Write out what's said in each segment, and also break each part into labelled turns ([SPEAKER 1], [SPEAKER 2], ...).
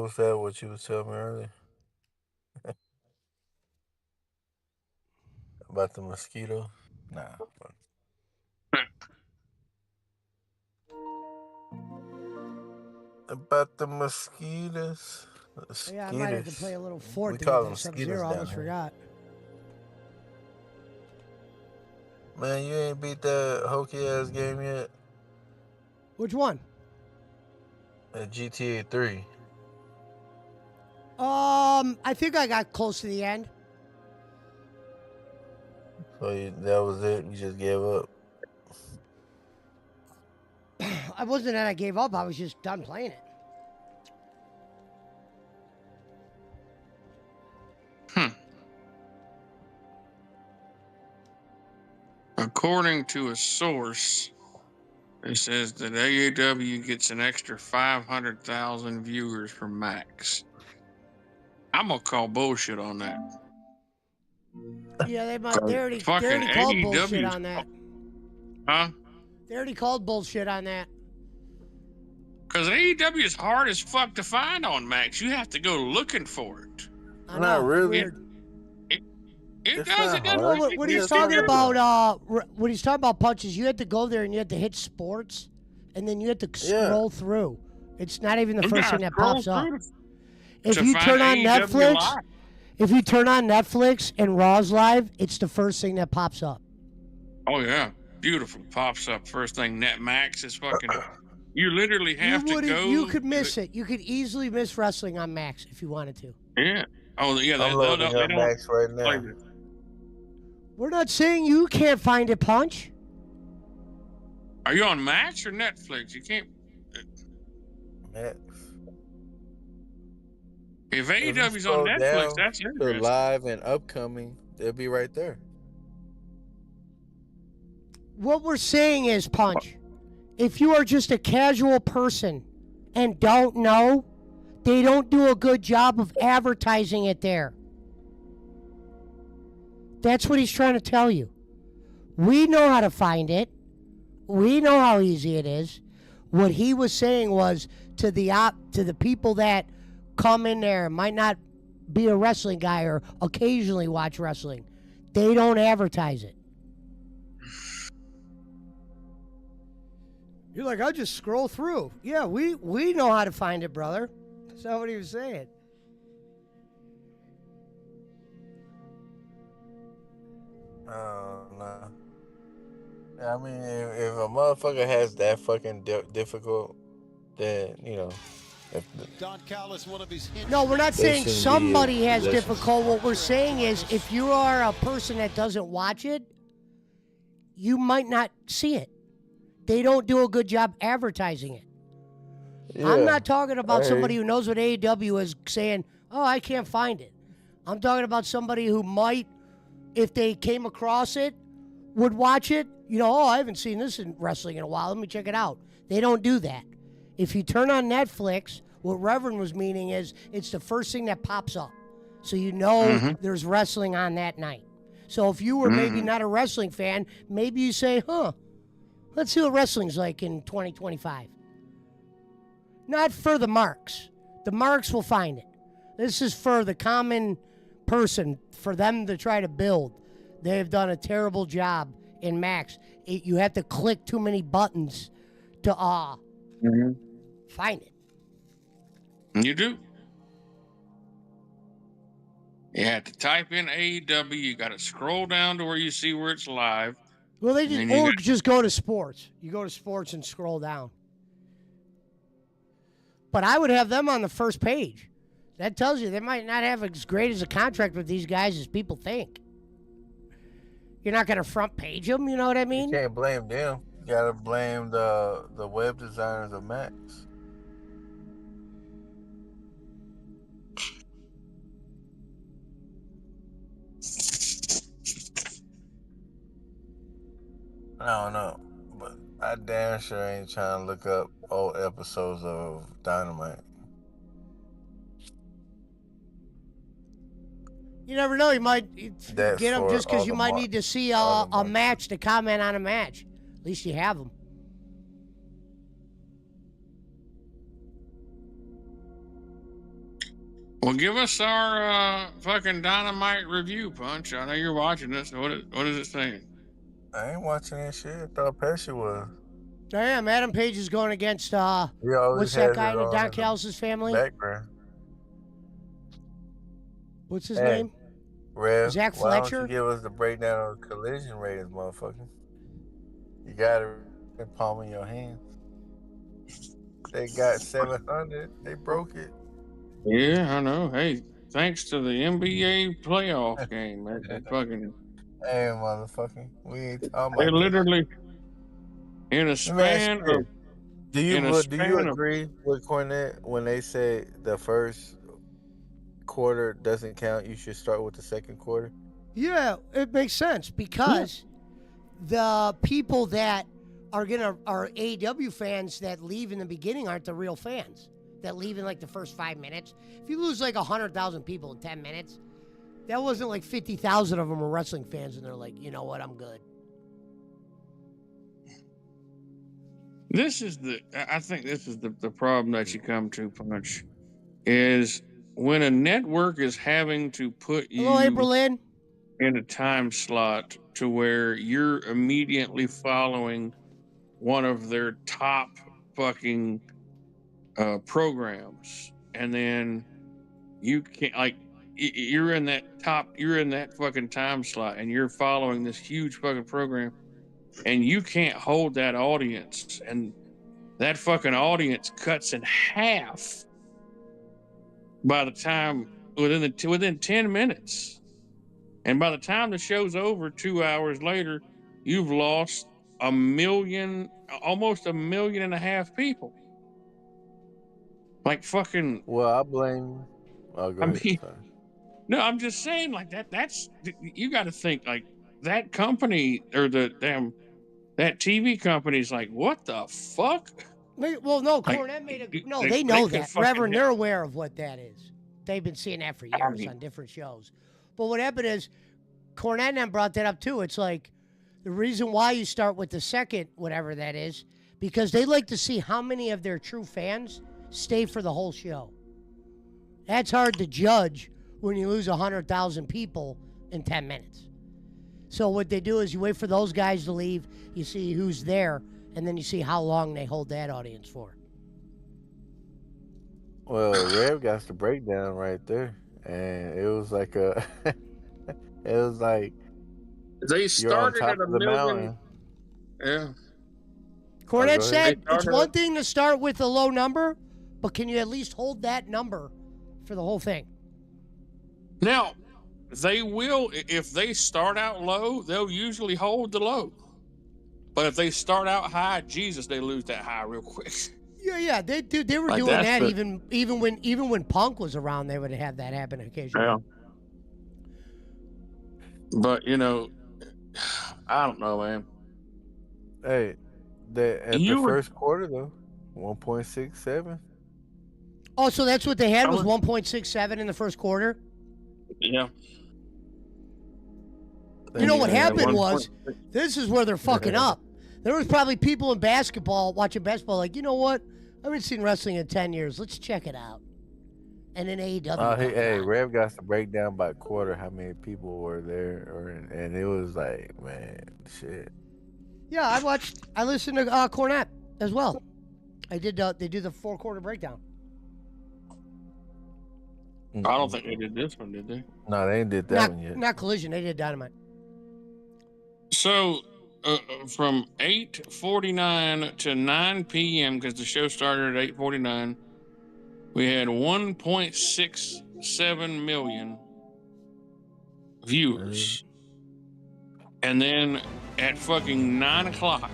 [SPEAKER 1] was that? What you was telling me earlier about the mosquito? Nah. About the mosquitoes.
[SPEAKER 2] Yeah, I might have to play
[SPEAKER 1] Mosquitoes.
[SPEAKER 2] a little
[SPEAKER 1] We
[SPEAKER 2] Fort to
[SPEAKER 1] call
[SPEAKER 2] get
[SPEAKER 1] them
[SPEAKER 2] that
[SPEAKER 1] mosquitoes
[SPEAKER 2] Sub-Zero. I
[SPEAKER 1] down
[SPEAKER 2] almost
[SPEAKER 1] here.
[SPEAKER 2] forgot.
[SPEAKER 1] Man, you ain't beat that hokey ass game yet.
[SPEAKER 2] Which one?
[SPEAKER 1] At GTA 3.
[SPEAKER 2] I think I got close to the end.
[SPEAKER 1] So that was it. You just gave up.
[SPEAKER 2] I wasn't that I gave up. I was just done playing it.
[SPEAKER 3] According to a source, it says that AEW gets an extra 500,000 viewers from Max. I'm gonna call bullshit on that.
[SPEAKER 2] Yeah, they already called bullshit on that.
[SPEAKER 3] Huh?
[SPEAKER 2] They already called bullshit on that.
[SPEAKER 3] Because AEW is hard as fuck to find on Max. You have to go looking for it.
[SPEAKER 2] I know.
[SPEAKER 1] really.
[SPEAKER 2] Weird.
[SPEAKER 3] It does.
[SPEAKER 2] No, what he's talking about, what he's talking about, Punch, is you had to go there and you had to hit sports, and then you had to scroll through. It's not even the first thing that pops up. If you turn on Netflix, and Raw's live, it's the first thing that pops up.
[SPEAKER 3] Oh yeah, beautiful. Pops up first thing. Net Max is fucking. You literally have to go.
[SPEAKER 2] You could miss it. You could easily miss wrestling on Max if you wanted to.
[SPEAKER 3] Yeah. Oh yeah.
[SPEAKER 1] I'm loading up Max right now.
[SPEAKER 2] We're not saying you can't find it, Punch.
[SPEAKER 3] Are you on Max or Netflix? You can't.
[SPEAKER 1] Max.
[SPEAKER 3] If AEW's on Netflix, that's
[SPEAKER 1] they're
[SPEAKER 3] interesting.
[SPEAKER 1] live and upcoming. They'll be right there.
[SPEAKER 2] What we're saying is, Punch, if you are just a casual person and don't know, they don't do a good job of advertising it there. That's what he's trying to tell you. We know how to find it. We know how easy it is. What he was saying was to the people that come in there, might not be a wrestling guy or occasionally watch wrestling, they don't advertise it. You're like, I'll just scroll through. Yeah, we know how to find it, brother. That's not what he was saying.
[SPEAKER 1] No. I mean, if a motherfucker has that fucking difficult, then,
[SPEAKER 4] Don Callis, one of his
[SPEAKER 2] No, we're not saying somebody has difficult. What we're saying is if you are a person that doesn't watch it, you might not see it. They don't do a good job advertising it. Yeah, I'm not talking about somebody who knows what AEW is saying, oh, I can't find it. I'm talking about somebody who might, if they came across it, would watch it. Oh, I haven't seen this in wrestling in a while. Let me check it out. They don't do that. If you turn on Netflix, what Reverend was meaning is it's the first thing that pops up. So there's wrestling on that night. So if you were maybe not a wrestling fan, maybe you say, let's see what wrestling's like in 2025. Not for the marks. The marks will find it. This is for the common person, for them to try to build. They've done a terrible job in Max. You have to click too many buttons to find it.
[SPEAKER 3] You do. You have to type in AEW. You got to scroll down to where you see where it's live.
[SPEAKER 2] Well, just go to sports. You go to sports and scroll down. But I would have them on the first page. That tells you they might not have as great as a contract with these guys as people think. You're not going to front page them, you know what I mean?
[SPEAKER 1] You can't blame them. You got to blame the web designers of Max. I don't know, but I damn sure ain't trying to look up old episodes of Dynamite.
[SPEAKER 2] You never know. You might get them just because you might need to see a match to comment on a match. At least you have them.
[SPEAKER 3] Well, give us our fucking Dynamite review, Punch. I know you're watching this. What is it saying?
[SPEAKER 1] I ain't watching that shit. I thought Pesci was.
[SPEAKER 2] I am. Adam Page is going against,
[SPEAKER 1] He always
[SPEAKER 2] what's that
[SPEAKER 1] has
[SPEAKER 2] guy
[SPEAKER 1] it
[SPEAKER 2] in the
[SPEAKER 1] on
[SPEAKER 2] Don
[SPEAKER 1] in the
[SPEAKER 2] Callis' family?
[SPEAKER 1] background.
[SPEAKER 2] What's his
[SPEAKER 1] Hey,
[SPEAKER 2] name?
[SPEAKER 1] Rev,
[SPEAKER 2] Zach
[SPEAKER 1] why don't
[SPEAKER 2] Fletcher?
[SPEAKER 1] you give us the breakdown of collision ratings, motherfucker? You got it in the palm of your hands. They got 700. They broke it.
[SPEAKER 3] Yeah, I know. Hey, thanks to the NBA playoff game, man. That fucking
[SPEAKER 1] Hey, motherfucker. We ain't talking
[SPEAKER 3] they
[SPEAKER 1] about that.
[SPEAKER 3] literally in a
[SPEAKER 1] Let me ask
[SPEAKER 3] span
[SPEAKER 1] you
[SPEAKER 3] of
[SPEAKER 1] this. Do you agree with Cornette when they say the first quarter doesn't count? You should start with the second quarter.
[SPEAKER 2] Yeah, it makes sense because the people that are AEW fans that leave in the beginning aren't the real fans that leave in like the first 5 minutes. If you lose like 100,000 people in 10 minutes, that wasn't like 50,000 of them are wrestling fans and they're like, you know what, I'm good.
[SPEAKER 3] I think this is the problem that you come to, Punch, is when a network is having to put you
[SPEAKER 2] Hello, April Lynn.
[SPEAKER 3] in a time slot to where you're immediately following one of their top fucking programs, and then you can't, like, you're in that fucking time slot and you're following this huge fucking program and you can't hold that audience, and that fucking audience cuts in half by the time within 10 minutes. And by the time the show's over 2 hours later, you've lost almost 1.5 million people. Like fucking.
[SPEAKER 1] Well, I blame. Oh, go ahead. Sorry.
[SPEAKER 3] No, I'm just saying, like that's you got to think like that company or that TV company's like, what the fuck?
[SPEAKER 2] Well, no, Cornette they know that. Reverend, they're aware of what that is. They've been seeing that for years on different shows. But what happened is, Cornette and them brought that up too. It's like the reason why you start with the second, whatever that is, because they like to see how many of their true fans stay for the whole show. That's hard to judge when you lose 100,000 people in 10 minutes. So what they do is you wait for those guys to leave, you see who's there, and then you see how long they hold that audience for.
[SPEAKER 1] Well, Rev got the breakdown right there, and it was like it was like
[SPEAKER 3] they started at 1 million.
[SPEAKER 1] Mountain.
[SPEAKER 3] Yeah.
[SPEAKER 2] Cornette said it's one thing to start with a low number, but can you at least hold that number for the whole thing?
[SPEAKER 3] Now, they will, if they start out low, they'll usually hold the low. But if they start out high, Jesus, they lose that high real quick.
[SPEAKER 2] Yeah, they were like doing that even when Punk was around, they would have that happen occasionally.
[SPEAKER 3] Yeah. But I don't know, man.
[SPEAKER 1] Hey, the first quarter though, 1.67.
[SPEAKER 2] Oh, so that's what they had was 1.67 in the first quarter?
[SPEAKER 3] Yeah.
[SPEAKER 2] You know what happened was, this is where they're fucking up. There was probably people in watching basketball, like, you know what? I haven't seen wrestling in 10 years. Let's check it out. And then AEW.
[SPEAKER 1] Hey, Rev got to break down by quarter how many people were there, and it was like, man, shit.
[SPEAKER 2] Yeah, I listened to Cornette as well. They do the 4-quarter breakdown.
[SPEAKER 3] I don't think they did this one, did they?
[SPEAKER 1] No, they ain't did that one yet.
[SPEAKER 2] Not Collision. They did Dynamite.
[SPEAKER 3] So, from 8:49 to 9 p.m., because the show started at 8:49, we had 1.67 million viewers. And then at fucking 9 o'clock,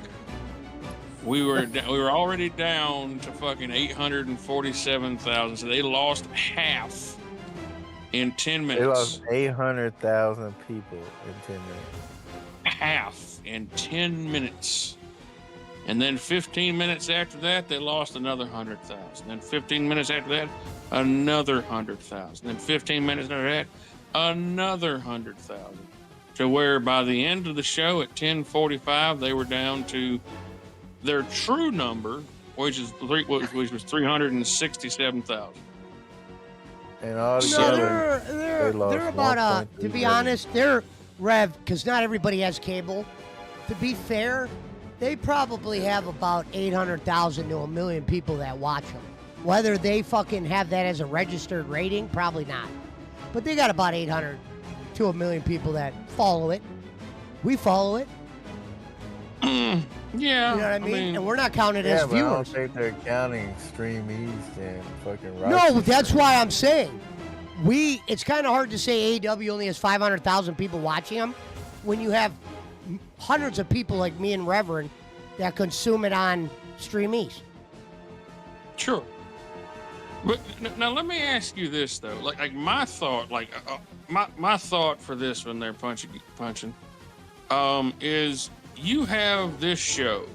[SPEAKER 3] we were already down to fucking 847,000. So they lost half in 10 minutes.
[SPEAKER 1] They lost 800,000 people in 10 minutes.
[SPEAKER 3] Half in 10 minutes. And then 15 minutes after that, they lost another 100,000. Then 15 minutes after that, another 100,000. Then 15 minutes after that, another 100,000. To where by the end of the show at 10:45, they were down to their true number, which was 367,000.
[SPEAKER 1] And all
[SPEAKER 2] No,
[SPEAKER 1] together,
[SPEAKER 2] they're
[SPEAKER 1] they lost
[SPEAKER 2] about to
[SPEAKER 1] 1.3
[SPEAKER 2] be
[SPEAKER 1] billion.
[SPEAKER 2] honest, they're Rev, because not everybody has cable. To be fair, they probably have about 800,000 to 1 million people that watch them. Whether they fucking have that as a registered rating, probably not. But they got about 800 to 1 million people that follow it. We follow it.
[SPEAKER 3] Yeah.
[SPEAKER 2] You know what I mean? And we're not counted
[SPEAKER 1] Yeah,
[SPEAKER 2] as
[SPEAKER 1] but I don't
[SPEAKER 2] viewers.
[SPEAKER 1] think they're counting Stream East and fucking
[SPEAKER 2] No,
[SPEAKER 1] Rocky
[SPEAKER 2] that's
[SPEAKER 1] Stream.
[SPEAKER 2] why I'm saying it's kind of hard to say AEW only has 500,000 people watching them when you have hundreds of people like me and Reverend that consume it on Stream East.
[SPEAKER 3] Sure. But now let me ask you this though. Like my thought, my thought for this when they're punching, is you have this show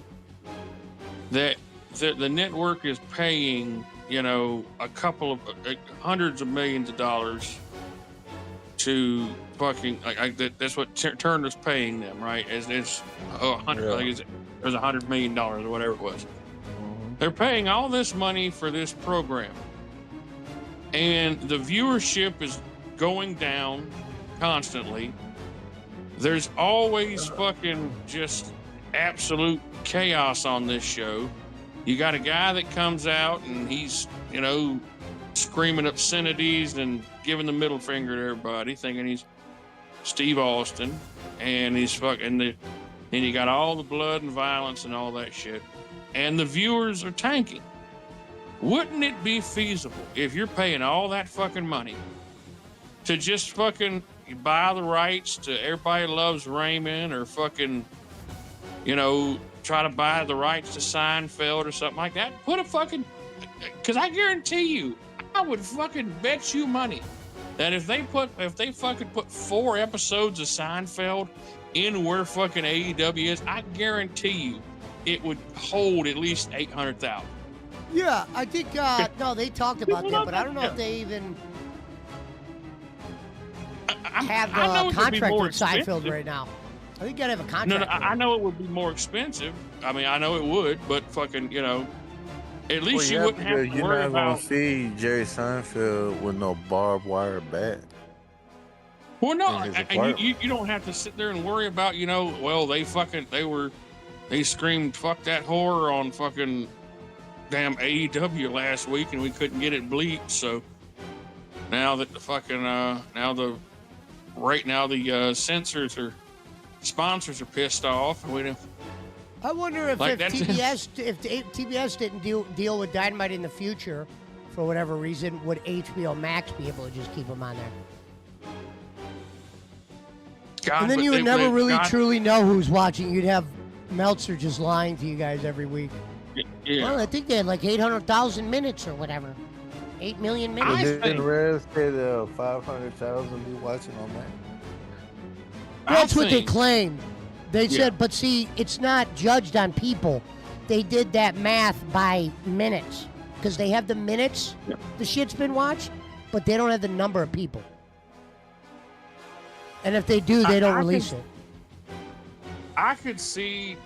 [SPEAKER 3] that the network is paying, a couple of hundreds of millions of dollars to fucking that's what Turner's paying them, right? It's $100, I think it was $100 million or whatever it was. They're paying all this money for this program, and the viewership is going down constantly. There's always fucking just absolute chaos on this show. You got a guy that comes out and he's, screaming obscenities and giving the middle finger to everybody, thinking he's Steve Austin, and he's fucking and you got all the blood and violence and all that shit, and the viewers are tanking. Wouldn't it be feasible if you're paying all that fucking money to just fucking buy the rights to Everybody Loves Raymond, or fucking, try to buy the rights to Seinfeld or something like that? Put a fucking, because I guarantee you, I would fucking bet you money that if they fucking put 4 episodes of Seinfeld in where fucking AEW is, I guarantee you it would hold at least 800,000.
[SPEAKER 2] Yeah, I think, no, they talked about that, but I don't know if they even have the contract with Seinfeld right now. I think you gotta have a contract.
[SPEAKER 3] No, I know it would be more expensive. I mean, I know it would, but fucking, at least you wouldn't have to
[SPEAKER 1] You're
[SPEAKER 3] worry
[SPEAKER 1] not gonna
[SPEAKER 3] about.
[SPEAKER 1] see Jerry Seinfeld with no barbed wire bat.
[SPEAKER 3] Well, no,
[SPEAKER 1] in his
[SPEAKER 3] and
[SPEAKER 1] apartment.
[SPEAKER 3] you don't have to sit there and worry about, well, they screamed "fuck that whore" on fucking damn AEW last week, and we couldn't get it bleeped. So now that the fucking censors or sponsors are pissed off, and we don't.
[SPEAKER 2] I wonder if,
[SPEAKER 3] Like,
[SPEAKER 2] if TBS didn't deal with Dynamite in the future, for whatever reason, would HBO Max be able to just keep them on there?
[SPEAKER 3] God,
[SPEAKER 2] And then
[SPEAKER 3] but
[SPEAKER 2] you would
[SPEAKER 3] they-
[SPEAKER 2] never
[SPEAKER 3] they-
[SPEAKER 2] really
[SPEAKER 3] God-
[SPEAKER 2] truly know who's watching. You'd have Meltzer just lying to you guys every week.
[SPEAKER 3] Yeah.
[SPEAKER 2] Well, I think they had like 800,000 minutes or whatever. 8 million minutes.
[SPEAKER 3] think-
[SPEAKER 1] Didn't Rez say 500,000 be watching on that?
[SPEAKER 2] That's what they
[SPEAKER 3] think-
[SPEAKER 2] claim. They
[SPEAKER 3] Yeah.
[SPEAKER 2] said, but see, it's not judged on people. They did that math by minutes because they have the minutes
[SPEAKER 3] Yeah.
[SPEAKER 2] the shit's been watched, but they don't have the number of people. And if they do, they don't release it.
[SPEAKER 3] I could see,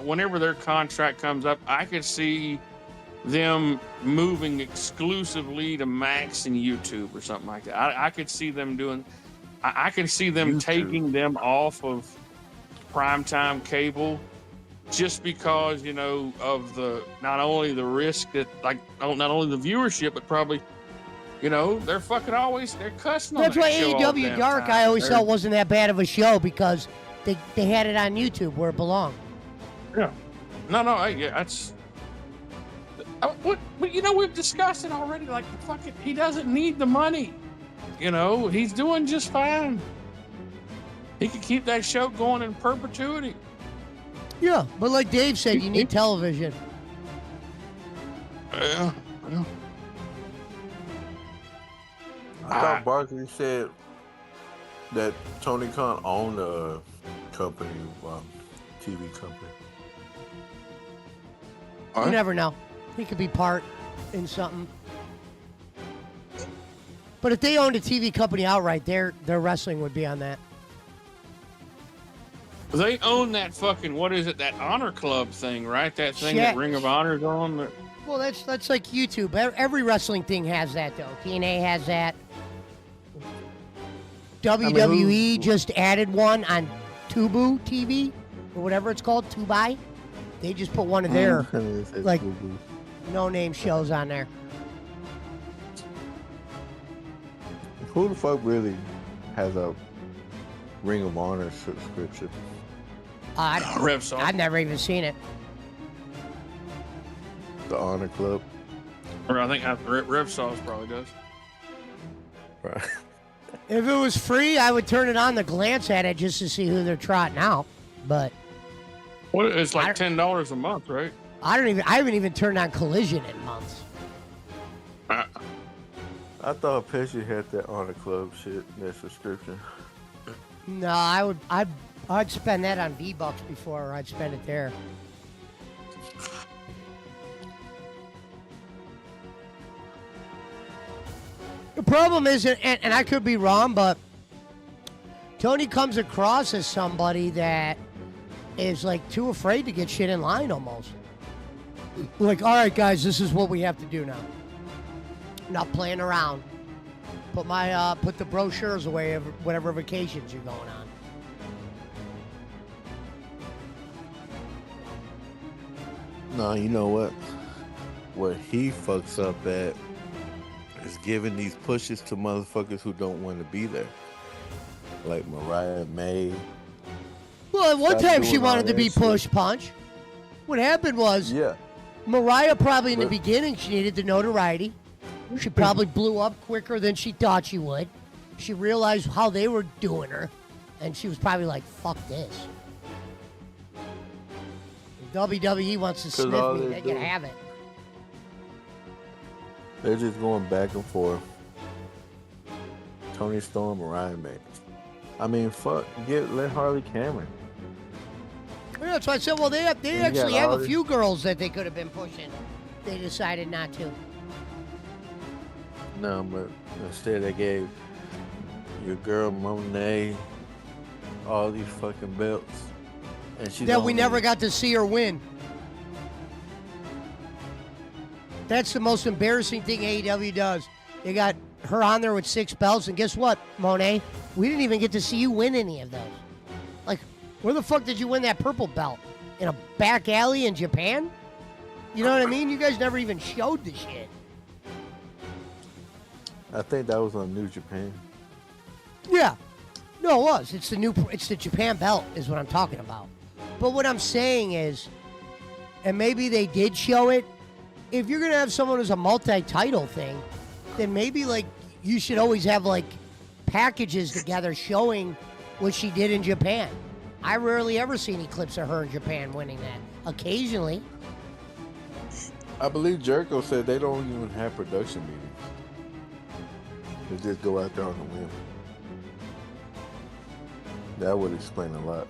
[SPEAKER 3] whenever their contract comes up, I could see them moving exclusively to Max and YouTube or something like that. I could see them doing. I could see them
[SPEAKER 1] YouTube.
[SPEAKER 3] taking them off of primetime cable, just because of the not only the risk that not only the viewership, but probably they're fucking always they're cussing on
[SPEAKER 2] That's
[SPEAKER 3] that
[SPEAKER 2] why
[SPEAKER 3] show all
[SPEAKER 2] AEW
[SPEAKER 3] damn
[SPEAKER 2] Dark
[SPEAKER 3] time.
[SPEAKER 2] I always
[SPEAKER 3] They're-
[SPEAKER 2] felt wasn't that bad of a show because they had it on YouTube where it belonged.
[SPEAKER 3] Yeah. No, that's. What we've discussed it already. Like, fucking, he doesn't need the money. He's doing just fine. He could keep that show going in perpetuity.
[SPEAKER 2] Yeah, but like Dave said, you need television.
[SPEAKER 3] Yeah.
[SPEAKER 1] I thought Barkley said that Tony Khan owned a company, TV company.
[SPEAKER 2] You never know. He could be part in something. But if they owned a TV company outright, their wrestling would be on that.
[SPEAKER 3] They own that fucking, what is it, that Honor Club thing, right? That thing
[SPEAKER 2] Shaq.
[SPEAKER 3] that Ring of Honor's on.
[SPEAKER 2] Well, that's like YouTube. Every wrestling thing has that, though. TNA has that. WWE just added one on Tubu TV or whatever it's called, Tubi. They just put one of their like no-name shows on there.
[SPEAKER 1] Who the fuck really has a Ring of Honor subscription?
[SPEAKER 3] Revsol.
[SPEAKER 2] I've never even seen it.
[SPEAKER 1] The Honor Club.
[SPEAKER 3] Or I think Revsol probably does.
[SPEAKER 1] Right.
[SPEAKER 2] If it was free, I would turn it on to glance at it just to see who they're trotting out. But
[SPEAKER 3] it's like $10 a month, right?
[SPEAKER 2] I haven't even turned on Collision in months.
[SPEAKER 1] I thought Pesci had that Honor Club shit, that subscription.
[SPEAKER 2] No, I'd spend that on V-Bucks before I'd spend it there. The problem is, and I could be wrong, but Tony comes across as somebody that is like too afraid to get shit in line almost. Like, all right, guys, this is what we have to do now. Not playing around. Put the brochures away of whatever vacations you're going on.
[SPEAKER 1] No, you know what? Where he fucks up at is giving these pushes to motherfuckers who don't want to be there. Like Mariah May.
[SPEAKER 2] Well, at one time she wanted to be push punch. What happened was, Mariah probably in the beginning she needed the notoriety. She probably blew up quicker than she thought she would. She realized how they were doing her, and she was probably like, fuck this. If WWE wants to sniff me, they can have it.
[SPEAKER 1] They're just going back and forth. Tony Storm, Mariah May. I mean, fuck, let Harley Cameron.
[SPEAKER 2] Yeah, so I said, well, they actually have a few girls that they could have been pushing. They decided not to.
[SPEAKER 1] No, but instead they gave your girl Monet all these fucking belts. And she's
[SPEAKER 2] that we never got to see her win. That's the most embarrassing thing AEW does. They got her on there with 6 belts, and guess what, Monet? We didn't even get to see you win any of those. Like, where the fuck did you win that purple belt? In a back alley in Japan? You know what I mean? You guys never even showed the shit.
[SPEAKER 1] I think that was on New Japan.
[SPEAKER 2] Yeah. No, it was. It's the Japan belt is what I'm talking about. But what I'm saying is, and maybe they did show it, if you're going to have someone who's a multi-title thing, then maybe, like, you should always have, like, packages together showing what she did in Japan. I rarely ever see any clips of her in Japan winning that. Occasionally.
[SPEAKER 1] I believe Jericho said they don't even have production meetings. They just go out there on the whim. That would explain a lot.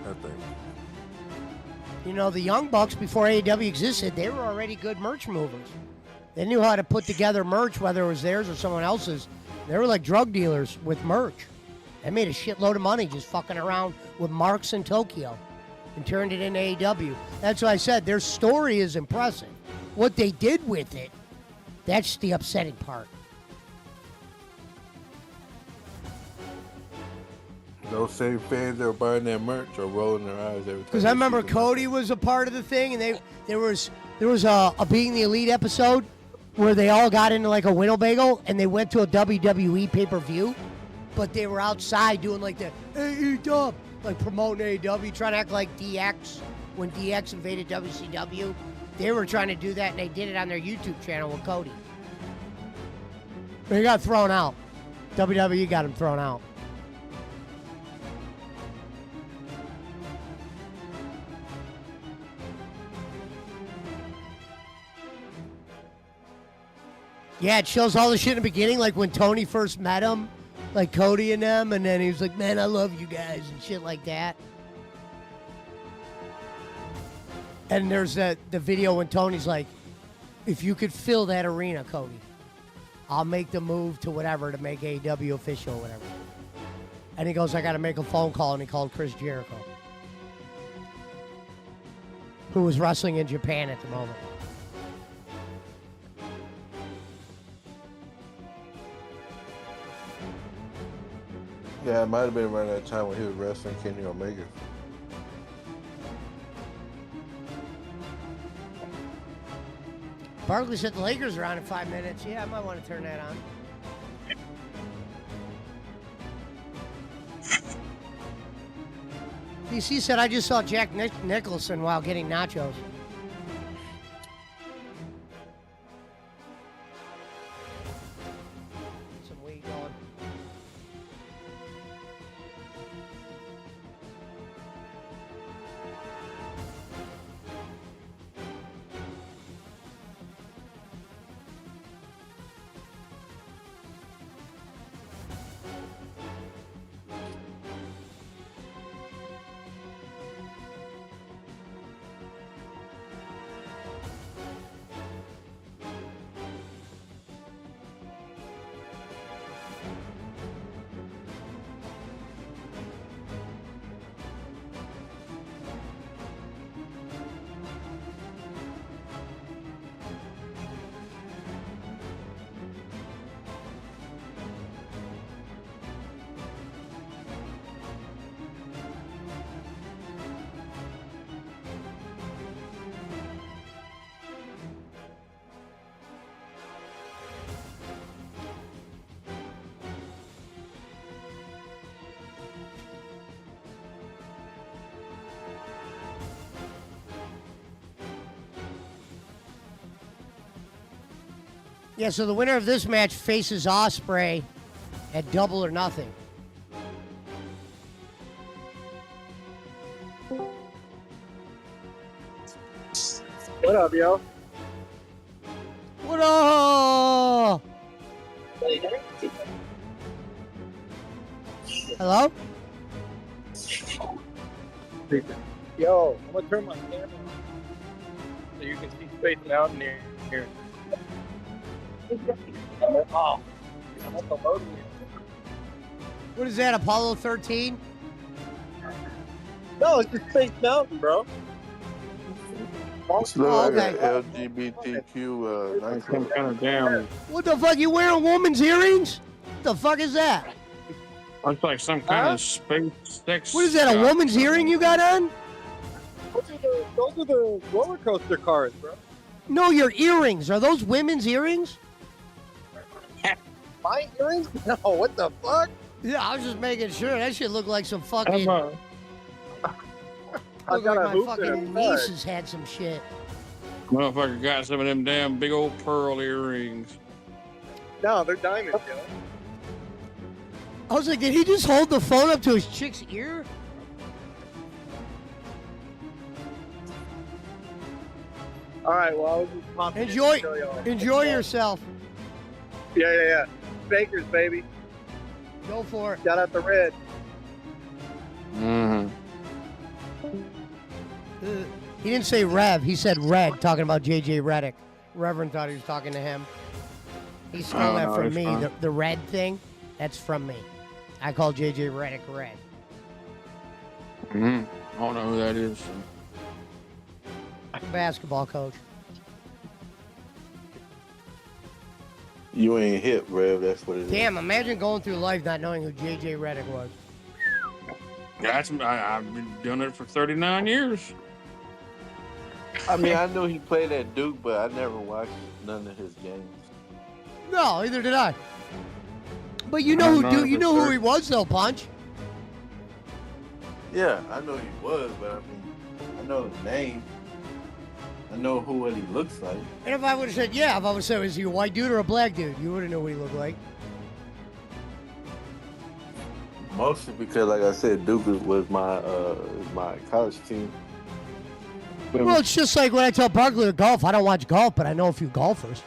[SPEAKER 1] I think.
[SPEAKER 2] You know, the Young Bucks, before AEW existed, they were already good merch movers. They knew how to put together merch, whether it was theirs or someone else's. They were like drug dealers with merch. They made a shitload of money just fucking around with marks in Tokyo and turned it into AEW. That's why I said their story is impressive. What they did with it, that's the upsetting part.
[SPEAKER 1] Those same fans that were buying their merch are rolling their eyes every time.
[SPEAKER 2] Because I remember Cody was a part of the thing, and there was a Being the Elite episode where they all got into like a Winnebago and they went to a WWE pay-per-view, but they were outside doing like the AEW, like promoting AEW, trying to act like DX when DX invaded WCW. They were trying to do that, and they did it on their YouTube channel with Cody. But he got thrown out. WWE got him thrown out. Yeah, it shows all the shit in the beginning, like when Tony first met him, like Cody and them, and then he was like, man, I love you guys, and shit like that. And there's the video when Tony's like, if you could fill that arena, Cody, I'll make the move to whatever to make AEW official or whatever. And he goes, I got to make a phone call, and he called Chris Jericho. who is wrestling in Japan at the moment.
[SPEAKER 1] Yeah, it might have been around that time when he was wrestling Kenny Omega.
[SPEAKER 2] Barkley said the Lakers are on in 5 minutes. Yeah, I might want to turn that on. DC said, I just saw Jack Nicholson while getting nachos. Some weed going. Yeah, so the winner of this match faces Ospreay at Double or Nothing.
[SPEAKER 5] What up, yo?
[SPEAKER 2] What up? Hello?
[SPEAKER 5] Yo, I'm gonna turn my camera on so you can see Space Mountain here. Oh, I'm at the loading area.
[SPEAKER 2] What is that, Apollo 13?
[SPEAKER 5] No, it's just Space Mountain, bro.
[SPEAKER 1] It's look
[SPEAKER 2] Oh,
[SPEAKER 1] like
[SPEAKER 2] okay.
[SPEAKER 1] an LGBTQ nightclub.
[SPEAKER 3] Kind of down.
[SPEAKER 2] What the fuck, you wearing woman's earrings? What the fuck is that?
[SPEAKER 3] Looks like some kind of space sex.
[SPEAKER 2] What is that, a woman's earring you got on?
[SPEAKER 5] Those are the roller coaster cars, bro.
[SPEAKER 2] No, your earrings. Are those women's earrings?
[SPEAKER 5] My earrings? No, what the fuck?
[SPEAKER 2] Yeah, I was just making sure. That shit looked like some fucking...
[SPEAKER 5] I
[SPEAKER 2] Looked
[SPEAKER 5] got
[SPEAKER 2] like
[SPEAKER 5] a
[SPEAKER 2] my
[SPEAKER 5] hoop
[SPEAKER 2] fucking
[SPEAKER 5] there.
[SPEAKER 2] nieces had some shit.
[SPEAKER 3] Motherfucker got some of them damn big old pearl earrings.
[SPEAKER 5] No, they're diamonds, yo.
[SPEAKER 2] I was like, did he just hold the phone up to his chick's ear?
[SPEAKER 5] All right, well, I was just popping in to
[SPEAKER 2] Enjoy,
[SPEAKER 5] show y'all.
[SPEAKER 2] enjoy yourself.
[SPEAKER 5] Yeah. Bakers, baby.
[SPEAKER 2] Go for it.
[SPEAKER 5] Shout out to Red.
[SPEAKER 3] Mm-hmm.
[SPEAKER 2] He didn't say Rev. He said Red, talking about J.J. Reddick. Reverend thought he was talking to him. He stole that
[SPEAKER 3] no,
[SPEAKER 2] from
[SPEAKER 3] it's
[SPEAKER 2] me.
[SPEAKER 3] fine.
[SPEAKER 2] The red thing, that's from me. I call J.J. Reddick Red.
[SPEAKER 3] Mm-hmm. I don't know who that is. So.
[SPEAKER 2] Basketball coach.
[SPEAKER 1] You ain't hip, Rev. That's what it is.
[SPEAKER 2] Damn, imagine going through life not knowing who J.J. Reddick was.
[SPEAKER 3] I've been doing it for 39 years.
[SPEAKER 1] I mean, I knew he played at Duke, but I never watched none of his games.
[SPEAKER 2] No, neither did I. But you know you know who he was though, Punch.
[SPEAKER 1] Yeah, I know he was, but I mean, I know his name. I know what he looks like.
[SPEAKER 2] And if I would have said, yeah, if I would have said, is he a white dude or a black dude? You wouldn't know what he looked like.
[SPEAKER 1] Mostly because, like I said, Duke was my college team.
[SPEAKER 2] Well, it's just like when I tell Barkley to golf. I don't watch golf, but I know a few golfers.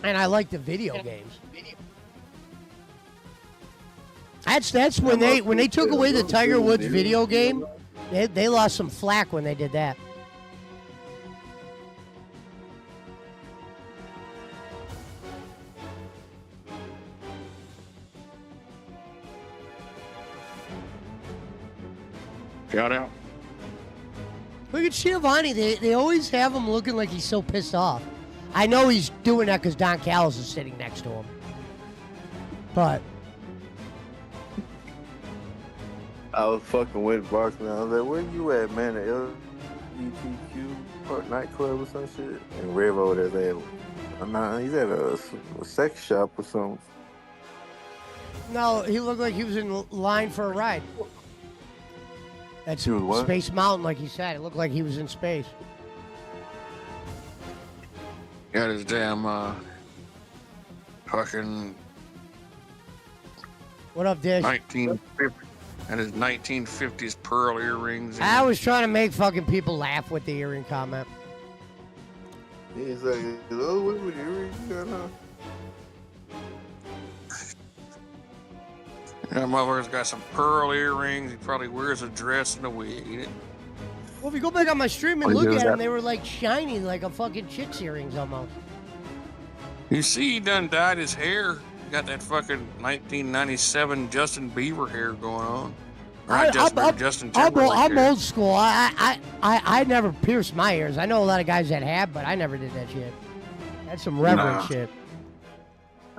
[SPEAKER 2] And I like the video games. That's when they took away the Tiger Woods video game. They lost some flack when they did that.
[SPEAKER 3] Shout out.
[SPEAKER 2] Look at Schiavone. They always have him looking like he's so pissed off. I know he's doing that because Don Callis is sitting next to him. But
[SPEAKER 1] I was fucking with Barkley. I was like, where you at, man? The LGBTQ nightclub or some shit? And Rev over there, he's at a sex shop or something.
[SPEAKER 2] no, he looked like he was in line for a ride. That's
[SPEAKER 1] He was what?
[SPEAKER 2] Space Mountain, like he said. It looked like he was in space.
[SPEAKER 3] Got his damn fucking
[SPEAKER 2] What up, Dish?
[SPEAKER 3] 1950 and his 1950s pearl earrings.
[SPEAKER 2] I was trying to make fucking people laugh with the earring comment.
[SPEAKER 1] He's like, oh, what were you got on?
[SPEAKER 3] That motherfucker's got some pearl earrings. He probably wears a dress and a wig.
[SPEAKER 2] Well, if you go back on my stream and
[SPEAKER 3] Oh,
[SPEAKER 2] look
[SPEAKER 3] yeah,
[SPEAKER 2] at them,
[SPEAKER 3] that-
[SPEAKER 2] they were like shiny, like a fucking chick's earrings almost.
[SPEAKER 3] You see, he done dyed his hair. He got that fucking 1997 Justin Bieber hair going on. Right, Justin Timberlake
[SPEAKER 2] I'm
[SPEAKER 3] hair.
[SPEAKER 2] old school. I never pierced my ears. I know a lot of guys that have, but I never did that shit. That's some reverend
[SPEAKER 3] Nah.
[SPEAKER 2] shit.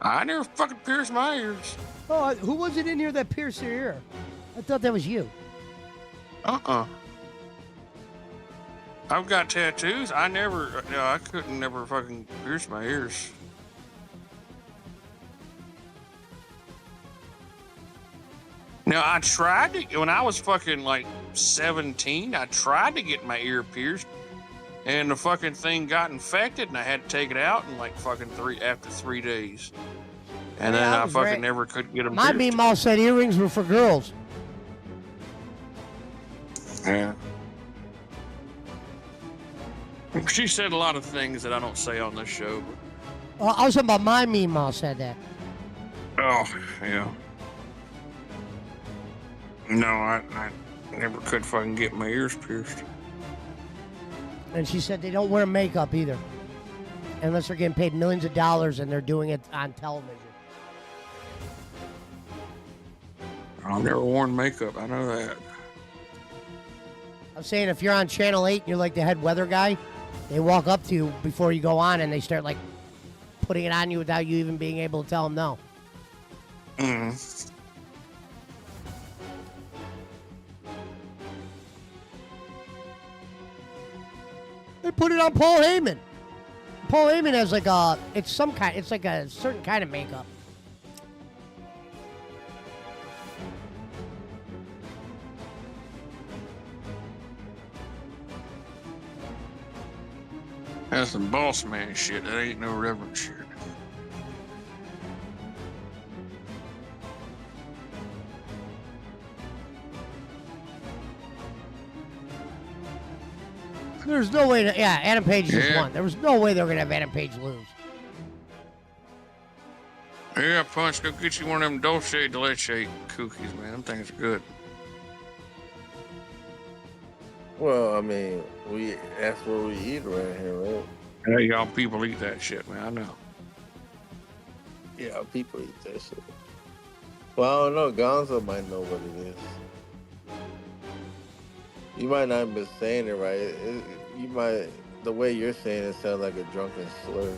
[SPEAKER 3] I never fucking pierced my ears.
[SPEAKER 2] Oh, who was it in here that pierced their ear? I thought that was you.
[SPEAKER 3] I've got tattoos. I couldn't never fucking pierce my ears. Now, I tried to, when I was fucking like 17, I tried to get my ear pierced, and the fucking thing got infected, and I had to take it out in like fucking after 3 days. And
[SPEAKER 2] Yeah,
[SPEAKER 3] then
[SPEAKER 2] I
[SPEAKER 3] I
[SPEAKER 2] was
[SPEAKER 3] fucking
[SPEAKER 2] right.
[SPEAKER 3] never could get them
[SPEAKER 2] My
[SPEAKER 3] pierced.
[SPEAKER 2] meemaw said earrings were for girls.
[SPEAKER 3] Yeah. She said a lot of things that I don't say on this show.
[SPEAKER 2] I was talking about my meemaw said that.
[SPEAKER 3] Oh, yeah. No, I never could fucking get my ears pierced.
[SPEAKER 2] And she said they don't wear makeup either. Unless they're getting paid millions of dollars and they're doing it on television.
[SPEAKER 3] I've never worn makeup. I know that.
[SPEAKER 2] I'm saying if you're on Channel 8 and you're like the head weather guy, they walk up to you before you go on and they start like putting it on you without you even being able to tell them no.
[SPEAKER 3] Mm.
[SPEAKER 2] They put it on Paul Heyman. Paul Heyman has like it's like a certain kind of makeup.
[SPEAKER 3] That's some boss man shit. That ain't no reverend shit.
[SPEAKER 2] There's no way to, Adam Page just
[SPEAKER 3] Yeah.
[SPEAKER 2] won. There was no way they were going to have Adam Page lose.
[SPEAKER 3] Yeah, Punch, go get you one of them Dulce de Leche cookies, man. Them things are good.
[SPEAKER 1] Well, I mean, that's what we eat around here, right?
[SPEAKER 3] Hey, y'all people eat that shit, man. I know.
[SPEAKER 1] Yeah, people eat that shit. Well, I don't know. Gonzo might know what it is. You might not have been saying it right. The way you're saying it sounds like a drunken slur.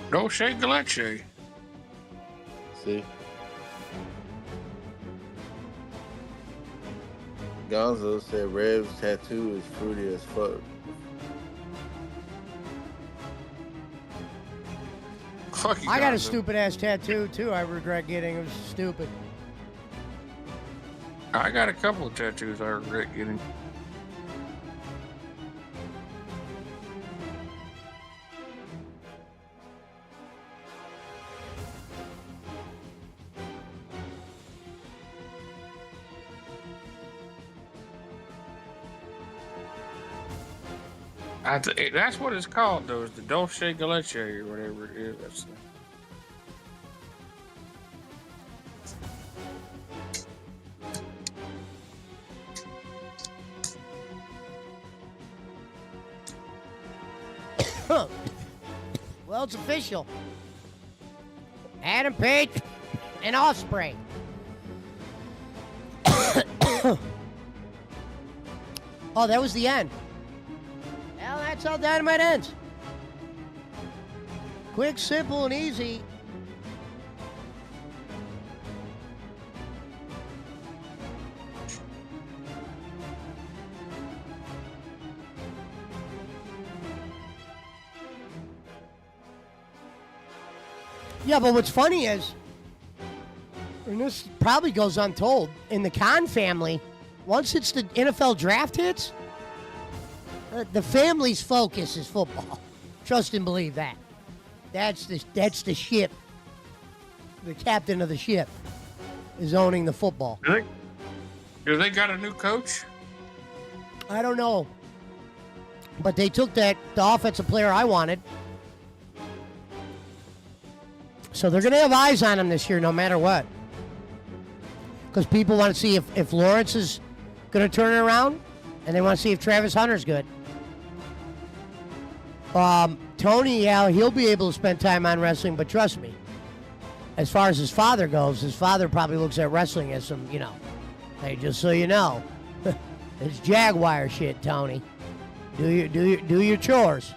[SPEAKER 3] Dulce de Leche.
[SPEAKER 1] See? Gonzo said Rev's tattoo is fruity as fuck.
[SPEAKER 3] Fuck you,
[SPEAKER 2] I got a
[SPEAKER 3] Gonzo.
[SPEAKER 2] stupid ass tattoo too. I regret getting. It was stupid.
[SPEAKER 3] I got a couple of tattoos I regret getting. That's what it's called, though. Is the Dulce de Leche or whatever it is. That's
[SPEAKER 2] Well, it's official. Adam Page and Offspring. Oh, that was the end. Well, that's how Dynamite ends. Quick, simple, and easy. Yeah, but what's funny is, and this probably goes untold, in the Khan family, once it's the NFL draft hits, the family's focus is football. Trust and believe that. That's the ship. The captain of the ship is owning the football.
[SPEAKER 3] Do they got a new coach?
[SPEAKER 2] I don't know. But they took the offensive player I wanted. So they're going to have eyes on him this year no matter what. Because people want to see if Lawrence is going to turn it around, and they want to see if Travis Hunter's good. Tony, yeah, he'll be able to spend time on wrestling, but trust me, as far as his father goes, his father probably looks at wrestling as some, hey, just so you know, it's Jaguar shit, Tony. Do your chores.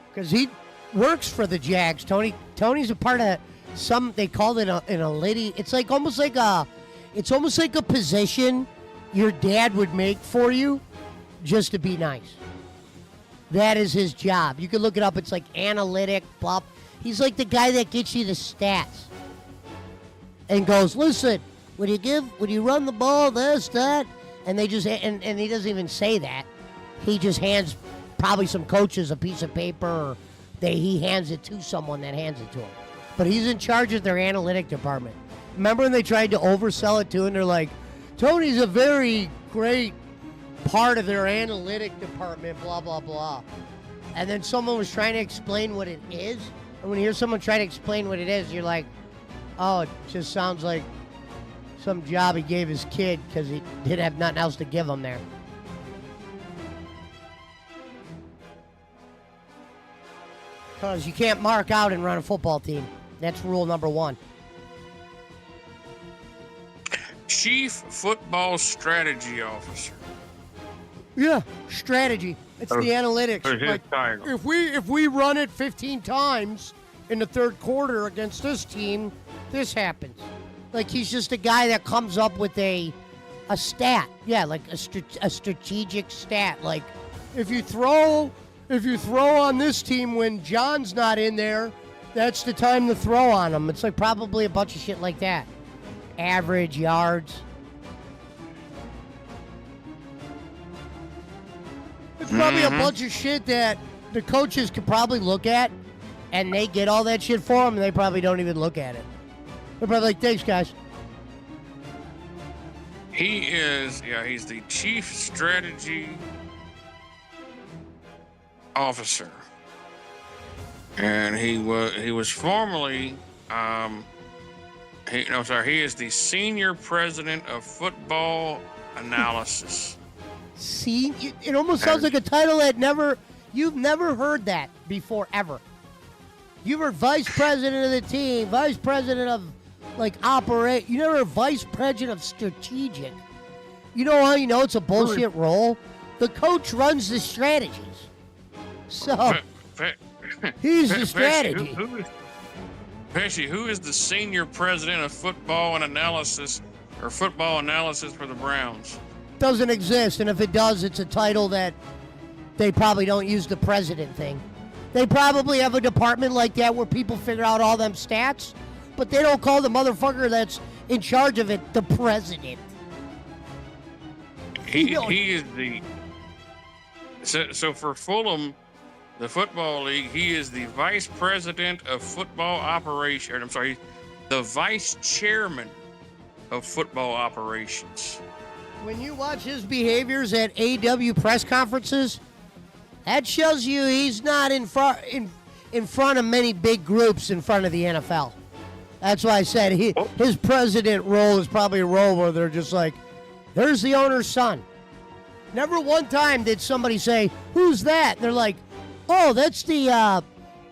[SPEAKER 2] Because he works for the Jags. Tony's a part of they called it in a lady. It's almost like a position your dad would make for you just to be nice. That is his job. You can look it up. It's like analytic, blah. He's like the guy that gets you the stats and goes, listen, when you run the ball, this, that, and they just and he doesn't even say that. He just hands probably some coaches a piece of paper, or he hands it to someone that hands it to him. But he's in charge of their analytic department. Remember when they tried to oversell it too, and they're like, Tony's a very great part of their analytic department, blah, blah, blah. And then someone was trying to explain what it is. And when you hear someone try to explain what it is, you're like, oh, it just sounds like some job he gave his kid because he didn't have nothing else to give him there. Because you can't mark out and run a football team. That's rule number 1.
[SPEAKER 3] Chief Football Strategy Officer.
[SPEAKER 2] Yeah, strategy. It's the analytics.
[SPEAKER 3] His
[SPEAKER 2] Like,
[SPEAKER 3] title.
[SPEAKER 2] if we run it 15 times in the third quarter against this team, this happens. Like, he's just a guy that comes up with a stat. Yeah, like a strategic stat. Like, if you throw on this team when John's not in there, that's the time to throw on him. It's like probably a bunch of shit like that. Average yards. It's probably a bunch of shit that the coaches could probably look at, and they get all that shit for them, and they probably don't even look at it. They're probably like, thanks, guys.
[SPEAKER 3] He's the Chief Strategy Officer. And he was formerly he is the Senior President of Football Analysis.
[SPEAKER 2] See, it almost sounds like a title that you've never heard that before, ever. You were vice president of the team, vice president of, you never were vice president of strategic. You know how you know it's a bullshit role? The coach runs the strategies. So, he's the strategy.
[SPEAKER 3] Pesci, who is the Senior President of Football and Analysis, or Football Analysis for the Browns?
[SPEAKER 2] Doesn't exist, and if it does, it's a title that they probably don't use the president thing. They probably have a department like that where people figure out all them stats, but they don't call the motherfucker that's in charge of it the president.
[SPEAKER 3] He is the so for Fulham, the football league, he is the vice president of football operation. I'm sorry, the vice chairman of football operations.
[SPEAKER 2] When you watch his behaviors at AW press conferences, that shows you he's not in front of many big groups in front of the NFL. That's why I said his president role is probably a role where they're just like, there's the owner's son. Never one time did somebody say, who's that? They're like, oh, that's the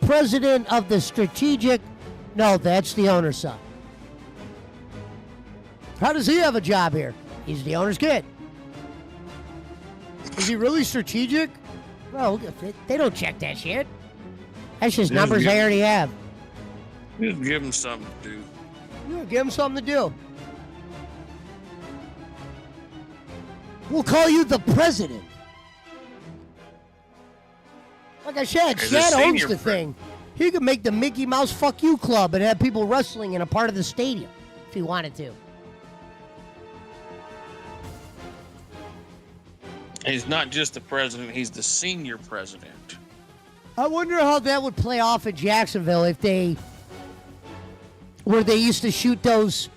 [SPEAKER 2] president of the strategic. No, that's the owner's son. How does he have a job here? He's the owner's kid. Is he really strategic? Bro, they don't check that shit. That's just numbers they already have.
[SPEAKER 3] Just give him something to do.
[SPEAKER 2] Yeah, give him something to do. We'll call you the president. Like I said,
[SPEAKER 3] As a
[SPEAKER 2] Shad owns
[SPEAKER 3] senior
[SPEAKER 2] the
[SPEAKER 3] pre-
[SPEAKER 2] thing. He could make the Mickey Mouse Fuck You Club and have people wrestling in a part of the stadium if he wanted to.
[SPEAKER 3] He's not just the president, he's the senior president.
[SPEAKER 2] I wonder how that would play off in Jacksonville if where they used to shoot those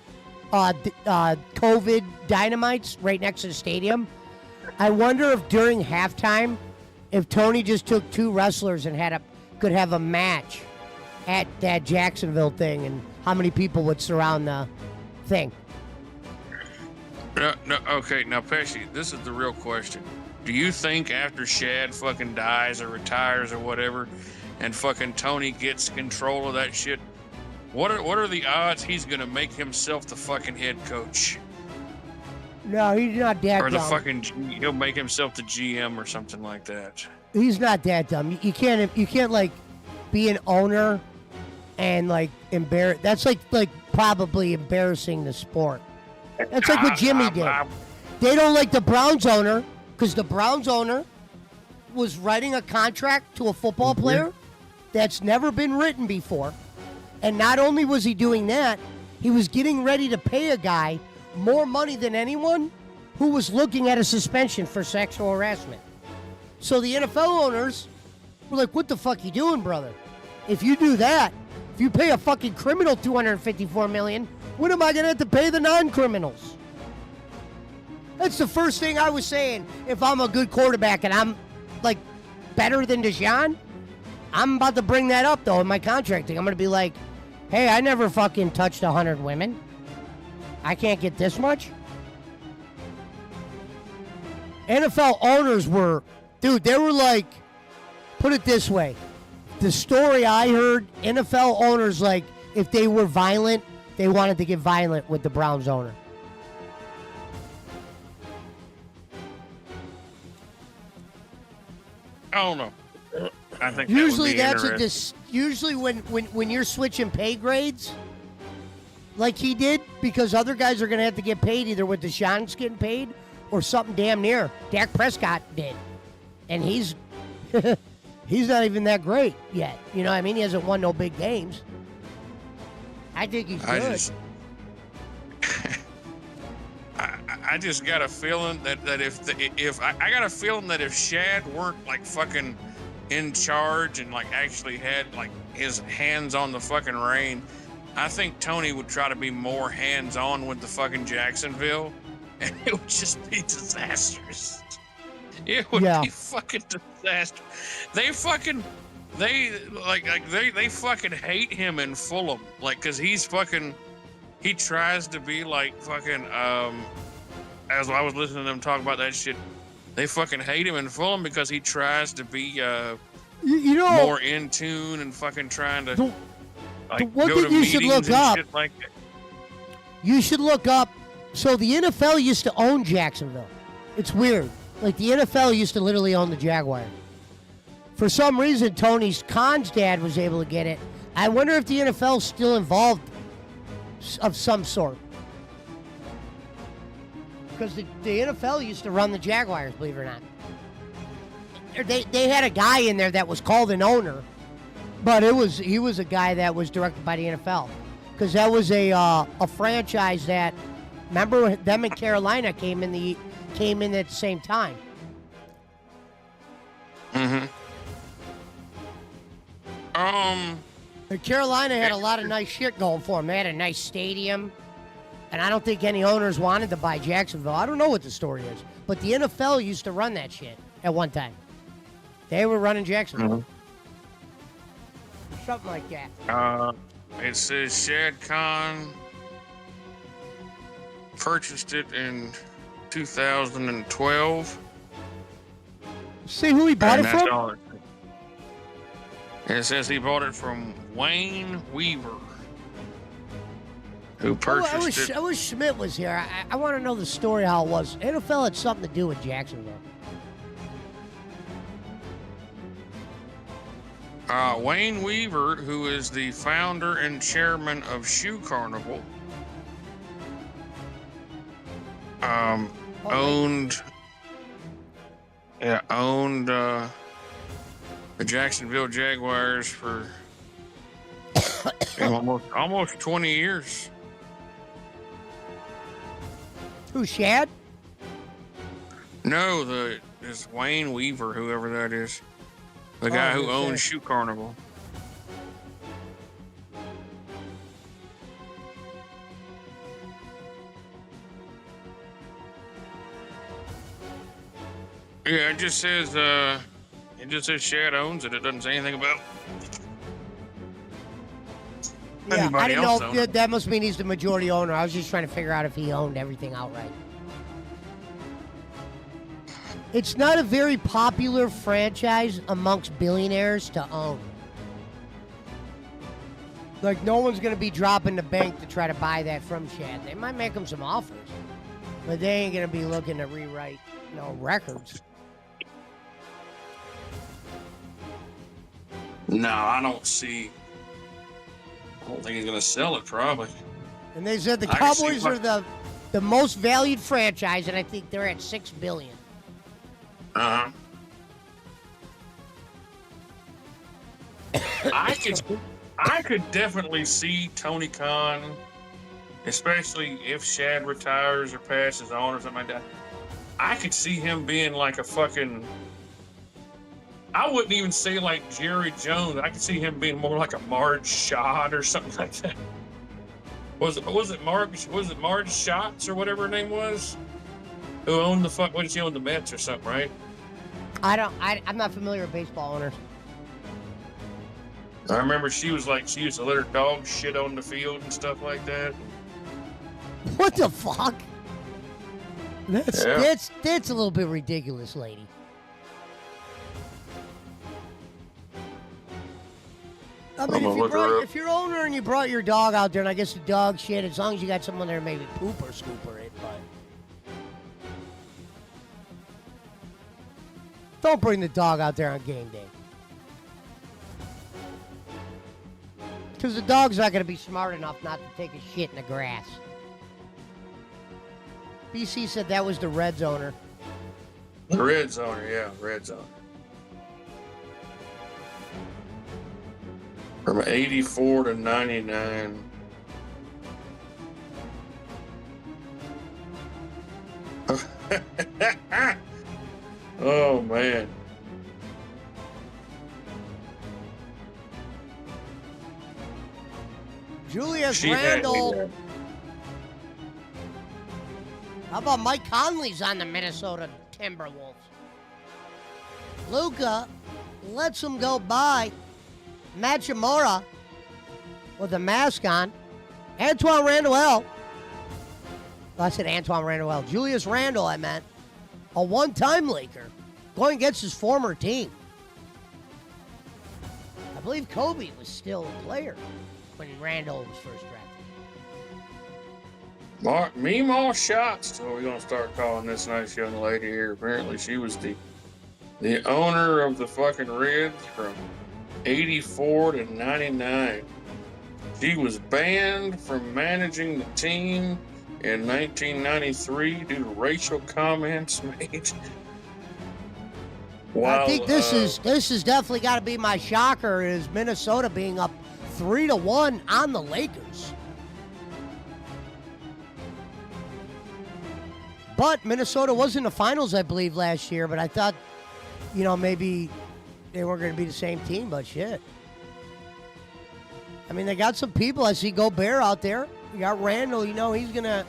[SPEAKER 2] COVID dynamites right next to the stadium. I wonder if during halftime, if Tony just took two wrestlers and could have a match at that Jacksonville thing, and how many people would surround the thing.
[SPEAKER 3] No, okay, now Pesci, this is the real question. Do you think after Shad fucking dies or retires or whatever, and fucking Tony gets control of that shit, what are the odds he's gonna make himself the fucking head coach?
[SPEAKER 2] No, he's not that
[SPEAKER 3] Or the
[SPEAKER 2] dumb.
[SPEAKER 3] he'll make himself the GM or something like that.
[SPEAKER 2] He's not that dumb. You can't like be an owner and like embarrass. That's like probably embarrassing the sport. That's like what Jimmy did. They don't like the Browns owner because the Browns owner was writing a contract to a football player that's never been written before. And not only was he doing that, he was getting ready to pay a guy more money than anyone who was looking at a suspension for sexual harassment. So the NFL owners were like, what the fuck you doing, brother? If you do that, if you pay a fucking criminal $254 million, when am I going to have to pay the non-criminals? That's the first thing I was saying. If I'm a good quarterback and I'm, like, better than Deshaun, I'm about to bring that up, though, in my contracting. I'm going to be like, hey, I never fucking touched 100 women. I can't get this much? NFL owners were, dude, they were like, put it this way. The story I heard, NFL owners, like, if they were violent, they wanted to get violent with the Browns owner.
[SPEAKER 3] I don't know. I think
[SPEAKER 2] Usually
[SPEAKER 3] that would be
[SPEAKER 2] that's usually when you're switching pay grades, like he did, because other guys are gonna have to get paid either with Deshaun's getting paid or something damn near. Dak Prescott did, and he's he's not even that great yet. You know what I mean? He hasn't won no big games. I think he's good.
[SPEAKER 3] I just got a feeling that if I got a feeling that if Shad weren't like fucking in charge and like actually had like his hands on the fucking reign, I think Tony would try to be more hands on with the fucking Jacksonville, and it would just be disastrous. It would be fucking disaster. They fucking hate him in Fulham, like, cause he's fucking. He tries to be like fucking. As I was listening to them talk about that shit, they fucking hate him in Fulham because he tries to be
[SPEAKER 2] you know,
[SPEAKER 3] more in tune and fucking trying to
[SPEAKER 2] the one
[SPEAKER 3] go
[SPEAKER 2] thing
[SPEAKER 3] to
[SPEAKER 2] you should
[SPEAKER 3] meetings
[SPEAKER 2] look
[SPEAKER 3] and
[SPEAKER 2] up.
[SPEAKER 3] shit like that.
[SPEAKER 2] You should look up. So the NFL used to own Jacksonville. It's weird. Like the NFL used to literally own the Jaguars. For some reason, Tony Khan's dad was able to get it. I wonder if the NFL's still involved of some sort. Because the NFL used to run the Jaguars, believe it or not. They had a guy in there that was called an owner, but he was a guy that was directed by the NFL. Because that was a franchise that, remember, them and Carolina came in at the same time.
[SPEAKER 3] Mm-hmm.
[SPEAKER 2] And Carolina had a lot of nice shit going for them. They had a nice stadium. And I don't think any owners wanted to buy Jacksonville. I don't know what the story is. But the NFL used to run that shit at one time. They were running Jacksonville. Mm-hmm. Something like that.
[SPEAKER 3] It says Shad Khan purchased it in 2012.
[SPEAKER 2] See who he bought it from?
[SPEAKER 3] All it says. And it says he bought it from Wayne Weaver, who purchased it.
[SPEAKER 2] I wish Schmidt was here. I want to know the story how it was. NFL had something to do with Jacksonville.
[SPEAKER 3] Wayne Weaver, who is the founder and chairman of Shoe Carnival, owned the Jacksonville Jaguars for almost 20 years.
[SPEAKER 2] Who, Shad?
[SPEAKER 3] No, is Wayne Weaver, whoever that is. The guy who owns Shoe Carnival. Yeah, it just says Shad owns it. It doesn't say anything about
[SPEAKER 2] Yeah, I
[SPEAKER 3] anybody
[SPEAKER 2] didn't
[SPEAKER 3] else
[SPEAKER 2] know.
[SPEAKER 3] owning it.
[SPEAKER 2] That must mean he's the majority owner. I was just trying to figure out if he owned everything outright. It's not a very popular franchise amongst billionaires to own. Like, no one's going to be dropping the bank to try to buy that from Shad. They might make him some offers, but they ain't going to be looking to rewrite, records.
[SPEAKER 3] No, I don't think he's going to sell it, probably.
[SPEAKER 2] And they said the
[SPEAKER 3] I can see
[SPEAKER 2] Cowboys
[SPEAKER 3] why-
[SPEAKER 2] are the most valued franchise, and I think they're at $6 billion.
[SPEAKER 3] Uh-huh. I could definitely see Tony Khan, especially if Shad retires or passes on or something like that. I could see him being like a fucking. I wouldn't even say like Jerry Jones. I could see him being more like a Marge Schott or something like that. Was it Marge Schatz or whatever her name was? Who owned what did she own, the Mets or something, right?
[SPEAKER 2] I'm not familiar with baseball owners.
[SPEAKER 3] I remember she used to let her dog shit on the field and stuff like that.
[SPEAKER 2] What the fuck? That's
[SPEAKER 3] Yeah.
[SPEAKER 2] that's a little bit ridiculous, lady. I mean,
[SPEAKER 3] I'm gonna look her up.
[SPEAKER 2] if you're owner and you brought your dog out there, and I guess the dog shit, as long as you got someone there, maybe poop or scooper it, but don't bring the dog out there on game day. Because the dog's not going to be smart enough not to take a shit in the grass. BC said that was the Reds owner.
[SPEAKER 3] The Reds owner, yeah, Reds owner. From 84 to 99. Oh, man.
[SPEAKER 2] Julius Randle. How about Mike Conley's on the Minnesota Timberwolves? Luka lets him go by. Machimura with a mask on. Antoine Randall. I said Antoine Randall. Julius Randle, I meant. A one-time Laker going against his former team. I believe Kobe was still a player when Randall was first drafted.
[SPEAKER 3] Meemaw Shots, so we're going to start calling this nice young lady here. Apparently she was the owner of the fucking Reds from 84 to 99. She was banned from managing the team in 1993 due to racial comments made.
[SPEAKER 2] I think this is definitely got to be my shocker, is Minnesota being up 3-1 on the Lakers. But Minnesota was in the finals, I believe, last year. But I thought, maybe they weren't going to be the same team. But shit. I mean, they got some people. I see Gobert out there. You got Randall. He's going to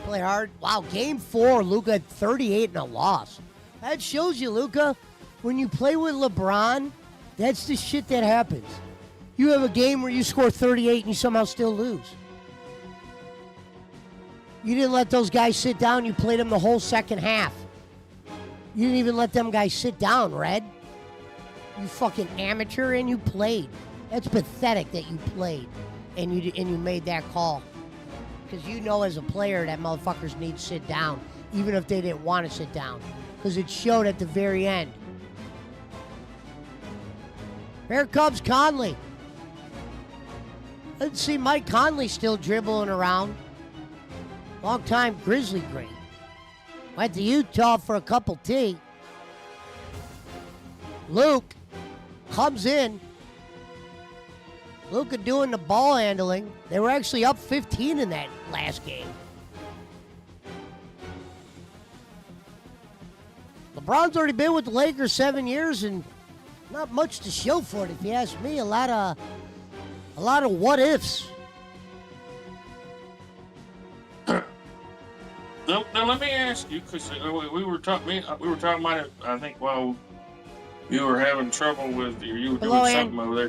[SPEAKER 2] play hard. Wow, Game 4, Luka had 38 and a loss. That shows you, Luka, when you play with LeBron, that's the shit that happens. You have a game where you score 38 and you somehow still lose. You didn't let those guys sit down. You played them the whole second half. You didn't even let them guys sit down, Red. You fucking amateur, and you played. That's pathetic that you played and you made that call. Because as a player that motherfuckers need to sit down, even if they didn't want to sit down. Because it showed at the very end. Here comes Conley. Let's see Mike Conley still dribbling around. Long-time Grizzly great. Went to Utah for a couple T. Luke comes in. Luka doing the ball handling. They were actually up 15 in that last game. LeBron's already been with the Lakers 7 years and not much to show for it, if you ask me. A lot of what ifs.
[SPEAKER 3] Now let me ask you, because we were talking about it. I think while you were having trouble with, you were doing something over there,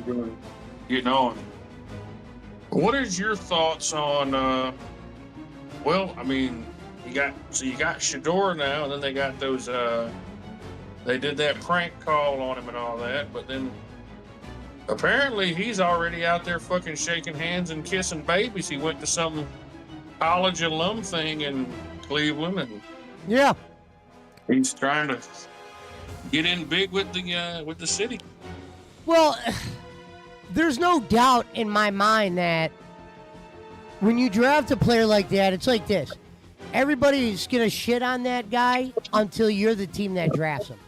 [SPEAKER 3] getting on. What is your thoughts on? Well, I mean, you got Shedeur now, and then they got those. They did that prank call on him and all that, but then apparently he's already out there fucking shaking hands and kissing babies. He went to some college alum thing in Cleveland, and
[SPEAKER 2] yeah,
[SPEAKER 3] he's trying to get in big with the city.
[SPEAKER 2] Well, there's no doubt in my mind that when you draft a player like that, it's like this. Everybody's going to shit on that guy until you're the team that drafts him.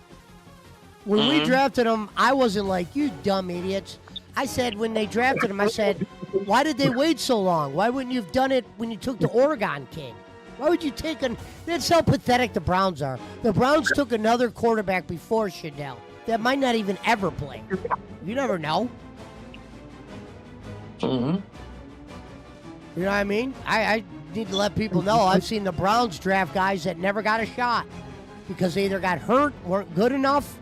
[SPEAKER 2] When we drafted him, I wasn't like, you dumb idiots. I said, when they drafted him, I said, why did they wait so long? Why wouldn't you have done it when you took the Oregon kid? Why would you take that's how pathetic the Browns are. The Browns took another quarterback before Shedeur that might not even ever play. You never know.
[SPEAKER 3] Mm-hmm.
[SPEAKER 2] You know what I mean? I need to let people know I've seen the Browns draft guys that never got a shot because they either got hurt, weren't good enough,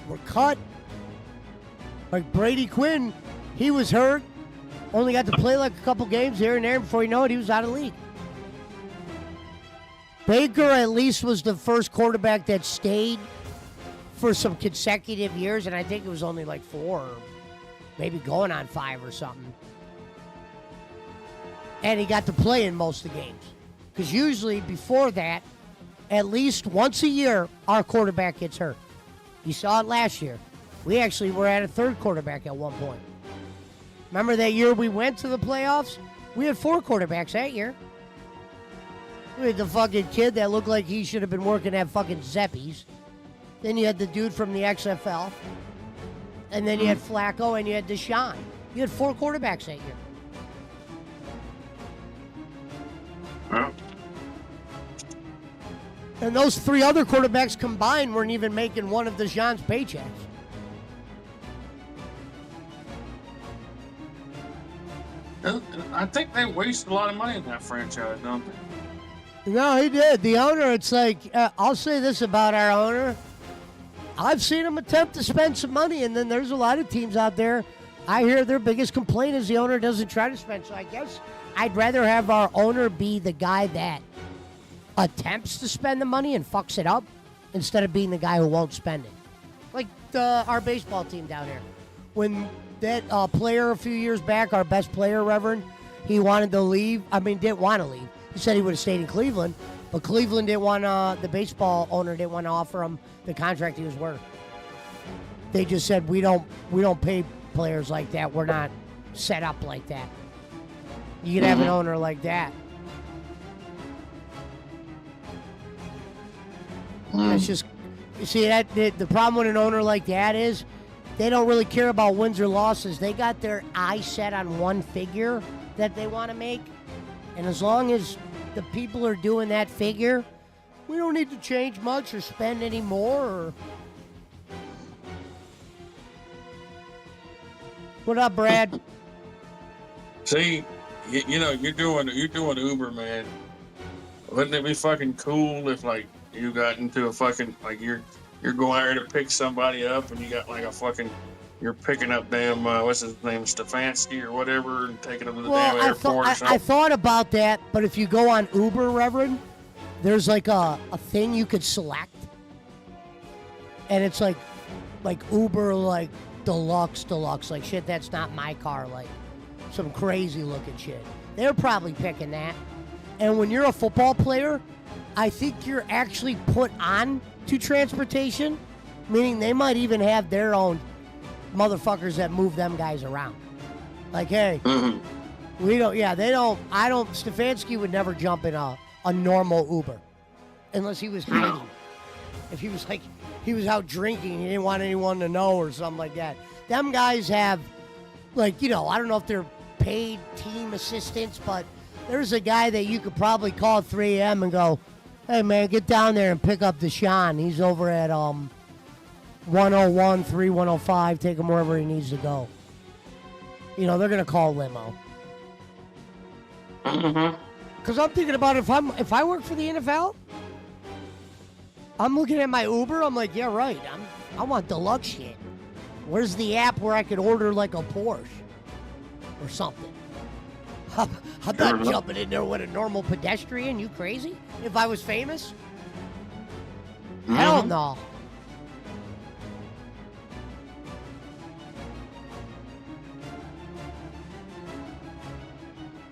[SPEAKER 2] were cut. Like Brady Quinn, he was hurt, only got to play like a couple games here and there. Before you know it, he was out of the league. Baker at least was the first quarterback that stayed for some consecutive years, and I think it was only like 4 or maybe going on 5 or something. And he got to play in most of the games. Because usually before that, at least once a year, our quarterback gets hurt. You saw it last year. We actually were at a third quarterback at one point. Remember that year we went to the playoffs? We had 4 quarterbacks that year. We had the fucking kid that looked like he should have been working at fucking Zeppies. Then you had the dude from the XFL. And then you had Flacco and you had Deshaun. You had 4 quarterbacks that year.
[SPEAKER 3] Well,
[SPEAKER 2] and those 3 other quarterbacks combined weren't even making one of Deshaun's paychecks.
[SPEAKER 3] I think they wasted a lot of money in that franchise, don't they?
[SPEAKER 2] No, he did. The owner, it's like, I'll say this about our owner. I've seen him attempt to spend some money, and then there's a lot of teams out there. I hear their biggest complaint is the owner doesn't try to spend. So I guess I'd rather have our owner be the guy that attempts to spend the money and fucks it up instead of being the guy who won't spend it. Like our baseball team down here. When that player a few years back, our best player, Reverend, he wanted to leave. I mean, didn't want to leave. He said he would have stayed in Cleveland, but Cleveland didn't want the baseball owner didn't want to offer him the contract he was worth. They just said we don't pay players like that. We're not set up like that. You can have an owner like that. It's just, you see, that the problem with an owner like that is they don't really care about wins or losses. They got their eye set on one figure that they want to make. And as long as the people are doing that figure, we don't need to change much or spend any more. Or... What up, Brad?
[SPEAKER 3] See, you know, you're doing Uber, man. Wouldn't it be fucking cool if like you got into a fucking like you're going out there to pick somebody up and you got like a fucking you're picking up damn what's his name, Stefanski or whatever, and taking him to the damn airport or something.
[SPEAKER 2] I thought about that, but if you go on Uber, Reverend, there's like a thing you could select, and it's like Uber like deluxe like shit. That's not my car, like some crazy looking shit. They're probably picking that. And when you're a football player, I think you're actually put on to transportation, meaning they might even have their own motherfuckers that move them guys around. Like, hey,
[SPEAKER 3] Mm-hmm.
[SPEAKER 2] we don't. Yeah, they don't. I don't. Stefanski would never jump in a normal Uber, unless he was hiding. If he was like he was out drinking, he didn't want anyone to know or something like that. Them guys have, like, you know, I don't know if they're paid team assistants, but there's a guy that you could probably call at 3 a.m. and go, hey, man, get down there and pick up Deshaun. He's over at 101, 3105. Take him wherever he needs to go. You know, they're going to call limo.
[SPEAKER 3] Mm-hmm.
[SPEAKER 2] Because I'm thinking about if I work for the NFL, I'm looking at my Uber. I'm like, yeah, right. I want deluxe shit. Where's the app where I could order like a Porsche or something? I'm not jumping in there with a normal pedestrian. You crazy? If I was famous? Hell no.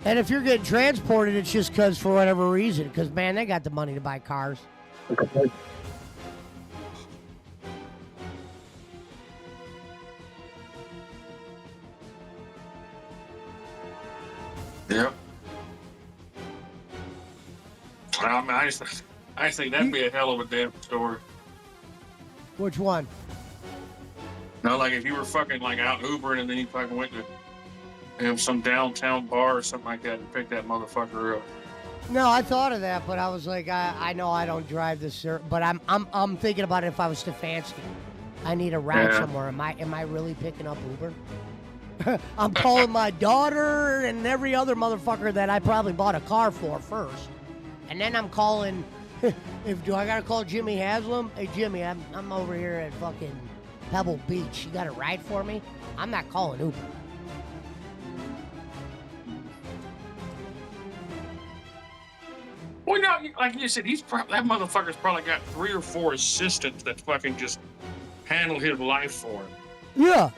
[SPEAKER 2] And if you're getting transported, it's just because for whatever reason. Because, man, they got the money to buy cars.
[SPEAKER 3] Yep. I mean, I just think that'd be a hell of a damn story.
[SPEAKER 2] Which one?
[SPEAKER 3] No, like if you were fucking like out Ubering and then you fucking went to some downtown bar or something like that and picked that motherfucker up.
[SPEAKER 2] No, I thought of that, but I was like, I know I don't drive this, but I'm thinking about it if I was Stefanski. I need a ride somewhere. Am I really picking up Uber? I'm calling my daughter and every other motherfucker that I probably bought a car for first. And then I'm calling, do I gotta call Jimmy Haslam? Hey Jimmy, I'm over here at fucking Pebble Beach. You got a ride for me? I'm not calling Uber.
[SPEAKER 3] Well, no, like you said, that motherfucker's probably got 3 or 4 assistants that fucking just handle his life for him.
[SPEAKER 2] Yeah.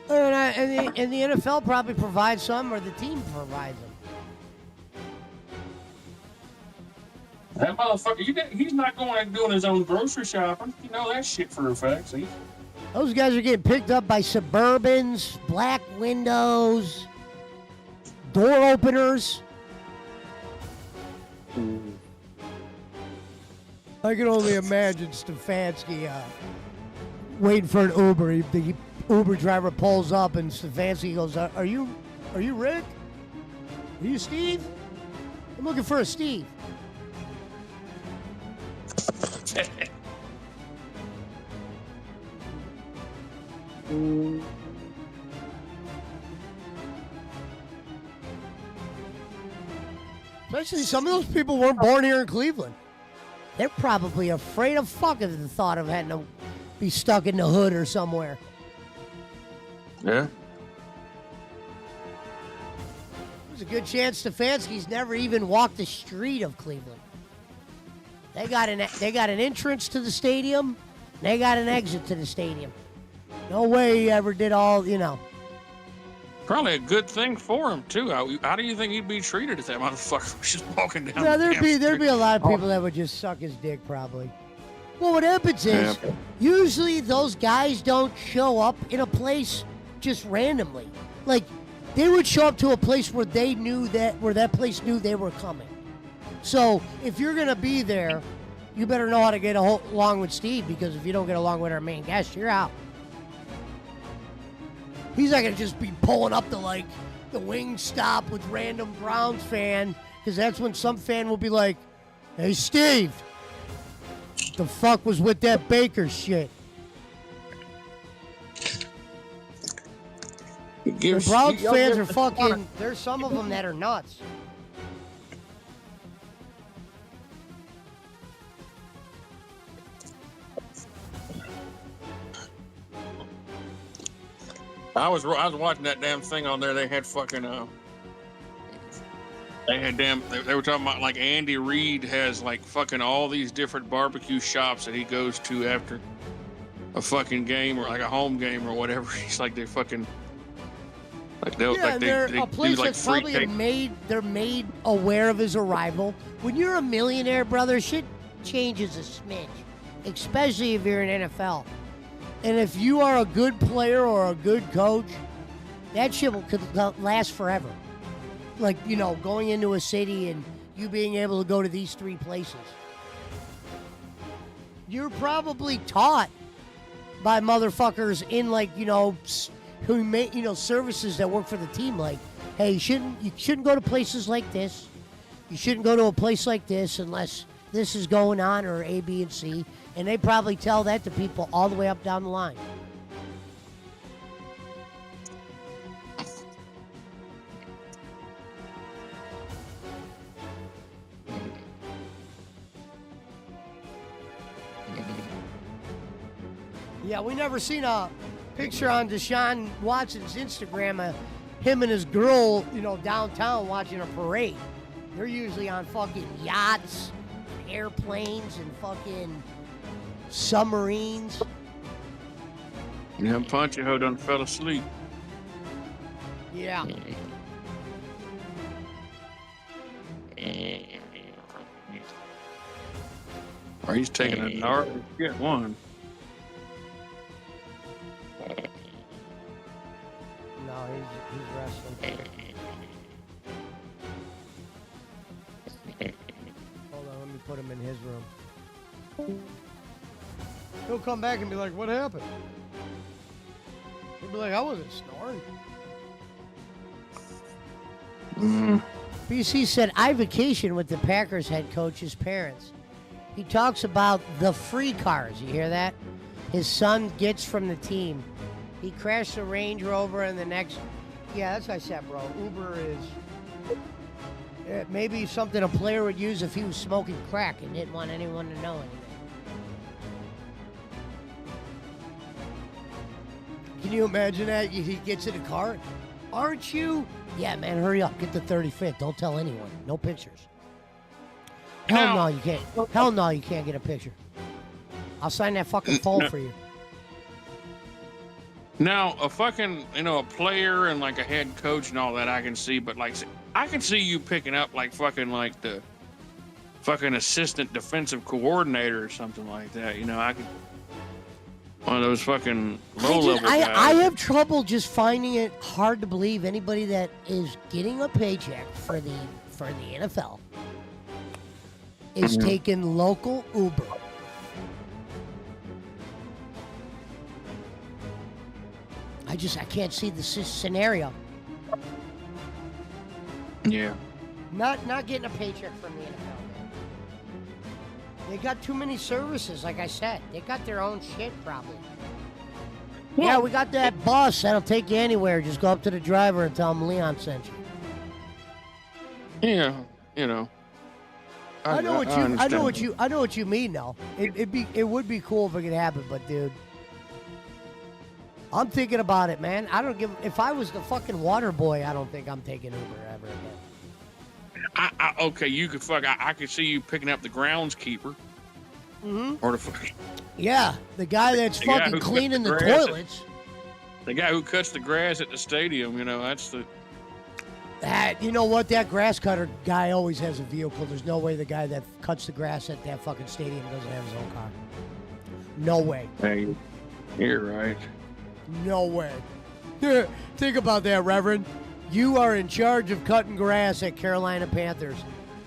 [SPEAKER 2] And the NFL probably provides some, or the team provides them.
[SPEAKER 3] That motherfucker, he's not going and doing his own grocery shopping. You know that shit for a fact. See?
[SPEAKER 2] Those guys are getting picked up by Suburbans, black windows, door openers. I can only imagine Stefanski waiting for an Uber. The Uber driver pulls up and Stefanski goes, Are you Rick? Are you Steve? I'm looking for a Steve. Especially some of those people weren't born here in Cleveland. They're probably afraid of fucking the thought of having to be stuck in the hood or somewhere.
[SPEAKER 3] Yeah.
[SPEAKER 2] There's a good chance Stefanski's never even walked the street of Cleveland. They got an entrance to the stadium. They got an exit to the stadium. No way he ever did all, you know.
[SPEAKER 3] Probably a good thing for him too. How do you think he'd be treated if that motherfucker was just walking down?
[SPEAKER 2] Yeah,
[SPEAKER 3] the
[SPEAKER 2] there'd be a lot of people that would just suck his dick probably. Well, what happens is usually those guys don't show up in a place just randomly. Like they would show up to a place where that place knew they were coming. So if you're gonna be there, you better know how to get along with Steve, because if you don't get along with our main guest, you're out. He's not gonna just be pulling up to like the wing stop with random Browns fan, because that's when some fan will be like, "Hey Steve, what the fuck was with that Baker shit?" The Browns fans are fucking. There's some of them that are nuts.
[SPEAKER 3] I was watching that damn thing on there. They had fucking they were talking about like Andy Reid has like fucking all these different barbecue shops that he goes to after a fucking game or like a home game or whatever. He's like they fucking like they'll
[SPEAKER 2] Yeah,
[SPEAKER 3] like
[SPEAKER 2] they're
[SPEAKER 3] they
[SPEAKER 2] a place
[SPEAKER 3] do like
[SPEAKER 2] that's
[SPEAKER 3] free
[SPEAKER 2] probably
[SPEAKER 3] cake.
[SPEAKER 2] they're made aware of his arrival. When you're a millionaire, brother, shit changes a smidge, especially if you're in NFL. And if you are a good player or a good coach, that shit could last forever. Like, you know, going into a city and you being able to go to these 3 places. You're probably taught by motherfuckers in, like, you know, who make, you know, services that work for the team, like, hey, you shouldn't go to places like this. You shouldn't go to a place like this unless this is going on, or A, B, and C. And they probably tell that to people all the way up down the line. Yeah, we never seen a picture on Deshaun Watson's Instagram of him and his girl, you know, downtown watching a parade. They're usually on fucking yachts, and airplanes, and fucking submarines.
[SPEAKER 3] Yeah, Poncho done fell asleep.
[SPEAKER 2] Yeah.
[SPEAKER 3] Or he's taking a gnarly shit one.
[SPEAKER 2] No, he's wrestling. Hold on, let me put him in his room. He'll come back and be like, what happened? He'll be like, I wasn't snoring. BC said, I vacation with the Packers head coach's parents. He talks about the free cars. You hear that? His son gets from the team. He crashed a Range Rover and the next... Yeah, that's what I said, bro. Uber is... maybe something a player would use if he was smoking crack and didn't want anyone to know anything. Can you imagine that? He gets in a car. Aren't you? Yeah, man, hurry up. Get the 35th. Don't tell anyone. No pictures. Hell no, you can't. Hell no, you can't get a picture. I'll sign that fucking phone for you.
[SPEAKER 3] Now, a fucking, you know, a player and like a head coach and all that I can see, but like, I can see you picking up like fucking like the fucking assistant defensive coordinator or something like that. You know, I could, one of those fucking low-level guys.
[SPEAKER 2] I have trouble just finding it hard to believe anybody that is getting a paycheck for the NFL is taking local Uber. I can't see the scenario.
[SPEAKER 3] Yeah.
[SPEAKER 2] Not getting a paycheck from the NFL, man. They got too many services, like I said. They got their own shit, probably. Well, yeah, we got that bus that'll take you anywhere. Just go up to the driver and tell him Leon sent you.
[SPEAKER 3] Yeah, you know.
[SPEAKER 2] I know what you mean, though. It would be cool if it could happen, but dude, I'm thinking about it, man. I don't give. If I was the fucking water boy, I don't think I'm taking Uber ever again.
[SPEAKER 3] Okay, you could fuck. I could see you picking up the groundskeeper.
[SPEAKER 2] Mm-hmm.
[SPEAKER 3] Or the fuck.
[SPEAKER 2] Yeah, the guy that's fucking cleaning the toilets.
[SPEAKER 3] The guy who cuts the grass at the stadium. You know, that's the.
[SPEAKER 2] You know what? That grass cutter guy always has a vehicle. There's no way the guy that cuts the grass at that fucking stadium doesn't have his own car. No way.
[SPEAKER 3] Hey, you're right.
[SPEAKER 2] No way. Think about that, Reverend. You are in charge of cutting grass at Carolina Panthers.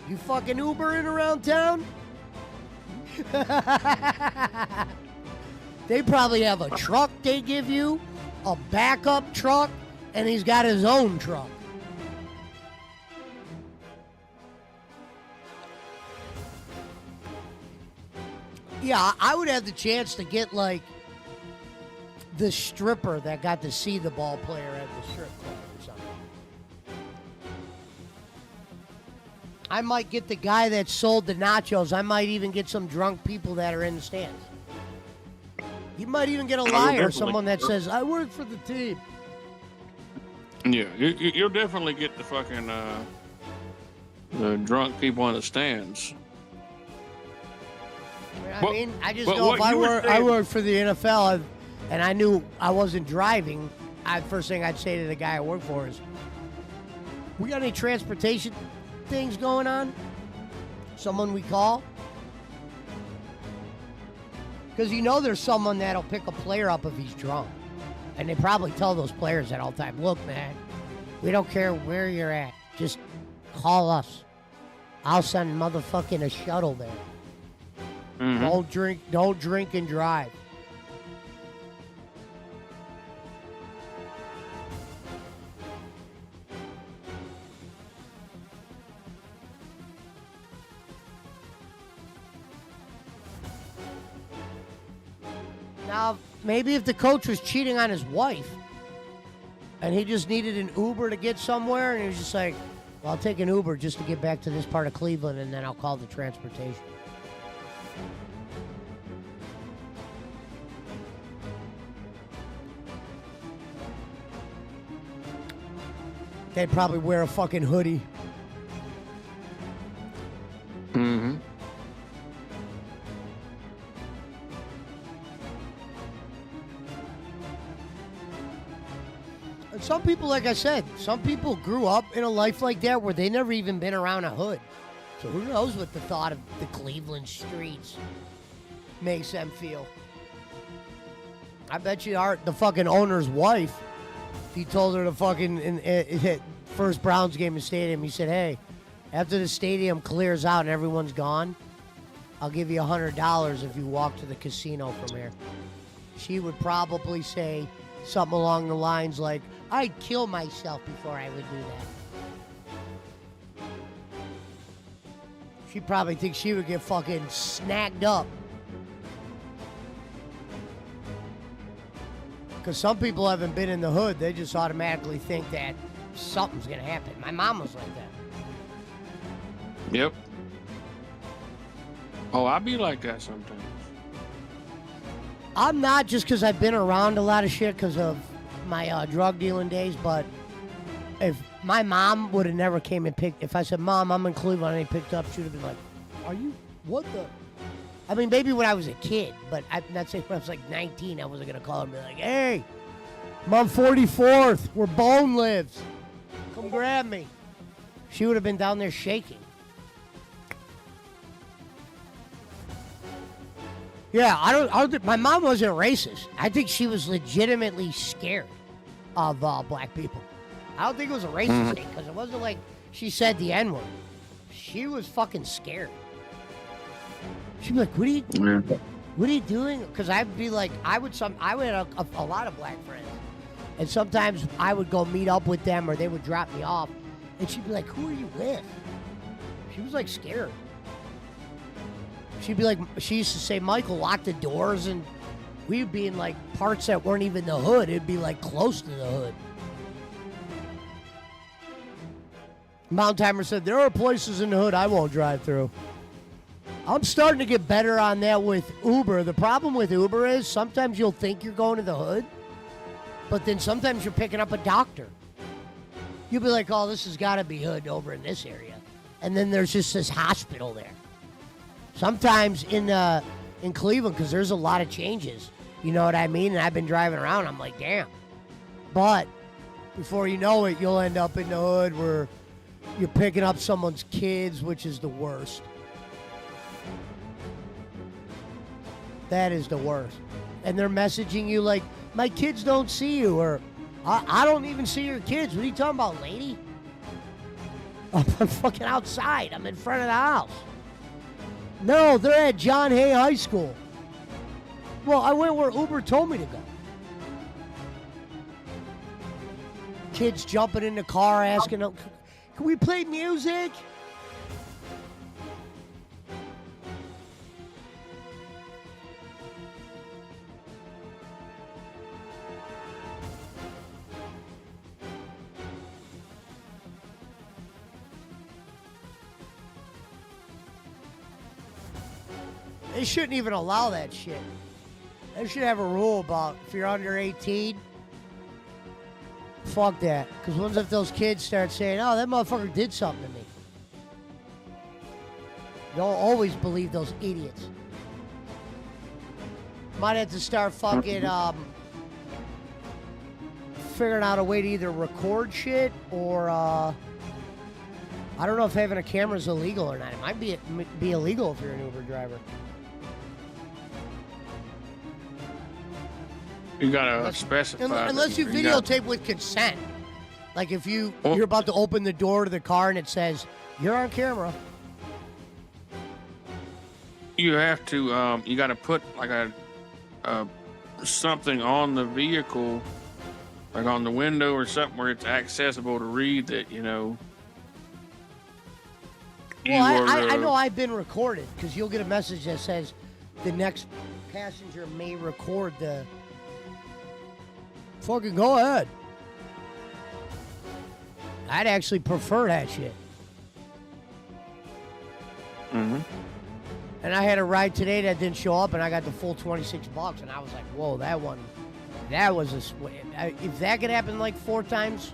[SPEAKER 2] You fucking Ubering around town? They probably have a truck they give you, a backup truck, and he's got his own truck. Yeah, I would have the chance to get, like, the stripper that got to see the ball player at the strip club or something. I might get the guy that sold the nachos. I might even get some drunk people that are in the stands. You might even get a liar, someone that says, I work for the team.
[SPEAKER 3] Yeah, you'll definitely get the fucking the drunk people in the stands.
[SPEAKER 2] I mean, I just know if I worked for the NFL and I knew I wasn't driving, first thing I'd say to the guy I work for is, we got any transportation things going on? Someone we call? Because there's someone that'll pick a player up if he's drunk. And they probably tell those players that all the time, look, man, we don't care where you're at. Just call us. I'll send motherfucking a shuttle there.
[SPEAKER 3] Mm-hmm.
[SPEAKER 2] Don't drink and drive. Now, maybe if the coach was cheating on his wife and he just needed an Uber to get somewhere and he was just like, well, I'll take an Uber just to get back to this part of Cleveland and then I'll call the transportation. They'd probably wear a fucking hoodie.
[SPEAKER 3] Mm-hmm.
[SPEAKER 2] And some people, like I said, some people grew up in a life like that where they never even been around a hood. So who knows what the thought of the Cleveland streets makes them feel. I bet you the fucking owner's wife, if he told her to fucking hit first Browns game in stadium, he said, hey, after the stadium clears out and everyone's gone, I'll give you $100 if you walk to the casino from here. She would probably say something along the lines like, I'd kill myself before I would do that. She probably thinks she would get fucking snagged up. Because some people haven't been in the hood. They just automatically think that something's going to happen. My mom was like that.
[SPEAKER 3] Yep. Oh, I be like that sometimes.
[SPEAKER 2] I'm not, just because I've been around a lot of shit because of my drug dealing days, but if my mom would have never came and picked, if I said, Mom, I'm in Cleveland, and he picked up, she would have been like, are you, what the? I mean, maybe when I was a kid, but I'm not saying when I was like 19, I wasn't going to call her and be like, hey, I'm on 44th, where Bone lives. Come grab me. She would have been down there shaking. Yeah, I don't think, my mom wasn't racist. I think she was legitimately scared of black people. I don't think it was a racist thing, because it wasn't like she said the N-word. She was fucking scared. She'd be like, what are you doing? Because I'd be like, I would have a lot of black friends. And sometimes I would go meet up with them or they would drop me off. And she'd be like, who are you with? She was like scared. She'd be like, she used to say, Michael, lock the doors. And we'd be in like parts that weren't even the hood. It'd be like close to the hood. Mount Timer said, there are places in the hood I won't drive through. I'm starting to get better on that with Uber. The problem with Uber is sometimes you'll think you're going to the hood, but then sometimes you're picking up a doctor. You'll be like, oh, this has got to be hood over in this area. And then there's just this hospital there. Sometimes in Cleveland, because there's a lot of changes. You know what I mean? And I've been driving around. I'm like, damn. But before you know it, you'll end up in the hood where you're picking up someone's kids, which is the worst. That is the worst. And they're messaging you like, my kids don't see you, or I don't even see your kids. What are you talking about, lady? I'm fucking outside. I'm in front of the house. No, they're at John Hay High School. Well, I went where Uber told me to go. Kids jumping in the car asking them, can we play music? They shouldn't even allow that shit. They should have a rule about if you're under 18, fuck that. Because what if those kids start saying, oh, that motherfucker did something to me? Don't always believe those idiots. Might have to start fucking figuring out a way to either record shit or I don't know if having a camera is illegal or not. It might be illegal if you're an Uber driver.
[SPEAKER 3] You gotta specify.
[SPEAKER 2] Unless you videotape with consent. Like if you're about to open the door to the car and it says, you're on camera.
[SPEAKER 3] You have to, you gotta put like a something on the vehicle, like on the window or something where it's accessible to read that, you know.
[SPEAKER 2] Well, I know I've been recorded because you'll get a message that says the next passenger may record the. Fucking go ahead. I'd actually prefer that shit.
[SPEAKER 3] Mm-hmm.
[SPEAKER 2] And I had a ride today that didn't show up, and I got the full $26, and I was like, "Whoa, that was a. If that could happen like 4 times,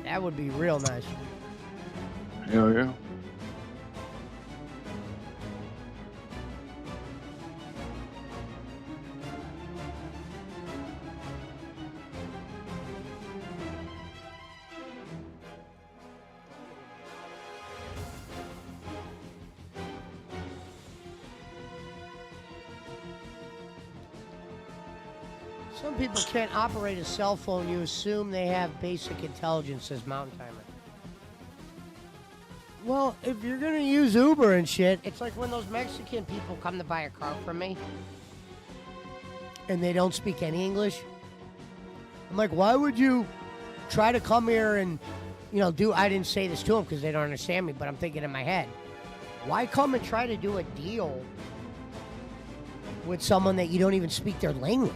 [SPEAKER 2] that would be real nice."
[SPEAKER 3] Hell yeah.
[SPEAKER 2] Some people can't operate a cell phone. You assume they have basic intelligence, says Mountain Timer. Well, if you're going to use Uber and shit, it's like when those Mexican people come to buy a car from me and they don't speak any English. I'm like, why would you try to come here and, I didn't say this to them because they don't understand me, but I'm thinking in my head, why come and try to do a deal with someone that you don't even speak their language?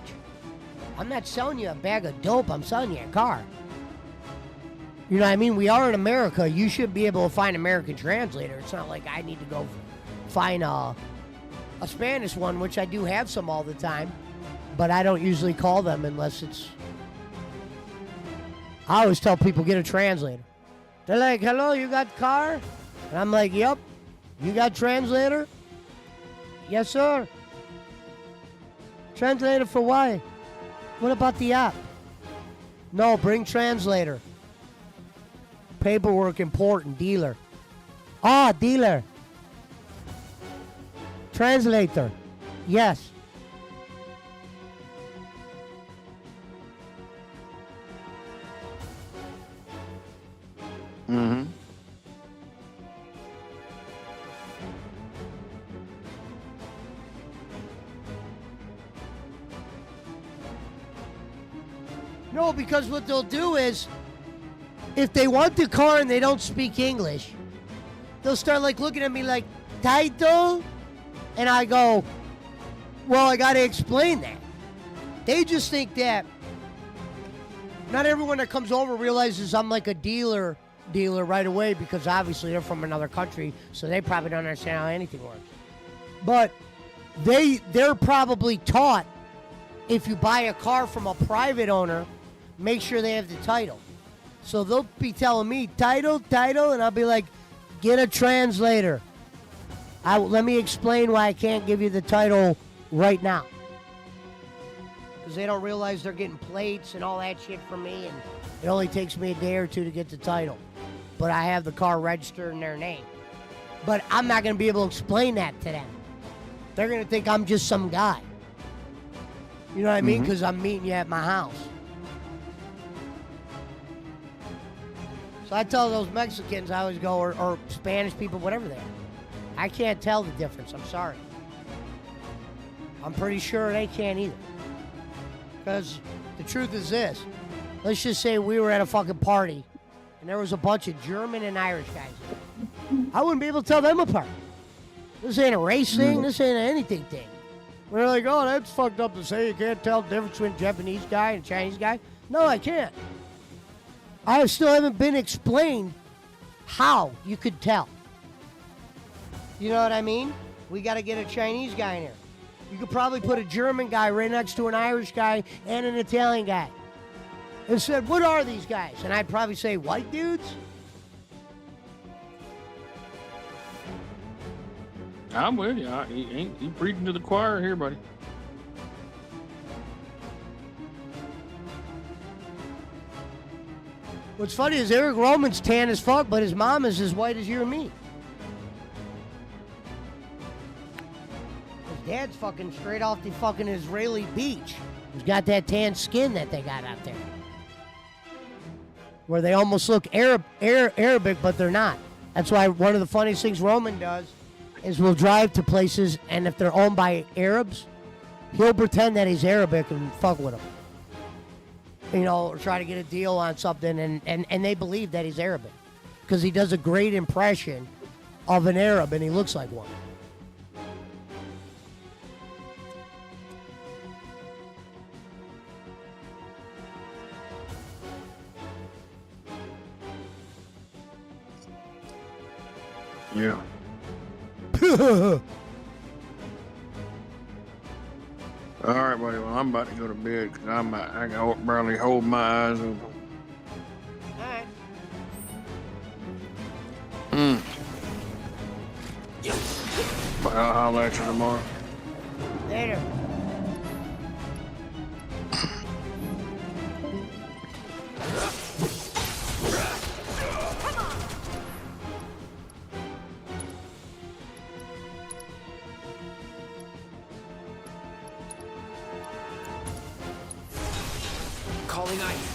[SPEAKER 2] I'm not selling you a bag of dope. I'm selling you a car. You know what I mean? We are in America. You should be able to find an American translator. It's not like I need to go find a Spanish one, which I do have some all the time. But I don't usually call them unless it's... I always tell people, get a translator. They're like, hello, you got car? And I'm like, yep. You got translator? Yes, sir. Translator for why? What about the app? No, bring translator. Paperwork important, dealer. Ah, dealer. Translator. Yes.
[SPEAKER 3] Mm-hmm.
[SPEAKER 2] No, because what they'll do is, if they want the car and they don't speak English, they'll start like looking at me like, title? And I go, well, I got to explain that. They just think that not everyone that comes over realizes I'm like a dealer right away because obviously they're from another country, so they probably don't understand how anything works. But they're probably taught if you buy a car from a private owner, make sure they have the title. So they'll be telling me, title, and I'll be like, get a translator. Let me explain why I can't give you the title right now. Because they don't realize they're getting plates and all that shit from me, and it only takes me a day or 2 to get the title. But I have the car registered in their name. But I'm not going to be able to explain that to them. They're going to think I'm just some guy. You know what I mean? Because I'm meeting you at my house. So I tell those Mexicans, I always go, or Spanish people, whatever they are. I can't tell the difference. I'm sorry. I'm pretty sure they can't either. Because the truth is this. Let's just say we were at a fucking party and there was a bunch of German and Irish guys there. I wouldn't be able to tell them apart. This ain't a race thing. This ain't an anything thing. We're like, oh, that's fucked up to say. You can't tell the difference between a Japanese guy and a Chinese guy. No, I can't. I still haven't been explained how you could tell. You know what I mean? We got to get a Chinese guy in here. You could probably put a German guy right next to an Irish guy and an Italian guy. And said, what are these guys? And I'd probably say, white dudes?
[SPEAKER 3] I'm with you. You preaching to the choir here, buddy.
[SPEAKER 2] What's funny is Eric Roman's tan as fuck, but his mom is as white as you and me. His dad's fucking straight off the fucking Israeli beach. He's got that tan skin that they got out there, where they almost look Arabic, but they're not. That's why one of the funniest things Roman does is we'll drive to places, and if they're owned by Arabs, he'll pretend that he's Arabic and fuck with them. You know, or try to get a deal on something, and they believe that he's Arabic because he does a great impression of an Arab, and he looks like one.
[SPEAKER 3] Yeah. All right, buddy. Well, I'm about to go to bed because I can barely hold my eyes open.
[SPEAKER 2] All right.
[SPEAKER 3] But I'll holler at you tomorrow.
[SPEAKER 2] Later.
[SPEAKER 6] Calling ice.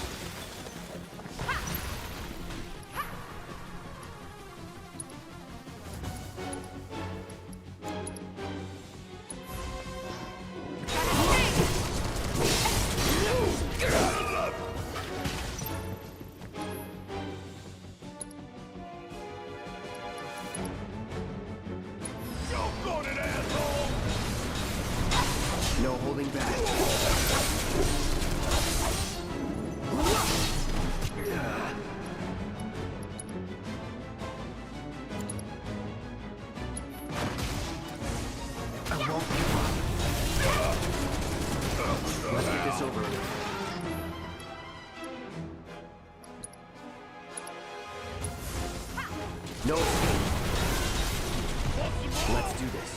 [SPEAKER 6] No holding back. I won't give up. Let's get this over with. No escape. Let's do this.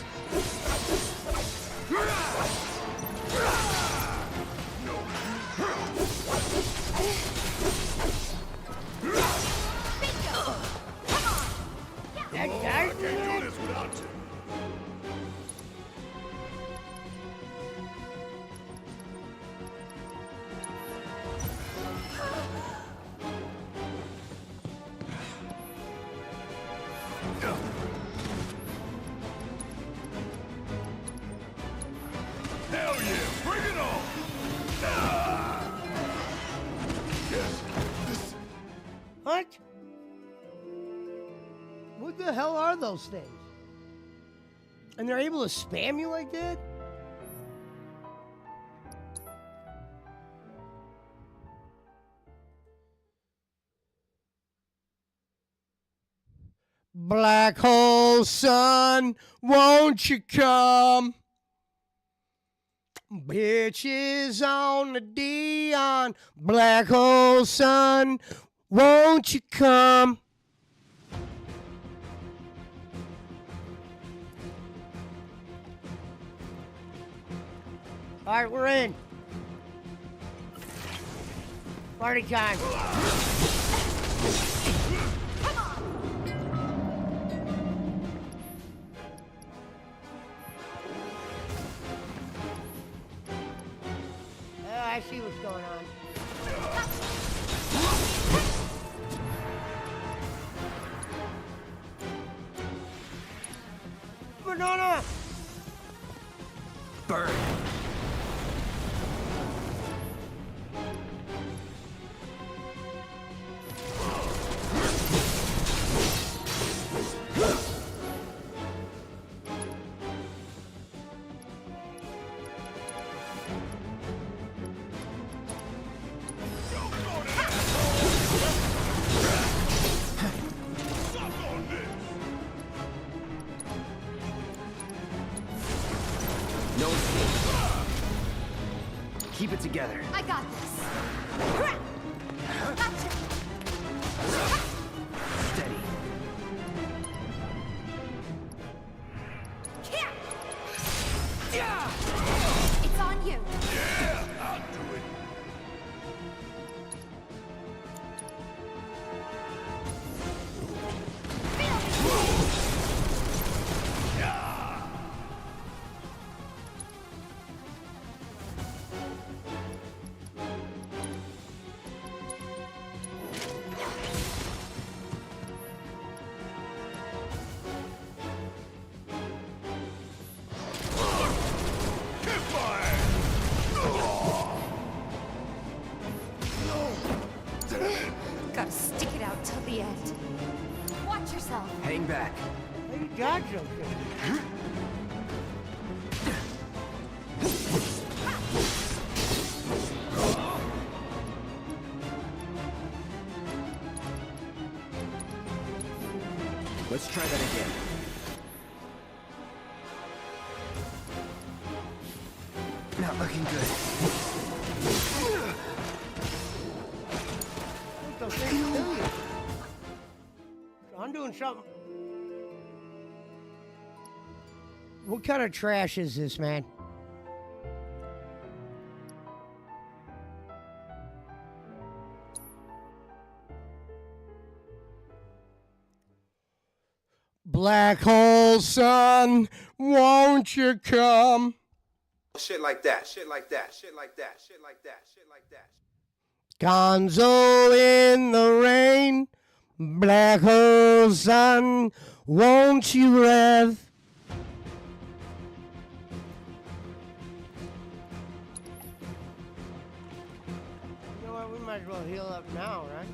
[SPEAKER 7] Hell yeah, bring it on!
[SPEAKER 2] What? What the hell are those things? And they're able to spam you like that? Black hole sun, won't you come? Bitches on the Dion, black hole sun, won't you come? All right, we're in. Party time. I see what's going on. Banana!
[SPEAKER 6] Burn. No escape. Keep it together.
[SPEAKER 8] I got this. Gotcha.
[SPEAKER 6] Steady.
[SPEAKER 8] It's on you.
[SPEAKER 7] Yeah, I'll do it.
[SPEAKER 6] Staying back.
[SPEAKER 2] How you dodge those things?
[SPEAKER 6] Let's try that again. Not looking good.
[SPEAKER 2] What the thing do you? I'm doing something. What kind of trash is this, man? Black hole sun, won't you come?
[SPEAKER 9] Shit like that, shit like that, shit like that, shit like that, shit like that.
[SPEAKER 2] Gonzo in the rain, black hole sun, won't you rev? You know what, we might as well heal up now, right?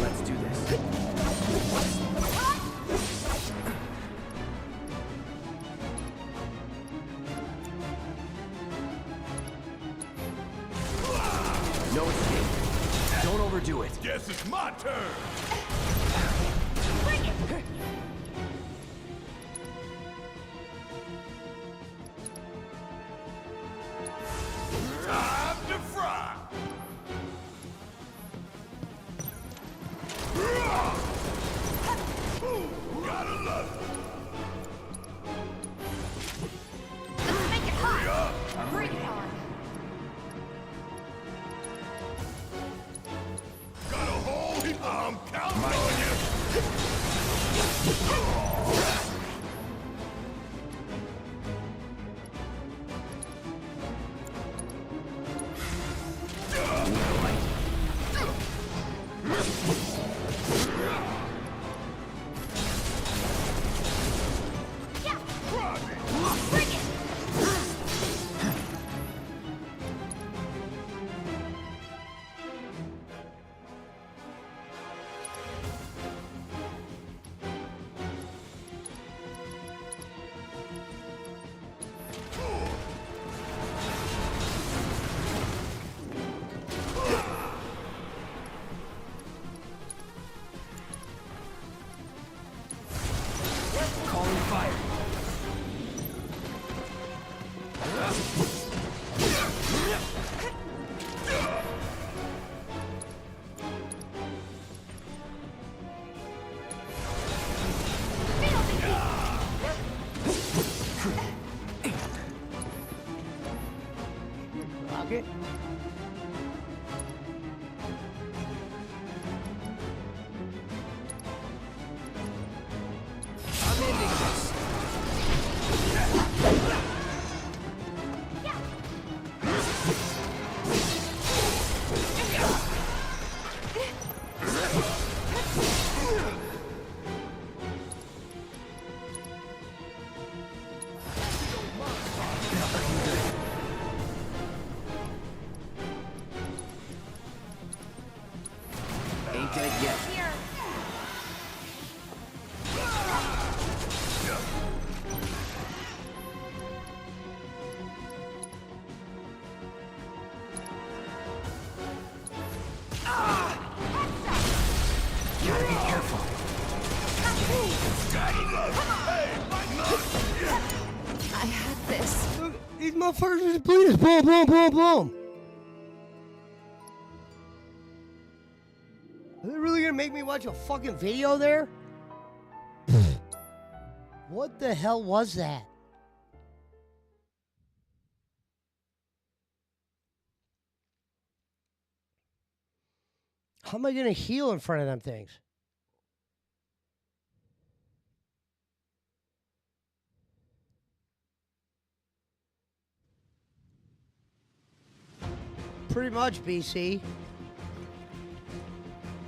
[SPEAKER 6] Let's do this. No escape. Don't overdo it.
[SPEAKER 7] Guess it's my turn.
[SPEAKER 8] Bring it!
[SPEAKER 7] Time to fry. Gotta love it.
[SPEAKER 8] Let's make it hot! Bring it on!
[SPEAKER 7] Got a hold. I'm counting on you.
[SPEAKER 8] Yeah! Bring it!
[SPEAKER 6] Calling fire.
[SPEAKER 8] Feel the heat!
[SPEAKER 2] Rocket?
[SPEAKER 6] I'm ending this. Ain't dead yet.
[SPEAKER 8] Here!
[SPEAKER 6] Gotta be careful.
[SPEAKER 8] I had this.
[SPEAKER 2] Look, he these motherfuckers just bleed us. Boom, boom, boom, boom. Are they really gonna make me watch a fucking video there? What the hell was that? How am I gonna heal in front of them things? Pretty much, BC.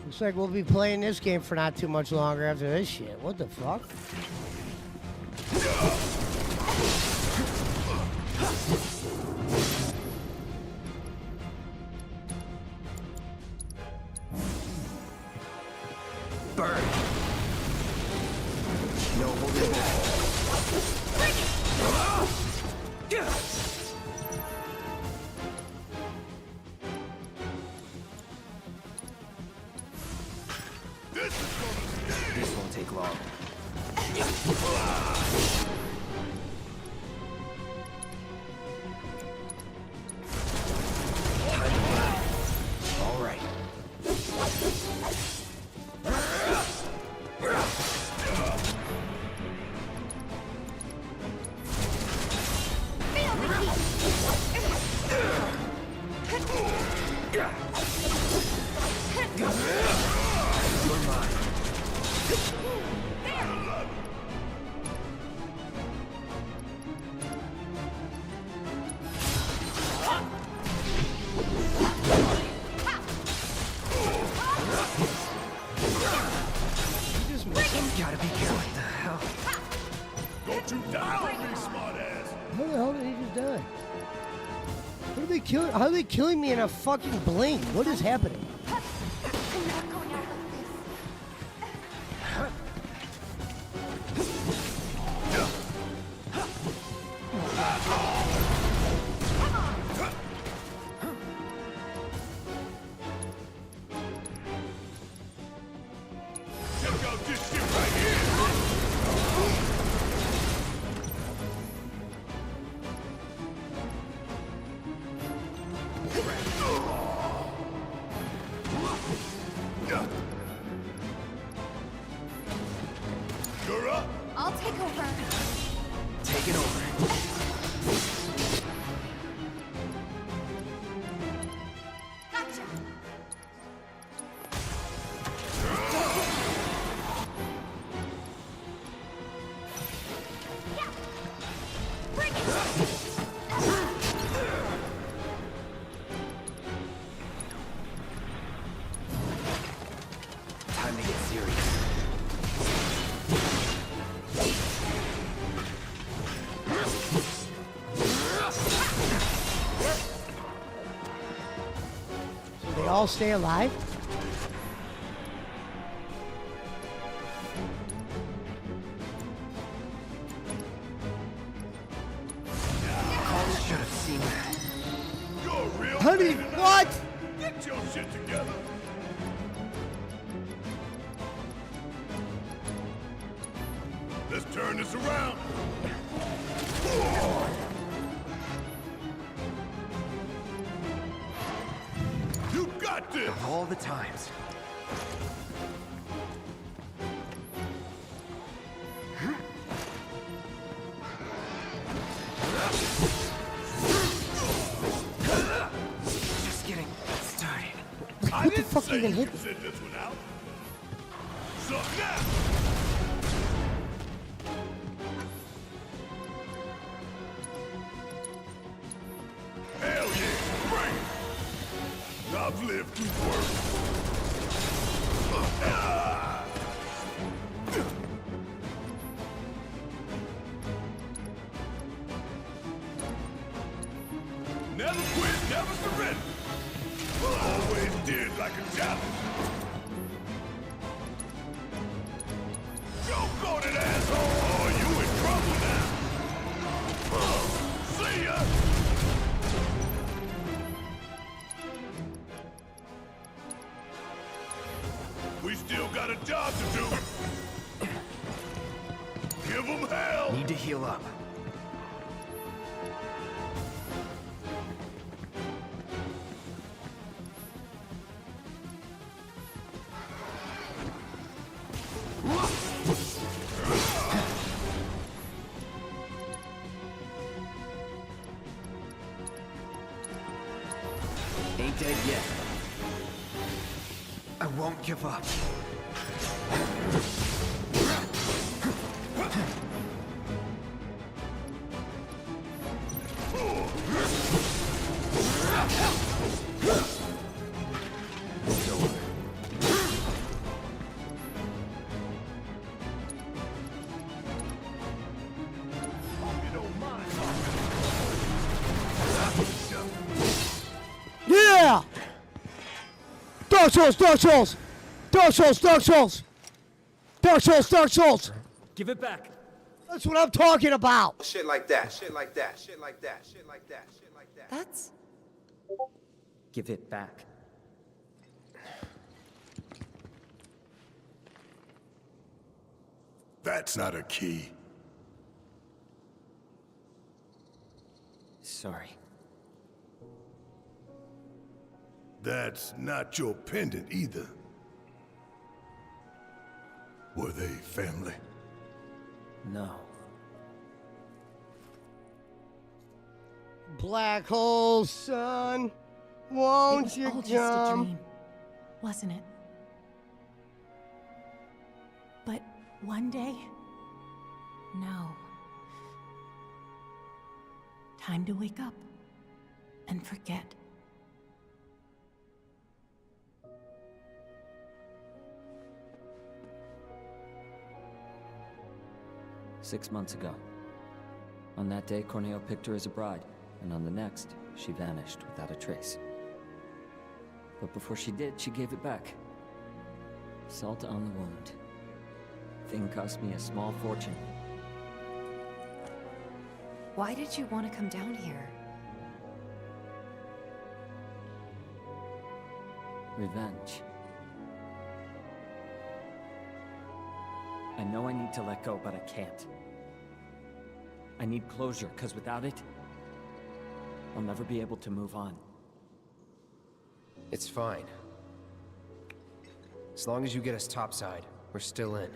[SPEAKER 2] Looks like we'll be playing this game for not too much longer after this shit. What the fuck?
[SPEAKER 6] Burn. No holding back. This won't take long. All right. You're mine. Gotta be careful. What the hell?
[SPEAKER 7] Don't you die on me, smartass!
[SPEAKER 2] How the hell did he just die? What are they killing? How are they killing me in a fucking blink? What is happening?
[SPEAKER 8] I'm not going out like this.
[SPEAKER 7] Check out this shit right here! You're up!
[SPEAKER 8] I'll take over.
[SPEAKER 6] Take it over.
[SPEAKER 8] Gotcha. Yeah. Bring it.
[SPEAKER 6] Time to get serious.
[SPEAKER 2] So they all stay alive?
[SPEAKER 6] Should have seen that.
[SPEAKER 7] You're a real
[SPEAKER 2] Honey,
[SPEAKER 7] pain in the
[SPEAKER 2] what?
[SPEAKER 7] ass. Get your shit together! Let's turn this around! You got this!
[SPEAKER 6] Of all the times. Just getting started.
[SPEAKER 7] I
[SPEAKER 2] What the
[SPEAKER 7] didn't
[SPEAKER 2] fuck
[SPEAKER 7] say
[SPEAKER 2] you gonna
[SPEAKER 7] you
[SPEAKER 2] hit?
[SPEAKER 7] could sit this one out. So now, hell yeah, bring it. I've lived through worse. Ah. Never quit, never surrender. Always did like a challenge. Choke on it, asshole! Oh, you in trouble now. See ya! We still got a job to do. Give them hell!
[SPEAKER 6] Need to heal up.
[SPEAKER 10] Ain't dead yet. I won't give up.
[SPEAKER 2] Yeah! Dark Souls, Dark Souls! Dark Souls, Dark Souls! Dark Souls, Dark Souls!
[SPEAKER 10] Give it back.
[SPEAKER 2] That's what I'm talking about!
[SPEAKER 9] Shit like that, shit like that, shit like that, shit like that, shit like that.
[SPEAKER 8] That's...
[SPEAKER 10] Give it back.
[SPEAKER 7] That's not a key.
[SPEAKER 10] Sorry.
[SPEAKER 7] That's not your pendant either. Were they family?
[SPEAKER 10] No.
[SPEAKER 2] Black hole, son. Won't you
[SPEAKER 8] all just a
[SPEAKER 2] come?
[SPEAKER 8] dream, wasn't it? But one day, no. Time to wake up and forget.
[SPEAKER 10] Six months ago. On that day, Corneo picked her as a bride, and on the next, she vanished without a trace. But before she did, she gave it back. Salt on the wound. Thing cost me a small fortune.
[SPEAKER 11] Why did you want to come down here?
[SPEAKER 10] Revenge. I know I need to let go, but I can't. I need closure, because without it, I'll never be able to move on.
[SPEAKER 12] It's fine. As long as you get us topside, we're still in.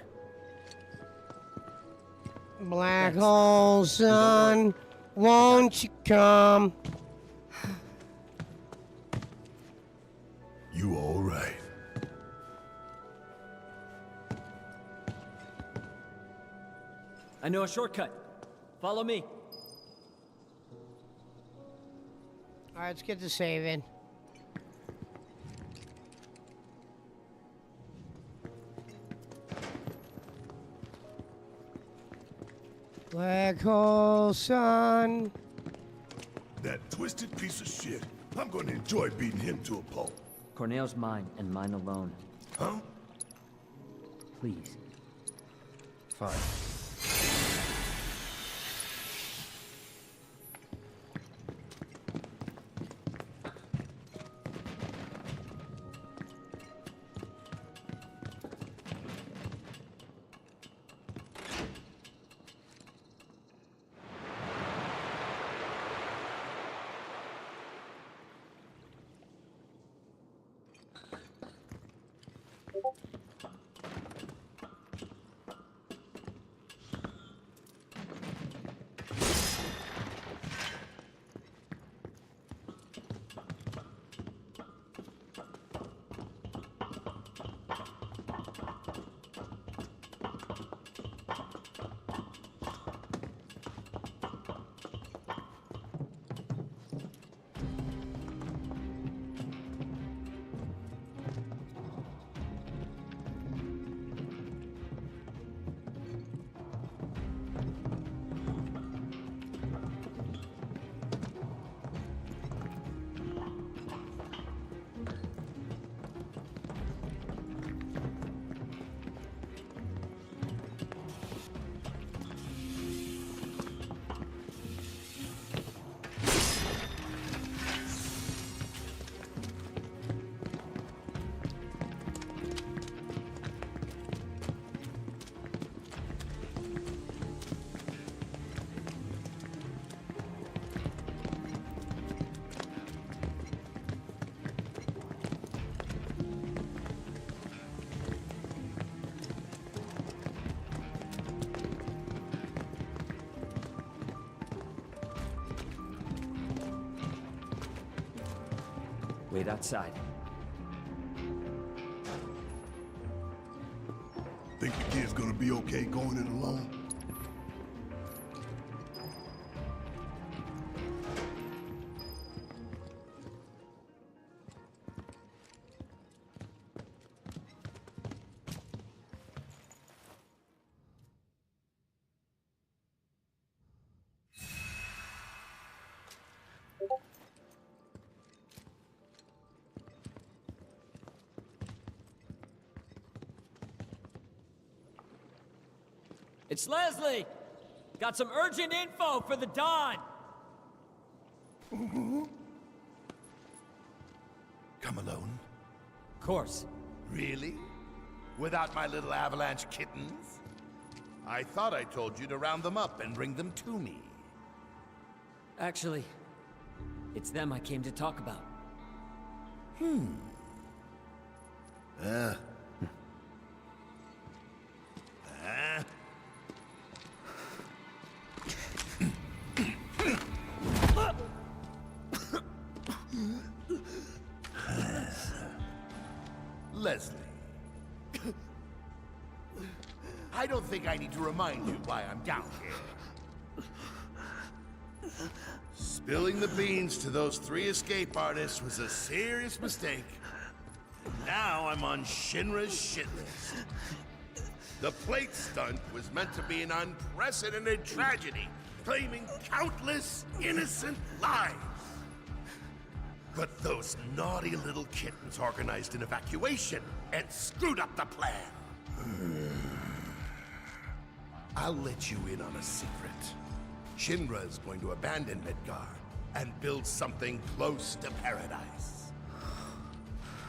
[SPEAKER 2] Black hole, son. Won't you come?
[SPEAKER 7] You all right?
[SPEAKER 10] I know a shortcut. Follow me.
[SPEAKER 2] Alright, let's get to saving. Black hole, son.
[SPEAKER 7] That twisted piece of shit. I'm gonna enjoy beating him to a pulp.
[SPEAKER 10] Corneo's mine, and mine alone.
[SPEAKER 7] Huh?
[SPEAKER 10] Please.
[SPEAKER 12] Fine.
[SPEAKER 10] Wait outside.
[SPEAKER 7] Think the kid's gonna be okay going it alone?
[SPEAKER 13] It's Leslie! Got some urgent info for the Don!
[SPEAKER 7] Come alone?
[SPEAKER 13] Of course.
[SPEAKER 7] Really? Without my little avalanche kittens? I thought I told you to round them up and bring them to me.
[SPEAKER 13] Actually, it's them I came to talk about.
[SPEAKER 7] Leslie. I don't think I need to remind you why I'm down here. Spilling the beans to those 3 escape artists was a serious mistake. Now I'm on Shinra's shit list. The plate stunt was meant to be an unprecedented tragedy, claiming countless innocent lives. But those naughty little kittens organized an evacuation and screwed up the plan. I'll let you in on a secret. Shinra's going to abandon Midgar and build something close to paradise.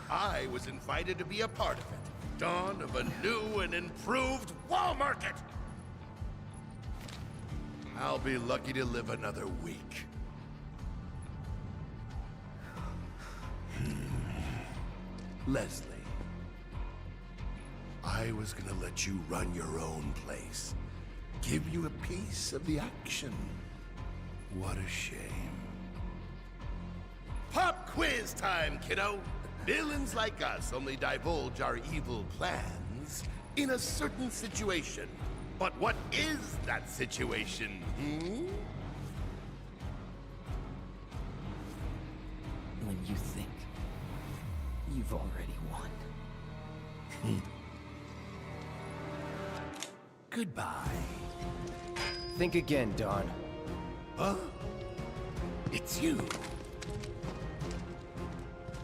[SPEAKER 7] I was invited to be a part of it. Dawn of a new and improved wall market. I'll be lucky to live another week. Leslie, I was gonna let you run your own place. Give you a piece of the action. What a shame. Pop quiz time, kiddo! Villains like us only divulge our evil plans in a certain situation. But what is that situation,
[SPEAKER 13] When you think you've already won.
[SPEAKER 7] Goodbye.
[SPEAKER 12] Think again, Don.
[SPEAKER 7] Huh? It's you.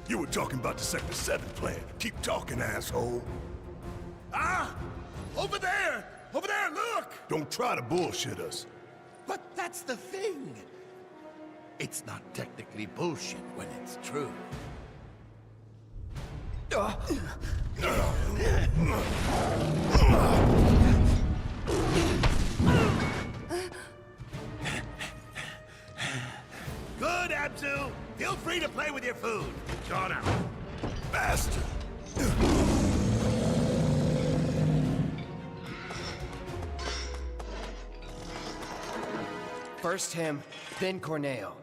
[SPEAKER 6] You were talking about the Sector 7 plan. Keep talking, asshole.
[SPEAKER 7] Ah! Over there! Over there, look!
[SPEAKER 6] Don't try to bullshit us.
[SPEAKER 7] But that's the thing. It's not technically bullshit when it's true. Good, Abzu. Feel free to play with your food. Gone out.
[SPEAKER 6] Bastard!
[SPEAKER 12] First him, then Corneo.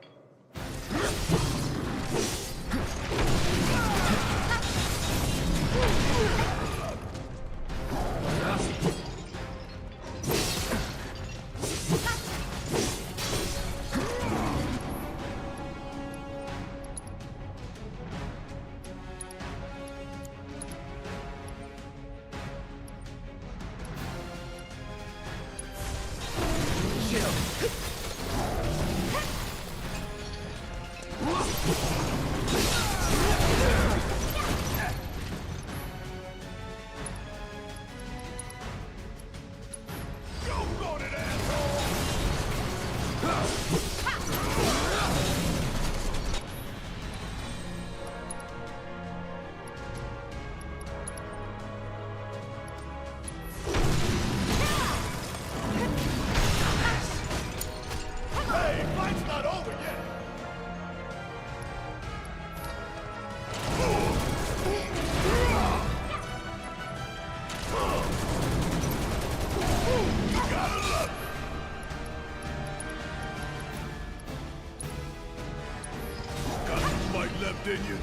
[SPEAKER 7] did you?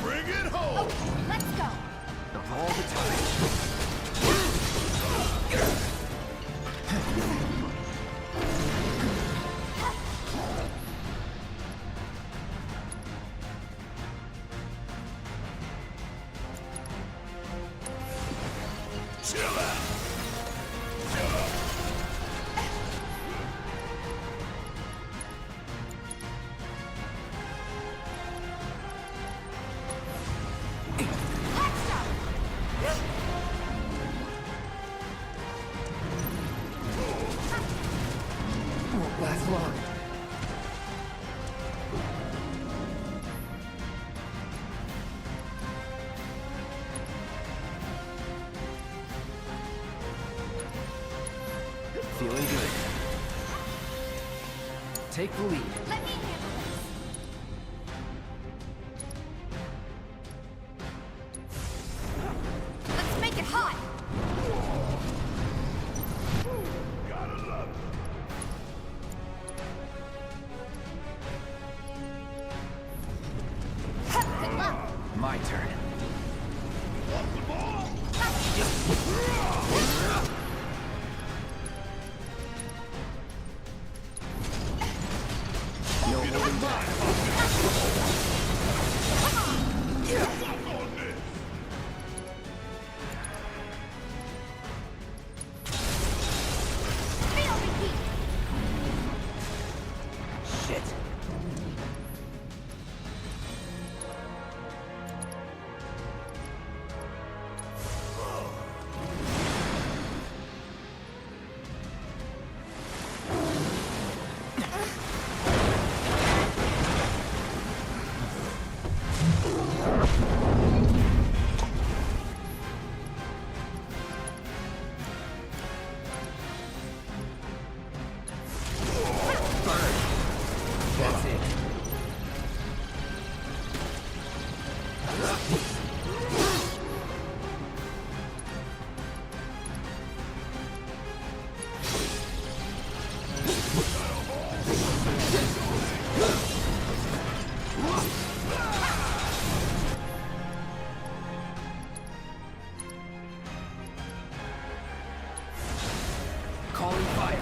[SPEAKER 7] Bring it home!
[SPEAKER 8] Let's go.
[SPEAKER 12] Of all the time.
[SPEAKER 7] Chill out!
[SPEAKER 12] Won't last long. Feeling good. Take the lead.
[SPEAKER 8] Let me handle this. Let's make it hot.
[SPEAKER 7] Gotta love it.
[SPEAKER 8] Good luck.
[SPEAKER 12] My turn. No holding back.
[SPEAKER 8] Feel the heat.
[SPEAKER 12] Shit. That's it. Calling fire.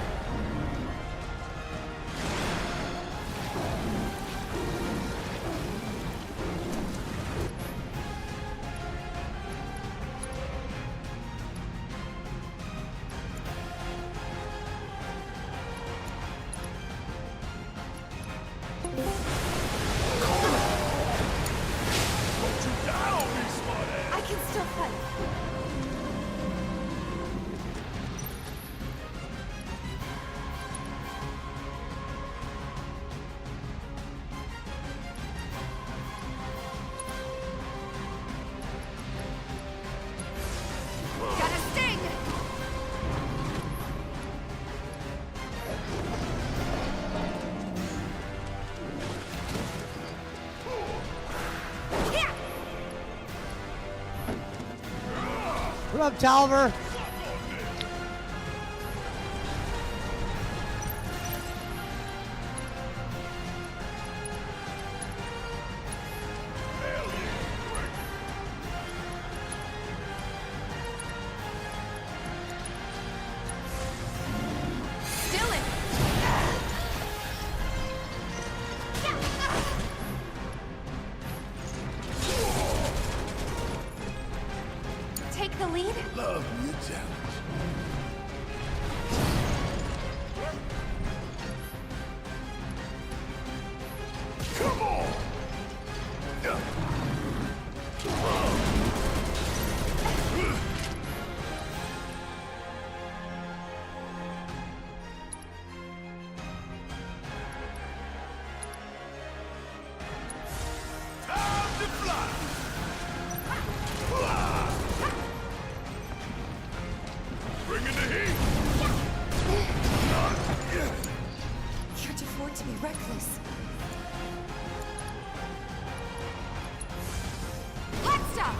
[SPEAKER 8] I can still fight. Got a sting! Yeah!
[SPEAKER 2] What up, Tolliver?
[SPEAKER 8] Still it! Take the lead?
[SPEAKER 7] Love me a challenge. Come on! Time to fly! Bring in the heat!
[SPEAKER 11] Can't afford to be reckless.
[SPEAKER 8] Hot stuff!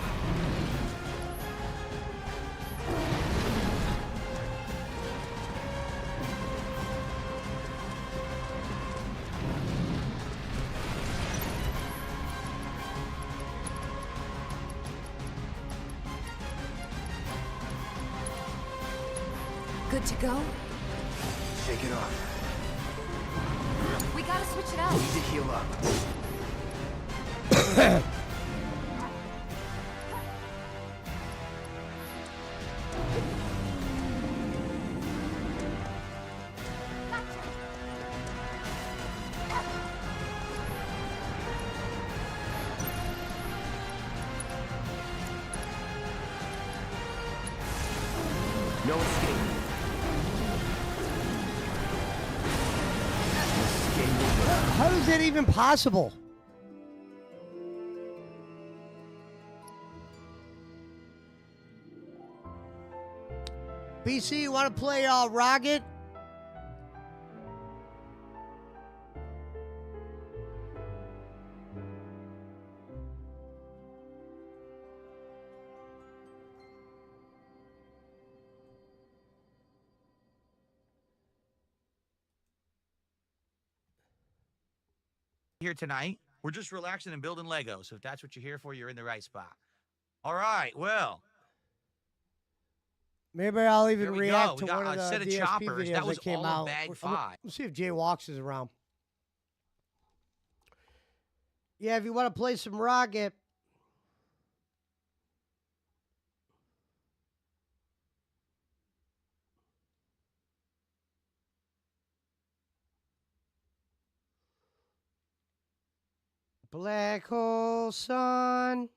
[SPEAKER 11] Good to go?
[SPEAKER 12] Shake it off.
[SPEAKER 11] We gotta switch it out.
[SPEAKER 12] Need to heal up. No escape.
[SPEAKER 2] How is that even possible? BC, you want to play Rocket?
[SPEAKER 14] Here tonight, we're just relaxing and building Legos. So if that's what you're here for, you're in the right spot. All right, well.
[SPEAKER 2] Maybe I'll even
[SPEAKER 14] Here we
[SPEAKER 2] react
[SPEAKER 14] go.
[SPEAKER 2] to
[SPEAKER 14] We got
[SPEAKER 2] one of
[SPEAKER 14] a
[SPEAKER 2] the
[SPEAKER 14] set of
[SPEAKER 2] DSP
[SPEAKER 14] choppers.
[SPEAKER 2] videos
[SPEAKER 14] That was
[SPEAKER 2] that came
[SPEAKER 14] all
[SPEAKER 2] out.
[SPEAKER 14] of bag
[SPEAKER 2] Let's
[SPEAKER 14] 5.
[SPEAKER 2] see if Jay Walks is around. Yeah, if you want to play some Rocket. Black hole sun.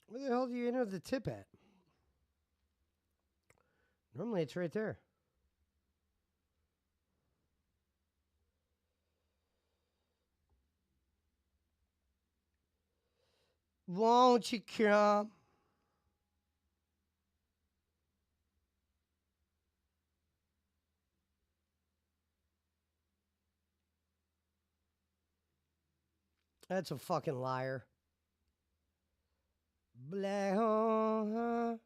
[SPEAKER 2] Where the hell do you enter the tip at? Normally it's right there. Won't you come? That's a fucking liar. Black hole.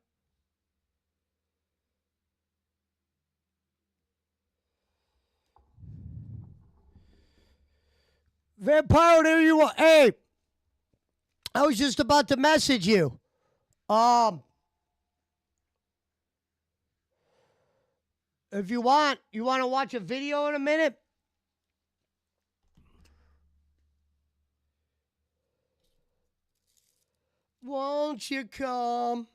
[SPEAKER 2] Vampire, there you are. Hey, I was just about to message you. If you want to watch a video in a minute? Won't you come?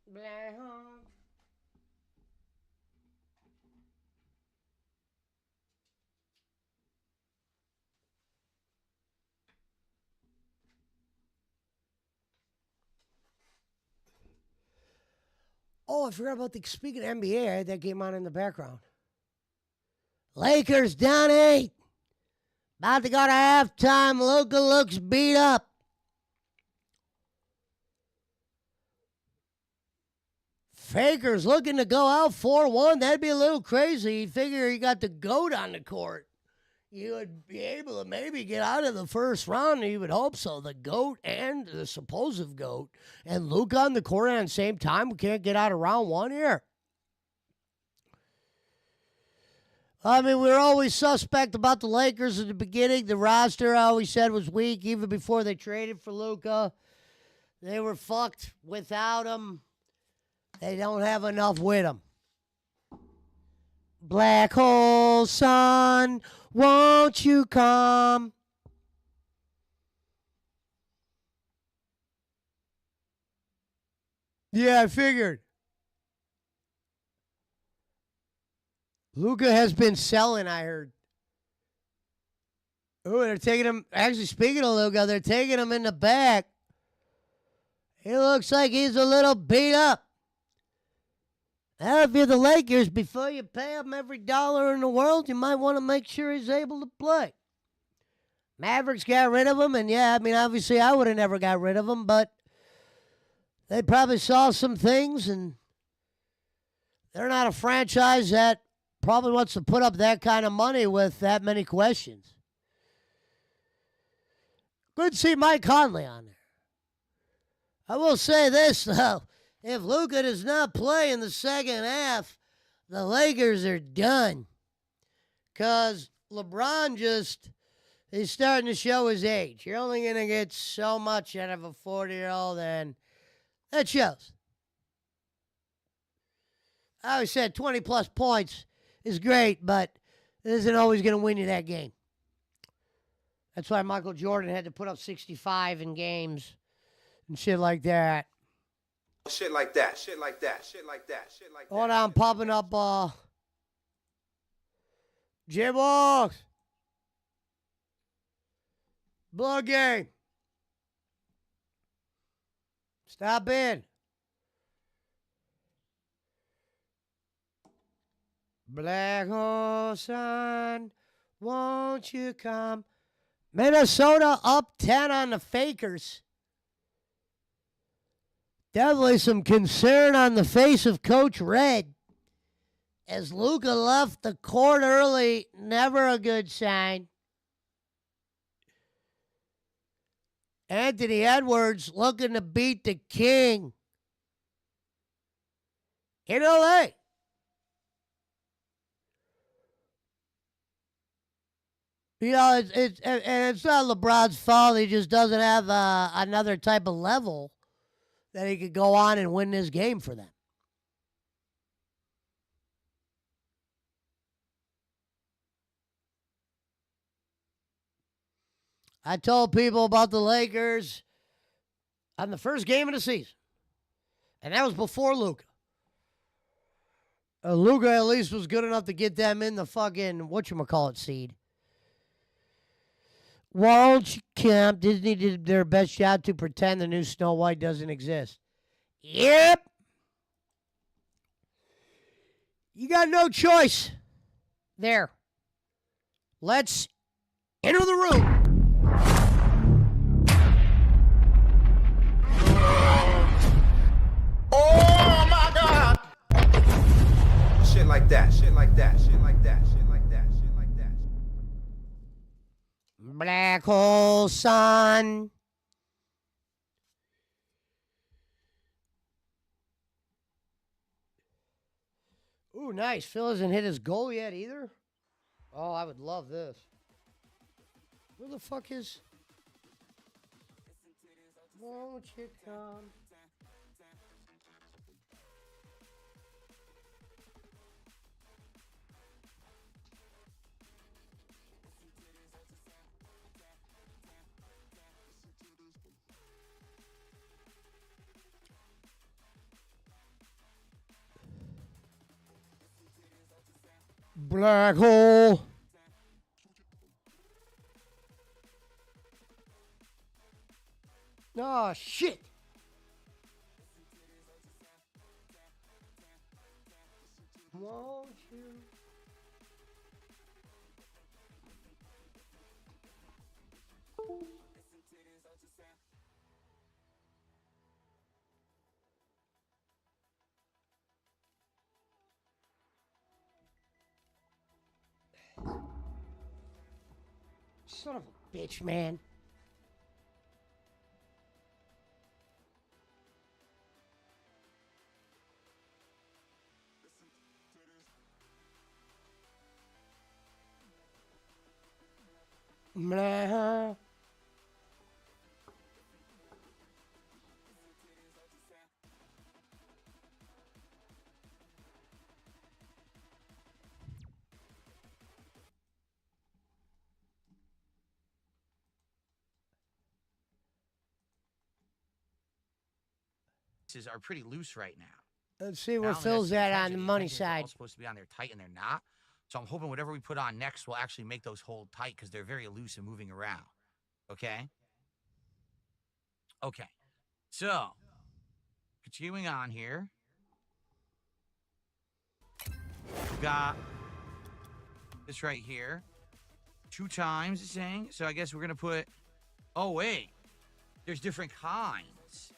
[SPEAKER 2] Black hole. Oh, I forgot about the speaking of NBA. I had that game on in the background. Lakers down 8. About to go to halftime. Luka looks beat up. Faker's looking to go out 4-1. That'd be a little crazy. You figure you got the GOAT on the court. You would be able to maybe get out of the first round. You would hope so. The GOAT and the supposed GOAT. And Luka on the court at the same time. We can't get out of round 1 here. I mean, we were always suspect about the Lakers at the beginning. The roster, I always said, was weak even before they traded for Luka. They were fucked without him. They don't have enough with him. Black hole sun, won't you come? Yeah, I figured. Luka has been selling, I heard. Oh, they're taking him. Actually, speaking of Luka, they're taking him in the back. He looks like he's a little beat up. Now, if you're the Lakers, before you pay him every dollar in the world, you might want to make sure he's able to play. Mavericks got rid of him, and yeah, I mean, obviously I would have never got rid of him, but They probably saw some things, and they're not a franchise that probably wants to put up that kind of money with that many questions. Good to see Mike Conley on there. I will say this, though. If Luka does not play in the second half, the Lakers are done. Because LeBron he's starting to show his age. You're only going to get so much out of a 40-year-old, and that shows. I always said 20-plus points is great, but it isn't always going to win you that game. That's why Michael Jordan had to put up 65 in games and shit like that.
[SPEAKER 9] Shit like that. Shit like that. Shit like that. Shit like that.
[SPEAKER 2] Hold on, I'm popping up J-Box. Blood game. Stop in. Black hole sun, won't you come? Minnesota up 10 on the Fakers. Definitely some concern on the face of Coach Red. As Luka left the court early, never a good sign. Anthony Edwards looking to beat the King in LA. You know, it's not LeBron's fault. He just doesn't have another type of level that he could go on and win this game for them. I told people about the Lakers on the first game of the season, and that was before Luka. Luka at least was good enough to get them in the fucking whatchamacallit seed. Won't you come? Disney did their best job to pretend the new Snow White doesn't exist. Yep. You got no choice. There. Let's enter the room.
[SPEAKER 9] Oh my God! Shit like that. Shit like that. Shit like that. Shit like that. Shit like that.
[SPEAKER 2] Black hole sun. Ooh, nice. Phil hasn't hit his goal yet either. Oh, I would love this. Where the fuck is... Won't you come? Black hole. Oh, shit. Won't you? Son of a bitch, man. Blah.
[SPEAKER 14] Are pretty loose right now.
[SPEAKER 2] Let's see where Phil's at on the money side.
[SPEAKER 14] All supposed to be on there tight, and they're not. So I'm hoping whatever we put on next will actually make those hold tight because they're very loose and moving around. Okay? Okay. So, continuing on here. We've got this right here. 2 times it's saying. So I guess we're going to put... Oh, wait. There's different kinds.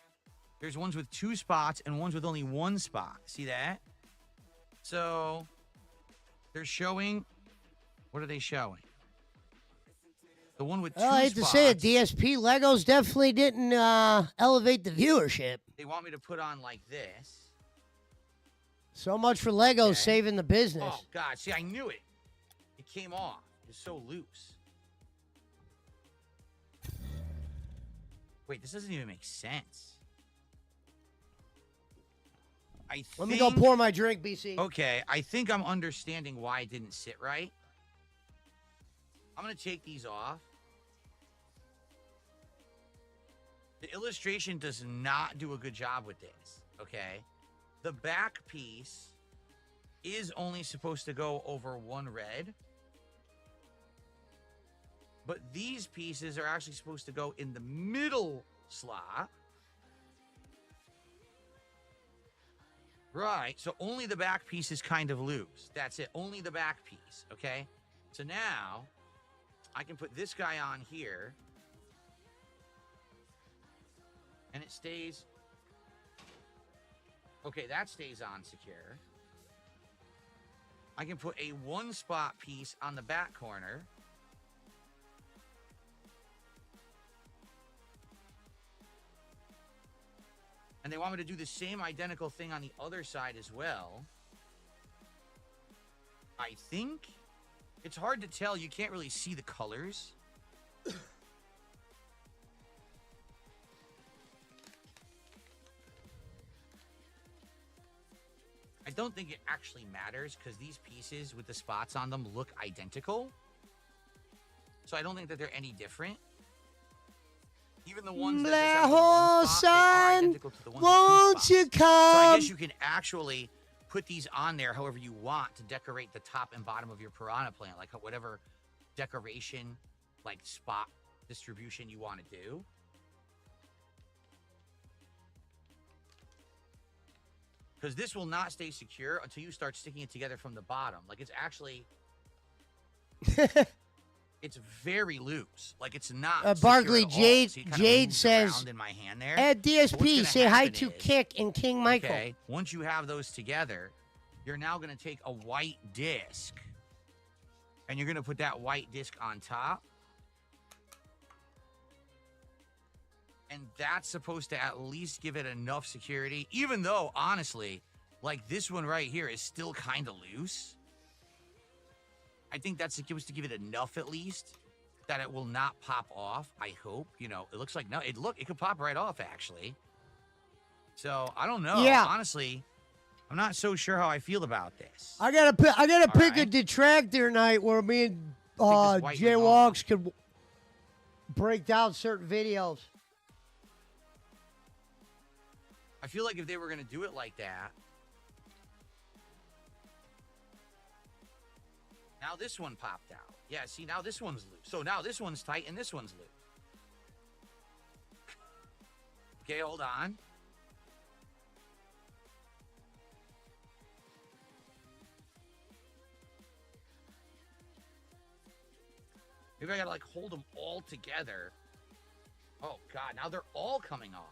[SPEAKER 14] There's ones with 2 spots and ones with only 1 spot. See that? So they're showing. What are they showing? The one with 2 spots.
[SPEAKER 2] I hate to say it, DSP Legos definitely didn't elevate the viewership.
[SPEAKER 14] They want me to put on like this.
[SPEAKER 2] So much for Legos saving the business.
[SPEAKER 14] Oh, God. See, I knew it. It came off. It's so loose. Wait, this doesn't even make sense.
[SPEAKER 2] Let me go pour my drink, BC.
[SPEAKER 14] Okay, I think I'm understanding why it didn't sit right. I'm going to take these off. The illustration does not do a good job with this, okay? The back piece is only supposed to go over 1 red. But these pieces are actually supposed to go in the middle slot. Right, so only the back piece is kind of loose. That's it, only the back piece, okay? So now, I can put this guy on here. And it stays... Okay, that stays on secure. I can put a 1-spot piece on the back corner. And they want me to do the same identical thing on the other side as well. I think. It's hard to tell. You can't really see the colors. I don't think it actually matters because these pieces with the spots on them look identical. So I don't think that they're any different. Even the ones that just have the 1 spot, they are identical to the ones with 2 spots.
[SPEAKER 2] You come?
[SPEAKER 14] So I guess you can actually put these on there however you want to decorate the top and bottom of your piranha plant, like whatever decoration, like spot distribution you want to do. Because this will not stay secure until you start sticking it together from the bottom. Like, it's actually... It's very loose. Like, it's not
[SPEAKER 2] Barkley,
[SPEAKER 14] Jade
[SPEAKER 2] says,
[SPEAKER 14] in my hand there.
[SPEAKER 2] at DSP, say hi to Kick and King Michael.
[SPEAKER 14] Okay, once you have those together, you're now going to take a white disc, and you're going to put that white disc on top. And that's supposed to at least give it enough security, even though, honestly, like this one right here is still kind of loose. I think that's supposed to give it enough at least that it will not pop off. I hope. You know, it looks like no. It could pop right off actually. So I don't know.
[SPEAKER 2] Yeah.
[SPEAKER 14] Honestly, I'm not so sure how I feel about this.
[SPEAKER 2] I gotta pick a detractor night where me and Jay Walks could break down certain videos.
[SPEAKER 14] I feel like if they were gonna do it like that. Now this one popped out. Yeah, see, now this one's loose. So now this one's tight and this one's loose. Okay, hold on. Maybe I gotta like hold them all together. Oh God, now they're all coming off.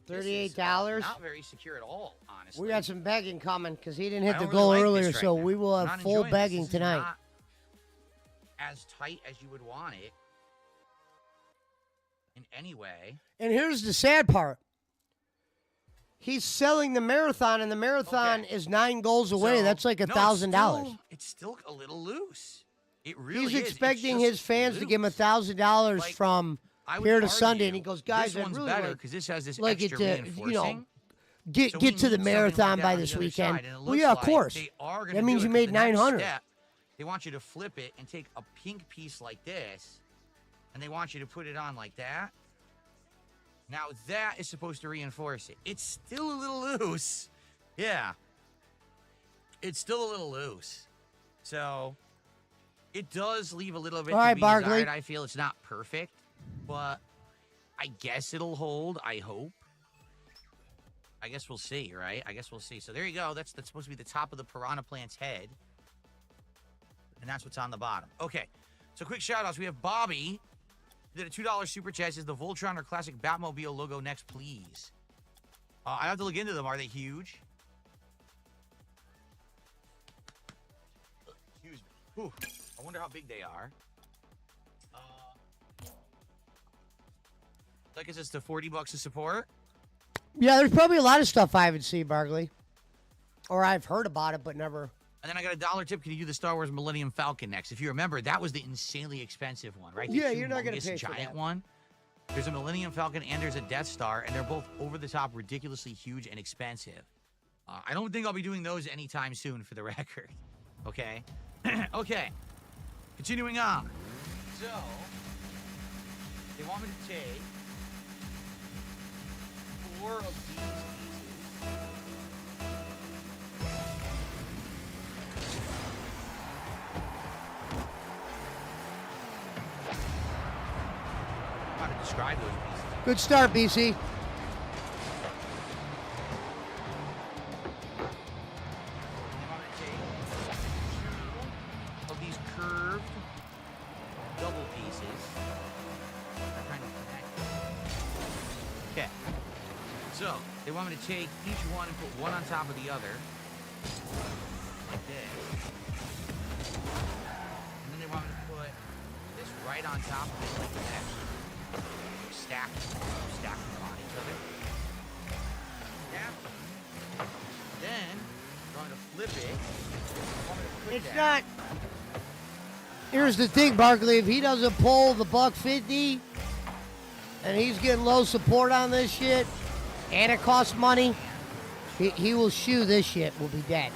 [SPEAKER 2] $38.
[SPEAKER 14] Not very secure at all, honestly.
[SPEAKER 2] We got some begging coming because he didn't hit
[SPEAKER 14] I
[SPEAKER 2] the
[SPEAKER 14] don't
[SPEAKER 2] goal
[SPEAKER 14] really like
[SPEAKER 2] earlier,
[SPEAKER 14] this right
[SPEAKER 2] so
[SPEAKER 14] now.
[SPEAKER 2] we will
[SPEAKER 14] I'm
[SPEAKER 2] have
[SPEAKER 14] not
[SPEAKER 2] full
[SPEAKER 14] enjoying this.
[SPEAKER 2] begging
[SPEAKER 14] This is
[SPEAKER 2] tonight.
[SPEAKER 14] not as tight as you would want it in any way.
[SPEAKER 2] And here's the sad part. He's selling the marathon, and the marathon is 9 goals away.
[SPEAKER 14] So,
[SPEAKER 2] That's like
[SPEAKER 14] no,
[SPEAKER 2] $1,000.
[SPEAKER 14] It's still a little loose. It really
[SPEAKER 2] He's
[SPEAKER 14] is. It's
[SPEAKER 2] expecting
[SPEAKER 14] just
[SPEAKER 2] his fans to
[SPEAKER 14] loose.
[SPEAKER 2] give him $1,000
[SPEAKER 14] Like,
[SPEAKER 2] from
[SPEAKER 14] I would
[SPEAKER 2] here to
[SPEAKER 14] argue
[SPEAKER 2] Sunday, and he goes, "Guys,
[SPEAKER 14] this
[SPEAKER 2] I'd
[SPEAKER 14] one's
[SPEAKER 2] really
[SPEAKER 14] better
[SPEAKER 2] like,
[SPEAKER 14] because this has this
[SPEAKER 2] like
[SPEAKER 14] extra
[SPEAKER 2] it to,
[SPEAKER 14] reinforcing.
[SPEAKER 2] you know,
[SPEAKER 14] So
[SPEAKER 2] get
[SPEAKER 14] we
[SPEAKER 2] to the
[SPEAKER 14] need something
[SPEAKER 2] marathon
[SPEAKER 14] like
[SPEAKER 2] by
[SPEAKER 14] that
[SPEAKER 2] this
[SPEAKER 14] on the other
[SPEAKER 2] weekend."
[SPEAKER 14] side, and it
[SPEAKER 2] Well,
[SPEAKER 14] looks
[SPEAKER 2] yeah, of
[SPEAKER 14] like
[SPEAKER 2] course.
[SPEAKER 14] they are gonna
[SPEAKER 2] That
[SPEAKER 14] do
[SPEAKER 2] means
[SPEAKER 14] it,
[SPEAKER 2] you
[SPEAKER 14] 'cause
[SPEAKER 2] made
[SPEAKER 14] the next
[SPEAKER 2] 900.
[SPEAKER 14] step, they want you to flip it and take a pink piece like this, and they want you to put it on like that. Now that is supposed to reinforce it. It's still a little loose. Yeah. It's still a little loose. So it does leave a little bit
[SPEAKER 2] All
[SPEAKER 14] to
[SPEAKER 2] right,
[SPEAKER 14] be
[SPEAKER 2] Barkley.
[SPEAKER 14] desired. I feel it's not perfect, but I guess it'll hold. I hope. I guess we'll see, right? I guess we'll see. So there you go. That's supposed to be the top of the piranha plant's head. And that's what's on the bottom. Okay. So quick shout outs. We have Bobby Did a $2 super chat. Says the Voltron or classic Batmobile logo next, please. I have to look into them. Are they huge? Excuse me. Whew. I wonder how big they are. Like, is this the $40 to support?
[SPEAKER 2] Yeah, there's probably a lot of stuff I haven't seen, Barkley. Or I've heard about it, but never.
[SPEAKER 14] And then I got a $1 tip. Can you do the Star Wars Millennium Falcon next? If you remember, that was the insanely expensive one, right? The
[SPEAKER 2] Yeah, you're not going to
[SPEAKER 14] humongous
[SPEAKER 2] pay for
[SPEAKER 14] giant
[SPEAKER 2] that.
[SPEAKER 14] one. There's a Millennium Falcon and there's a Death Star, and they're both over the top, ridiculously huge and expensive. I don't think I'll be doing those anytime soon, for the record. Okay? Okay. Continuing on. So, they want me to take 4 of these pieces. How to describe those pieces.
[SPEAKER 2] Good start, BC.
[SPEAKER 14] Of these curved double pieces. They're kind of connected. Okay. So, they want me to take each one and put one on top of the other. Like this. And then they want me to put this right on top of it like that. Stacked them on each other. Yeah. Then, I'm going to flip it.
[SPEAKER 2] It's not. Here's the thing, Barkley. If he doesn't pull the $150 and he's getting low support on this shit and it costs money, he will shoe this shit. Will be dead.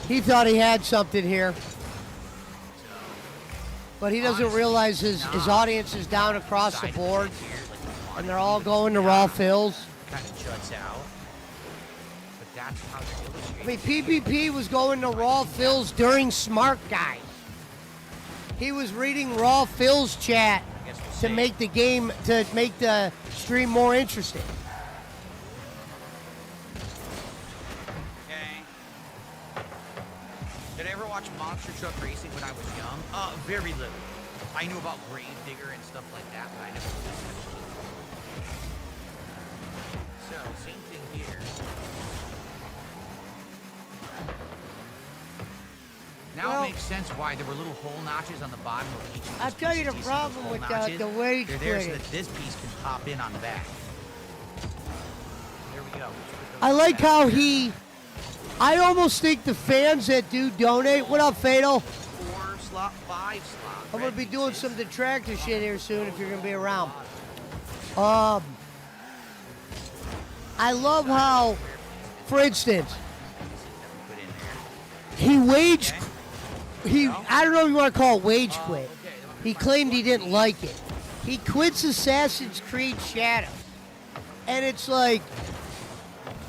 [SPEAKER 2] He thought he had something here. But he doesn't realize his audience is down across the board, and they're all going to raw fills.
[SPEAKER 14] Kind of juts out. But that's how they're illustrated.
[SPEAKER 2] I mean, PPP was going to raw fills during Smart Guys. He was reading raw fills chat to make the game, to make the stream more interesting.
[SPEAKER 14] Okay. Did I ever watch Monster Truck Racing when I was young? Very little. I knew about Gravedigger and stuff like that, but I never listened. So, same thing here. Now it makes sense why there were little hole notches on the bottom of each of these
[SPEAKER 2] I'll tell you the
[SPEAKER 14] pieces.
[SPEAKER 2] problem
[SPEAKER 14] Those
[SPEAKER 2] with
[SPEAKER 14] hole notches,
[SPEAKER 2] the wage
[SPEAKER 14] they're there so
[SPEAKER 2] quitting.
[SPEAKER 14] that this piece can pop in on the back. There we go.
[SPEAKER 2] I like how I almost think the fans that do donate. What up, Fatal?
[SPEAKER 14] 4 slot, 5 slot.
[SPEAKER 2] I'm gonna be doing some detractor shit here soon if you're gonna be around. I love how, for instance, I don't know if you want to call it wage quit. He claimed he didn't like it. He quits Assassin's Creed Shadows. And it's like,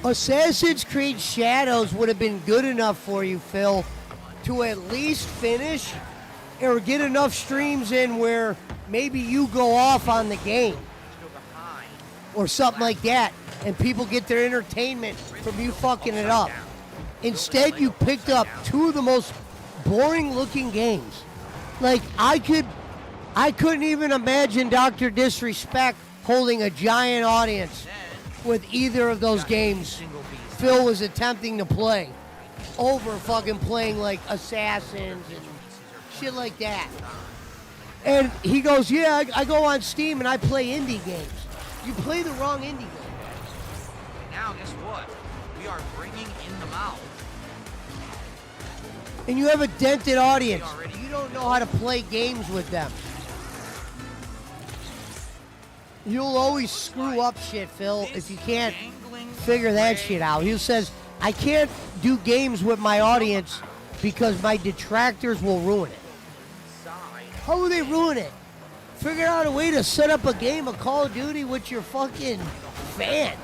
[SPEAKER 2] Assassin's Creed Shadows would have been good enough for you, Phil, to at least finish or get enough streams in where maybe you go off on the game or something like that, and people get their entertainment from you fucking it up. Instead, you picked up 2 of the most boring looking games. Like, I couldn't even imagine Dr. Disrespect holding a giant audience with either of those games Phil was attempting to play over fucking playing like Assassins and shit like that. And he goes, yeah, I go on Steam and I play indie games. You play the wrong indie game.
[SPEAKER 14] Now, guess what? We are bringing in the mouth.
[SPEAKER 2] And you have a dented audience. You don't know how to play games with them. You'll always screw up shit, Phil, if you can't figure that shit out. He says, I can't do games with my audience because my detractors will ruin it. How will they ruin it? Figure out a way to set up a game of Call of Duty with your fucking fans.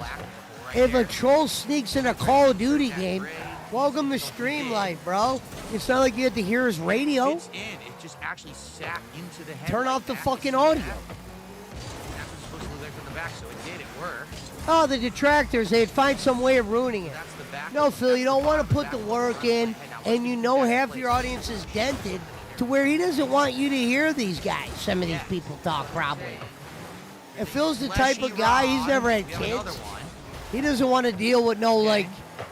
[SPEAKER 2] If a troll sneaks in a Call of Duty game, welcome to Streamlight, bro. It's not like you have to hear his radio.
[SPEAKER 14] It just actually sat into the head.
[SPEAKER 2] Turn off the fucking audio.
[SPEAKER 14] That's what's supposed to look like from the back, so it did. It worked.
[SPEAKER 2] Oh, the detractors, they'd find some way of ruining it. No, Phil, you don't want to put the work in, and you know half your audience is dented, to where he doesn't want you to hear these guys. Some of these people talk probably. If Phil's the type of guy, he's never had kids. He doesn't want to deal with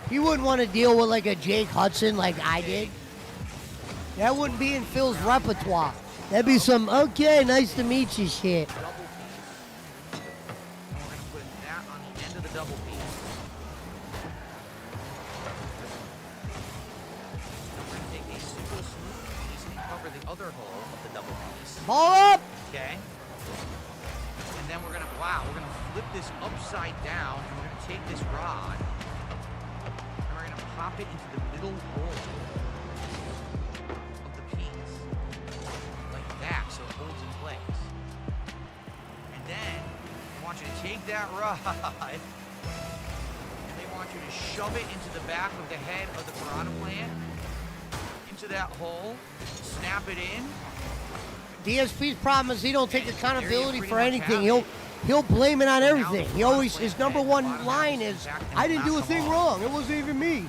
[SPEAKER 2] he wouldn't want to deal with like a Jake Hudson like I did. That wouldn't be in Phil's repertoire. That'd be some, okay, nice to meet you shit.
[SPEAKER 14] And we're going to put that on the end of the double piece. We're going to take a single smooth piece and cover the other hole of the double piece.
[SPEAKER 2] Ball up!
[SPEAKER 14] Okay? And then we're going to flip this upside down, and we're going to take this rod, and we're going to pop it into the middle hole of the piece. Like that, so it holds in place. And then, I want you to take that rod, and they want you to shove it into the back of the head of the piranha plant, into that hole, snap it in.
[SPEAKER 2] DSP's problem is he don't take accountability for anything. He'll blame it on everything. His number one line is, I didn't do a thing wrong. It wasn't even me.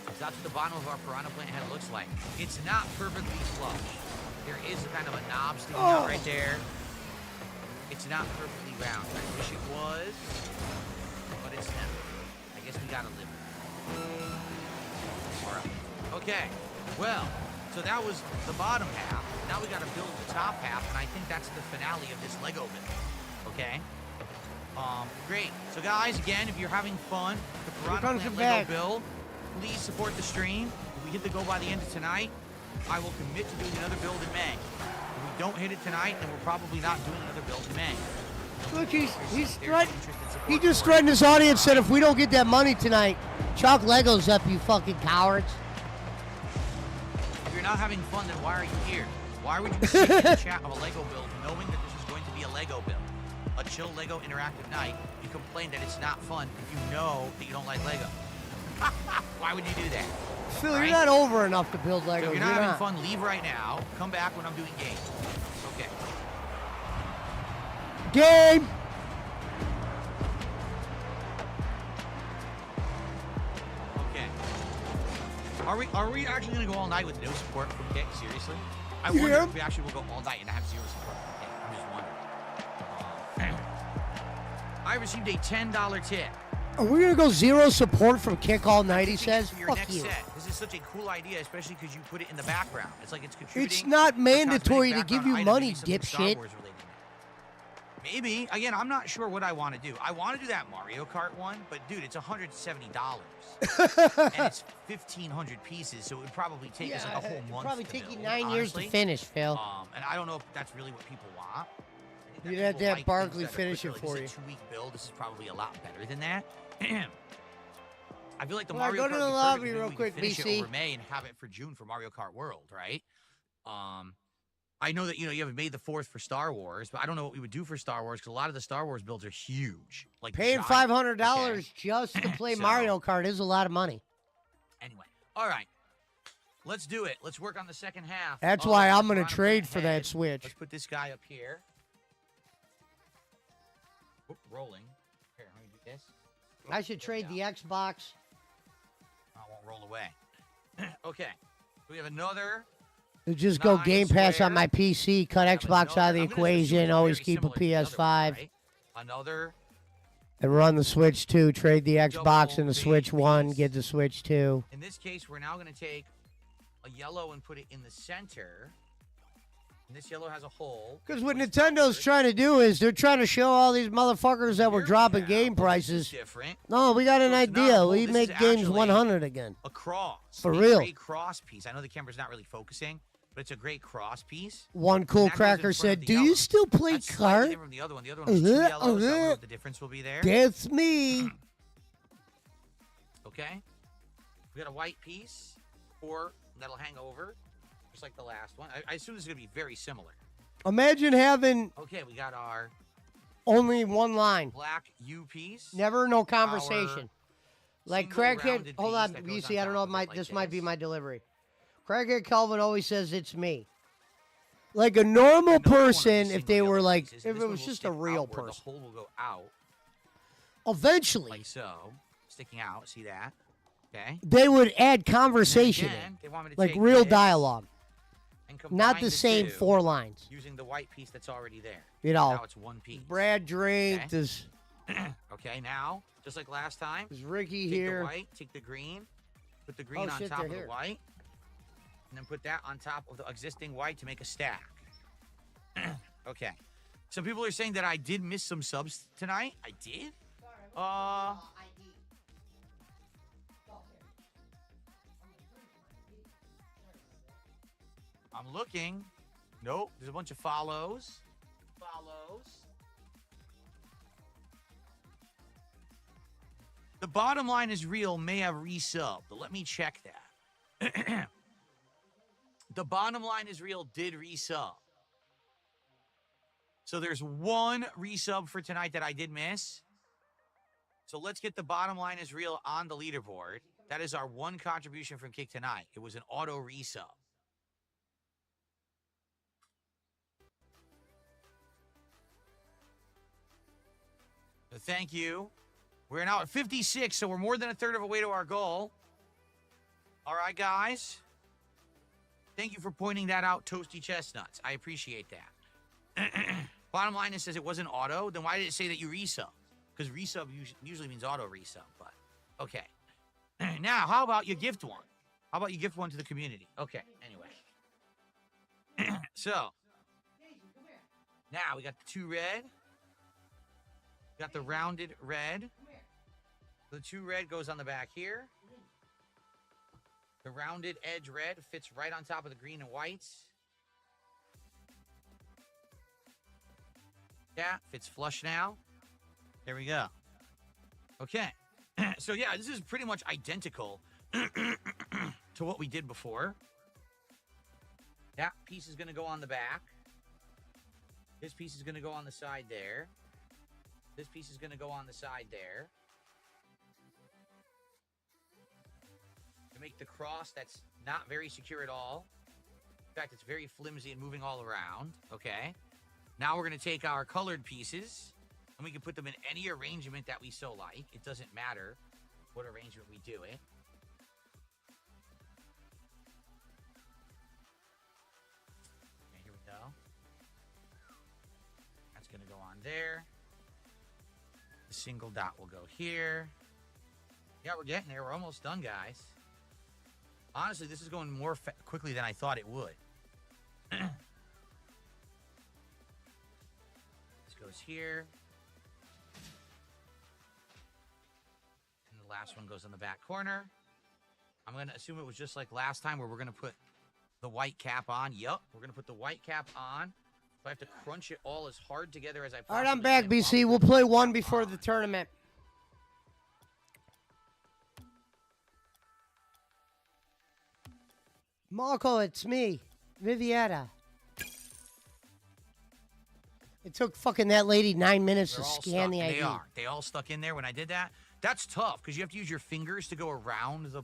[SPEAKER 14] So that's what the bottom of our piranha plant head looks like. It's not perfectly flush. There is kind of a knob sticking out right there. It's not perfectly round. I wish it was, but it's not. I guess we gotta live with it. All right. Okay. Well, so that was the bottom half. Now we gotta build the top half, and I think that's the finale of this Lego build. Okay? Great. So guys, again, if you're having fun with the Piranha Plant Lego build, please support the stream. If we hit the goal by the end of tonight, I will commit to doing another build in May. If we don't hit it tonight, then we're probably not doing another build in May.
[SPEAKER 2] Look, he just threatened his audience, said if we don't get that money tonight, chalk Legos up, you fucking cowards.
[SPEAKER 14] If you're not having fun, then why are you here? Why would you sit in the chat of a Lego build knowing that this is going to be a Lego build? A chill Lego interactive night. You complain that it's not fun if you know that you don't like Lego. Why would you do that?
[SPEAKER 2] Phil, you're not over enough to build Legos.
[SPEAKER 14] So if you're not having fun, leave right now. Come back when I'm doing games. Okay.
[SPEAKER 2] Game!
[SPEAKER 14] Okay. Are we actually going to go all night with no support from Kick? Seriously? I wonder if we actually will go all night and have zero support from Kick. I'm just wondering. I received a $10 tip.
[SPEAKER 2] Are we gonna go zero support from Kick all night? He says. Fuck you.
[SPEAKER 14] This is such a cool idea, especially because you put it in the background. It's like it's contributing.
[SPEAKER 2] It's not mandatory to give you money, dipshit.
[SPEAKER 14] Maybe. Again, I'm not sure what I want to do. I want to do that Mario Kart one, but dude, it's $170. And it's 1,500 pieces, so it would probably take us like a whole month.
[SPEAKER 2] Probably
[SPEAKER 14] to
[SPEAKER 2] take you
[SPEAKER 14] build,
[SPEAKER 2] 9 years to
[SPEAKER 14] honestly.
[SPEAKER 2] finish, Phil.
[SPEAKER 14] And I don't know if that's really what people want.
[SPEAKER 2] You'd have to have Barkley finish it for you.
[SPEAKER 14] This is a 2-week build. This is probably a lot better than that. I feel like the
[SPEAKER 2] Well,
[SPEAKER 14] Mario
[SPEAKER 2] go
[SPEAKER 14] Kart
[SPEAKER 2] to the
[SPEAKER 14] would be
[SPEAKER 2] lobby
[SPEAKER 14] perfect.
[SPEAKER 2] real
[SPEAKER 14] Maybe we
[SPEAKER 2] quick,
[SPEAKER 14] could finish
[SPEAKER 2] BC.
[SPEAKER 14] it over May and have it for June for Mario Kart World, right? I know that you have May the 4th for Star Wars, but I don't know what we would do for Star Wars because a lot of the Star Wars builds are huge. Like
[SPEAKER 2] Paying
[SPEAKER 14] giant.
[SPEAKER 2] $500 just to play Mario Kart is a lot of money.
[SPEAKER 14] Anyway, all right. Let's do it. Let's work on the second half.
[SPEAKER 2] That's
[SPEAKER 14] of
[SPEAKER 2] why
[SPEAKER 14] the
[SPEAKER 2] I'm gonna
[SPEAKER 14] Piranha
[SPEAKER 2] trade
[SPEAKER 14] Plant
[SPEAKER 2] for
[SPEAKER 14] head.
[SPEAKER 2] that Switch.
[SPEAKER 14] Let's put this guy up here. Oop, rolling. Here, let me do this.
[SPEAKER 2] I should trade the Xbox.
[SPEAKER 14] I won't roll away. Okay. We have another.
[SPEAKER 2] Just go Game Pass on my PC, cut Xbox out of the
[SPEAKER 14] I'm gonna
[SPEAKER 2] equation,
[SPEAKER 14] assume
[SPEAKER 2] always
[SPEAKER 14] very
[SPEAKER 2] keep a
[SPEAKER 14] similar to the other
[SPEAKER 2] PS5.
[SPEAKER 14] one, right? Another.
[SPEAKER 2] And run the Switch 2, trade the Xbox
[SPEAKER 14] Double
[SPEAKER 2] and the Switch
[SPEAKER 14] base
[SPEAKER 2] 1,
[SPEAKER 14] piece.
[SPEAKER 2] get the Switch 2.
[SPEAKER 14] In this case, we're now going to take a yellow and put it in the center. And this yellow has a hole.
[SPEAKER 2] Because what Nintendo's trying to do is they're trying to show all these motherfuckers that were dropping game prices.
[SPEAKER 14] Different.
[SPEAKER 2] No, we got an
[SPEAKER 14] So it's not a
[SPEAKER 2] idea.
[SPEAKER 14] hole,
[SPEAKER 2] We
[SPEAKER 14] this
[SPEAKER 2] make
[SPEAKER 14] is
[SPEAKER 2] games
[SPEAKER 14] actually
[SPEAKER 2] 100 again.
[SPEAKER 14] A cross.
[SPEAKER 2] For
[SPEAKER 14] a
[SPEAKER 2] real.
[SPEAKER 14] Great cross piece. I know the camera's not really focusing, but it's a great cross piece.
[SPEAKER 2] One cool
[SPEAKER 14] And that goes in
[SPEAKER 2] cracker
[SPEAKER 14] front of
[SPEAKER 2] said,
[SPEAKER 14] the
[SPEAKER 2] "Do
[SPEAKER 14] yellow.
[SPEAKER 2] you still play
[SPEAKER 14] That's slightly
[SPEAKER 2] card?"
[SPEAKER 14] different from the other one. The other one was two yellows. I don't know what the difference will be there.
[SPEAKER 2] That's me.
[SPEAKER 14] Okay. We got a white piece, or that'll hang over, just like the last one. I assume this is going to be very similar.
[SPEAKER 2] Imagine having
[SPEAKER 14] Okay, we got our
[SPEAKER 2] only one line.
[SPEAKER 14] black U piece.
[SPEAKER 2] Never no conversation. Like
[SPEAKER 14] single
[SPEAKER 2] Crackhead,
[SPEAKER 14] rounded
[SPEAKER 2] hold
[SPEAKER 14] piece
[SPEAKER 2] on,
[SPEAKER 14] that goes
[SPEAKER 2] BC,
[SPEAKER 14] on
[SPEAKER 2] I don't know
[SPEAKER 14] top
[SPEAKER 2] if
[SPEAKER 14] of it like
[SPEAKER 2] this might be
[SPEAKER 14] this.
[SPEAKER 2] my delivery. Crackhead Calvin always says it's me. Like a normal person, if they were like, if it was just a real
[SPEAKER 14] The
[SPEAKER 2] person.
[SPEAKER 14] hole will go out
[SPEAKER 2] Eventually.
[SPEAKER 14] like so, sticking out. See that? Okay.
[SPEAKER 2] They would add conversation
[SPEAKER 14] Again,
[SPEAKER 2] in,
[SPEAKER 14] they want me to
[SPEAKER 2] like
[SPEAKER 14] take
[SPEAKER 2] real
[SPEAKER 14] this
[SPEAKER 2] dialogue,
[SPEAKER 14] and
[SPEAKER 2] not
[SPEAKER 14] combine
[SPEAKER 2] the same
[SPEAKER 14] two
[SPEAKER 2] 4 lines.
[SPEAKER 14] using the white piece that's already there.
[SPEAKER 2] You know,
[SPEAKER 14] Now it's one piece.
[SPEAKER 2] Brad drank.
[SPEAKER 14] Okay.
[SPEAKER 2] Does
[SPEAKER 14] Okay, now, just like last time,
[SPEAKER 2] is Ricky
[SPEAKER 14] take
[SPEAKER 2] here?
[SPEAKER 14] the white, take the green, put the green
[SPEAKER 2] Oh,
[SPEAKER 14] on
[SPEAKER 2] shit,
[SPEAKER 14] top
[SPEAKER 2] they're
[SPEAKER 14] of the
[SPEAKER 2] here.
[SPEAKER 14] white, and then put that on top of the existing white to make a stack. Okay. Some people are saying that I did miss some subs tonight. I did? I'm looking. Nope. There's a bunch of follows. The bottom line is real may have resubbed, but let me check that. The bottom line is real did resub. So there's one resub for tonight that I did miss. So let's get the bottom line is real on the leaderboard. That is our one contribution from Kick tonight. It was an auto resub. So thank you. We're now at 56, so we're more than a third of a way to our goal. All right, guys. Thank you for pointing that out, Toasty Chestnuts. I appreciate that. Bottom line, it says it wasn't auto. Then why did it say that you resub? Because resub usually means auto resub, but okay. Now, how about you gift one? How about you gift one to the community? Okay, anyway. So, now we got the 2 red. Got the rounded red. The 2 red goes on the back here. The rounded edge red fits right on top of the green and whites. Yeah, fits flush now. There we go. Okay. So yeah, this is pretty much identical to what we did before. That piece is going to go on the back. This piece is going to go on the side there. This piece is going to go on the side there. To make the cross that's not very secure at all. In fact, it's very flimsy and moving all around. Okay. Now we're going to take our colored pieces and we can put them in any arrangement that we so like. It doesn't matter what arrangement we do it. Okay, here we go. That's going to go on there. The single dot will go here. Yeah, we're getting there. We're almost done, guys. Honestly, this is going more quickly than I thought it would. This goes here. And the last one goes on the back corner. I'm going to assume it was just like last time where we're going to put the white cap on. Yup, we're going to put the white cap on. So I have to crunch it all as hard together as I possibly can.
[SPEAKER 2] All right, I'm back, BC. We'll play one before the tournament. Marco, it's me, Vivietta. It took fucking that lady 9 minutes to scan the ID.
[SPEAKER 14] They are. They all stuck in there when I did that. That's tough because you have to use your fingers to go around the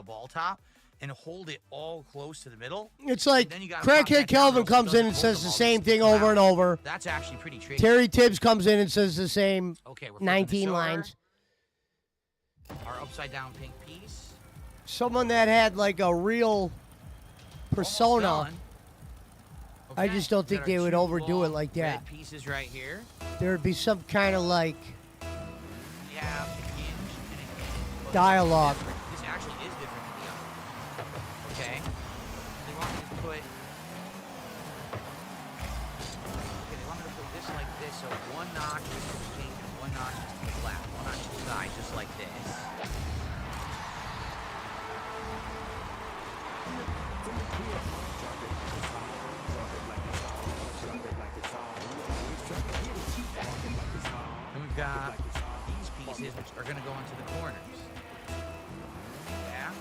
[SPEAKER 14] ball top and hold it all close to the middle.
[SPEAKER 2] It's like
[SPEAKER 14] Then you gotta
[SPEAKER 2] Crackhead
[SPEAKER 14] contact down
[SPEAKER 2] Kelvin
[SPEAKER 14] those
[SPEAKER 2] comes in and
[SPEAKER 14] both
[SPEAKER 2] says
[SPEAKER 14] of
[SPEAKER 2] the
[SPEAKER 14] them
[SPEAKER 2] same
[SPEAKER 14] all
[SPEAKER 2] thing
[SPEAKER 14] come
[SPEAKER 2] over
[SPEAKER 14] out.
[SPEAKER 2] and over.
[SPEAKER 14] That's actually pretty tricky.
[SPEAKER 2] Terry Tibbs comes in and says the same
[SPEAKER 14] Okay, we're flipping
[SPEAKER 2] 19
[SPEAKER 14] this over.
[SPEAKER 2] lines.
[SPEAKER 14] Our upside down pink piece.
[SPEAKER 2] Someone that had like a real persona.
[SPEAKER 14] Done.
[SPEAKER 2] I
[SPEAKER 14] Okay,
[SPEAKER 2] just don't
[SPEAKER 14] we
[SPEAKER 2] think
[SPEAKER 14] got
[SPEAKER 2] they
[SPEAKER 14] our
[SPEAKER 2] would
[SPEAKER 14] two
[SPEAKER 2] overdo it
[SPEAKER 14] long
[SPEAKER 2] like that.
[SPEAKER 14] red pieces right here.
[SPEAKER 2] There would be some kind of like
[SPEAKER 14] We have a hinge and a hinge. But
[SPEAKER 2] dialogue.
[SPEAKER 14] this actually is different than the other. Okay. They want me to put. Okay, they want me to put this like this, so one notch is to the pink and one notch is to the black. One notch to the side, just like this. And we've got these pieces which are going to go into the corners. Yeah?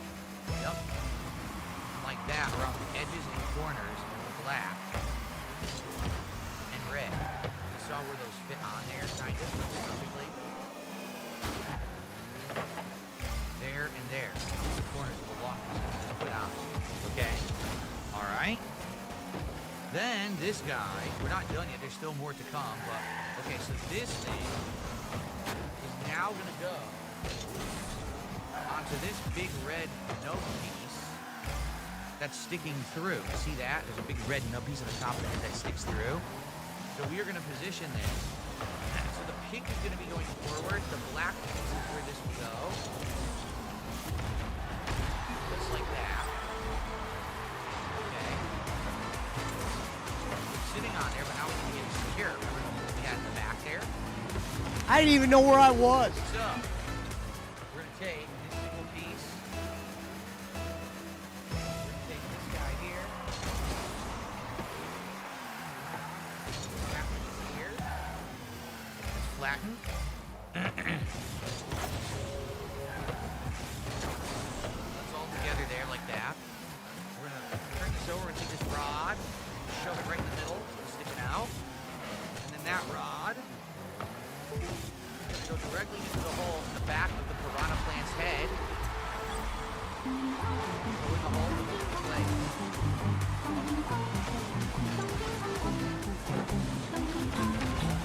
[SPEAKER 14] Yep. And like that around the edges and corners with black and red. You saw where those fit on there, kind of, perfectly. There and there. The corners of the walk is put on. Okay? Alright? Then this guy, we're not done yet, there's still more to come, but okay, so this thing is now gonna go onto to this big red nub piece that's sticking through. See that? There's a big red nub piece at the top of it that sticks through. So we are going to position this. So the pink is going to be going forward. The black piece is where this will go. Just like that. Okay. It's sitting on there, but now we can get it secure. Remember what we had in the back there?
[SPEAKER 2] I didn't even know where I was.
[SPEAKER 14] So, we're going to take this single piece. We're going to take this guy here. Flatten it here. It's flattened. That's all together there like that. We're going to turn this over and take this rod, shove it right in the middle, so it's sticking out. And then that rod go directly into the hole in the back of the piranha plant's head. Go in the hole with the blade.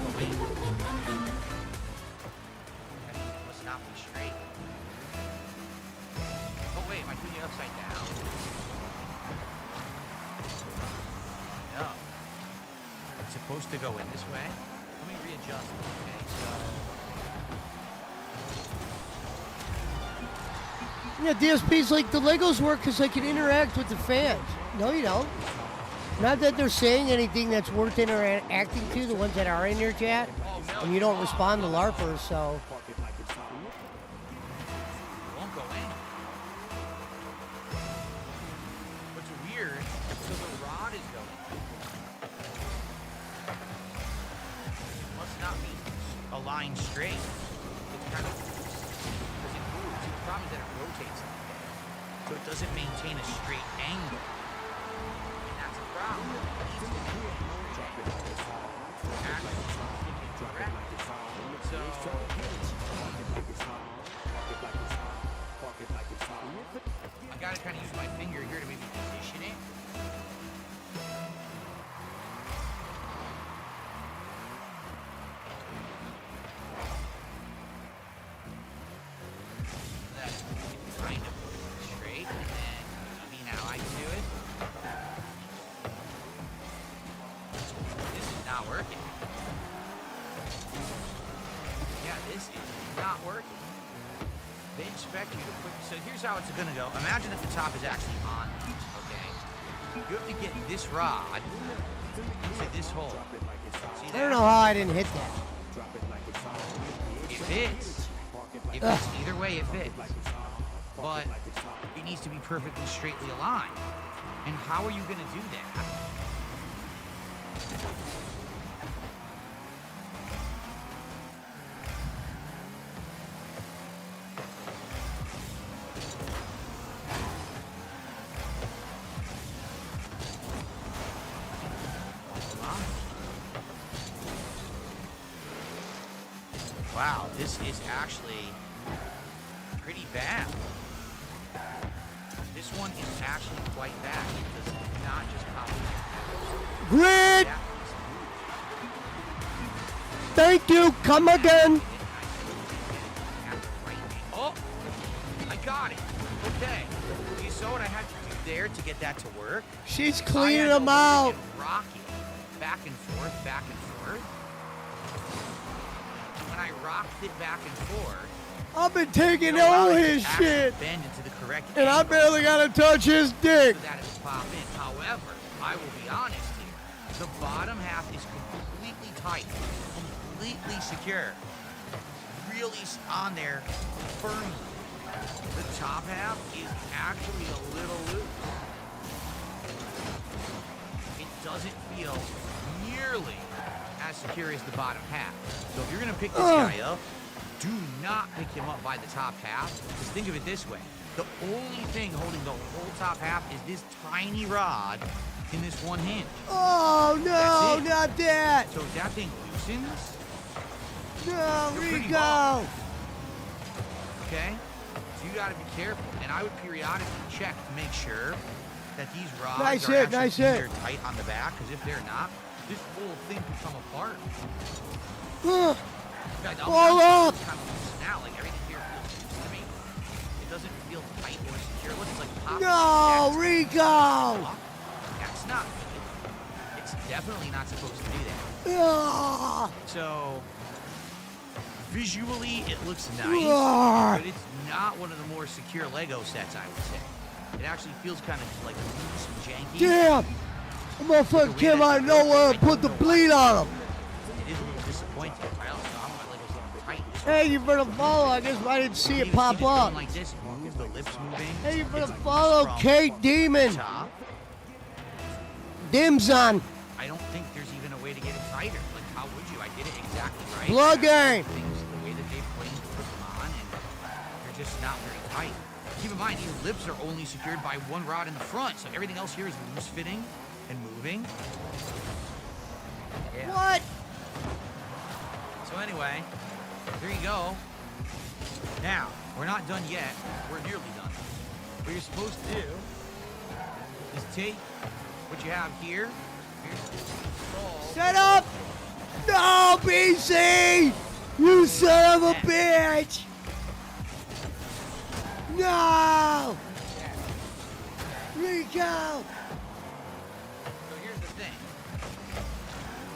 [SPEAKER 14] Oh, wait. That must not be straight. Oh, wait, am I doing it upside down? No. It's supposed to go in this way. Let me readjust it, okay? So...
[SPEAKER 2] Yeah, DSP's like, the Legos work because they can interact with the fans. No, you don't. Not that they're saying anything that's worth interacting to, the ones that are in your chat, and you don't respond to LARPers, so...
[SPEAKER 14] Won't go in. What's weird, so the rod is going. Must not be aligned straight. It's kind of loose. Because it moves. The problem is that it rotates like that. So it doesn't maintain a straight angle. And that's a problem. It needs to be correct. So... I gotta kind of use my finger here to maybe position it. That's kind of straight, and then maybe now I can do it. This is not working. Yeah, this is not working. They expect you to put, so here's how it's gonna go. Imagine that the top is actually on, okay? You have to get this rod to this hole. See that?
[SPEAKER 2] I don't know how I didn't hit that.
[SPEAKER 14] It fits. It fits either way, it fits. But it needs to be perfectly straightly aligned. And how are you gonna do that? Wow, this is actually pretty bad. This one is actually quite bad because it's not just complicated.
[SPEAKER 2] Grid! Thank you, come again.
[SPEAKER 14] Oh, I got it. Okay. You saw what I had to do there to get that to work?
[SPEAKER 2] She's cleaning them out.
[SPEAKER 14] Rock it back and forth, back and forth. When I rocked it back and forth,
[SPEAKER 2] I've been taking all his shit,
[SPEAKER 14] bend into the correct
[SPEAKER 2] and I barely gotta touch his dick.
[SPEAKER 14] So that it will pop in. However, I will be honest here. The bottom half is completely tight, completely secure, really on there firmly. The top half is actually a little loose. It doesn't feel nearly as secure as the bottom half. So if you're gonna pick this guy up, do not pick him up by the top half. Just think of it this way. The only thing holding the whole top half is this tiny rod in this one hinge.
[SPEAKER 2] Oh no, not that.
[SPEAKER 14] So if that thing loosens,
[SPEAKER 2] no, Rico.
[SPEAKER 14] Okay? So you gotta be careful. And I would periodically check to make sure that these rods are actually tight on the back, because if they're not, this whole thing could come apart.
[SPEAKER 2] Fall off!
[SPEAKER 14] Kind of loose now, like everything here feels loose to me. It doesn't
[SPEAKER 2] No, Rico!
[SPEAKER 14] That's not good. It's definitely not supposed to do that.
[SPEAKER 2] Ah!
[SPEAKER 14] So, visually, it looks nice,
[SPEAKER 2] Ah!
[SPEAKER 14] but it's not one of the more secure Lego sets, I would say. It actually feels kind of like loose and janky.
[SPEAKER 2] Damn! The motherfucker came out of nowhere and put the bleed on him.
[SPEAKER 14] It is a little disappointing. I don't know how my Legos are tight.
[SPEAKER 2] Hey, you for the follow. I guess I didn't see it pop
[SPEAKER 14] Even
[SPEAKER 2] up.
[SPEAKER 14] like this, the lips moving.
[SPEAKER 2] Hey, you for the
[SPEAKER 14] It's
[SPEAKER 2] follow,
[SPEAKER 14] from
[SPEAKER 2] Kate Demon.
[SPEAKER 14] top.
[SPEAKER 2] Dimson.
[SPEAKER 14] I don't think there's even a way to get it tighter. Like, how would you? I did it exactly right.
[SPEAKER 2] Blood game.
[SPEAKER 14] Things the way that they put them on, and they're just not very tight. Keep in mind, these lips are only secured by one rod in the front, so everything else here is loose fitting and moving. Yeah.
[SPEAKER 2] What?
[SPEAKER 14] So anyway, there you go. Now, we're not done yet. We're nearly done. What you're supposed to do is take what you have here.
[SPEAKER 2] Set up! No, BC! You son of a bitch! No! Rico!
[SPEAKER 14] So here's the thing.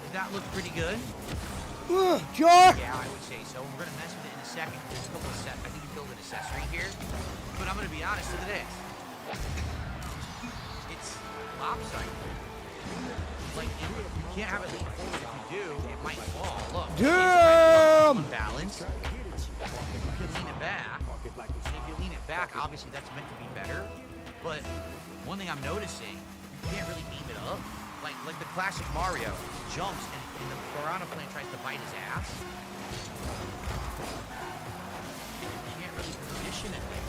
[SPEAKER 14] Does that look pretty good?
[SPEAKER 2] Sure.
[SPEAKER 14] Yeah, I would say so. We're gonna mess with it in a second. There's a couple of I think you build an accessory here. But I'm gonna be honest with this. It's lopsided. Like, you can't have it lean forward. If you do, it might fall. Look.
[SPEAKER 2] Damn!
[SPEAKER 14] Unbalanced. You can lean it back. And if you lean it back, obviously that's meant to be better. But one thing I'm noticing, you can't really beam it up. Like the classic Mario jumps and the Piranha Plant tries to bite his ass. You can't really position it like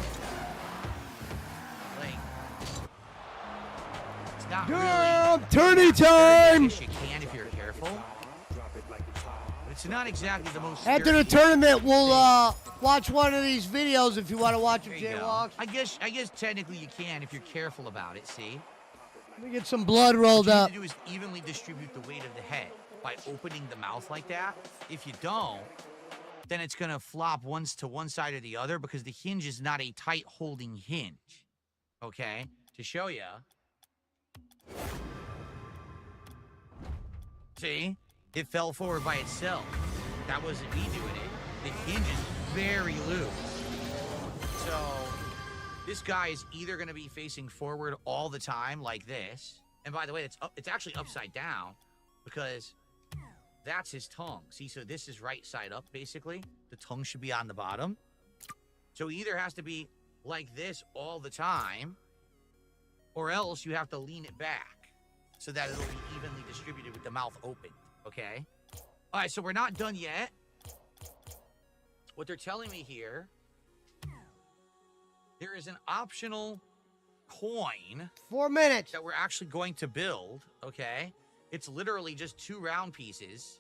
[SPEAKER 14] it's not
[SPEAKER 2] Damn!
[SPEAKER 14] really.
[SPEAKER 2] Tourney time!
[SPEAKER 14] You can if you're careful. But it's not exactly the most.
[SPEAKER 2] After the tournament, we'll watch one of these videos if you want to watch them,
[SPEAKER 14] There you go.
[SPEAKER 2] Jaywalks.
[SPEAKER 14] I guess technically you can if you're careful about it. See.
[SPEAKER 2] Let me get some blood rolled
[SPEAKER 14] What you
[SPEAKER 2] up.
[SPEAKER 14] need to do is evenly distribute the weight of the head by opening the mouth like that. If you don't, then it's going to flop once to one side or the other because the hinge is not a tight holding hinge. Okay? To show you. See? It fell forward by itself. That wasn't me doing it. The hinge is very loose. So this guy is either going to be facing forward all the time like this. And by the way, it's actually upside down because that's his tongue. See, so this is right side up, basically. The tongue should be on the bottom. So he either has to be like this all the time, or else you have to lean it back so that it'll be evenly distributed with the mouth open, okay? All right, so we're not done yet. What they're telling me here, there is an optional coin
[SPEAKER 2] 4 minutes
[SPEAKER 14] that we're actually going to build, okay? It's literally just 2 round pieces.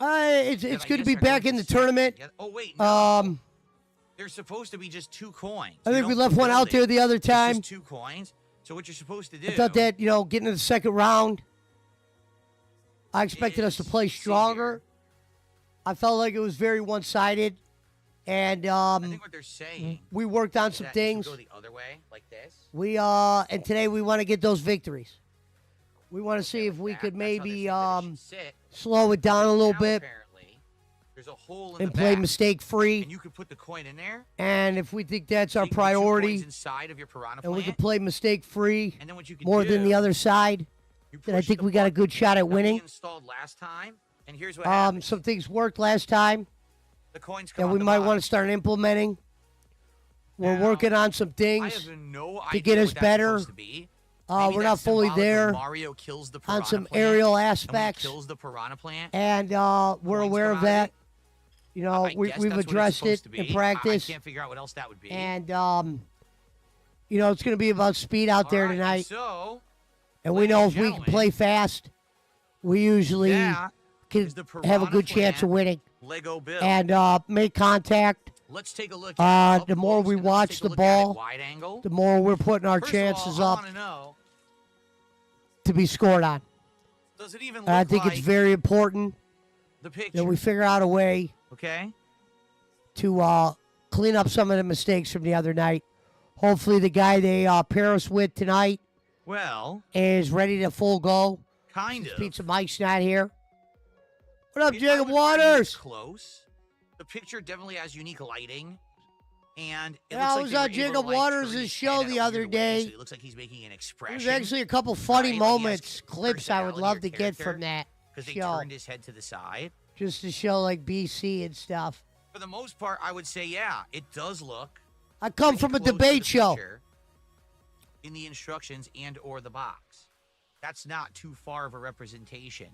[SPEAKER 2] It's good to be back in the tournament.
[SPEAKER 14] Oh, wait, no. There's supposed to be just 2 coins.
[SPEAKER 2] I think we left one out there the other time.
[SPEAKER 14] It's just 2 coins. So what you're supposed to do...
[SPEAKER 2] I thought that, getting to the second round, I expected us to play stronger. I felt like it was very one-sided. And
[SPEAKER 14] I think what they're saying...
[SPEAKER 2] we worked on
[SPEAKER 14] is
[SPEAKER 2] some
[SPEAKER 14] that
[SPEAKER 2] things.
[SPEAKER 14] You go the other way, like this.
[SPEAKER 2] And today we want to get those victories. We want to see if we could maybe slow it down a little bit
[SPEAKER 14] There's a hole in
[SPEAKER 2] and
[SPEAKER 14] the
[SPEAKER 2] play
[SPEAKER 14] back,
[SPEAKER 2] mistake-free.
[SPEAKER 14] and you could put the coin in there.
[SPEAKER 2] And if we think that's our
[SPEAKER 14] You can put 2 coins
[SPEAKER 2] priority,
[SPEAKER 14] inside of your Piranha
[SPEAKER 2] and we
[SPEAKER 14] Plant,
[SPEAKER 2] can play mistake-free
[SPEAKER 14] and then what you can
[SPEAKER 2] more than
[SPEAKER 14] do,
[SPEAKER 2] the other side, then I
[SPEAKER 14] push
[SPEAKER 2] think
[SPEAKER 14] the
[SPEAKER 2] we got a
[SPEAKER 14] button
[SPEAKER 2] good shot at
[SPEAKER 14] that we
[SPEAKER 2] winning.
[SPEAKER 14] installed last time, and here's what happens.
[SPEAKER 2] Some things worked last time
[SPEAKER 14] The coins
[SPEAKER 2] that
[SPEAKER 14] come
[SPEAKER 2] we
[SPEAKER 14] on the
[SPEAKER 2] might
[SPEAKER 14] bottom.
[SPEAKER 2] want to start implementing. We're working on some
[SPEAKER 14] I
[SPEAKER 2] things
[SPEAKER 14] have no
[SPEAKER 2] to
[SPEAKER 14] idea
[SPEAKER 2] get us
[SPEAKER 14] what that's
[SPEAKER 2] better.
[SPEAKER 14] supposed to be. Maybe
[SPEAKER 2] We're not
[SPEAKER 14] that's
[SPEAKER 2] fully
[SPEAKER 14] symbolic of
[SPEAKER 2] there
[SPEAKER 14] Mario kills the
[SPEAKER 2] on
[SPEAKER 14] Piranha
[SPEAKER 2] some
[SPEAKER 14] Plant,
[SPEAKER 2] aerial
[SPEAKER 14] and when he
[SPEAKER 2] aspects,
[SPEAKER 14] kills the Piranha Plant,
[SPEAKER 2] and we're
[SPEAKER 14] coins
[SPEAKER 2] aware
[SPEAKER 14] come
[SPEAKER 2] of
[SPEAKER 14] out of
[SPEAKER 2] that.
[SPEAKER 14] it.
[SPEAKER 2] We've
[SPEAKER 14] guess that's what it's
[SPEAKER 2] addressed it
[SPEAKER 14] supposed to
[SPEAKER 2] in
[SPEAKER 14] be.
[SPEAKER 2] practice,
[SPEAKER 14] I can't figure out what else that would be.
[SPEAKER 2] and it's going to be about speed out there
[SPEAKER 14] All right,
[SPEAKER 2] tonight.
[SPEAKER 14] So,
[SPEAKER 2] And we know if we can
[SPEAKER 14] gentlemen,
[SPEAKER 2] play fast, we usually
[SPEAKER 14] that
[SPEAKER 2] can
[SPEAKER 14] is the
[SPEAKER 2] have a
[SPEAKER 14] Piranha
[SPEAKER 2] good chance of
[SPEAKER 14] Plant
[SPEAKER 2] winning
[SPEAKER 14] Lego build.
[SPEAKER 2] and make contact.
[SPEAKER 14] Let's take a look at it up
[SPEAKER 2] The more
[SPEAKER 14] close,
[SPEAKER 2] we
[SPEAKER 14] and let's
[SPEAKER 2] watch
[SPEAKER 14] take a
[SPEAKER 2] the
[SPEAKER 14] look at it
[SPEAKER 2] ball,
[SPEAKER 14] wide angle.
[SPEAKER 2] the more we're putting our
[SPEAKER 14] First
[SPEAKER 2] chances
[SPEAKER 14] of all, I
[SPEAKER 2] up
[SPEAKER 14] want to know,
[SPEAKER 2] to be scored on.
[SPEAKER 14] does it even
[SPEAKER 2] And
[SPEAKER 14] look
[SPEAKER 2] I think
[SPEAKER 14] like
[SPEAKER 2] it's very important
[SPEAKER 14] the picture?
[SPEAKER 2] that we figure out a way
[SPEAKER 14] Okay.
[SPEAKER 2] to clean up some of the mistakes from the other night. Hopefully the guy they pair us with tonight
[SPEAKER 14] Well,
[SPEAKER 2] is ready to full go.
[SPEAKER 14] kind of.
[SPEAKER 2] Pizza Mike's not here. What up,
[SPEAKER 14] I
[SPEAKER 2] Jacob
[SPEAKER 14] would argue
[SPEAKER 2] Waters?
[SPEAKER 14] it's close. The picture definitely has unique lighting. And it
[SPEAKER 2] Yeah, I
[SPEAKER 14] looks
[SPEAKER 2] was
[SPEAKER 14] like
[SPEAKER 2] on Jacob Waters' show the other day.
[SPEAKER 14] It looks like he's making an expression.
[SPEAKER 2] There's actually a couple funny
[SPEAKER 14] right? Like he has
[SPEAKER 2] moments, clips I would
[SPEAKER 14] personality
[SPEAKER 2] love
[SPEAKER 14] or
[SPEAKER 2] to get
[SPEAKER 14] character,
[SPEAKER 2] from that
[SPEAKER 14] because they
[SPEAKER 2] show.
[SPEAKER 14] turned his head to the side.
[SPEAKER 2] Just to show like BC and stuff.
[SPEAKER 14] For the most part, I would say, yeah, it does look
[SPEAKER 2] I come
[SPEAKER 14] pretty
[SPEAKER 2] from a
[SPEAKER 14] close to
[SPEAKER 2] debate
[SPEAKER 14] the
[SPEAKER 2] show.
[SPEAKER 14] picture in the instructions and or the box. That's not too far of a representation.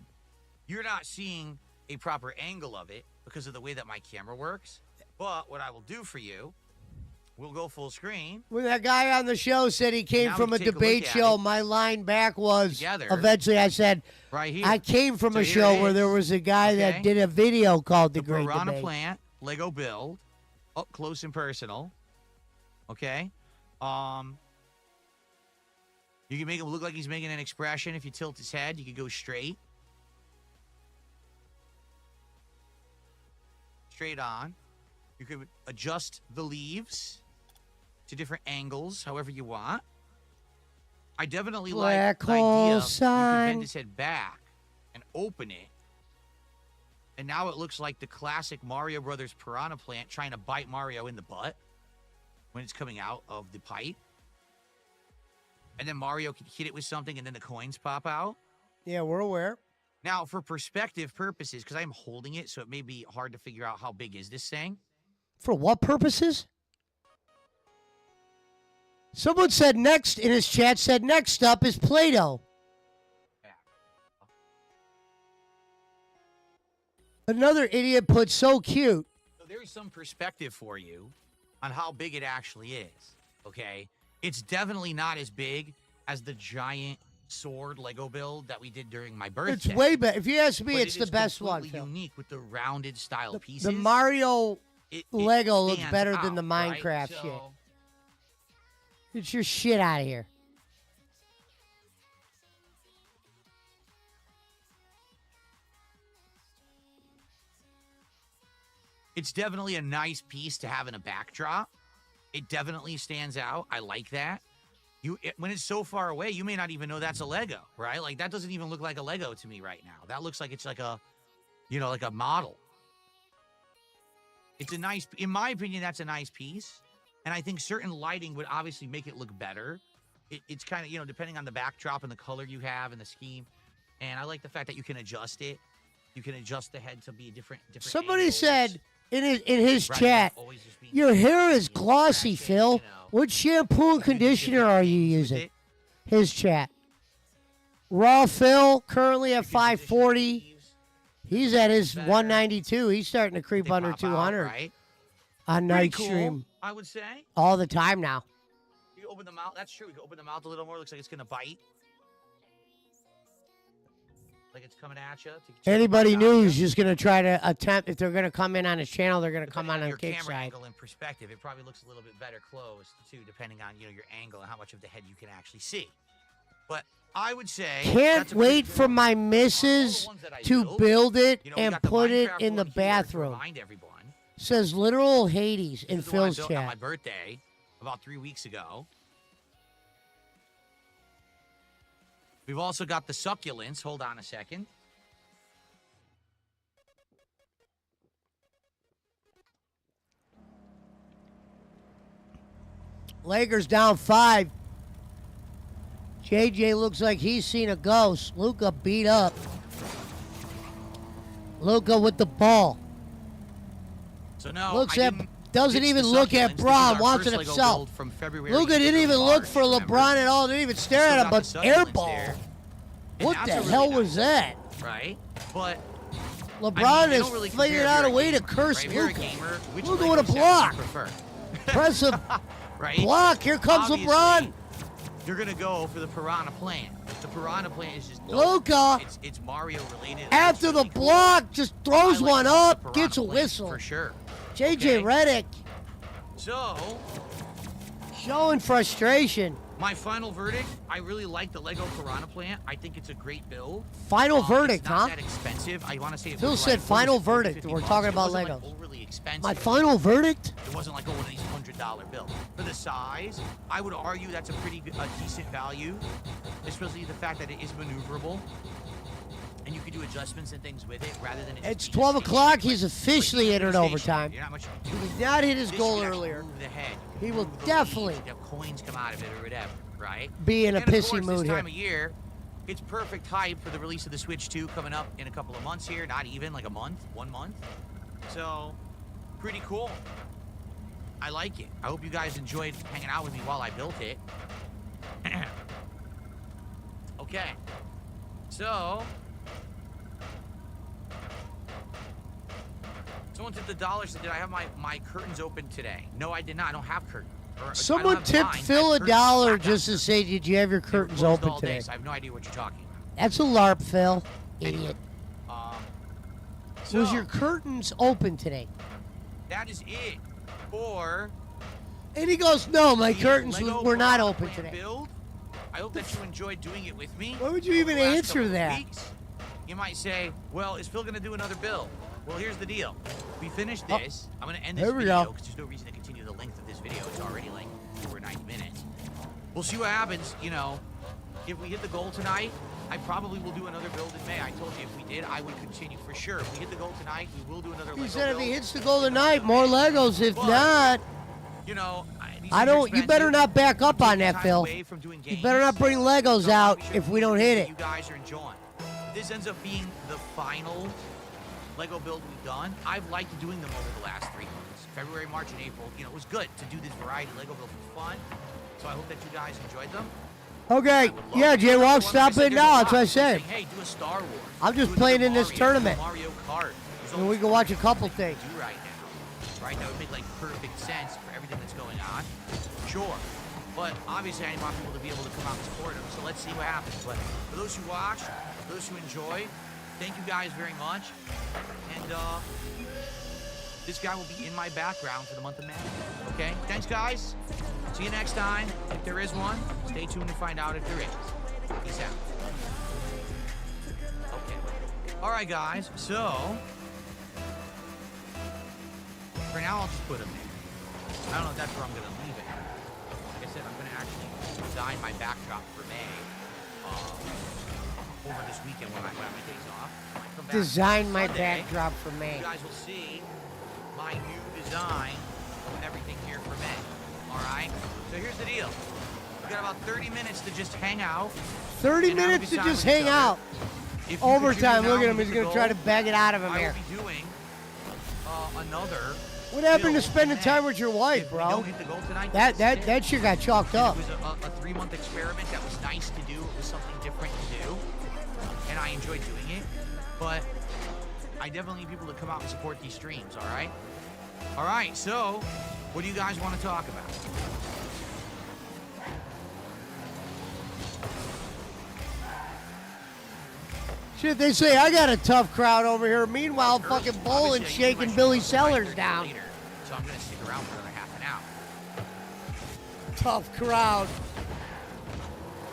[SPEAKER 14] You're not seeing a proper angle of it because of the way that my camera works. But what I will do for you, we'll go full screen.
[SPEAKER 2] When that guy on the show said he came
[SPEAKER 14] Now
[SPEAKER 2] from
[SPEAKER 14] we
[SPEAKER 2] a
[SPEAKER 14] take a
[SPEAKER 2] debate
[SPEAKER 14] look at
[SPEAKER 2] show,
[SPEAKER 14] it.
[SPEAKER 2] my line back was,
[SPEAKER 14] Together.
[SPEAKER 2] eventually I said,
[SPEAKER 14] Right here.
[SPEAKER 2] I came from
[SPEAKER 14] So
[SPEAKER 2] a
[SPEAKER 14] here
[SPEAKER 2] show
[SPEAKER 14] it
[SPEAKER 2] where
[SPEAKER 14] is.
[SPEAKER 2] there was a guy
[SPEAKER 14] Okay.
[SPEAKER 2] that did a video called The
[SPEAKER 14] The
[SPEAKER 2] Great
[SPEAKER 14] Piranha
[SPEAKER 2] Debate.
[SPEAKER 14] Plant Lego build, up close and personal. Okay. You can make him look like he's making an expression. If you tilt his head, you can go straight. Straight on. You could adjust the leaves to different angles, however you want. I definitely like
[SPEAKER 2] Black
[SPEAKER 14] the idea.
[SPEAKER 2] hole
[SPEAKER 14] You can
[SPEAKER 2] sign.
[SPEAKER 14] bend his head back and open it. And now it looks like the classic Mario Brothers Piranha Plant trying to bite Mario in the butt when it's coming out of the pipe. And then Mario can hit it with something and then the coins pop out.
[SPEAKER 2] Yeah, we're aware.
[SPEAKER 14] Now, for perspective purposes, because I'm holding it, so it may be hard to figure out how big is this thing.
[SPEAKER 2] For what purposes? Someone said next in his chat said next up is Play-Doh. Another idiot put so cute.
[SPEAKER 14] So there's some perspective for you on how big it actually is, okay? It's definitely not as big as the giant sword Lego build that we did during my birthday.
[SPEAKER 2] It's way better. If you ask me,
[SPEAKER 14] But
[SPEAKER 2] it's
[SPEAKER 14] it
[SPEAKER 2] the
[SPEAKER 14] is
[SPEAKER 2] best one,
[SPEAKER 14] completely
[SPEAKER 2] Phil.
[SPEAKER 14] unique with the rounded style pieces.
[SPEAKER 2] The Mario
[SPEAKER 14] It
[SPEAKER 2] Lego looks
[SPEAKER 14] stands
[SPEAKER 2] better than
[SPEAKER 14] out,
[SPEAKER 2] the
[SPEAKER 14] right?
[SPEAKER 2] Minecraft
[SPEAKER 14] So-
[SPEAKER 2] shit. Get your shit out of here.
[SPEAKER 14] It's definitely a nice piece to have in a backdrop. It definitely stands out. I like that. When it's so far away, you may not even know that's a Lego, right? Like that doesn't even look like a Lego to me right now. That looks like it's like a, like a model. It's a nice, in my opinion, that's a nice piece. And I think certain lighting would obviously make it look better. It's kind of, depending on the backdrop and the color you have and the scheme. And I like the fact that you can adjust it. You can adjust the head to be different
[SPEAKER 2] Somebody
[SPEAKER 14] angles.
[SPEAKER 2] said in his
[SPEAKER 14] Rather
[SPEAKER 2] chat,
[SPEAKER 14] than always just being
[SPEAKER 2] your hair is glossy, Phil. What shampoo and conditioner are you using? His chat. Raw Phil, currently at 540. He's at his 192. He's starting to creep under 200
[SPEAKER 14] right?
[SPEAKER 2] on
[SPEAKER 14] Pretty
[SPEAKER 2] night
[SPEAKER 14] cool,
[SPEAKER 2] stream
[SPEAKER 14] I would say.
[SPEAKER 2] all the time now.
[SPEAKER 14] You open the mouth. That's true. You can open the mouth a little more. Looks like it's gonna bite. Like it's coming at you.
[SPEAKER 2] Anybody new is just going to try to attempt, if they're going to come in on his channel, they're going to come on
[SPEAKER 14] your
[SPEAKER 2] Kick
[SPEAKER 14] camera
[SPEAKER 2] side.
[SPEAKER 14] angle and perspective, it probably looks a little bit better closed too, depending on your angle and how much of the head you can actually see. But I would say
[SPEAKER 2] Can't wait for my missus to build it and put it in the bathroom.
[SPEAKER 14] Remind everyone.
[SPEAKER 2] Says literal Hades in
[SPEAKER 14] This is the one I
[SPEAKER 2] Phil's
[SPEAKER 14] built on my
[SPEAKER 2] chat.
[SPEAKER 14] birthday about 3 weeks ago. We've also got the succulents. Hold on a second.
[SPEAKER 2] Lakers down 5. JJ looks like he's seen a ghost. Luka beat up. Luka with the ball.
[SPEAKER 14] So no,
[SPEAKER 2] Looks
[SPEAKER 14] I
[SPEAKER 2] at,
[SPEAKER 14] didn't
[SPEAKER 2] doesn't
[SPEAKER 14] ditch
[SPEAKER 2] even
[SPEAKER 14] the
[SPEAKER 2] look at
[SPEAKER 14] succulents. This is
[SPEAKER 2] Braun,
[SPEAKER 14] our
[SPEAKER 2] wants it
[SPEAKER 14] first Lego
[SPEAKER 2] himself.
[SPEAKER 14] build from February
[SPEAKER 2] Luka
[SPEAKER 14] to
[SPEAKER 2] didn't even
[SPEAKER 14] March,
[SPEAKER 2] look for
[SPEAKER 14] remember?
[SPEAKER 2] LeBron at all. Didn't even stare
[SPEAKER 14] Still
[SPEAKER 2] at him,
[SPEAKER 14] got
[SPEAKER 2] but
[SPEAKER 14] the
[SPEAKER 2] air
[SPEAKER 14] succulents
[SPEAKER 2] ball.
[SPEAKER 14] there. And
[SPEAKER 2] What
[SPEAKER 14] that's
[SPEAKER 2] the
[SPEAKER 14] a really
[SPEAKER 2] hell
[SPEAKER 14] nice
[SPEAKER 2] was that?
[SPEAKER 14] Right? But
[SPEAKER 2] LeBron
[SPEAKER 14] I
[SPEAKER 2] has
[SPEAKER 14] don't really
[SPEAKER 2] figured
[SPEAKER 14] compare
[SPEAKER 2] out
[SPEAKER 14] if
[SPEAKER 2] a
[SPEAKER 14] you're
[SPEAKER 2] way to
[SPEAKER 14] gamer,
[SPEAKER 2] curse
[SPEAKER 14] right? If you're a
[SPEAKER 2] Luka.
[SPEAKER 14] gamer, which
[SPEAKER 2] Luka
[SPEAKER 14] Lego
[SPEAKER 2] with a
[SPEAKER 14] set do you
[SPEAKER 2] block.
[SPEAKER 14] prefer?
[SPEAKER 2] Press a
[SPEAKER 14] Right?
[SPEAKER 2] block. Here comes
[SPEAKER 14] Obviously,
[SPEAKER 2] LeBron.
[SPEAKER 14] You're gonna go for the Piranha Plant. The Piranha Plant is just
[SPEAKER 2] Luka,
[SPEAKER 14] It's Mario related.
[SPEAKER 2] after the block, just throws one up, gets a whistle.
[SPEAKER 14] for sure.
[SPEAKER 2] JJ Redick
[SPEAKER 14] So
[SPEAKER 2] showing frustration.
[SPEAKER 14] My final verdict, I really like the Lego Piranha Plant. I think it's a great build.
[SPEAKER 2] Final verdict,
[SPEAKER 14] it's not
[SPEAKER 2] huh?
[SPEAKER 14] that expensive. I want to say it
[SPEAKER 2] Phil
[SPEAKER 14] was
[SPEAKER 2] said
[SPEAKER 14] like,
[SPEAKER 2] final
[SPEAKER 14] what was it,
[SPEAKER 2] verdict.
[SPEAKER 14] 50
[SPEAKER 2] We're
[SPEAKER 14] bucks?
[SPEAKER 2] talking
[SPEAKER 14] It
[SPEAKER 2] about
[SPEAKER 14] wasn't,
[SPEAKER 2] Lego.
[SPEAKER 14] like, overly expensive.
[SPEAKER 2] My final verdict?
[SPEAKER 14] It wasn't like one of these $100 bills. For the size, I would argue that's a pretty good, a decent value, especially the fact that it is maneuverable. And you can do adjustments and things with it rather than
[SPEAKER 2] It's 12 o'clock. He's officially entered overtime. He did not hit his goal earlier. He will definitely
[SPEAKER 14] have coins come out of it or whatever, right?
[SPEAKER 2] be in a
[SPEAKER 14] And of
[SPEAKER 2] pissy
[SPEAKER 14] course,
[SPEAKER 2] mood
[SPEAKER 14] this
[SPEAKER 2] here.
[SPEAKER 14] time of year, it's perfect hype for the release of the Switch 2 coming up in a couple of months here. Not even like a month, 1 month. So, pretty cool. I like it. I hope you guys enjoyed hanging out with me while I built it. Okay. So, someone tipped $1 said, did I have my curtains open today? No, I did not. I don't have curtains.
[SPEAKER 2] Someone tipped Phil $1 just to say, did you have your curtains open
[SPEAKER 14] all day,
[SPEAKER 2] today?
[SPEAKER 14] so I have no idea what you're talking about.
[SPEAKER 2] That's a LARP, Phil. Idiot.
[SPEAKER 14] So,
[SPEAKER 2] Was your curtains open today?
[SPEAKER 14] that is it for
[SPEAKER 2] And he goes, no, my
[SPEAKER 14] the
[SPEAKER 2] curtains
[SPEAKER 14] Lego
[SPEAKER 2] were not
[SPEAKER 14] Piranha
[SPEAKER 2] open
[SPEAKER 14] Plant
[SPEAKER 2] today.
[SPEAKER 14] build. I hope that you enjoyed doing it with me.
[SPEAKER 2] Why would you
[SPEAKER 14] over
[SPEAKER 2] even
[SPEAKER 14] the last
[SPEAKER 2] answer
[SPEAKER 14] couple of
[SPEAKER 2] that?
[SPEAKER 14] weeks. You might say, well, is Phil going to do another build? Well, here's the deal. We finished
[SPEAKER 2] Oh,
[SPEAKER 14] this. I'm going to end this
[SPEAKER 2] there we
[SPEAKER 14] video
[SPEAKER 2] go.
[SPEAKER 14] because there's no reason to continue the length of this video. It's already like over 90 minutes. We'll see what happens. You know, if we hit the goal tonight, I probably will do another build in May. I told you if we did, I would continue for sure. If we hit the goal tonight, we will do another
[SPEAKER 2] He
[SPEAKER 14] Lego
[SPEAKER 2] said if
[SPEAKER 14] build.
[SPEAKER 2] he hits the goal tonight, more Legos. If
[SPEAKER 14] But,
[SPEAKER 2] not,
[SPEAKER 14] You know, these
[SPEAKER 2] I
[SPEAKER 14] things are
[SPEAKER 2] don't. You better
[SPEAKER 14] expensive.
[SPEAKER 2] not back up on that,
[SPEAKER 14] Time
[SPEAKER 2] Phil.
[SPEAKER 14] away from doing
[SPEAKER 2] You better not
[SPEAKER 14] games.
[SPEAKER 2] bring Legos
[SPEAKER 14] So I
[SPEAKER 2] out
[SPEAKER 14] wanna be sure
[SPEAKER 2] if we don't hit it.
[SPEAKER 14] You guys are enjoying. This ends up being the final Lego build we've done. I've liked doing them over the last 3 months. February, March, and April. You know, it was good to do this variety Lego build. It was fun. So I hope that you guys enjoyed them.
[SPEAKER 2] Okay, yeah, Jay Walk, stop it now. That's what I said.
[SPEAKER 14] Hey, do a Star Wars.
[SPEAKER 2] I'm just
[SPEAKER 14] Do
[SPEAKER 2] playing
[SPEAKER 14] another
[SPEAKER 2] in this
[SPEAKER 14] Mario,
[SPEAKER 2] tournament.
[SPEAKER 14] Mario Kart. There's
[SPEAKER 2] And
[SPEAKER 14] all
[SPEAKER 2] we can watch a couple things.
[SPEAKER 14] do right now, right? That would make like perfect sense for everything that's going on. Sure, but obviously I want people to be able to come out and support them. So let's see what happens. But for those who watch, for those who enjoy, thank you guys very much. And this guy will be in my background for the month of May. Okay, thanks guys. See you next time. If there is one, stay tuned to find out if there is. Peace out. Okay. All right, guys. So for now, I'll just put him there. I don't know if that's where I'm gonna leave it. Like I said, I'm gonna actually design my backdrop for May over this weekend when I have my days off. When I come back
[SPEAKER 2] Design my
[SPEAKER 14] Sunday,
[SPEAKER 2] backdrop for May.
[SPEAKER 14] You guys will see my new design of everything here for May. All right. So here's the deal. We got about 30 minutes to just hang out.
[SPEAKER 2] 30
[SPEAKER 14] and have a
[SPEAKER 2] minutes
[SPEAKER 14] good
[SPEAKER 2] to
[SPEAKER 14] time
[SPEAKER 2] just
[SPEAKER 14] with each
[SPEAKER 2] hang
[SPEAKER 14] other.
[SPEAKER 2] out.
[SPEAKER 14] If you
[SPEAKER 2] Overtime,
[SPEAKER 14] contribute
[SPEAKER 2] look at
[SPEAKER 14] now
[SPEAKER 2] him. He's
[SPEAKER 14] with
[SPEAKER 2] going to
[SPEAKER 14] the
[SPEAKER 2] try to
[SPEAKER 14] goal,
[SPEAKER 2] bag it out of him
[SPEAKER 14] I
[SPEAKER 2] here.
[SPEAKER 14] will be doing another.
[SPEAKER 2] What happened to
[SPEAKER 14] build
[SPEAKER 2] spending
[SPEAKER 14] in
[SPEAKER 2] time
[SPEAKER 14] May.
[SPEAKER 2] with your wife,
[SPEAKER 14] If we
[SPEAKER 2] bro?
[SPEAKER 14] don't hit the goal tonight,
[SPEAKER 2] That
[SPEAKER 14] that's it.
[SPEAKER 2] that shit got chalked
[SPEAKER 14] And
[SPEAKER 2] up.
[SPEAKER 14] It was a 3-month experiment that was nice to do. It was something different to do, and I enjoyed doing it. But I definitely need people to come out and support these streams. All right. All right. So, what do you guys want to talk about?
[SPEAKER 2] Shit, they say I got a tough crowd over here. Meanwhile, fucking Bolin
[SPEAKER 14] Obviously,
[SPEAKER 2] shaking
[SPEAKER 14] I
[SPEAKER 2] Billy
[SPEAKER 14] usually go
[SPEAKER 2] Sellers
[SPEAKER 14] 5:30
[SPEAKER 2] down.
[SPEAKER 14] later, so I'm gonna stick around for another half an hour.
[SPEAKER 2] Tough crowd.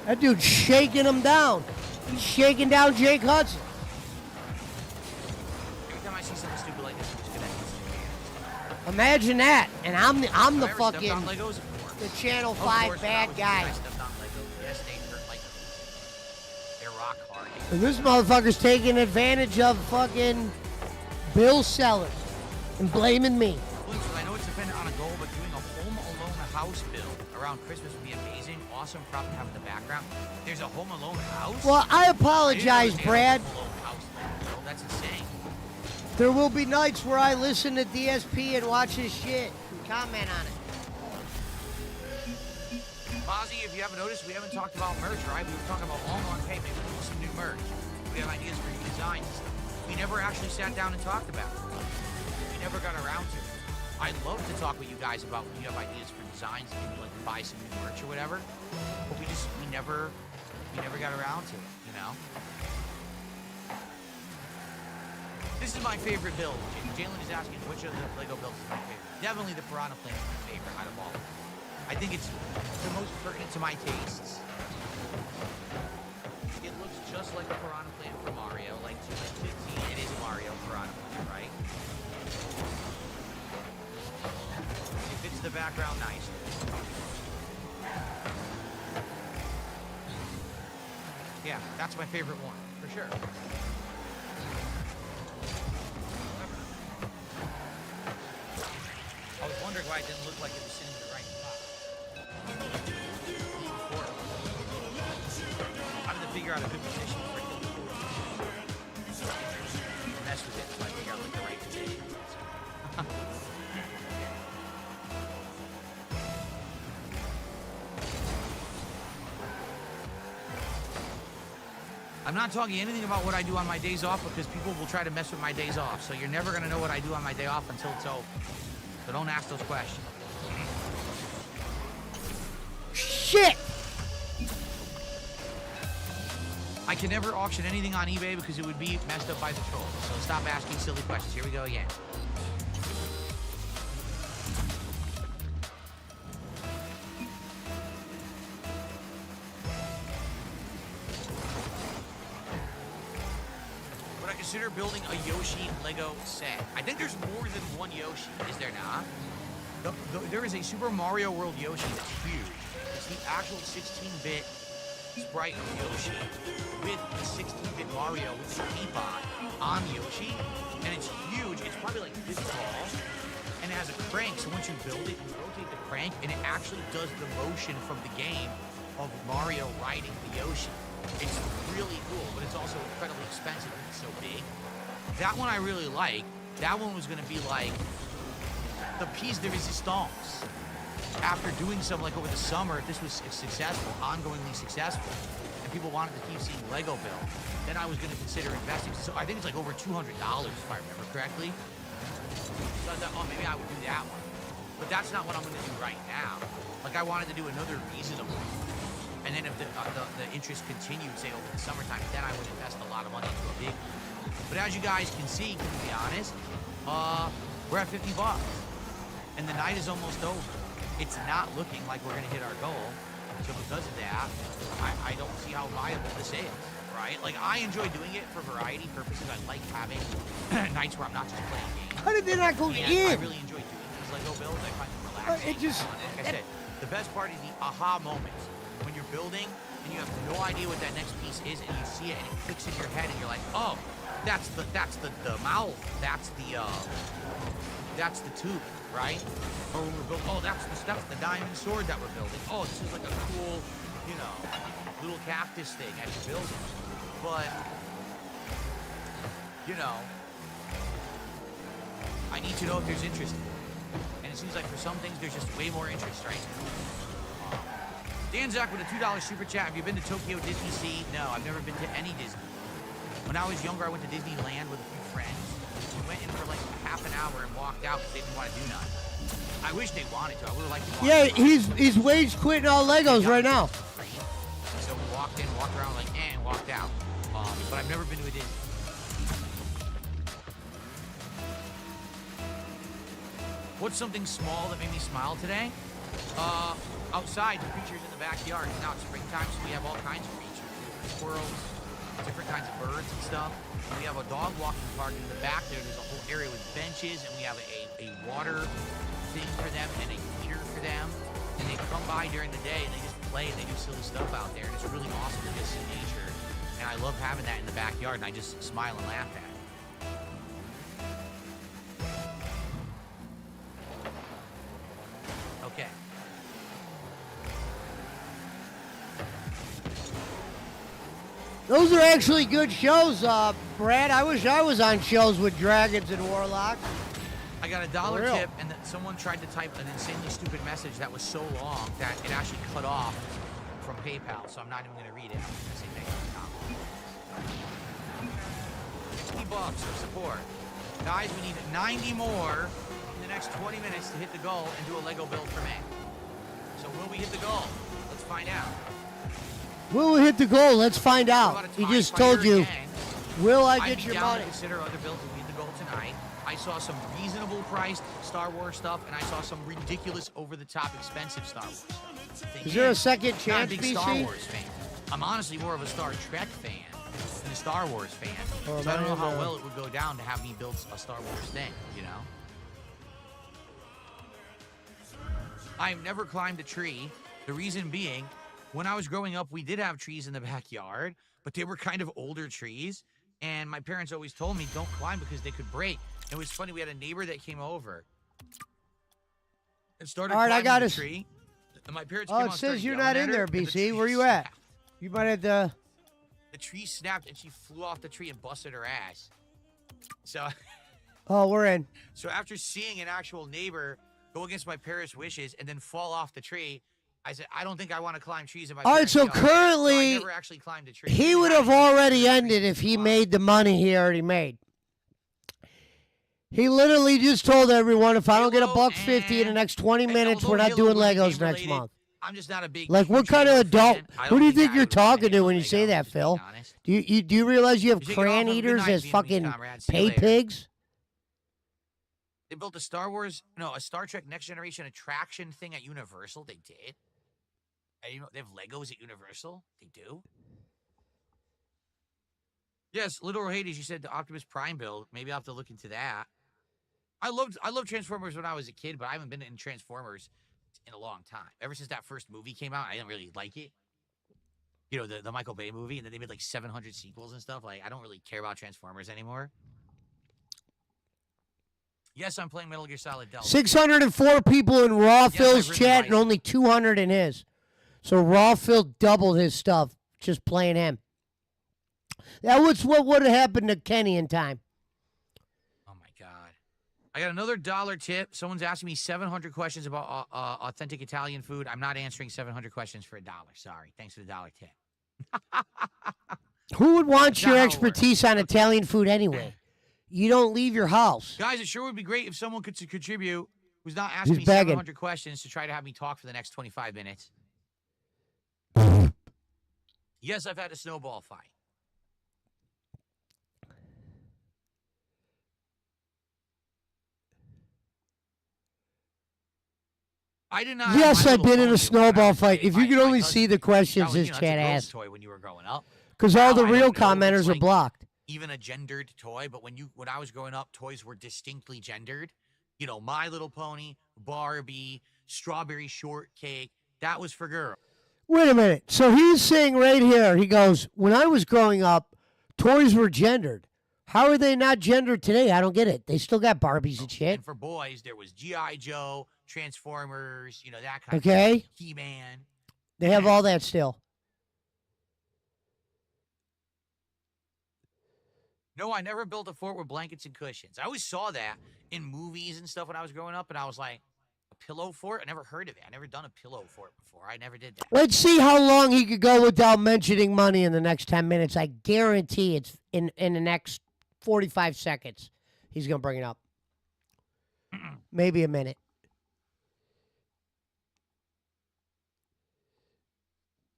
[SPEAKER 2] That dude's shaking him down. He's shaking down Jake Hudson.
[SPEAKER 14] Every time I see something stupid like this, I'm just gonna.
[SPEAKER 2] Imagine that. And I'm the
[SPEAKER 14] Have I ever
[SPEAKER 2] fucking
[SPEAKER 14] stepped on Legos before?
[SPEAKER 2] the Channel
[SPEAKER 14] Of
[SPEAKER 2] 5
[SPEAKER 14] course,
[SPEAKER 2] bad
[SPEAKER 14] when I was
[SPEAKER 2] guy.
[SPEAKER 14] a kid, I stepped on Legos. Yes, they hurt like they're rock hard.
[SPEAKER 2] And this motherfucker's taking advantage of fucking Bill Sellers and blaming me.
[SPEAKER 14] Blinks, I know it's dependent on a goal, but doing a Home Alone house build around Christmas would be amazing. Awesome prop to have in the background. There's a Home Alone house.
[SPEAKER 2] Well, I
[SPEAKER 14] I didn't know
[SPEAKER 2] apologize,
[SPEAKER 14] they had a
[SPEAKER 2] Brad.
[SPEAKER 14] Home Alone house build. That's insane.
[SPEAKER 2] There will be nights where I listen to DSP and watch his shit and comment on it.
[SPEAKER 14] Mozzie, if you haven't noticed, we haven't talked about merch, right? We were talking about all along, hey, maybe we'll do some new merch. We have ideas for new designs and stuff. We never actually sat down and talked about it. We never got around to it. I'd love to talk with you guys about when you have ideas for designs and maybe like buy some new merch or whatever. But we never got around to it, you know? This is my favorite build. Jalen is asking which of the Lego builds is my favorite. Definitely the Piranha Plant is my favorite out of all of them. I think it's the most pertinent to my tastes. It looks just like a Piranha Plant for Mario, like 215. It is a Mario Piranha Plant, right? It fits the background nicely. Yeah, that's my favorite one, for sure. I was wondering why it didn't look like it was sitting in the right spot. I'm gonna figure out a good position for it. Mess with it until I figure out like the right position. I'm not talking anything about what I do on my days off because people will try to mess with my days off. So you're never gonna know what I do on my day off until it's over. So don't ask those questions.
[SPEAKER 2] Shit!
[SPEAKER 14] I can never auction anything on eBay because it would be messed up by the trolls. So stop asking silly questions. Here we go again. Would I consider building a Yoshi Lego set? I think there's more than one Yoshi, is there not? There is a Super Mario World Yoshi that's huge. It's the actual 16-bit sprite of Yoshi with the 16-bit Mario with the cape on Yoshi, and it's huge. It's probably like this tall, and it has a crank. So once you build it, you rotate the crank, and it actually does the motion from the game of Mario riding the Yoshi. It's really cool, but it's also incredibly expensive because it's so big. That one I really like. That one was gonna be like the piece de resistance. After doing some like over the summer, if this was successful, ongoingly successful, and people wanted to keep seeing Lego build, then I was gonna consider investing. So I think it's like over $200 if I remember correctly. So I thought, oh, maybe I would do that one. But that's not what I'm gonna do right now. Like I wanted to do another reasonable. And then if the interest continued, say over the summertime, then I would invest a lot of money into a big one. But as you guys can see, to be honest, we're at $50. And the night is almost over. It's not looking like we're gonna hit our goal. So because of that, I don't see how viable this is, right? Like I enjoy doing it for variety purposes. I like having nights where I'm not just playing games.
[SPEAKER 2] How did they not go in?
[SPEAKER 14] I really enjoy doing these Lego builds. I find them relaxing.
[SPEAKER 2] It just,
[SPEAKER 14] like I said, the best part is the aha moments. When you're building and you have no idea what that next piece is and you see it and it clicks in your head and you're like, oh, that's the mouth, that's the tube, right? Or when we're building, oh, that's the diamond sword that we're building. Oh, this is like a cool, you know, little cactus thing as you're building. But, you know, I need to know if there's interest. And it seems like for some things there's just way more interest, right? Dan Zach with a $2 super chat. Have you been to Tokyo Disney Sea? No, I've never been to any Disney. When I was younger, I went to Disneyland with a few friends. We went in for like half an hour and walked out because they didn't want to do nothing. I wish they wanted to. I would have liked to walk
[SPEAKER 2] he's wage quitting all Legos right now.
[SPEAKER 14] So we walked in, walked around like, and walked out. But I've never been to a Disney. What's something small that made me smile today? Outside, the creatures in the backyard. Now it's springtime, so we have all kinds of creatures. Squirrels, different kinds of birds and stuff. And we have a dog walking park in the back there. There's a whole area with benches, and we have a water thing for them and a heater for them. And they come by during the day, and they just play, and they do silly stuff out there. And it's really awesome to just see nature. And I love having that in the backyard, and I just smile and laugh at it. Okay.
[SPEAKER 2] Those are actually good shows, Brad. I wish I was on shows with dragons and warlocks.
[SPEAKER 14] I got a $1 tip, and then someone tried to type an insanely stupid message that was so long that it actually cut off from PayPal, so I'm not even going to read it. I'm just going to say thank you. $60 for support. Guys, we need 90 more in the next 20 minutes to hit the goal and do a Lego build for me. So will we hit the goal? Let's find out.
[SPEAKER 2] Will we hit the goal? Let's find out. He just told you. Will I get your money?
[SPEAKER 14] Consider other builds if we hit the goal tonight. I saw some reasonable priced Star Wars stuff, and I saw some ridiculous, over-the-top, expensive Star Wars stuff.
[SPEAKER 2] Is there a second
[SPEAKER 14] Not a
[SPEAKER 2] chance,
[SPEAKER 14] big
[SPEAKER 2] BC?
[SPEAKER 14] Star Wars fan. I'm honestly more of a Star Trek fan than a Star Wars fan.
[SPEAKER 2] Oh,
[SPEAKER 14] So I don't know
[SPEAKER 2] man,
[SPEAKER 14] how well it would go down to have me build a Star Wars thing, you know? I've never climbed a tree. The reason being, when I was growing up, we did have trees in the backyard, but they were kind of older trees. And my parents always told me, don't climb because they could break. It was funny. We had a neighbor that came over and started climbing the tree. And my parents came
[SPEAKER 2] Oh,
[SPEAKER 14] out
[SPEAKER 2] it
[SPEAKER 14] and started
[SPEAKER 2] says you're
[SPEAKER 14] yelling
[SPEAKER 2] not
[SPEAKER 14] at
[SPEAKER 2] in
[SPEAKER 14] her,
[SPEAKER 2] there,
[SPEAKER 14] and the
[SPEAKER 2] BC.
[SPEAKER 14] tree
[SPEAKER 2] Where you at?
[SPEAKER 14] snapped.
[SPEAKER 2] You might have to.
[SPEAKER 14] The tree snapped and she flew off the tree and busted her ass. So,
[SPEAKER 2] Oh, we're in.
[SPEAKER 14] so after seeing an actual neighbor go against my parents' wishes and then fall off the tree, I said, I don't think I want to climb trees in my
[SPEAKER 2] All right,
[SPEAKER 14] parents'
[SPEAKER 2] so
[SPEAKER 14] yard.
[SPEAKER 2] currently,
[SPEAKER 14] I never actually climbed a tree.
[SPEAKER 2] he would have already ended if he made the money he already made. He literally just told everyone, if I don't get $1.50 in the next 20 minutes, we're not doing Legos next month.
[SPEAKER 14] I'm just not a big.
[SPEAKER 2] Like, what kind of adult? Who do you think you're talking to when you say that, Phil? Do you realize you have crayon eaters as fucking pay pigs?
[SPEAKER 14] They built a Star Trek Next Generation attraction thing at Universal. They did. And, they have Legos at Universal. They do. Yes, Little Hades, you said the Optimus Prime build. Maybe I'll have to look into that. I loved Transformers when I was a kid, but I haven't been in Transformers in a long time. Ever since that first movie came out, I didn't really like it. The Michael Bay movie, and then they made like 700 sequels and stuff. Like, I don't really care about Transformers anymore. Yes, I'm playing Metal Gear Solid Delta.
[SPEAKER 2] 604 people in Raw Phil's
[SPEAKER 14] I've
[SPEAKER 2] chat
[SPEAKER 14] written
[SPEAKER 2] and only 200 in his. So Raw Phil doubled his stuff just playing him. That was what would have happened to Kenny in time.
[SPEAKER 14] Oh my God. I got another $1 tip. Someone's asking me 700 questions about authentic Italian food. I'm not answering 700 questions for $1. Sorry. Thanks for the $1 tip.
[SPEAKER 2] Who would want your expertise on Italian food anyway? You don't leave your house.
[SPEAKER 14] Guys, it sure would be great if someone could contribute who's not asking me
[SPEAKER 2] Who's begging?
[SPEAKER 14] 700 questions to try to have me talk for the next 25 minutes. Yes, I've had a snowball fight. I did not.
[SPEAKER 2] Yes,
[SPEAKER 14] have my
[SPEAKER 2] I've been
[SPEAKER 14] little
[SPEAKER 2] in a
[SPEAKER 14] pony
[SPEAKER 2] snowball fight. If you
[SPEAKER 14] my
[SPEAKER 2] could only
[SPEAKER 14] cousin.
[SPEAKER 2] see the questions
[SPEAKER 14] That was,
[SPEAKER 2] this
[SPEAKER 14] that's
[SPEAKER 2] chat
[SPEAKER 14] a girl's
[SPEAKER 2] asked.
[SPEAKER 14] toy when you were growing up.
[SPEAKER 2] Because all
[SPEAKER 14] Now
[SPEAKER 2] the
[SPEAKER 14] I
[SPEAKER 2] real
[SPEAKER 14] don't know if it's
[SPEAKER 2] commenters are
[SPEAKER 14] like
[SPEAKER 2] blocked.
[SPEAKER 14] Even a gendered toy, but when I was growing up, toys were distinctly gendered. My Little Pony, Barbie, Strawberry Shortcake. That was for girls.
[SPEAKER 2] Wait a minute. So he's saying right here, he goes, when I was growing up, toys were gendered. How are they not gendered today? I don't get it. They still got Barbies and shit.
[SPEAKER 14] And for boys, there was G.I. Joe, Transformers, that kind of
[SPEAKER 2] Okay.
[SPEAKER 14] stuff. He-Man.
[SPEAKER 2] They have all that still.
[SPEAKER 14] No, I never built a fort with blankets and cushions. I always saw that in movies and stuff when I was growing up, and I was like, a pillow fort? I never heard of it. I never done a pillow fort before. I never did that.
[SPEAKER 2] Let's see how long he could go without mentioning money in the next 10 minutes. I guarantee it's in the next 45 seconds. He's going to bring it up. Maybe a minute.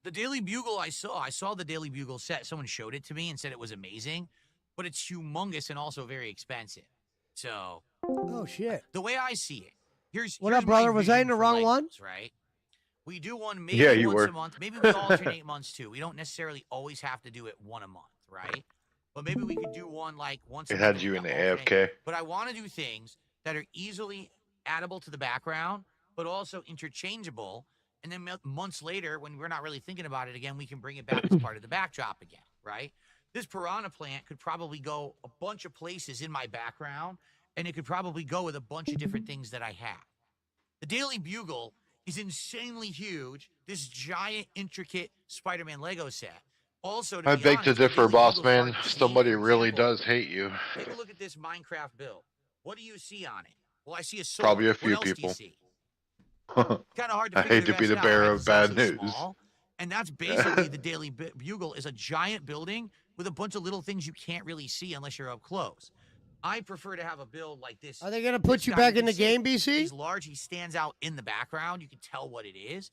[SPEAKER 14] The Daily Bugle I saw the Daily Bugle set. Someone showed it to me and said it was amazing, but it's humongous and also very expensive. So,
[SPEAKER 2] oh shit.
[SPEAKER 14] The way I see it, here's
[SPEAKER 2] What
[SPEAKER 14] here's
[SPEAKER 2] up, brother?
[SPEAKER 14] my
[SPEAKER 2] Was I in
[SPEAKER 14] vision
[SPEAKER 2] the
[SPEAKER 14] for
[SPEAKER 2] wrong
[SPEAKER 14] Legos,
[SPEAKER 2] one?
[SPEAKER 14] Right? We do one maybe
[SPEAKER 6] Yeah, you
[SPEAKER 14] once
[SPEAKER 6] were.
[SPEAKER 14] a month. Maybe we alternate months too. We don't necessarily always have to do it one a month, right? But maybe we could do one like once.
[SPEAKER 6] It
[SPEAKER 14] a
[SPEAKER 6] had
[SPEAKER 14] month
[SPEAKER 6] you
[SPEAKER 14] and
[SPEAKER 6] in
[SPEAKER 14] we
[SPEAKER 6] the
[SPEAKER 14] alternate.
[SPEAKER 6] AFK.
[SPEAKER 14] But I want to do things that are easily addable to the background, but also interchangeable. And then months later, when we're not really thinking about it again, we can bring it back as part of the backdrop again, right? This piranha plant could probably go a bunch of places in my background, and it could probably go with a bunch of different things that I have. The Daily Bugle is insanely huge, this giant, intricate Spider-Man Lego set. Also, to
[SPEAKER 6] I
[SPEAKER 14] be
[SPEAKER 6] beg to
[SPEAKER 14] honest, the
[SPEAKER 6] differ,
[SPEAKER 14] Daily
[SPEAKER 6] boss
[SPEAKER 14] Bugle's
[SPEAKER 6] man.
[SPEAKER 14] hard to see.
[SPEAKER 6] Somebody
[SPEAKER 14] For
[SPEAKER 6] really
[SPEAKER 14] example,
[SPEAKER 6] does hate you.
[SPEAKER 14] take a look at this Minecraft build. What do you see on it? Well, I see a sword.
[SPEAKER 6] Probably a
[SPEAKER 14] What
[SPEAKER 6] few
[SPEAKER 14] else do you
[SPEAKER 6] people.
[SPEAKER 14] see? Kind of hard to
[SPEAKER 6] I
[SPEAKER 14] figure
[SPEAKER 6] hate to be the
[SPEAKER 14] out.
[SPEAKER 6] bearer
[SPEAKER 14] Right?
[SPEAKER 6] of
[SPEAKER 14] The cells
[SPEAKER 6] bad
[SPEAKER 14] are
[SPEAKER 6] news.
[SPEAKER 14] small, and that's basically the Daily Bugle is a giant building with a bunch of little things you can't really see unless you're up close. I prefer to have a build like this.
[SPEAKER 2] Are they going to put
[SPEAKER 14] This
[SPEAKER 2] you
[SPEAKER 14] guy,
[SPEAKER 2] back
[SPEAKER 14] you
[SPEAKER 2] in the
[SPEAKER 14] can see
[SPEAKER 2] game, BC?
[SPEAKER 14] He's large. He stands out in the background. You can tell what it is.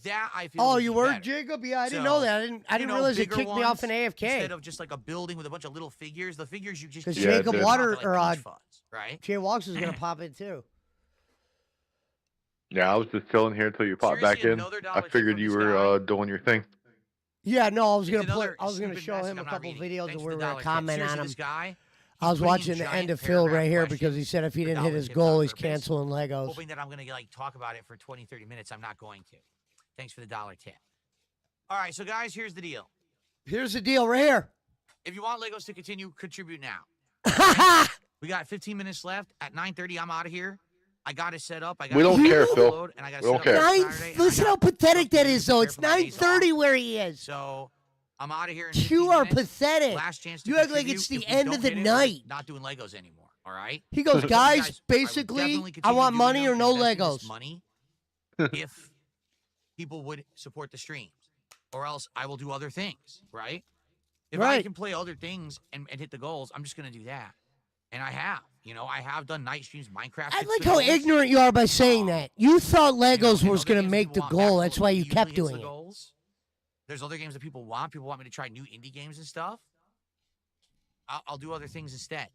[SPEAKER 14] That I feel.
[SPEAKER 2] Oh,
[SPEAKER 14] would
[SPEAKER 2] you
[SPEAKER 14] be
[SPEAKER 2] were,
[SPEAKER 14] better.
[SPEAKER 2] Jacob? Yeah, I didn't
[SPEAKER 14] So,
[SPEAKER 2] know that. I didn't realize it
[SPEAKER 14] bigger
[SPEAKER 2] kicked me off
[SPEAKER 14] ones
[SPEAKER 2] in AFK.
[SPEAKER 14] instead of just like a building with a bunch of little figures. The figures you just
[SPEAKER 2] Because
[SPEAKER 14] can't
[SPEAKER 2] Jacob
[SPEAKER 14] put
[SPEAKER 2] Water
[SPEAKER 14] like
[SPEAKER 2] or
[SPEAKER 14] peach fuzz, right?
[SPEAKER 2] Jay Walks is gonna pop in too.
[SPEAKER 6] Yeah, I was just chilling here until you popped back in. I figured you were doing your thing.
[SPEAKER 2] Yeah, no, I was
[SPEAKER 14] It's
[SPEAKER 2] gonna play.
[SPEAKER 14] another
[SPEAKER 2] I was gonna
[SPEAKER 14] stupid
[SPEAKER 2] show
[SPEAKER 14] message
[SPEAKER 2] him a
[SPEAKER 14] I'm not
[SPEAKER 2] couple
[SPEAKER 14] reading.
[SPEAKER 2] videos
[SPEAKER 14] Thanks
[SPEAKER 2] and
[SPEAKER 14] for
[SPEAKER 2] we
[SPEAKER 14] the
[SPEAKER 2] were gonna
[SPEAKER 14] dollar tip.
[SPEAKER 2] comment
[SPEAKER 14] Seriously,
[SPEAKER 2] on
[SPEAKER 14] this
[SPEAKER 2] him.
[SPEAKER 14] guy,
[SPEAKER 2] I was
[SPEAKER 14] putting
[SPEAKER 2] watching the
[SPEAKER 14] giant
[SPEAKER 2] end of Phil right
[SPEAKER 14] paragraph
[SPEAKER 2] here
[SPEAKER 14] questions
[SPEAKER 2] because he said if he
[SPEAKER 14] for
[SPEAKER 2] didn't hit
[SPEAKER 14] dollar
[SPEAKER 2] his
[SPEAKER 14] tips
[SPEAKER 2] goal,
[SPEAKER 14] on
[SPEAKER 2] he's
[SPEAKER 14] purpose,
[SPEAKER 2] canceling Legos.
[SPEAKER 14] hoping that I'm gonna like talk about it for 20, 30 minutes. I'm not going to. Thanks for the dollar tip. All right, so guys, here's the deal.
[SPEAKER 2] Here's the deal right here.
[SPEAKER 14] If you want Legos to continue, contribute now. We got 15 minutes left. At 9:30, I'm out of here. I got it set up. I got
[SPEAKER 6] We don't care, Phil.
[SPEAKER 14] upload, and I got
[SPEAKER 6] We don't
[SPEAKER 14] set
[SPEAKER 6] care.
[SPEAKER 14] up for Saturday, and I
[SPEAKER 2] Listen
[SPEAKER 14] got
[SPEAKER 2] how pathetic that
[SPEAKER 14] something
[SPEAKER 2] is,
[SPEAKER 14] to
[SPEAKER 2] though.
[SPEAKER 14] prepare
[SPEAKER 2] It's
[SPEAKER 14] for my days
[SPEAKER 2] 9:30
[SPEAKER 14] off.
[SPEAKER 2] where he is.
[SPEAKER 14] So I'm out of here. In
[SPEAKER 2] You
[SPEAKER 14] 15
[SPEAKER 2] are
[SPEAKER 14] minutes.
[SPEAKER 2] pathetic.
[SPEAKER 14] Last chance to
[SPEAKER 2] You act like
[SPEAKER 14] contribute.
[SPEAKER 2] it's the
[SPEAKER 14] If we
[SPEAKER 2] end
[SPEAKER 14] don't
[SPEAKER 2] of the
[SPEAKER 14] hit it, we're
[SPEAKER 2] night.
[SPEAKER 14] Not doing Legos anymore. All right.
[SPEAKER 2] He goes,
[SPEAKER 14] So
[SPEAKER 2] guys,
[SPEAKER 14] I would
[SPEAKER 2] basically,
[SPEAKER 14] definitely
[SPEAKER 2] I
[SPEAKER 14] continue
[SPEAKER 2] want
[SPEAKER 14] doing
[SPEAKER 2] money
[SPEAKER 14] them
[SPEAKER 2] or
[SPEAKER 14] and
[SPEAKER 2] no
[SPEAKER 14] investing this
[SPEAKER 2] Legos.
[SPEAKER 14] Money, if people would support the streams, or else I will do other things. Right. If I
[SPEAKER 2] Right.
[SPEAKER 14] can play other things and hit the goals, I'm just gonna do that. And I have. I have done night streams, Minecraft.
[SPEAKER 2] I
[SPEAKER 14] hits
[SPEAKER 2] like
[SPEAKER 14] the
[SPEAKER 2] how
[SPEAKER 14] goals.
[SPEAKER 2] ignorant you are by saying that. You thought Legos
[SPEAKER 14] You know,
[SPEAKER 2] was
[SPEAKER 14] other
[SPEAKER 2] going to
[SPEAKER 14] games
[SPEAKER 2] make
[SPEAKER 14] people
[SPEAKER 2] the
[SPEAKER 14] want
[SPEAKER 2] goal.
[SPEAKER 14] Backflip
[SPEAKER 2] That's why you
[SPEAKER 14] usually
[SPEAKER 2] kept
[SPEAKER 14] hits the
[SPEAKER 2] doing it.
[SPEAKER 14] goals. There's other games that people want. People want me to try new indie games and stuff. I'll do other things instead.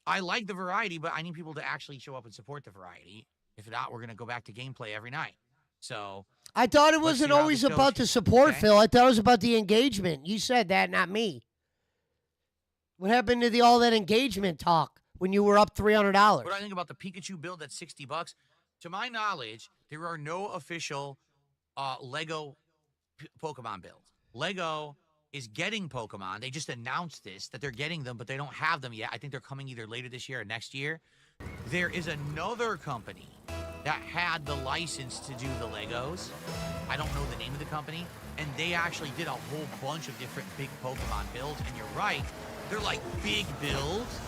[SPEAKER 14] I like the variety, but I need people to actually show up and support the variety. If not, we're going to go back to gameplay every night. So
[SPEAKER 2] I thought it
[SPEAKER 14] let's
[SPEAKER 2] wasn't
[SPEAKER 14] see how
[SPEAKER 2] always
[SPEAKER 14] this goes,
[SPEAKER 2] about the support,
[SPEAKER 14] okay?
[SPEAKER 2] Phil. I thought it was about the engagement. You said that, not me. What happened to all that engagement talk when you were up $300?
[SPEAKER 14] What do I think about the Pikachu build at $60? To my knowledge, there are no official Lego Pokemon builds. Lego is getting Pokemon. They just announced this, that they're getting them, but they don't have them yet. I think they're coming either later this year or next year. There is another company that had the license to do the Legos. I don't know the name of the company. And they actually did a whole bunch of different big Pokemon builds. And you're right, they're like big builds.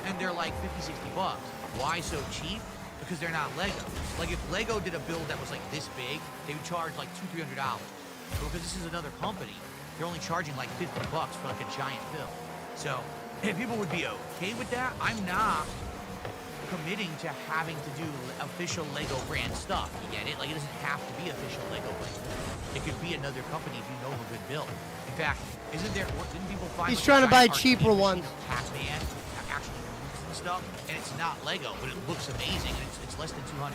[SPEAKER 14] And they're like $50, $60. Why so cheap? Because they're not Lego. Like if Lego did a build that was like this big, they would charge like $200, $300. But because this is another company, they're only charging like $50 for like a giant build. So if people would be okay with that, I'm not committing to having to do official Lego brand stuff. You get it? Like it doesn't have to be official Lego brand. It could be another company if you know a good build. In fact, didn't people find
[SPEAKER 2] He's
[SPEAKER 14] like,
[SPEAKER 2] trying
[SPEAKER 14] a
[SPEAKER 2] to buy
[SPEAKER 14] giant
[SPEAKER 2] cheaper
[SPEAKER 14] arcade
[SPEAKER 2] ones.
[SPEAKER 14] machine of Pac-Man actually moves and stuff, and it's not Lego, but it looks amazing, and it's less than $200.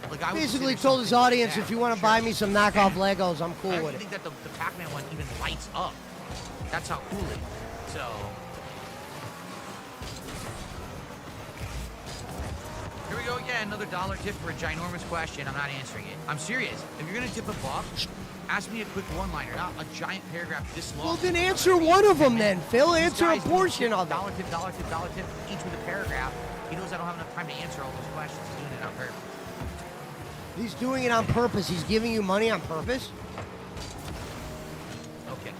[SPEAKER 14] Like I would
[SPEAKER 2] Basically
[SPEAKER 14] consider
[SPEAKER 2] told his
[SPEAKER 14] something like
[SPEAKER 2] audience,
[SPEAKER 14] that,
[SPEAKER 2] if you want to
[SPEAKER 14] sure.
[SPEAKER 2] buy me some knockoff Legos, I'm cool
[SPEAKER 14] I
[SPEAKER 2] with
[SPEAKER 14] actually
[SPEAKER 2] it.
[SPEAKER 14] think that the Pac-Man one even lights up. That's how cool it is. So here we go again. Another dollar tip for a ginormous question. I'm not answering it. I'm serious. If you're gonna tip $1, ask me a quick one-liner, not a giant paragraph this long.
[SPEAKER 2] Well, then answer one of them then, Phil.
[SPEAKER 14] These
[SPEAKER 2] Answer a
[SPEAKER 14] guys do
[SPEAKER 2] portion of it.
[SPEAKER 14] dollar tip, dollar tip, dollar tip, each with a paragraph. He knows I don't have enough time to answer all those questions. He's doing it on purpose.
[SPEAKER 2] He's doing it on purpose. He's giving you money on purpose.
[SPEAKER 14] Okay.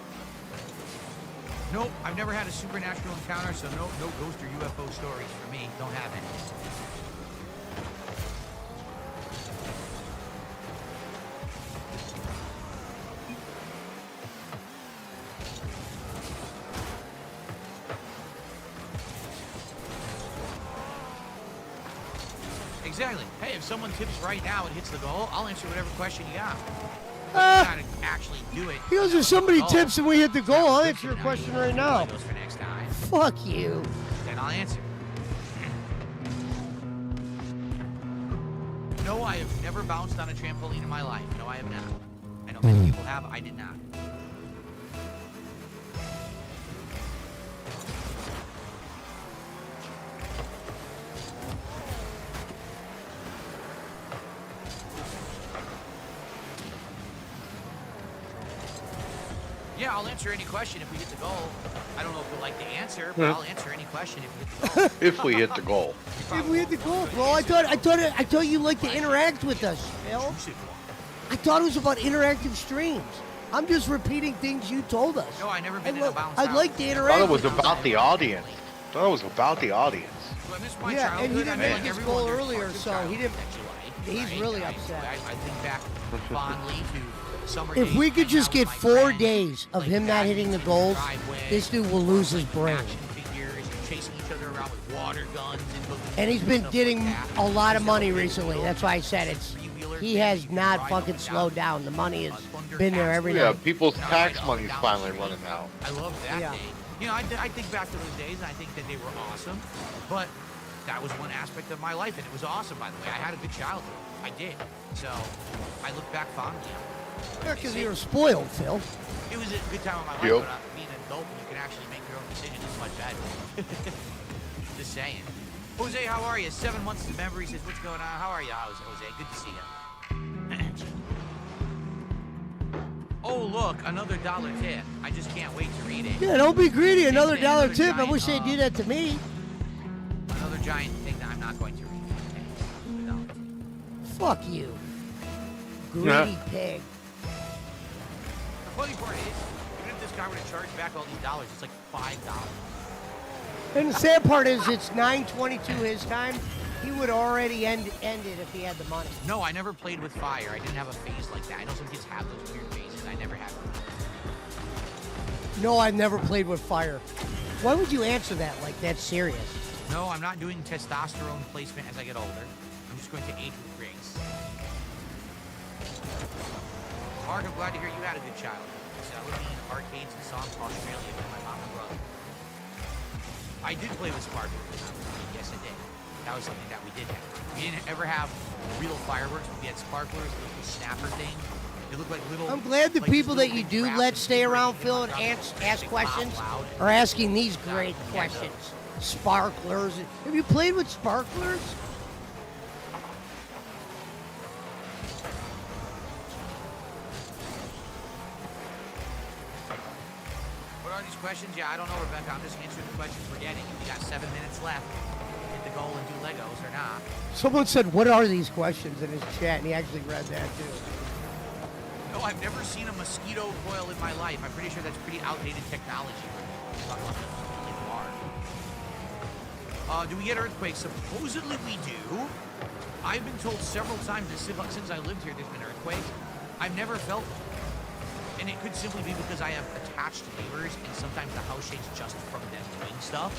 [SPEAKER 14] Nope, I've never had a supernatural encounter, so no ghost or UFO stories for me. Don't have any. Exactly. Hey, if someone tips right now and hits the goal, I'll answer whatever question you got. But you gotta actually do it.
[SPEAKER 2] He goes, if somebody
[SPEAKER 14] Oh.
[SPEAKER 2] tips and we hit the goal, I'll answer your question right now.
[SPEAKER 14] Legos for next time.
[SPEAKER 2] Fuck you.
[SPEAKER 14] Then I'll answer. No, I have never bounced on a trampoline in my life. No, I have not. I know many people have. I did not. Yeah, I'll answer any question if we hit the goal. I don't know if you'll like the answer, but I'll answer any question if we hit the goal.
[SPEAKER 6] If we hit the goal.
[SPEAKER 2] If we hit the goal, bro, I thought you liked to interact with us, Phil. I thought it was about interactive streams. I'm just repeating things you told us.
[SPEAKER 14] No, I never been in
[SPEAKER 2] I
[SPEAKER 14] a bounce
[SPEAKER 2] I'd
[SPEAKER 14] out.
[SPEAKER 2] like to
[SPEAKER 6] I
[SPEAKER 2] interact.
[SPEAKER 6] thought it was
[SPEAKER 2] with you.
[SPEAKER 6] about the audience. I thought it was about the audience.
[SPEAKER 14] So I missed my
[SPEAKER 2] Yeah,
[SPEAKER 14] childhood.
[SPEAKER 2] and he
[SPEAKER 14] I
[SPEAKER 2] didn't
[SPEAKER 14] feel
[SPEAKER 2] make
[SPEAKER 14] like
[SPEAKER 2] his
[SPEAKER 14] everyone,
[SPEAKER 2] goal
[SPEAKER 14] there's
[SPEAKER 2] earlier,
[SPEAKER 14] parts of
[SPEAKER 2] so he
[SPEAKER 14] childhood
[SPEAKER 2] didn't.
[SPEAKER 14] that you like,
[SPEAKER 2] He's
[SPEAKER 14] right?
[SPEAKER 2] really
[SPEAKER 14] I
[SPEAKER 2] upset.
[SPEAKER 14] think back fondly to summer
[SPEAKER 2] If
[SPEAKER 14] days
[SPEAKER 2] we could
[SPEAKER 14] hanging
[SPEAKER 2] just
[SPEAKER 14] out
[SPEAKER 2] get
[SPEAKER 14] with my
[SPEAKER 2] 4
[SPEAKER 14] friends,
[SPEAKER 2] days of
[SPEAKER 14] like
[SPEAKER 2] him not
[SPEAKER 14] back
[SPEAKER 2] hitting the
[SPEAKER 14] into
[SPEAKER 2] goals,
[SPEAKER 14] driveway,
[SPEAKER 2] this dude will lose his brain.
[SPEAKER 14] action figures, chasing each other around with water guns and balloons
[SPEAKER 2] And he's been
[SPEAKER 14] stuff
[SPEAKER 2] getting
[SPEAKER 14] like that.
[SPEAKER 2] a lot of
[SPEAKER 14] Just
[SPEAKER 2] money
[SPEAKER 14] a big
[SPEAKER 2] recently.
[SPEAKER 14] build,
[SPEAKER 2] That's why I said it's.
[SPEAKER 14] three-wheeler
[SPEAKER 2] he has not fucking slowed down. The money has been there every
[SPEAKER 6] Yeah,
[SPEAKER 2] night.
[SPEAKER 6] people's tax money's finally running out.
[SPEAKER 14] I love that
[SPEAKER 2] Yeah.
[SPEAKER 14] day. You know, I think back to those days, and I think that they were awesome. But that was one aspect of my life, and it was awesome, by the way. I had a good childhood. I did. So I look back fondly.
[SPEAKER 2] Yeah, because you were spoiled, Phil.
[SPEAKER 14] It was a good time of my life,
[SPEAKER 6] Yep.
[SPEAKER 14] but being an adult, you can actually make your own decisions is much better. Just saying. Jose, how are you? 7 months of memory says, what's going on? How are you, Jose? Good to see you. Oh, look, another dollar tip. I just can't wait to read it.
[SPEAKER 2] Yeah, don't be greedy. Another
[SPEAKER 14] It's
[SPEAKER 2] dollar
[SPEAKER 14] another
[SPEAKER 2] tip. I
[SPEAKER 14] giant,
[SPEAKER 2] wish they'd do that to me.
[SPEAKER 14] Another giant thing that I'm not going to read. Okay.
[SPEAKER 2] Fuck you. Greedy pig.
[SPEAKER 14] The funny part is, even if this guy were to charge back all these dollars, it's like $5.
[SPEAKER 2] And the sad part is, it's 9:22 his time. He would already end it if he had the money.
[SPEAKER 14] No, I never played with fire. I didn't have a phase like that. I know some kids have those weird phases. I never had one.
[SPEAKER 2] No, I've never played with fire. Why would you answer that like that's serious?
[SPEAKER 14] No, I'm not doing testosterone placement as I get older. I'm just going to age with grace. Mark, I'm glad to hear you had a good childhood. So I would be in arcades and songs in Australia with my mom and brother. I did play with sparklers when I was a kid. Yes, I did. That was something that we did have. We didn't ever have real fireworks, but we had sparklers, the little snapper thing. They look like little...
[SPEAKER 2] I'm glad the
[SPEAKER 14] like
[SPEAKER 2] people that
[SPEAKER 14] little
[SPEAKER 2] you
[SPEAKER 14] things
[SPEAKER 2] do
[SPEAKER 14] wrapped
[SPEAKER 2] let
[SPEAKER 14] in
[SPEAKER 2] stay
[SPEAKER 14] paper
[SPEAKER 2] around,
[SPEAKER 14] and
[SPEAKER 2] Phil, and
[SPEAKER 14] they
[SPEAKER 2] ask
[SPEAKER 14] pop
[SPEAKER 2] questions
[SPEAKER 14] loud.
[SPEAKER 2] are asking these great questions. Sparklers. Have you played with sparklers?
[SPEAKER 14] What are these questions? Yeah, I don't know, Rebecca. I'm just answering the questions we're getting. If you got 7 minutes left, hit the goal and do Legos or not.
[SPEAKER 2] Someone said, "What are these questions?" in his chat, and he actually read that too.
[SPEAKER 14] No, I've never seen a mosquito coil in my life. I'm pretty sure that's pretty outdated technology. Do we get earthquakes? Supposedly we do. I've been told several times that since I lived here, there's been earthquakes. I've never felt them. And it could simply be because I have attached neighbors, and sometimes the house shakes just from them doing stuff,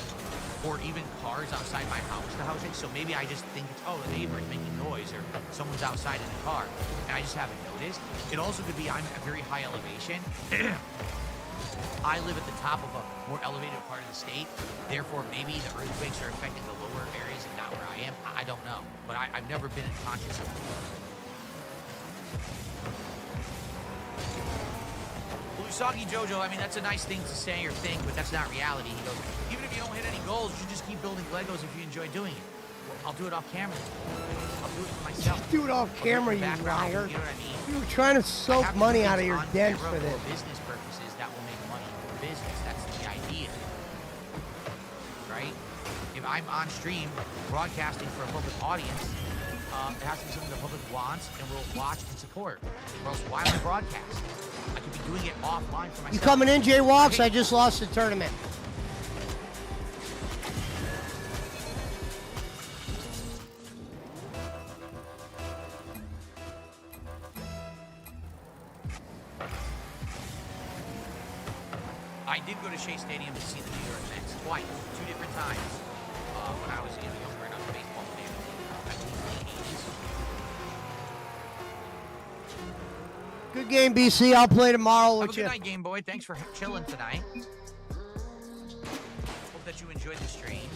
[SPEAKER 14] or even cars outside my house, the house shakes. So maybe I just think it's, oh, the neighbor is making noise, or someone's outside in a car, and I just haven't noticed. It also could be I'm at a very high elevation. I live at the top of a more elevated part of the state, therefore maybe the earthquakes are affecting the lower areas and not where I am. I don't know, but I've never been conscious of it. Usagi Jojo, I mean, that's a nice thing to say or think, but that's not reality. He goes, even if you don't hit any goals, you just keep building Legos if you enjoy doing it. I'll do it off camera. I'll do it for myself.
[SPEAKER 2] Do it off camera, you liar. You know what I mean? You were trying to soak money out of your dents for this.
[SPEAKER 14] For business purposes, that will make money for business. That's the idea. Right? If I'm on stream broadcasting for a public audience, it has to be something the public wants and will watch and support. Or else why would I broadcast? I could be doing it offline for myself.
[SPEAKER 2] You coming in, Jay Walks? I just lost the tournament.
[SPEAKER 14] I did go to Shea Stadium to see the New York Mets twice, 2 different times. When I was younger enough to baseball player. I believe in the 80s.
[SPEAKER 2] Good game, BC. I'll play tomorrow
[SPEAKER 14] Have
[SPEAKER 2] with
[SPEAKER 14] a
[SPEAKER 2] you.
[SPEAKER 14] good night, Game Boy. Thanks for chilling tonight. Hope that you enjoyed the stream.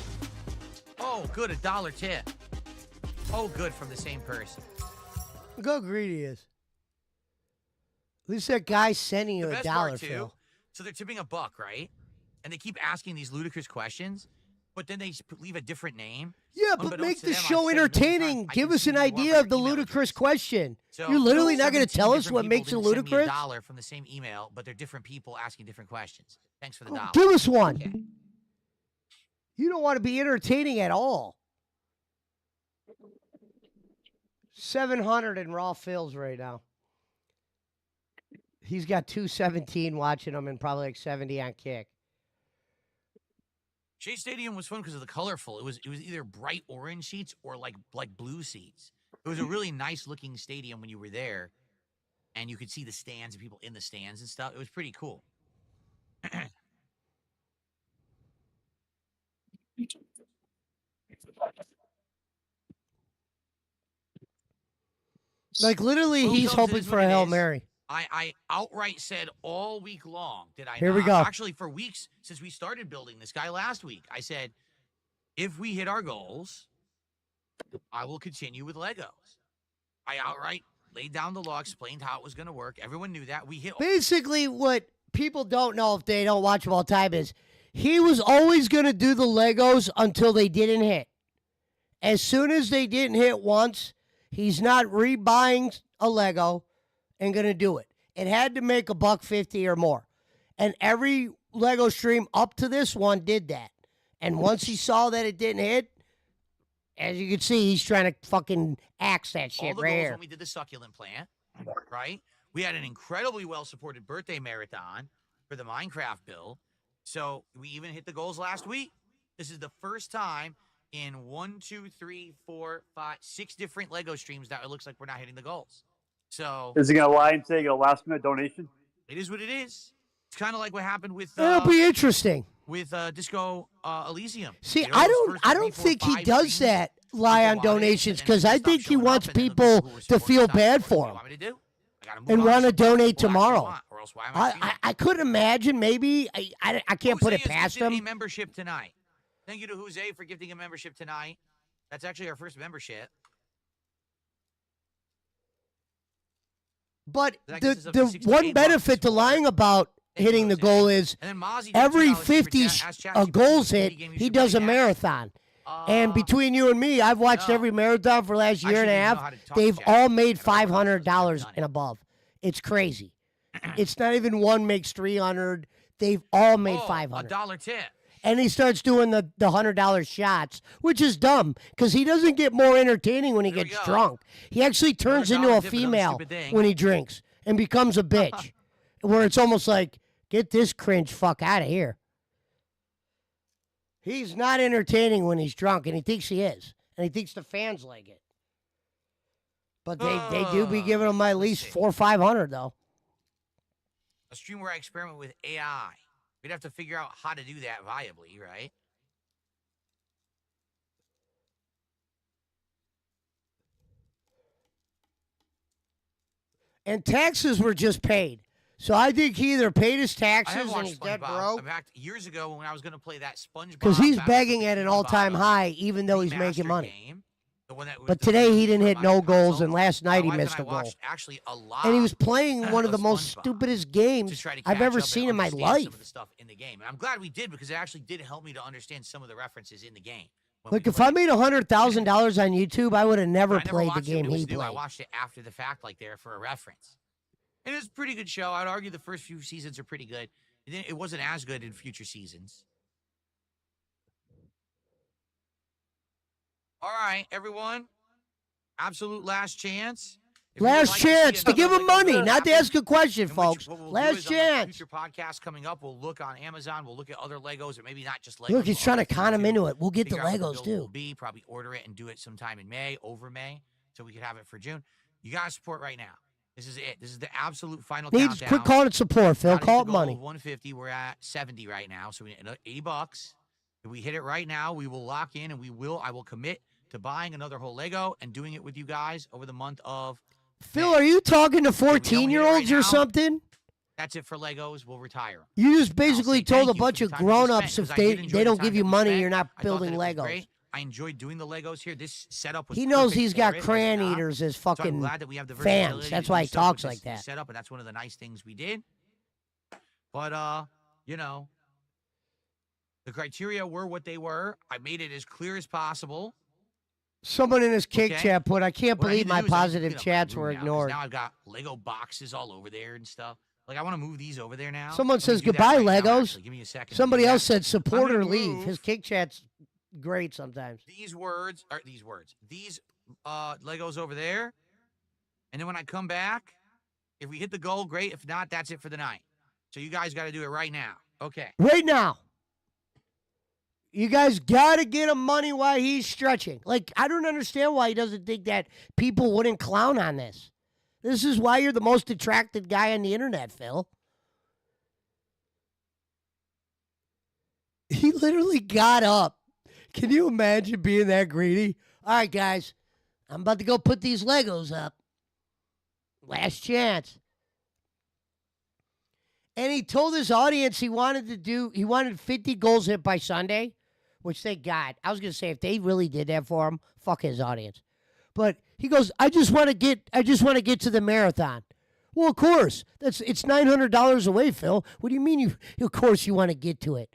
[SPEAKER 14] Oh, good, a dollar tip. Oh, good, from the same person.
[SPEAKER 2] Look how greedy he is. At least that guy's sending you
[SPEAKER 14] The
[SPEAKER 2] a
[SPEAKER 14] best
[SPEAKER 2] dollar,
[SPEAKER 14] part, too,
[SPEAKER 2] Phil.
[SPEAKER 14] so they're tipping $1, right? And they keep asking these ludicrous questions, but then they leave a different name.
[SPEAKER 2] Yeah, but
[SPEAKER 14] Unbeknownst
[SPEAKER 2] make
[SPEAKER 14] to
[SPEAKER 2] the
[SPEAKER 14] them, I've
[SPEAKER 2] show
[SPEAKER 14] said it a million
[SPEAKER 2] entertaining.
[SPEAKER 14] times, I
[SPEAKER 2] Give
[SPEAKER 14] can
[SPEAKER 2] us
[SPEAKER 14] see
[SPEAKER 2] an
[SPEAKER 14] who you are by
[SPEAKER 2] idea of the
[SPEAKER 14] your email
[SPEAKER 2] ludicrous question.
[SPEAKER 14] So,
[SPEAKER 2] You're literally not going to
[SPEAKER 14] 17
[SPEAKER 2] tell us
[SPEAKER 14] different
[SPEAKER 2] what
[SPEAKER 14] people
[SPEAKER 2] makes it
[SPEAKER 14] didn't send me
[SPEAKER 2] ludicrous?
[SPEAKER 14] $1 from the same email, but they're different people asking different questions. Thanks for the dollar.
[SPEAKER 2] Give us one.
[SPEAKER 14] Okay.
[SPEAKER 2] You don't want to be entertaining at all. 700 in raw fills right now. He's got 217 watching him and probably like 70 on kick.
[SPEAKER 14] Shea Stadium was fun because of the colorful. It was either bright orange seats or like blue seats. It was a really nice looking stadium when you were there, and you could see the stands and people in the stands and stuff. It was pretty cool.
[SPEAKER 2] Like, literally,
[SPEAKER 14] Well,
[SPEAKER 2] he's
[SPEAKER 14] folks, it
[SPEAKER 2] hoping
[SPEAKER 14] is
[SPEAKER 2] for
[SPEAKER 14] what
[SPEAKER 2] a
[SPEAKER 14] it
[SPEAKER 2] Hail
[SPEAKER 14] is.
[SPEAKER 2] Mary.
[SPEAKER 14] I outright said all week long, did I
[SPEAKER 2] Here
[SPEAKER 14] not?
[SPEAKER 2] we go.
[SPEAKER 14] Actually, for weeks since we started building this guy last week, I said, if we hit our goals, I will continue with Legos. I outright laid down the law, explained how it was going to work. Everyone knew that. We hit.
[SPEAKER 2] Basically, what people don't know if they don't watch him all the time is he was always going to do the Legos until they didn't hit. As soon as they didn't hit once, he's not rebuying a Lego and going to do it. It had to make $150 or more. And every Lego stream up to this one did that. And once he saw that it didn't hit, as you can see, he's trying to fucking axe that
[SPEAKER 14] all
[SPEAKER 2] shit
[SPEAKER 14] the
[SPEAKER 2] right
[SPEAKER 14] goals
[SPEAKER 2] here.
[SPEAKER 14] when we did the succulent plant, right? We had an incredibly well-supported birthday marathon for the Minecraft build. So we even hit the goals last week. This is the first time in 6 different Lego streams that it looks like we're not hitting the goals. So
[SPEAKER 15] Is he gonna lie and say a last minute donation?
[SPEAKER 14] it is what it is. It's kind of like what happened with
[SPEAKER 2] It'll be interesting.
[SPEAKER 14] with Disco Elysium.
[SPEAKER 2] See,
[SPEAKER 14] You know,
[SPEAKER 2] I
[SPEAKER 14] those
[SPEAKER 2] don't
[SPEAKER 14] first
[SPEAKER 2] I
[SPEAKER 14] 3,
[SPEAKER 2] don't
[SPEAKER 14] 4,
[SPEAKER 2] think he
[SPEAKER 14] 5
[SPEAKER 2] does
[SPEAKER 14] streams,
[SPEAKER 2] that, lie on
[SPEAKER 14] people wanted it,
[SPEAKER 2] donations,
[SPEAKER 14] and then
[SPEAKER 2] because I
[SPEAKER 14] people
[SPEAKER 2] think
[SPEAKER 14] stopped
[SPEAKER 2] he
[SPEAKER 14] showing
[SPEAKER 2] wants
[SPEAKER 14] up, and then the
[SPEAKER 2] people
[SPEAKER 14] who were
[SPEAKER 2] to
[SPEAKER 14] supporting
[SPEAKER 2] feel
[SPEAKER 14] stopped.
[SPEAKER 2] bad
[SPEAKER 14] What do
[SPEAKER 2] for
[SPEAKER 14] you
[SPEAKER 2] him
[SPEAKER 14] want me to do? I gotta move
[SPEAKER 2] and
[SPEAKER 14] on
[SPEAKER 2] want to
[SPEAKER 14] something
[SPEAKER 2] donate
[SPEAKER 14] people actually
[SPEAKER 2] tomorrow.
[SPEAKER 14] want, or else why am I streaming?
[SPEAKER 2] I could imagine maybe, I can't put it
[SPEAKER 14] Jose has
[SPEAKER 2] past
[SPEAKER 14] gifted
[SPEAKER 2] him.
[SPEAKER 14] a membership tonight. Thank you to Jose for gifting a membership tonight. That's actually our first membership.
[SPEAKER 2] But
[SPEAKER 14] That gets us up to
[SPEAKER 2] the
[SPEAKER 14] 68
[SPEAKER 2] one
[SPEAKER 14] bucks
[SPEAKER 2] benefit to
[SPEAKER 14] this
[SPEAKER 2] lying about hitting the goal is
[SPEAKER 14] And then Mozzie did
[SPEAKER 2] every
[SPEAKER 14] $2 super
[SPEAKER 2] 50
[SPEAKER 14] chat, ask ChatGPT
[SPEAKER 2] goals
[SPEAKER 14] what
[SPEAKER 2] hit,
[SPEAKER 14] game you
[SPEAKER 2] he
[SPEAKER 14] should
[SPEAKER 2] does
[SPEAKER 14] play
[SPEAKER 2] a
[SPEAKER 14] next.
[SPEAKER 2] marathon. And between you and me, I've watched
[SPEAKER 14] no.
[SPEAKER 2] every marathon for the last year and a
[SPEAKER 14] actually didn't know
[SPEAKER 2] half.
[SPEAKER 14] how to talk
[SPEAKER 2] They've
[SPEAKER 14] to
[SPEAKER 2] all
[SPEAKER 14] ChatGPT.
[SPEAKER 2] made
[SPEAKER 14] I don't know what else
[SPEAKER 2] $500 and above. It's crazy. It's not even one makes 300. They've all made
[SPEAKER 14] Oh,
[SPEAKER 2] 500.
[SPEAKER 14] $1 tip.
[SPEAKER 2] And he starts doing the $100 shots, which is dumb because he doesn't get more entertaining when he
[SPEAKER 14] There we
[SPEAKER 2] gets
[SPEAKER 14] go.
[SPEAKER 2] drunk. He actually turns into
[SPEAKER 14] $1
[SPEAKER 2] a
[SPEAKER 14] tip, another
[SPEAKER 2] female
[SPEAKER 14] stupid thing.
[SPEAKER 2] when he drinks and becomes a bitch, where it's almost like, get this cringe fuck out of here. He's not entertaining when he's drunk, and he thinks he is, and he thinks the fans like it. But they do be giving him at least 400 or 500 though.
[SPEAKER 14] A stream where I experiment with AI. We'd have to figure out how to do that viably, right?
[SPEAKER 2] And taxes were just paid. So I think he either paid his
[SPEAKER 14] I have
[SPEAKER 2] taxes and
[SPEAKER 14] watched
[SPEAKER 2] he's dead
[SPEAKER 14] SpongeBob.
[SPEAKER 2] broke,
[SPEAKER 14] In fact, years ago when I was going to play that SpongeBob,
[SPEAKER 2] because he's
[SPEAKER 14] Battle for
[SPEAKER 2] begging at an
[SPEAKER 14] Bikini
[SPEAKER 2] all-time
[SPEAKER 14] Bottom
[SPEAKER 2] high, even though he's
[SPEAKER 14] remastered
[SPEAKER 2] making money.
[SPEAKER 14] game, the one that was
[SPEAKER 2] But
[SPEAKER 14] the
[SPEAKER 2] today he
[SPEAKER 14] reboot
[SPEAKER 2] didn't
[SPEAKER 14] for
[SPEAKER 2] hit
[SPEAKER 14] my
[SPEAKER 2] no goals,
[SPEAKER 14] console,
[SPEAKER 2] and last
[SPEAKER 14] my
[SPEAKER 2] night he
[SPEAKER 14] wife and
[SPEAKER 2] missed
[SPEAKER 14] I
[SPEAKER 2] a goal.
[SPEAKER 14] watched actually a lot.
[SPEAKER 2] And he was playing one of the
[SPEAKER 14] of
[SPEAKER 2] most
[SPEAKER 14] SpongeBob
[SPEAKER 2] stupidest
[SPEAKER 14] to
[SPEAKER 2] games
[SPEAKER 14] try to
[SPEAKER 2] I've
[SPEAKER 14] catch
[SPEAKER 2] ever
[SPEAKER 14] up
[SPEAKER 2] seen
[SPEAKER 14] and
[SPEAKER 2] in my
[SPEAKER 14] understand some
[SPEAKER 2] life.
[SPEAKER 14] of the stuff in the game. And I'm glad we did because it actually did help me to understand some of the references in the game.
[SPEAKER 2] Look, if I made $100,000 on YouTube, I would have never
[SPEAKER 14] I never
[SPEAKER 2] played the
[SPEAKER 14] watched it
[SPEAKER 2] game
[SPEAKER 14] when it was
[SPEAKER 2] he
[SPEAKER 14] new. I
[SPEAKER 2] played.
[SPEAKER 14] watched it after the fact, like there for a reference. And it was a pretty good show. I'd argue the first few seasons are pretty good. It wasn't as good in future seasons. All right, everyone. Absolute last chance. If you would
[SPEAKER 2] Last
[SPEAKER 14] like to see
[SPEAKER 2] chance to
[SPEAKER 14] another
[SPEAKER 2] give him
[SPEAKER 14] Lego
[SPEAKER 2] money,
[SPEAKER 14] build
[SPEAKER 2] not to
[SPEAKER 14] happen,
[SPEAKER 2] ask a question,
[SPEAKER 14] in which
[SPEAKER 2] folks.
[SPEAKER 14] what we'll do
[SPEAKER 2] Last
[SPEAKER 14] is on the
[SPEAKER 2] chance.
[SPEAKER 14] future podcast coming up, we'll look on Amazon. We'll look at other Legos, or maybe not just Legos.
[SPEAKER 2] Look, he's
[SPEAKER 14] but
[SPEAKER 2] trying to
[SPEAKER 14] other
[SPEAKER 2] con him
[SPEAKER 14] things,
[SPEAKER 2] into
[SPEAKER 14] too.
[SPEAKER 2] it. We'll get the
[SPEAKER 14] Figure out what
[SPEAKER 2] Legos,
[SPEAKER 14] build
[SPEAKER 2] too.
[SPEAKER 14] will be, probably order it and do it sometime in May, over May, so we could have it for June. You got to support right now. This is it. This is the absolute final
[SPEAKER 2] Needs
[SPEAKER 14] countdown.
[SPEAKER 2] quit calling it support, Phil.
[SPEAKER 14] Gotta hit
[SPEAKER 2] Call
[SPEAKER 14] the
[SPEAKER 2] it
[SPEAKER 14] goal
[SPEAKER 2] money.
[SPEAKER 14] of 150. We're at 70 right now, so we need another $80. If we hit it right now, we will lock in, and I will commit to buying another whole Lego and doing it with you guys over the month of
[SPEAKER 2] Phil, are you talking to
[SPEAKER 14] If we don't hit it
[SPEAKER 2] 14-year-olds
[SPEAKER 14] right
[SPEAKER 2] or
[SPEAKER 14] now,
[SPEAKER 2] something?
[SPEAKER 14] That's it for Legos. We'll retire 'em.
[SPEAKER 2] You just
[SPEAKER 14] I'll
[SPEAKER 2] basically
[SPEAKER 14] say
[SPEAKER 2] told
[SPEAKER 14] thank
[SPEAKER 2] a
[SPEAKER 14] you
[SPEAKER 2] bunch
[SPEAKER 14] for
[SPEAKER 2] of
[SPEAKER 14] the time that we spent,
[SPEAKER 2] grown-ups if
[SPEAKER 14] 'cause I did enjoy
[SPEAKER 2] they
[SPEAKER 14] the
[SPEAKER 2] don't
[SPEAKER 14] time
[SPEAKER 2] give
[SPEAKER 14] that
[SPEAKER 2] you
[SPEAKER 14] we
[SPEAKER 2] money,
[SPEAKER 14] spent.
[SPEAKER 2] you're not
[SPEAKER 14] I thought
[SPEAKER 2] building
[SPEAKER 14] that it was
[SPEAKER 2] Legos.
[SPEAKER 14] great. I enjoyed doing the Legos here. This setup was
[SPEAKER 2] He knows
[SPEAKER 14] perfect
[SPEAKER 2] he's
[SPEAKER 14] for
[SPEAKER 2] got
[SPEAKER 14] it,
[SPEAKER 2] cran
[SPEAKER 14] like,
[SPEAKER 2] eaters as
[SPEAKER 14] so I'm
[SPEAKER 2] fucking
[SPEAKER 14] glad that we have the
[SPEAKER 2] fans.
[SPEAKER 14] versatility
[SPEAKER 2] That's
[SPEAKER 14] to
[SPEAKER 2] why
[SPEAKER 14] do
[SPEAKER 2] he
[SPEAKER 14] stuff
[SPEAKER 2] talks
[SPEAKER 14] with
[SPEAKER 2] like
[SPEAKER 14] this
[SPEAKER 2] that.
[SPEAKER 14] setup, and that's one of the nice things we did. But you know, the criteria were what they were. I made it as clear as possible.
[SPEAKER 2] Someone in his cake
[SPEAKER 14] Okay.
[SPEAKER 2] chat put, I can't
[SPEAKER 14] What I
[SPEAKER 2] believe
[SPEAKER 14] need to
[SPEAKER 2] my
[SPEAKER 14] do is I need to
[SPEAKER 2] positive
[SPEAKER 14] clean up my
[SPEAKER 2] chats
[SPEAKER 14] room
[SPEAKER 2] were
[SPEAKER 14] now, 'cause
[SPEAKER 2] ignored.
[SPEAKER 14] Now I've got Lego boxes all over there and stuff. Like I want to move these over there now.
[SPEAKER 2] Someone
[SPEAKER 14] Let me
[SPEAKER 2] says
[SPEAKER 14] do that
[SPEAKER 2] goodbye,
[SPEAKER 14] right now,
[SPEAKER 2] Legos.
[SPEAKER 14] actually. Give me a second. to
[SPEAKER 2] Somebody
[SPEAKER 14] do
[SPEAKER 2] else
[SPEAKER 14] that.
[SPEAKER 2] said support
[SPEAKER 14] I'm
[SPEAKER 2] or
[SPEAKER 14] gonna
[SPEAKER 2] leave.
[SPEAKER 14] move
[SPEAKER 2] His cake chat's great sometimes.
[SPEAKER 14] these Legos over there, and then when I come back, if we hit the goal, great. If not, that's it for the night. So you guys got to do it right now. Okay.
[SPEAKER 2] Right now. You guys got to get him money while he's stretching. Like, I don't understand why he doesn't think that people wouldn't clown on this. This is why you're the most attracted guy on the internet, Phil. He literally got up. Can you imagine being that greedy? All right, guys, I'm about to go put these Legos up. Last chance. And he told his audience he wanted 50 goals hit by Sunday, which they got. I was going to say, if they really did that for him, fuck his audience. But he goes, I just want to get to the marathon. Well, of course. It's $900 away, Phil. What do you mean of course you want to get to it?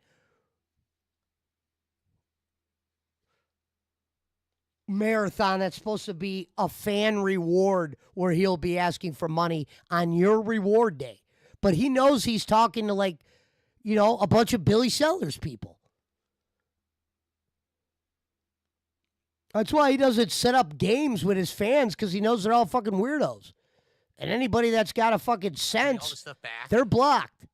[SPEAKER 2] Marathon, that's supposed to be a fan reward where he'll be asking for money on your reward day. But he knows he's talking to, like, you know, a bunch of Billy Sellers people. That's why he doesn't set up games with his fans, because he knows they're all fucking weirdos. And anybody that's got a fucking sense, they're blocked.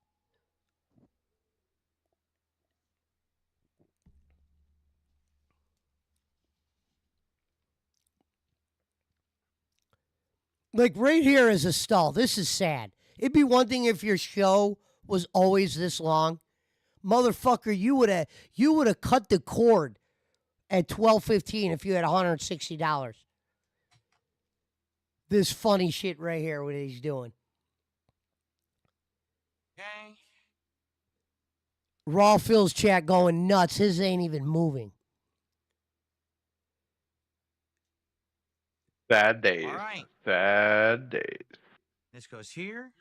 [SPEAKER 2] Like, right here is a stall. This is sad. It'd be one thing if your show was always this long. Motherfucker, you would have cut the cord at 12:15 if you had $160. This funny shit right here, what he's doing.
[SPEAKER 14] Okay.
[SPEAKER 2] Raw Phil's chat going nuts. His ain't even moving.
[SPEAKER 6] Bad days.
[SPEAKER 14] All right.
[SPEAKER 6] Bad days.
[SPEAKER 14] This goes here.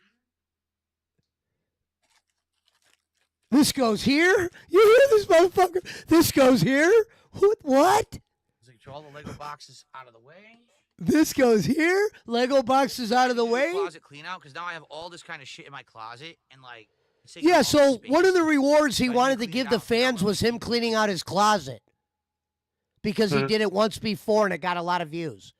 [SPEAKER 2] This goes here? You hear this motherfucker? This goes here? What?
[SPEAKER 14] So you throw all the Lego boxes out of the way.
[SPEAKER 2] This goes here? Lego boxes out of the way?
[SPEAKER 14] Closet clean out, because now I have all this kind of shit in my closet, and like.
[SPEAKER 2] Yeah, so one of the rewards he wanted to give the fans was him cleaning out his closet. Because he did it once before and it got a lot of views.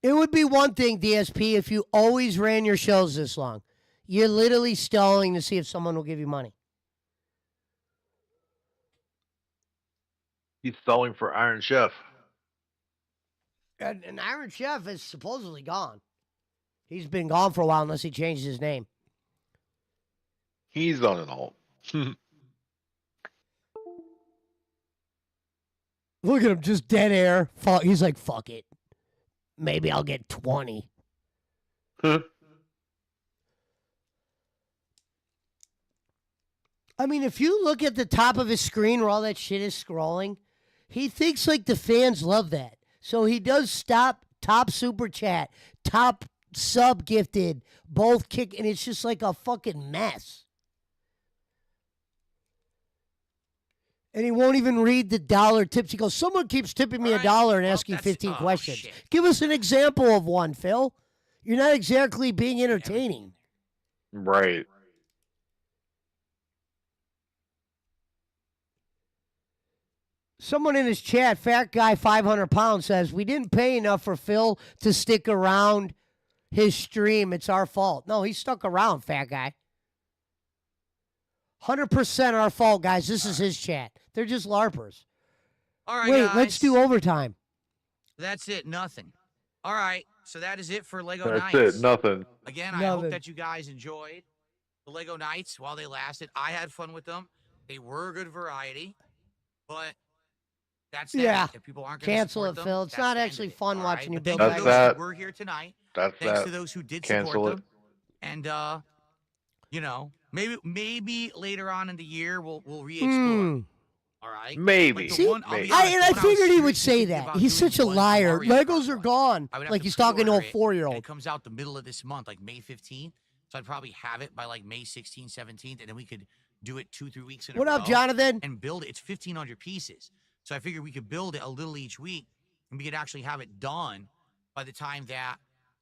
[SPEAKER 2] It would be one thing, DSP, if you always ran your shows this long. You're literally stalling to see if someone will give you money.
[SPEAKER 6] He's stalling for Iron Chef.
[SPEAKER 2] And Iron Chef is supposedly gone. He's been gone for a while unless he changed his name.
[SPEAKER 6] He's on an alt.
[SPEAKER 2] Look at him, just dead air. He's like, fuck it. Maybe I'll get 20. I mean, if you look at the top of his screen where all that shit is scrolling, he thinks like the fans love that. So he does stop top super chat, top sub gifted, both kick, and it's just like a fucking mess. And he won't even read the dollar tips. He goes, someone keeps tipping me $1 and asking 15 questions.
[SPEAKER 14] Shit.
[SPEAKER 2] Give us an example of one, Phil. You're not exactly being entertaining.
[SPEAKER 6] Right.
[SPEAKER 2] Someone in his chat, Fat Guy 500 pounds, says, we didn't pay enough for Phil to stick around his stream. It's our fault. No, he stuck around, Fat Guy. 100% our fault, guys. This is his chat. They're just LARPers.
[SPEAKER 14] All right,
[SPEAKER 2] Wait,
[SPEAKER 14] guys.
[SPEAKER 2] let's do overtime.
[SPEAKER 14] That's it. Nothing. All right. So that is it for Lego
[SPEAKER 6] That's
[SPEAKER 14] Nights.
[SPEAKER 6] it. Nothing.
[SPEAKER 14] Again, I hope that you guys enjoyed the Lego Nights while they lasted. I had fun with them. They were a good variety, but that's that.
[SPEAKER 2] Yeah.
[SPEAKER 14] If people aren't going to
[SPEAKER 2] Cancel
[SPEAKER 14] support
[SPEAKER 2] it,
[SPEAKER 14] them,
[SPEAKER 2] Phil. It's
[SPEAKER 14] that's
[SPEAKER 2] not
[SPEAKER 14] the end
[SPEAKER 2] actually
[SPEAKER 14] of it,
[SPEAKER 2] fun
[SPEAKER 14] all
[SPEAKER 2] watching you
[SPEAKER 14] But
[SPEAKER 2] build
[SPEAKER 14] thank
[SPEAKER 2] Legos.
[SPEAKER 14] you to those who were here tonight.
[SPEAKER 6] That's
[SPEAKER 14] Thanks
[SPEAKER 6] that.
[SPEAKER 14] to those who did
[SPEAKER 6] Cancel
[SPEAKER 14] support
[SPEAKER 6] it.
[SPEAKER 14] them. And you know, maybe later on in the year we'll re-explore. All right.
[SPEAKER 6] Maybe.
[SPEAKER 2] See,
[SPEAKER 6] Maybe.
[SPEAKER 2] I figured he would say that. He's such a liar. Legos are gone. Like he's talking to a 4-year-old.
[SPEAKER 14] It comes out the middle of this month, like May 15th. So I'd probably have it by like May 16th, 17th, and then we could do it 2-3 weeks in a row.
[SPEAKER 2] What up, Jonathan?
[SPEAKER 14] And build it. It's 1,500 pieces. So I figured we could build it a little each week, and we could actually have it done by the time that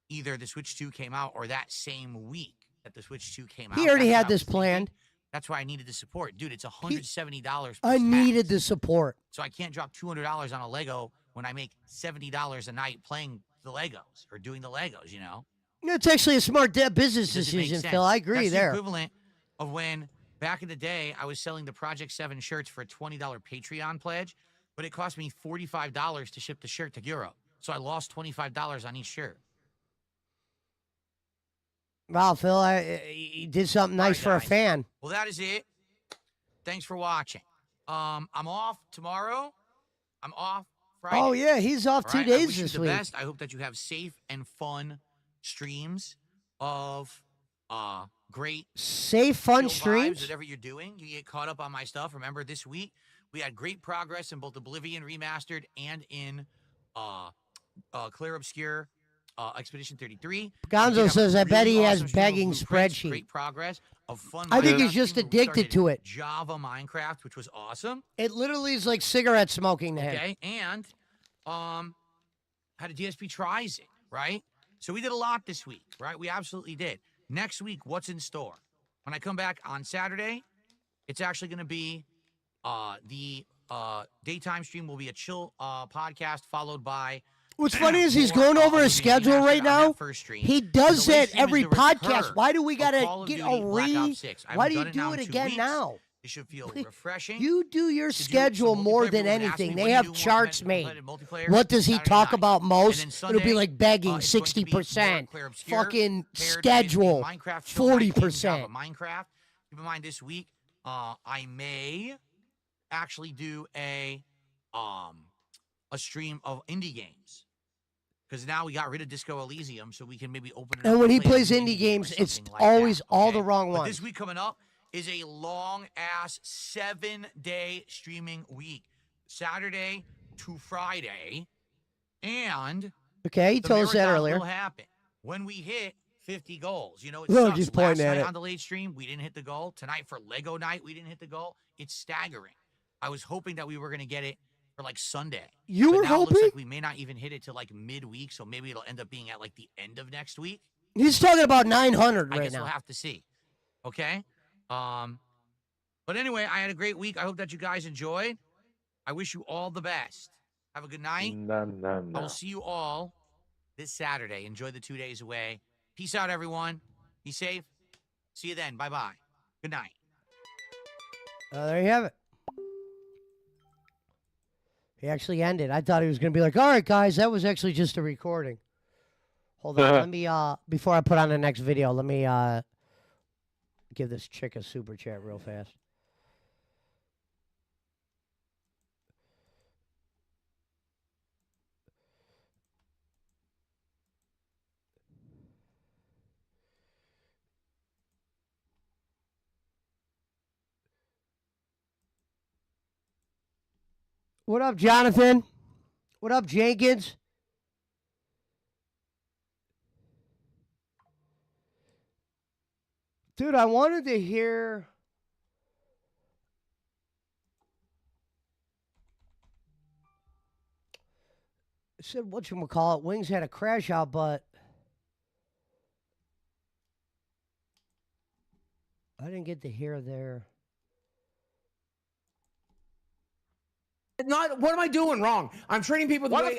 [SPEAKER 14] either the Switch 2 came out or that same week that the Switch 2 came out.
[SPEAKER 2] He already
[SPEAKER 14] That's what
[SPEAKER 2] had
[SPEAKER 14] I
[SPEAKER 2] this
[SPEAKER 14] was thinking.
[SPEAKER 2] planned.
[SPEAKER 14] That's why I needed the support. Dude, it's $170.
[SPEAKER 2] I needed the support.
[SPEAKER 14] So I can't drop $200 on a Lego when I make $70 a night playing the Legos or doing the Legos, you know?
[SPEAKER 2] It's actually a smart business
[SPEAKER 14] Does it make
[SPEAKER 2] decision,
[SPEAKER 14] sense?
[SPEAKER 2] Phil. I agree
[SPEAKER 14] That's
[SPEAKER 2] there.
[SPEAKER 14] the equivalent of when back in the day I was selling the Project 7 shirts for a $20 Patreon pledge, but it cost me $45 to ship the shirt to Europe. So I lost $25 on each shirt.
[SPEAKER 2] Wow, Phil, you did something nice for a fan.
[SPEAKER 14] Well, that is it. Thanks for watching. I'm off tomorrow. I'm off Friday.
[SPEAKER 2] Oh yeah, he's off
[SPEAKER 14] All
[SPEAKER 2] 2
[SPEAKER 14] right? I
[SPEAKER 2] days
[SPEAKER 14] wish you
[SPEAKER 2] this
[SPEAKER 14] the
[SPEAKER 2] week.
[SPEAKER 14] best. I hope that you have safe and fun streams of great
[SPEAKER 2] Safe, fun
[SPEAKER 14] chill
[SPEAKER 2] streams.
[SPEAKER 14] vibes, whatever you're doing. You get caught up on my stuff. Remember, this week we had great progress in both Oblivion Remastered and in Clear Obscure Expedition 33.
[SPEAKER 2] Gonzo says, I bet he has
[SPEAKER 14] awesome stream of
[SPEAKER 2] begging
[SPEAKER 14] blueprints,
[SPEAKER 2] spreadsheet.
[SPEAKER 14] Great progress of fun.
[SPEAKER 2] I think
[SPEAKER 14] Minecraft
[SPEAKER 2] he's just
[SPEAKER 14] streams where we
[SPEAKER 2] addicted
[SPEAKER 14] started
[SPEAKER 2] to it.
[SPEAKER 14] Java Minecraft, which was awesome.
[SPEAKER 2] It literally is like cigarette smoking to him.
[SPEAKER 14] Okay, and had a DSP tries it, right? So we did a lot this week, right? We absolutely did. Next week, what's in store? When I come back on Saturday, it's actually going to be the daytime stream will be a chill podcast followed by.
[SPEAKER 2] What's funny is he's going over his schedule right now. He does that every podcast. Why do we gotta get a Why do you do it again now?
[SPEAKER 14] It should feel refreshing.
[SPEAKER 2] You do your schedule more than anything. They have charts made. What does he talk about most? It'll be like begging 60%. Fucking schedule 40%.
[SPEAKER 14] Minecraft. Keep in mind this week, I may actually do a stream of indie games. Because now we got rid of Disco Elysium, so we can maybe open it up.
[SPEAKER 2] And when he
[SPEAKER 14] play
[SPEAKER 2] plays
[SPEAKER 14] a
[SPEAKER 2] indie games,
[SPEAKER 14] or
[SPEAKER 2] it's
[SPEAKER 14] something like
[SPEAKER 2] always
[SPEAKER 14] that,
[SPEAKER 2] all
[SPEAKER 14] okay?
[SPEAKER 2] the wrong
[SPEAKER 14] But
[SPEAKER 2] ones.
[SPEAKER 14] this week coming up is a long-ass 7-day streaming week. Saturday to Friday. And
[SPEAKER 2] Okay, he
[SPEAKER 14] the
[SPEAKER 2] told us that
[SPEAKER 14] marathon
[SPEAKER 2] earlier.
[SPEAKER 14] will happen when we hit 50 goals. You know, it
[SPEAKER 2] No,
[SPEAKER 14] sucks.
[SPEAKER 2] just pointing
[SPEAKER 14] Last
[SPEAKER 2] at
[SPEAKER 14] night
[SPEAKER 2] it.
[SPEAKER 14] on the late stream, we didn't hit the goal. Tonight for Lego night, we didn't hit the goal. It's staggering. I was hoping that we were going to get it for like Sunday.
[SPEAKER 2] You
[SPEAKER 14] But
[SPEAKER 2] were
[SPEAKER 14] now it looks
[SPEAKER 2] hoping?
[SPEAKER 14] like we may not even hit it till like midweek, so maybe it'll end up being at like the end of next week.
[SPEAKER 2] He's talking about 900
[SPEAKER 14] I
[SPEAKER 2] right
[SPEAKER 14] guess
[SPEAKER 2] now.
[SPEAKER 14] we'll have to see. Okay? But anyway, I had a great week. I hope that you guys enjoyed. I wish you all the best. Have a good night. I will see you all this Saturday. Enjoy the 2 days away. Peace out, everyone. Be safe. See you then. Bye-bye. Good night.
[SPEAKER 2] There you have it. He actually ended. I thought he was going to be like, all right, guys, that was actually just a recording. Hold on. Let me, before I put on the next video, let me give this chick a super chat real fast. What up, Jonathan? What up, Jenkins? Dude, I wanted to hear... It said, whatchamacallit, Wings had a crash out, but... I didn't get to hear their...
[SPEAKER 16] Not what am I doing wrong? I'm treating people the way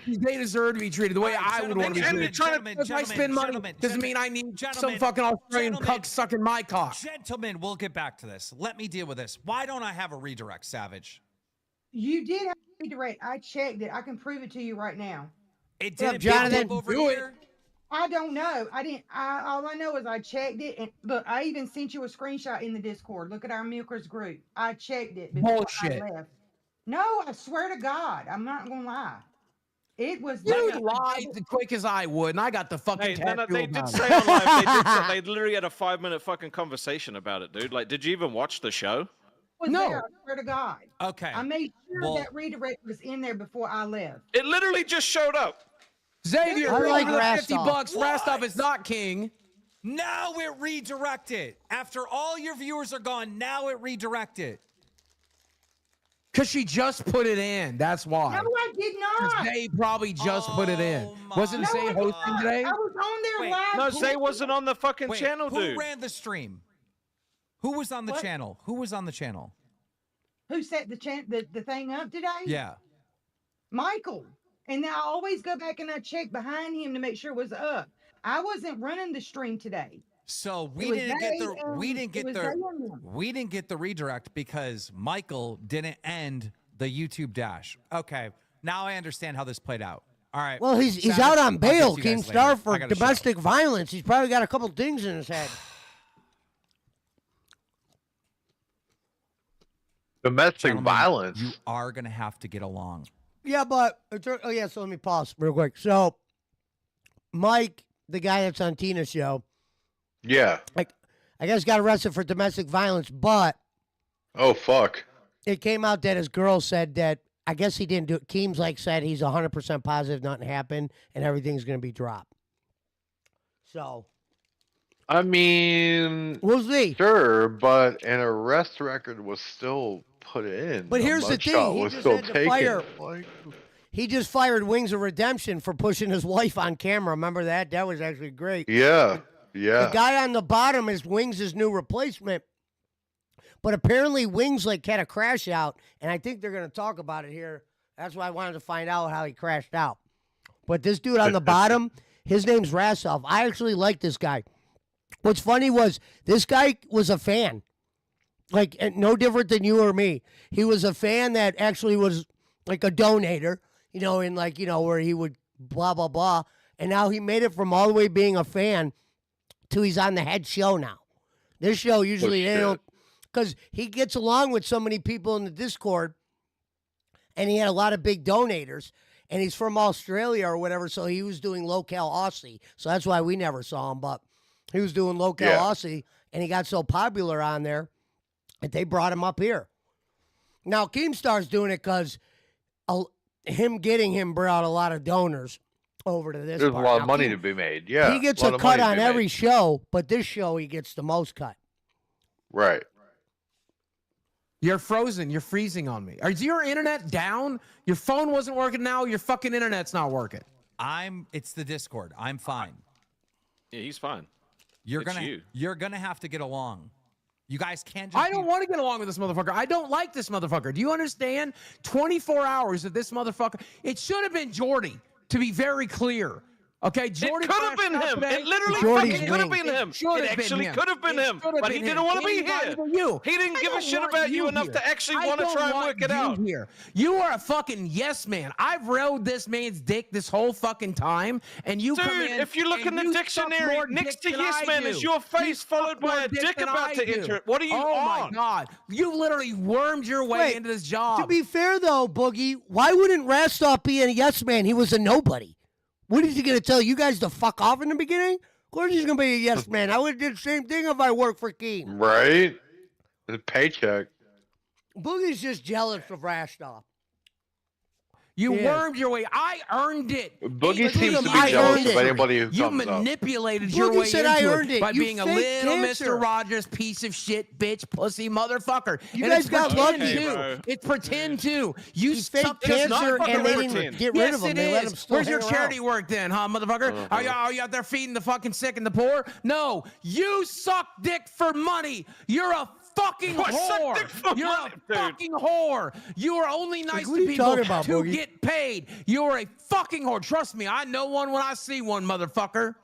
[SPEAKER 16] they deserve to be treated, the way I would want to be treated. If I spend money, doesn't mean I need some fucking Australian cuck sucking my cock.
[SPEAKER 6] Gentlemen, we'll get back to this. Let me deal with this. Why don't I have a redirect, Savage?
[SPEAKER 17] You did have a redirect. I checked it. I can prove it to you right now.
[SPEAKER 6] It
[SPEAKER 2] didn't Jonathan,
[SPEAKER 6] pop over here.
[SPEAKER 17] I don't know. I didn't. All I know is I checked it, and look, I even sent you a screenshot in the Discord. Look at our Milkers group. I checked it before
[SPEAKER 16] Bullshit.
[SPEAKER 17] I left. No, I swear to God, I'm not gonna lie. It was.
[SPEAKER 16] You lied as quick as I would, and I got the fucking tattoo.
[SPEAKER 18] They did say on live, they literally had a 5-minute fucking conversation about it, dude. Like, did you even watch the show?
[SPEAKER 17] No, I swear to God.
[SPEAKER 6] Okay.
[SPEAKER 17] I made sure
[SPEAKER 18] Well-
[SPEAKER 17] that redirect was in there before I left.
[SPEAKER 18] It literally just showed up.
[SPEAKER 16] Xavier,
[SPEAKER 2] I like
[SPEAKER 16] over the
[SPEAKER 2] Rastov.
[SPEAKER 16] $50. Rastov is not king.
[SPEAKER 6] Now it redirected. After all your viewers are gone, now it redirected.
[SPEAKER 16] Because she just put it in. That's why.
[SPEAKER 17] No, I did not.
[SPEAKER 16] Zay probably just put it in. Wasn't Zay
[SPEAKER 17] I
[SPEAKER 16] hosting today?
[SPEAKER 17] I was on there live.
[SPEAKER 18] No, Zay wasn't on the fucking
[SPEAKER 6] Wait,
[SPEAKER 18] channel,
[SPEAKER 6] who
[SPEAKER 18] dude.
[SPEAKER 6] ran the stream? Who was on the
[SPEAKER 17] What?
[SPEAKER 6] channel? Who was on the channel?
[SPEAKER 17] Who set the thing up today?
[SPEAKER 6] Yeah.
[SPEAKER 17] Michael. And I always go back and I check behind him to make sure it was up. I wasn't running the stream today.
[SPEAKER 6] So
[SPEAKER 17] It was Zay and-
[SPEAKER 6] we didn't
[SPEAKER 17] it was Zay and them.
[SPEAKER 6] get the redirect because Michael didn't end the YouTube dash. Okay, now I understand how this played out. All right.
[SPEAKER 2] Well, he's
[SPEAKER 6] Savage,
[SPEAKER 2] out
[SPEAKER 6] I'll
[SPEAKER 2] on
[SPEAKER 6] get
[SPEAKER 2] bail,
[SPEAKER 6] to you guys
[SPEAKER 2] Keemstar,
[SPEAKER 6] later.
[SPEAKER 2] for
[SPEAKER 6] I got a show.
[SPEAKER 2] domestic violence. He's probably got a couple things in his head.
[SPEAKER 19] Domestic violence.
[SPEAKER 6] You are going to have to get along.
[SPEAKER 2] Yeah, but so let me pause real quick. So, Mike, the guy that's on Tina's show,
[SPEAKER 19] Yeah.
[SPEAKER 2] I guess got arrested for domestic violence, but
[SPEAKER 19] Oh fuck.
[SPEAKER 2] it came out that his girl said that I guess he didn't do it. Keems said he's 100% positive nothing happened and everything's going to be dropped. So,
[SPEAKER 19] I mean,
[SPEAKER 2] we'll see.
[SPEAKER 19] Sure, but an arrest record was still put in.
[SPEAKER 2] But here's the thing: he
[SPEAKER 19] was
[SPEAKER 2] just
[SPEAKER 19] still
[SPEAKER 2] had to
[SPEAKER 19] taken.
[SPEAKER 2] fire. He just fired Wings of Redemption for pushing his wife on camera. Remember that? That was actually great.
[SPEAKER 19] Yeah, yeah.
[SPEAKER 2] The guy on the bottom is Wings' new replacement. But apparently Wings had a crash out, and I think they're going to talk about it here. That's why I wanted to find out how he crashed out. But this dude on the bottom, his name's Rasov. I actually like this guy. What's funny was this guy was a fan. No different than you or me. He was a fan that actually was a donator, where he would blah, blah, blah. And now he made it from all the way being a fan to he's on the head show now. This show usually they don't, because he gets along with so many people in the Discord, and he had a lot of big donators, and he's from Australia or whatever, so he was doing Locale Aussie. So that's why we never saw him, but he was doing Locale Aussie, and he got so popular on there that they brought him up here. Now, Keemstar's doing it because him getting him brought a lot of donors over to this.
[SPEAKER 19] There's a lot of money to be made. Yeah.
[SPEAKER 2] He gets a cut on every show, but this show he gets the most cut.
[SPEAKER 19] Right.
[SPEAKER 16] You're frozen. You're freezing on me. Is your internet down? Your phone wasn't working now? Your fucking internet's not working.
[SPEAKER 6] It's the Discord. I'm fine.
[SPEAKER 18] Yeah, he's fine.
[SPEAKER 6] You're gonna have to get along. You guys can't just
[SPEAKER 16] I don't want to get along with this motherfucker. I don't like this motherfucker. Do you understand? 24 hours of this motherfucker. It should have been Jordy, to be very clear. Okay, Jordy.
[SPEAKER 18] It could have been him.
[SPEAKER 16] Today.
[SPEAKER 18] It literally
[SPEAKER 16] Jordy's
[SPEAKER 18] fucking could have been him. It actually could have been him. But he didn't want to be here. He didn't give a shit about you enough to actually want to try and work it out.
[SPEAKER 16] Here. You are a fucking yes man. I've rode this man's dick this whole fucking time, and you come in.
[SPEAKER 18] If you look in the dictionary, next to yes man is your face followed by a dick about to enter it. What are you on?
[SPEAKER 16] Oh my god. You literally wormed your way into this job.
[SPEAKER 2] To be fair though, Boogie, why wouldn't Rastov be a yes man? He was a nobody. What is he going to tell you guys to fuck off in the beginning? Of course he's going to be a yes man. I would have did the same thing if I worked for Keen.
[SPEAKER 19] Right? The paycheck.
[SPEAKER 2] Boogie's just jealous of Rastov.
[SPEAKER 16] You wormed your way. I earned it.
[SPEAKER 19] Boogie seems to be jealous of anybody who
[SPEAKER 16] You
[SPEAKER 19] comes up.
[SPEAKER 16] manipulated your way
[SPEAKER 2] said
[SPEAKER 16] into
[SPEAKER 2] I earned it.
[SPEAKER 16] by
[SPEAKER 2] You
[SPEAKER 16] being a
[SPEAKER 2] fake
[SPEAKER 16] little
[SPEAKER 2] cancer.
[SPEAKER 16] Mr. Rogers piece of shit, bitch, pussy, motherfucker.
[SPEAKER 2] You
[SPEAKER 16] And
[SPEAKER 2] guys
[SPEAKER 16] it's
[SPEAKER 2] got
[SPEAKER 16] pretend
[SPEAKER 2] lucky.
[SPEAKER 16] too.
[SPEAKER 18] Bro.
[SPEAKER 16] It's pretend too. You
[SPEAKER 2] fake
[SPEAKER 16] sucked
[SPEAKER 2] cancer and they didn't
[SPEAKER 18] pretend.
[SPEAKER 2] get rid
[SPEAKER 16] Yes,
[SPEAKER 2] of him.
[SPEAKER 16] it
[SPEAKER 2] They let him
[SPEAKER 16] is.
[SPEAKER 2] still
[SPEAKER 16] Where's your
[SPEAKER 2] hang
[SPEAKER 16] charity
[SPEAKER 2] around.
[SPEAKER 16] work then, huh, motherfucker? Are you out there feeding the fucking sick and the poor? No, you suck dick for money. You're a fucking
[SPEAKER 18] What? Suck
[SPEAKER 16] whore.
[SPEAKER 18] dick for
[SPEAKER 16] You're
[SPEAKER 18] money,
[SPEAKER 16] a
[SPEAKER 18] dude.
[SPEAKER 16] fucking whore. You are only nice
[SPEAKER 2] what
[SPEAKER 16] to
[SPEAKER 2] are you
[SPEAKER 16] people
[SPEAKER 2] talking about,
[SPEAKER 16] to
[SPEAKER 2] Boogie?
[SPEAKER 16] get paid. You're a fucking whore. Trust me, I know one when I see one, motherfucker.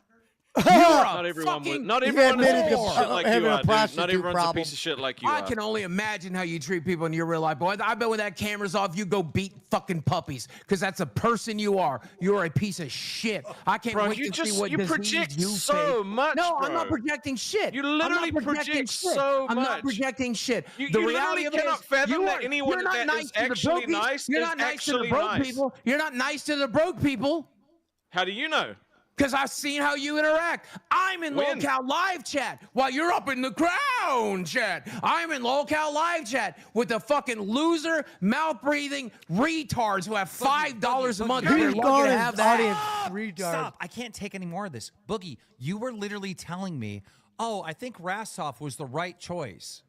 [SPEAKER 16] You're
[SPEAKER 18] Not
[SPEAKER 16] a
[SPEAKER 18] everyone
[SPEAKER 16] fucking
[SPEAKER 18] would. Not everyone is a
[SPEAKER 2] admitted
[SPEAKER 18] piece
[SPEAKER 2] to
[SPEAKER 18] of shit like
[SPEAKER 2] having
[SPEAKER 18] you
[SPEAKER 2] a
[SPEAKER 18] are, dude. Not
[SPEAKER 2] prostitute
[SPEAKER 18] everyone's a
[SPEAKER 2] problem.
[SPEAKER 18] piece of shit like you
[SPEAKER 16] I
[SPEAKER 18] are.
[SPEAKER 16] can only imagine how you treat people in your real life, boy. I bet when that camera's off, you go beat fucking puppies, because that's a person you are. You're a piece of shit. I can't
[SPEAKER 18] Bro,
[SPEAKER 16] wait
[SPEAKER 18] you
[SPEAKER 16] to see what
[SPEAKER 18] you
[SPEAKER 16] disease
[SPEAKER 18] project
[SPEAKER 16] you
[SPEAKER 18] so
[SPEAKER 16] fake.
[SPEAKER 18] much,
[SPEAKER 16] No,
[SPEAKER 18] bro.
[SPEAKER 16] I'm not projecting shit.
[SPEAKER 18] You
[SPEAKER 16] I'm not
[SPEAKER 18] literally
[SPEAKER 16] projecting
[SPEAKER 18] project
[SPEAKER 16] shit.
[SPEAKER 18] so
[SPEAKER 16] I'm not
[SPEAKER 18] much.
[SPEAKER 16] projecting shit.
[SPEAKER 18] You
[SPEAKER 16] The
[SPEAKER 18] literally
[SPEAKER 16] reality of it
[SPEAKER 18] cannot
[SPEAKER 16] is,
[SPEAKER 18] fathom
[SPEAKER 16] you
[SPEAKER 18] that
[SPEAKER 16] are-
[SPEAKER 18] anyone
[SPEAKER 16] you're not
[SPEAKER 18] that
[SPEAKER 16] nice
[SPEAKER 18] is
[SPEAKER 16] to the
[SPEAKER 18] actually
[SPEAKER 16] brokies.
[SPEAKER 18] nice
[SPEAKER 16] You're
[SPEAKER 18] is
[SPEAKER 16] not nice to the
[SPEAKER 18] actually
[SPEAKER 16] broke
[SPEAKER 18] nice.
[SPEAKER 16] people. You're not nice to the broke people.
[SPEAKER 18] How do you know?
[SPEAKER 16] Because I've seen how you interact. I'm in
[SPEAKER 18] When?
[SPEAKER 16] Locale Live Chat while you're up in the Crown Chat. I'm in Locale Live Chat with the fucking loser, mouth-breathing retards who have $5 a month.
[SPEAKER 2] Boogie,
[SPEAKER 16] You're
[SPEAKER 2] Boogie,
[SPEAKER 16] lucky to
[SPEAKER 2] his
[SPEAKER 16] have that.
[SPEAKER 2] audience
[SPEAKER 6] Stop!
[SPEAKER 2] retard.
[SPEAKER 6] Stop. I can't take any more of this. Boogie, you were literally telling me, oh, I think Rastov was the right choice.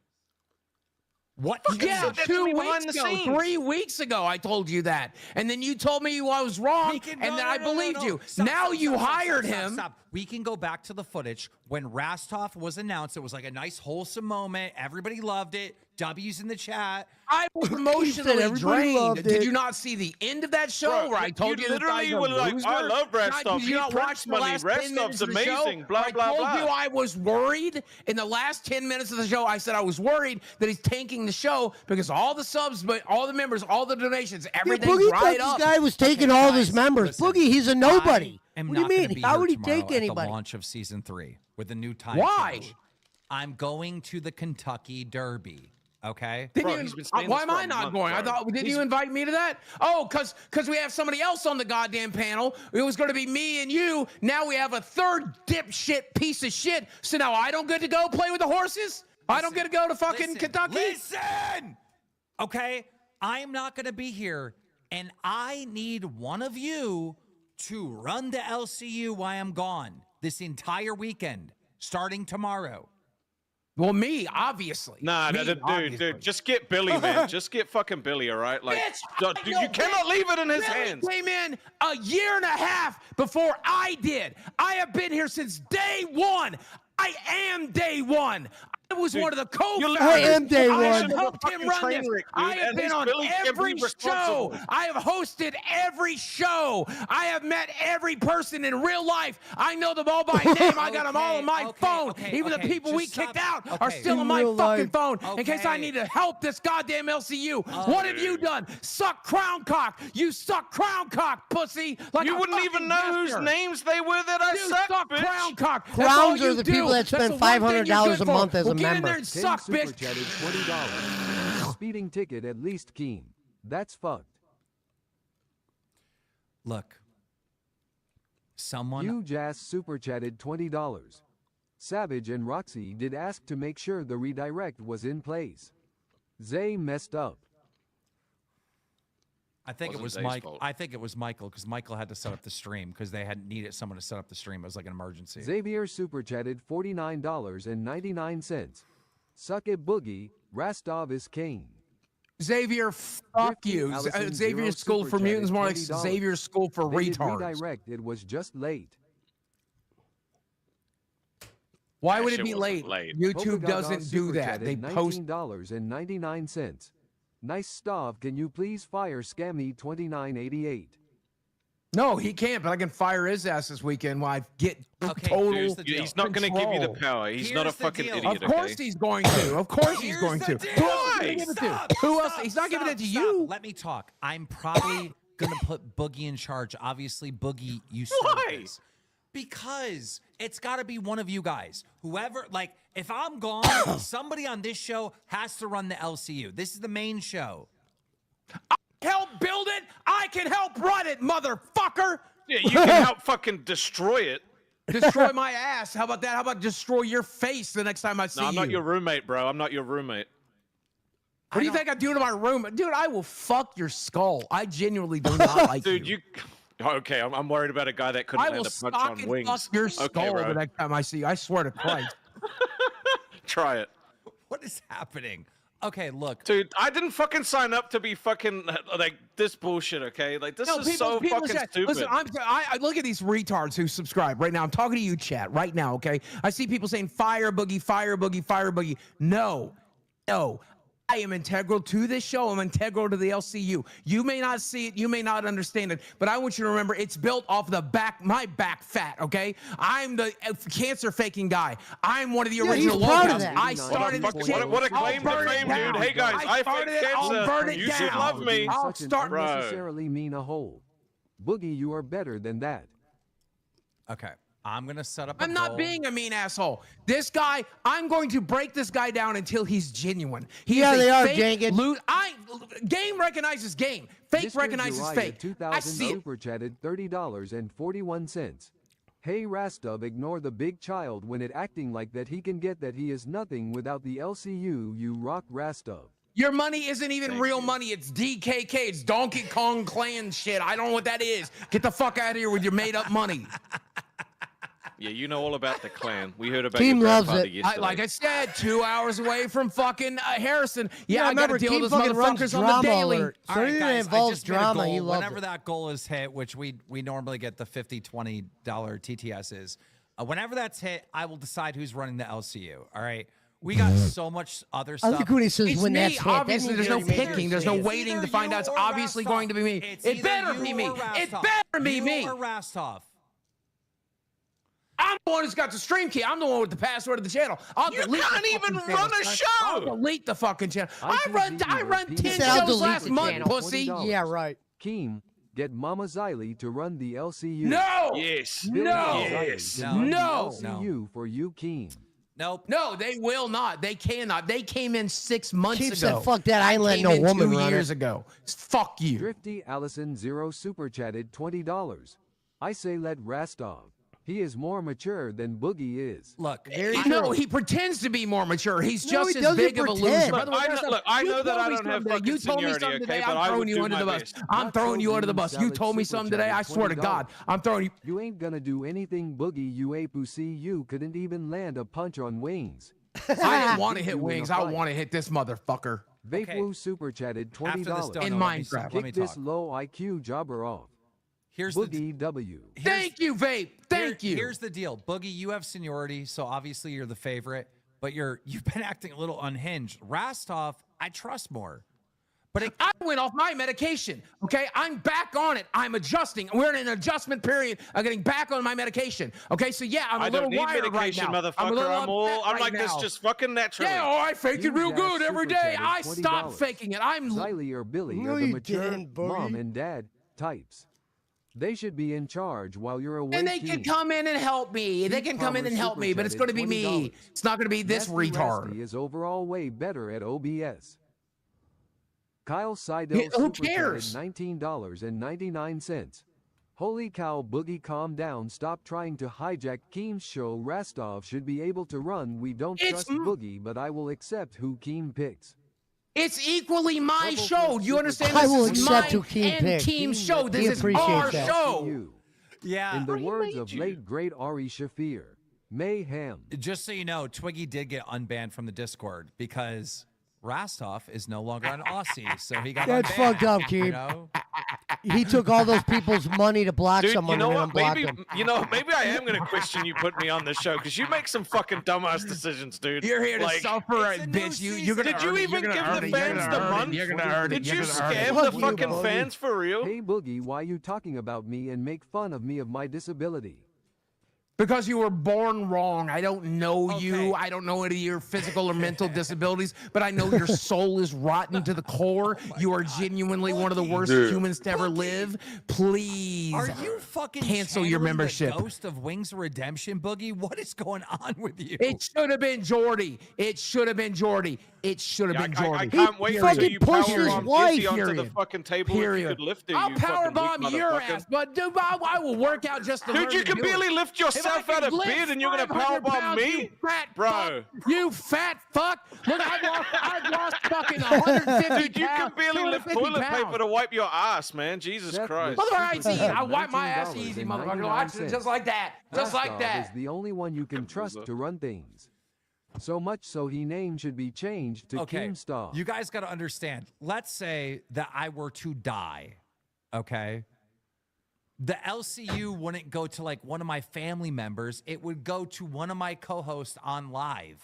[SPEAKER 6] What?
[SPEAKER 16] Yeah,
[SPEAKER 18] said that to
[SPEAKER 16] 2
[SPEAKER 18] me
[SPEAKER 16] weeks
[SPEAKER 18] behind the
[SPEAKER 16] ago,
[SPEAKER 18] scenes.
[SPEAKER 16] 3 weeks ago, I told you that. And then you told me I was wrong, and then I believed you. Now you hired him.
[SPEAKER 6] Stop. We can go back to the footage when Rastov was announced. It was like a nice, wholesome moment. Everybody loved it. W's in the chat.
[SPEAKER 16] I was emotionally
[SPEAKER 2] everybody
[SPEAKER 16] drained.
[SPEAKER 2] loved
[SPEAKER 16] Did
[SPEAKER 2] it.
[SPEAKER 16] you not see the end of that show
[SPEAKER 18] Bro,
[SPEAKER 16] where I told you,
[SPEAKER 18] literally were like, I love Rastov.
[SPEAKER 16] Did you not watch the last 10 minutes
[SPEAKER 18] Rastov's
[SPEAKER 16] of the show?
[SPEAKER 18] amazing. Blah,
[SPEAKER 16] I
[SPEAKER 18] blah,
[SPEAKER 16] told
[SPEAKER 18] blah.
[SPEAKER 16] you I was worried. In the last 10 minutes of the show, I said I was worried that he's tanking the show because all the subs, but all the members, all the donations, everything's
[SPEAKER 2] Boogie
[SPEAKER 16] right
[SPEAKER 2] thought
[SPEAKER 16] up.
[SPEAKER 2] this guy was taking all of his members.
[SPEAKER 6] listen,
[SPEAKER 2] Boogie, he's a nobody.
[SPEAKER 6] I am
[SPEAKER 2] What do you
[SPEAKER 6] not gonna
[SPEAKER 2] mean?
[SPEAKER 6] be
[SPEAKER 2] How
[SPEAKER 6] here
[SPEAKER 2] would he
[SPEAKER 6] tomorrow
[SPEAKER 2] take
[SPEAKER 6] at the
[SPEAKER 2] anybody?
[SPEAKER 6] launch of season 3 with the new time
[SPEAKER 16] Why?
[SPEAKER 6] change. I'm going to the Kentucky Derby. Okay.
[SPEAKER 18] Bro, he's been saying
[SPEAKER 16] Why
[SPEAKER 18] this
[SPEAKER 16] am
[SPEAKER 18] for
[SPEAKER 16] I
[SPEAKER 18] a
[SPEAKER 16] not
[SPEAKER 18] month,
[SPEAKER 16] going? I
[SPEAKER 18] bro.
[SPEAKER 16] thought, didn't you invite me to that? Oh, because we have somebody else on the goddamn panel. It was going to be me and you. Now we have a third dipshit piece of shit. So now I don't get to go play with the horses? I don't get to go to fucking Kentucky?
[SPEAKER 6] Listen! Okay, I am not going to be here, and I need one of you to run the LCU while I'm gone this entire weekend, starting tomorrow.
[SPEAKER 16] Well, me, obviously.
[SPEAKER 18] Nah,
[SPEAKER 16] Me,
[SPEAKER 18] dude, just get Billy, man. Just get fucking Billy, all right? Like, you cannot leave it in his
[SPEAKER 16] Billy
[SPEAKER 18] hands.
[SPEAKER 16] came in a year and a half before I did. I have been here since day one. I am day one. I was one of the co-founders.
[SPEAKER 2] I am day one.
[SPEAKER 16] I have helped him run this. I have been on every show. I have hosted every show. I have met every person in real life. I know them all by name. I got them all on my phone. Even the people we kicked out are still on my fucking phone in case I need to help this goddamn LCU. What have you done? Suck crown cock. You suck crown cock, pussy. Like
[SPEAKER 18] you wouldn't even know whose names they were that I suck, bitch.
[SPEAKER 16] Crown cock.
[SPEAKER 2] Crowns are the people that spend $500 a month as a
[SPEAKER 16] Get in there
[SPEAKER 2] member.
[SPEAKER 16] and suck, bitch.
[SPEAKER 20] Chatted $20. Speeding ticket at least, Keem. That's fucked.
[SPEAKER 6] Look, someone.
[SPEAKER 20] You Jazz super chatted $20. Savage and Roxy did ask to make sure the redirect was in place. Zay messed up.
[SPEAKER 6] I think it was Mike. I think it was Michael because Michael had to set up the stream because they had needed someone to set up the stream. It was like an emergency.
[SPEAKER 20] Xavier super chatted $49.99. Suck it, Boogie. Rastov is Kane.
[SPEAKER 16] Xavier, fuck you. Xavier's School for Mutants, more like Xavier's School for Retards.
[SPEAKER 20] Redirect. It was just late.
[SPEAKER 16] Why would it be late? YouTube doesn't do that. They post
[SPEAKER 20] $19.99. Nice stuff. Can you please fire Scammy 2988?
[SPEAKER 16] No, he can't, but I can fire his ass this weekend while I get total
[SPEAKER 18] He's not going to give you the power. He's not a fucking idiot.
[SPEAKER 16] Of course he's going to. Of course he's going to. Who else? He's not giving it to you.
[SPEAKER 6] Let me talk. I'm probably going to put Boogie in charge. Obviously, Boogie, you
[SPEAKER 18] Why?
[SPEAKER 6] this. Because it's got to be one of you guys. Whoever, like, if I'm gone, somebody on this show has to run the LCU. This is the main show.
[SPEAKER 16] I can help build it. I can help run it, motherfucker.
[SPEAKER 18] Yeah, you can help fucking destroy it.
[SPEAKER 16] Destroy my ass. How about that? How about destroy your face the next time I see you?
[SPEAKER 18] No, I'm not your roommate, bro. I'm not your roommate.
[SPEAKER 16] What do you think I'm doing to my room? Dude, I will fuck your skull. I genuinely do not like
[SPEAKER 18] Dude,
[SPEAKER 16] you.
[SPEAKER 18] Okay, I'm worried about a guy that couldn't
[SPEAKER 16] I
[SPEAKER 18] land
[SPEAKER 16] will
[SPEAKER 18] a punch
[SPEAKER 16] stock
[SPEAKER 18] on
[SPEAKER 16] and
[SPEAKER 18] wings.
[SPEAKER 16] fuck your skull the next time I see you. I swear to Christ.
[SPEAKER 18] Try it.
[SPEAKER 6] What is happening? Okay, look.
[SPEAKER 18] Dude, I didn't fucking sign up to be fucking, like, this bullshit, okay? Like, this is so fucking stupid.
[SPEAKER 16] Listen, I look at these retards who subscribe right now. I'm talking to you, chat, right now, okay? I see people saying, fire Boogie, fire Boogie, fire Boogie. No. I am integral to this show. I'm integral to the LCU. You may not see it. You may not understand it. But I want you to remember it's built off the my back fat, okay? I'm the cancer faking guy. I'm one of the original locals. I started this shit.
[SPEAKER 18] What a claim to fame, dude. Hey, guys, I fake cancer. You should love me.
[SPEAKER 20] I'll start necessarily mean a hole. Boogie, you are better than that.
[SPEAKER 6] Okay. I'm going to set up
[SPEAKER 16] I'm not being a mean asshole. This guy, I'm going to break this guy down until he's genuine. He is
[SPEAKER 2] they
[SPEAKER 16] a
[SPEAKER 2] are,
[SPEAKER 16] fake
[SPEAKER 2] Jenkins.
[SPEAKER 16] Game recognizes game. Fake
[SPEAKER 20] Mr.
[SPEAKER 16] recognizes
[SPEAKER 20] Jiraiya,
[SPEAKER 16] fake.
[SPEAKER 20] 2000
[SPEAKER 16] I see it.
[SPEAKER 20] super chatted $30.41. Hey Rastov, ignore the big child when it acting like that. He can get that he is nothing without the LCU. You rock Rastov.
[SPEAKER 16] Your money isn't even real money. It's DKK. It's Donkey Kong Clan shit. I don't know what that is. Get the fuck out of here with your made up money.
[SPEAKER 18] Yeah, you know all about the clan. We heard about
[SPEAKER 2] Team
[SPEAKER 18] your
[SPEAKER 2] loves
[SPEAKER 18] grandfather
[SPEAKER 2] it.
[SPEAKER 18] yesterday.
[SPEAKER 16] Like I said, 2 hours away from fucking Harrison. Yeah, I gotta
[SPEAKER 2] remember,
[SPEAKER 16] deal
[SPEAKER 2] Team
[SPEAKER 16] with those
[SPEAKER 2] fucking runs
[SPEAKER 16] motherfuckers on
[SPEAKER 2] drama
[SPEAKER 16] the daily.
[SPEAKER 2] alert. So
[SPEAKER 6] All right,
[SPEAKER 2] anything that
[SPEAKER 6] guys, I
[SPEAKER 2] involves
[SPEAKER 6] just made a
[SPEAKER 2] drama,
[SPEAKER 6] goal.
[SPEAKER 2] he loves
[SPEAKER 6] Whenever
[SPEAKER 2] it.
[SPEAKER 6] that goal is hit, which we normally get the $50, $20 TTSs. Whenever that's hit, I will decide who's running the LCU. All right. We got so much other
[SPEAKER 2] I
[SPEAKER 6] stuff.
[SPEAKER 2] like when he says
[SPEAKER 16] It's
[SPEAKER 2] when
[SPEAKER 16] me.
[SPEAKER 2] that's hit. That
[SPEAKER 16] Obviously,
[SPEAKER 2] means
[SPEAKER 16] there's no
[SPEAKER 2] you're making
[SPEAKER 16] picking. There's no
[SPEAKER 2] it.
[SPEAKER 16] waiting to find out. It's obviously going to be me. It better be me. It better be me.
[SPEAKER 6] Or Rastov.
[SPEAKER 16] I'm the one who's got the stream key. I'm the one with the password of the channel.
[SPEAKER 18] You can't even run a show.
[SPEAKER 16] I'll delete the fucking channel. I run 10
[SPEAKER 2] said I'll
[SPEAKER 16] shows
[SPEAKER 2] delete
[SPEAKER 16] last
[SPEAKER 2] the
[SPEAKER 16] month,
[SPEAKER 2] channel.
[SPEAKER 16] pussy.
[SPEAKER 2] Yeah, right.
[SPEAKER 20] Keem, get Mama Xylee to run the LCU.
[SPEAKER 16] No.
[SPEAKER 18] Yes.
[SPEAKER 16] No.
[SPEAKER 18] Yes.
[SPEAKER 20] No.
[SPEAKER 16] No.
[SPEAKER 20] LCU for you, Keem.
[SPEAKER 6] Nope.
[SPEAKER 16] No, they will not. They cannot. They came in 6 months
[SPEAKER 2] Keep
[SPEAKER 16] ago.
[SPEAKER 2] said, fuck that. I ain't letting no
[SPEAKER 16] came in
[SPEAKER 2] woman
[SPEAKER 16] 2
[SPEAKER 2] run
[SPEAKER 16] years
[SPEAKER 2] it.
[SPEAKER 16] ago. Fuck you.
[SPEAKER 20] Thrifty Allison Zero super chatted $20. I say let Rastov. He is more mature than Boogie is.
[SPEAKER 6] Look,
[SPEAKER 16] no, he pretends to be more mature. He's
[SPEAKER 2] No,
[SPEAKER 16] just
[SPEAKER 2] he
[SPEAKER 16] as
[SPEAKER 2] doesn't
[SPEAKER 16] big of a
[SPEAKER 2] pretend.
[SPEAKER 16] loser.
[SPEAKER 18] Look,
[SPEAKER 16] By the way,
[SPEAKER 18] I
[SPEAKER 16] you
[SPEAKER 18] know that
[SPEAKER 16] told
[SPEAKER 18] I
[SPEAKER 16] me
[SPEAKER 18] don't have
[SPEAKER 16] something
[SPEAKER 18] fucking
[SPEAKER 16] today. You told me
[SPEAKER 18] seniority,
[SPEAKER 16] something
[SPEAKER 18] okay,
[SPEAKER 16] today.
[SPEAKER 18] but I
[SPEAKER 16] I'm
[SPEAKER 18] would
[SPEAKER 16] throwing you
[SPEAKER 18] do
[SPEAKER 16] under
[SPEAKER 18] my
[SPEAKER 16] the bus.
[SPEAKER 18] best.
[SPEAKER 16] I'm throwing you under the bus. You told me something today. I swear to God, I'm throwing you.
[SPEAKER 20] You ain't gonna do anything, Boogie. You ape who see you couldn't even land a punch on Wings.
[SPEAKER 16] I didn't want to hit Wings. I want to hit this motherfucker.
[SPEAKER 20] Vapewu super chatted $20.
[SPEAKER 16] In Minecraft.
[SPEAKER 20] Kick this low IQ jobber off.
[SPEAKER 6] Here's
[SPEAKER 20] Boogie W.
[SPEAKER 16] Thank you, Vape. Thank you.
[SPEAKER 6] Here's the deal. Boogie, you have seniority, so obviously you're the favorite, but you've been acting a little unhinged. Rastov, I trust more. But
[SPEAKER 16] I went off my medication. Okay, I'm back on it. I'm adjusting. We're in an adjustment period of getting back on my medication. Okay, so yeah, I'm a
[SPEAKER 18] I
[SPEAKER 16] little
[SPEAKER 18] don't need
[SPEAKER 16] wired
[SPEAKER 18] medication,
[SPEAKER 16] right now.
[SPEAKER 18] motherfucker. I'm
[SPEAKER 16] upset
[SPEAKER 18] like
[SPEAKER 16] right
[SPEAKER 18] this
[SPEAKER 16] now.
[SPEAKER 18] just fucking naturally.
[SPEAKER 16] Yeah, I fake it real good every
[SPEAKER 20] super
[SPEAKER 16] day.
[SPEAKER 20] chatted
[SPEAKER 16] I stopped
[SPEAKER 20] $20.
[SPEAKER 16] faking it. I'm
[SPEAKER 20] Xylee or Billy
[SPEAKER 2] No,
[SPEAKER 20] are the
[SPEAKER 2] you
[SPEAKER 20] mature
[SPEAKER 2] didn't, Boogie.
[SPEAKER 20] mom and dad types. They should be in charge while you're away.
[SPEAKER 16] and they can
[SPEAKER 20] Keen.
[SPEAKER 16] come in and help me. They can come in and help me, but it's going to be me. It's not going to be this
[SPEAKER 20] Nasty
[SPEAKER 16] retard.
[SPEAKER 20] Rasty is overall way better at OBS. Kyle Seidel
[SPEAKER 16] Yeah, who
[SPEAKER 20] super chatted
[SPEAKER 16] cares?
[SPEAKER 20] $19.99. Holy cow, Boogie, calm down. Stop trying to hijack Keem's show. Rastov should be able to run. We don't
[SPEAKER 16] It's
[SPEAKER 20] trust Boogie, but I will accept who Keem picks.
[SPEAKER 16] It's equally my show. Do you understand?
[SPEAKER 2] I
[SPEAKER 16] This
[SPEAKER 2] will
[SPEAKER 16] is
[SPEAKER 2] accept who
[SPEAKER 16] mine
[SPEAKER 2] Keem
[SPEAKER 16] and
[SPEAKER 2] picked.
[SPEAKER 16] Keem's show.
[SPEAKER 2] He
[SPEAKER 16] This is
[SPEAKER 2] appreciates
[SPEAKER 16] our
[SPEAKER 2] that.
[SPEAKER 16] show.
[SPEAKER 6] Yeah.
[SPEAKER 20] In the words of late great Ari Shafir, mayhem.
[SPEAKER 6] just so you know, Twiggy did get unbanned from the Discord because Rastov is no longer an Aussie, so he got
[SPEAKER 2] That's
[SPEAKER 6] unbanned,
[SPEAKER 2] fucked up,
[SPEAKER 6] you
[SPEAKER 2] Keem.
[SPEAKER 6] know?
[SPEAKER 2] He took all those people's money to block
[SPEAKER 18] Dude,
[SPEAKER 2] someone
[SPEAKER 18] you know
[SPEAKER 2] and
[SPEAKER 18] what?
[SPEAKER 2] unblocked
[SPEAKER 18] Maybe
[SPEAKER 2] them.
[SPEAKER 18] maybe I am gonna question you putting me on this show because you make some fucking dumbass decisions, dude.
[SPEAKER 16] You're here to
[SPEAKER 18] Like,
[SPEAKER 16] suffer, bitch. You're gonna
[SPEAKER 18] Did you
[SPEAKER 16] earn it.
[SPEAKER 18] even
[SPEAKER 16] You're
[SPEAKER 18] give
[SPEAKER 16] gonna
[SPEAKER 18] the
[SPEAKER 16] earn it. You're
[SPEAKER 18] fans
[SPEAKER 16] gonna
[SPEAKER 18] the
[SPEAKER 16] earn it.
[SPEAKER 18] month?
[SPEAKER 16] You're gonna earn it.
[SPEAKER 18] Did you
[SPEAKER 16] You're gonna earn it.
[SPEAKER 18] scam
[SPEAKER 2] Fuck
[SPEAKER 18] the
[SPEAKER 2] you,
[SPEAKER 18] fucking
[SPEAKER 2] Boogie.
[SPEAKER 18] fans for real?
[SPEAKER 20] Hey Boogie, why you talking about me and make fun of me of my disability?
[SPEAKER 16] Because you were born wrong. I don't know
[SPEAKER 6] Okay.
[SPEAKER 16] you. I don't know any of your physical or mental disabilities, but I know your soul is rotten to the core. You are genuinely one of the worst humans to ever live. Please
[SPEAKER 6] Are you fucking
[SPEAKER 16] cancel your
[SPEAKER 6] channeling
[SPEAKER 16] membership.
[SPEAKER 6] The ghost of Wings of Redemption, Boogie? What is going on with you?
[SPEAKER 16] It should have been Jordy. It should have been Jordy. It should have been
[SPEAKER 18] I
[SPEAKER 16] Jordy.
[SPEAKER 18] can't wait until
[SPEAKER 2] fucking
[SPEAKER 18] you
[SPEAKER 2] pushed his
[SPEAKER 18] powerbomb
[SPEAKER 2] wife.
[SPEAKER 18] Izzy onto the
[SPEAKER 16] Period.
[SPEAKER 18] fucking table if you
[SPEAKER 16] Period.
[SPEAKER 18] could lift her.
[SPEAKER 16] I'll
[SPEAKER 18] you fucking
[SPEAKER 16] powerbomb
[SPEAKER 18] weak
[SPEAKER 16] your
[SPEAKER 18] motherfucker.
[SPEAKER 16] ass, but dude, I will work out just to learn
[SPEAKER 18] Dude, you
[SPEAKER 16] to
[SPEAKER 18] can
[SPEAKER 16] do
[SPEAKER 18] barely
[SPEAKER 16] it.
[SPEAKER 18] lift
[SPEAKER 16] If I
[SPEAKER 18] yourself
[SPEAKER 16] could
[SPEAKER 18] out of
[SPEAKER 16] lift
[SPEAKER 18] bed and you're gonna
[SPEAKER 16] 500
[SPEAKER 18] powerbomb
[SPEAKER 16] pounds,
[SPEAKER 18] me?
[SPEAKER 16] you fat
[SPEAKER 18] Bro.
[SPEAKER 16] fuck. You fat fuck. Look, I've lost fucking 150
[SPEAKER 18] Dude, you can
[SPEAKER 16] pounds,
[SPEAKER 18] barely lift
[SPEAKER 16] 250
[SPEAKER 18] toilet
[SPEAKER 16] pounds.
[SPEAKER 18] paper to wipe your ass, man. Jesus
[SPEAKER 20] Seth
[SPEAKER 18] Christ.
[SPEAKER 20] was
[SPEAKER 16] Motherfucker, I
[SPEAKER 20] super
[SPEAKER 16] easy.
[SPEAKER 20] chatted
[SPEAKER 16] I wipe my ass easy, motherfucker. Watch it
[SPEAKER 20] $19.99.
[SPEAKER 16] just like that. Just like
[SPEAKER 20] Rastov
[SPEAKER 16] that.
[SPEAKER 20] is the only one you can trust to run things. So much so he name should be changed to
[SPEAKER 6] Okay,
[SPEAKER 20] Keemstar.
[SPEAKER 6] you guys got to understand. Let's say that I were to die, okay? The LCU wouldn't go to like one of my family members. It would go to one of my co-hosts on live.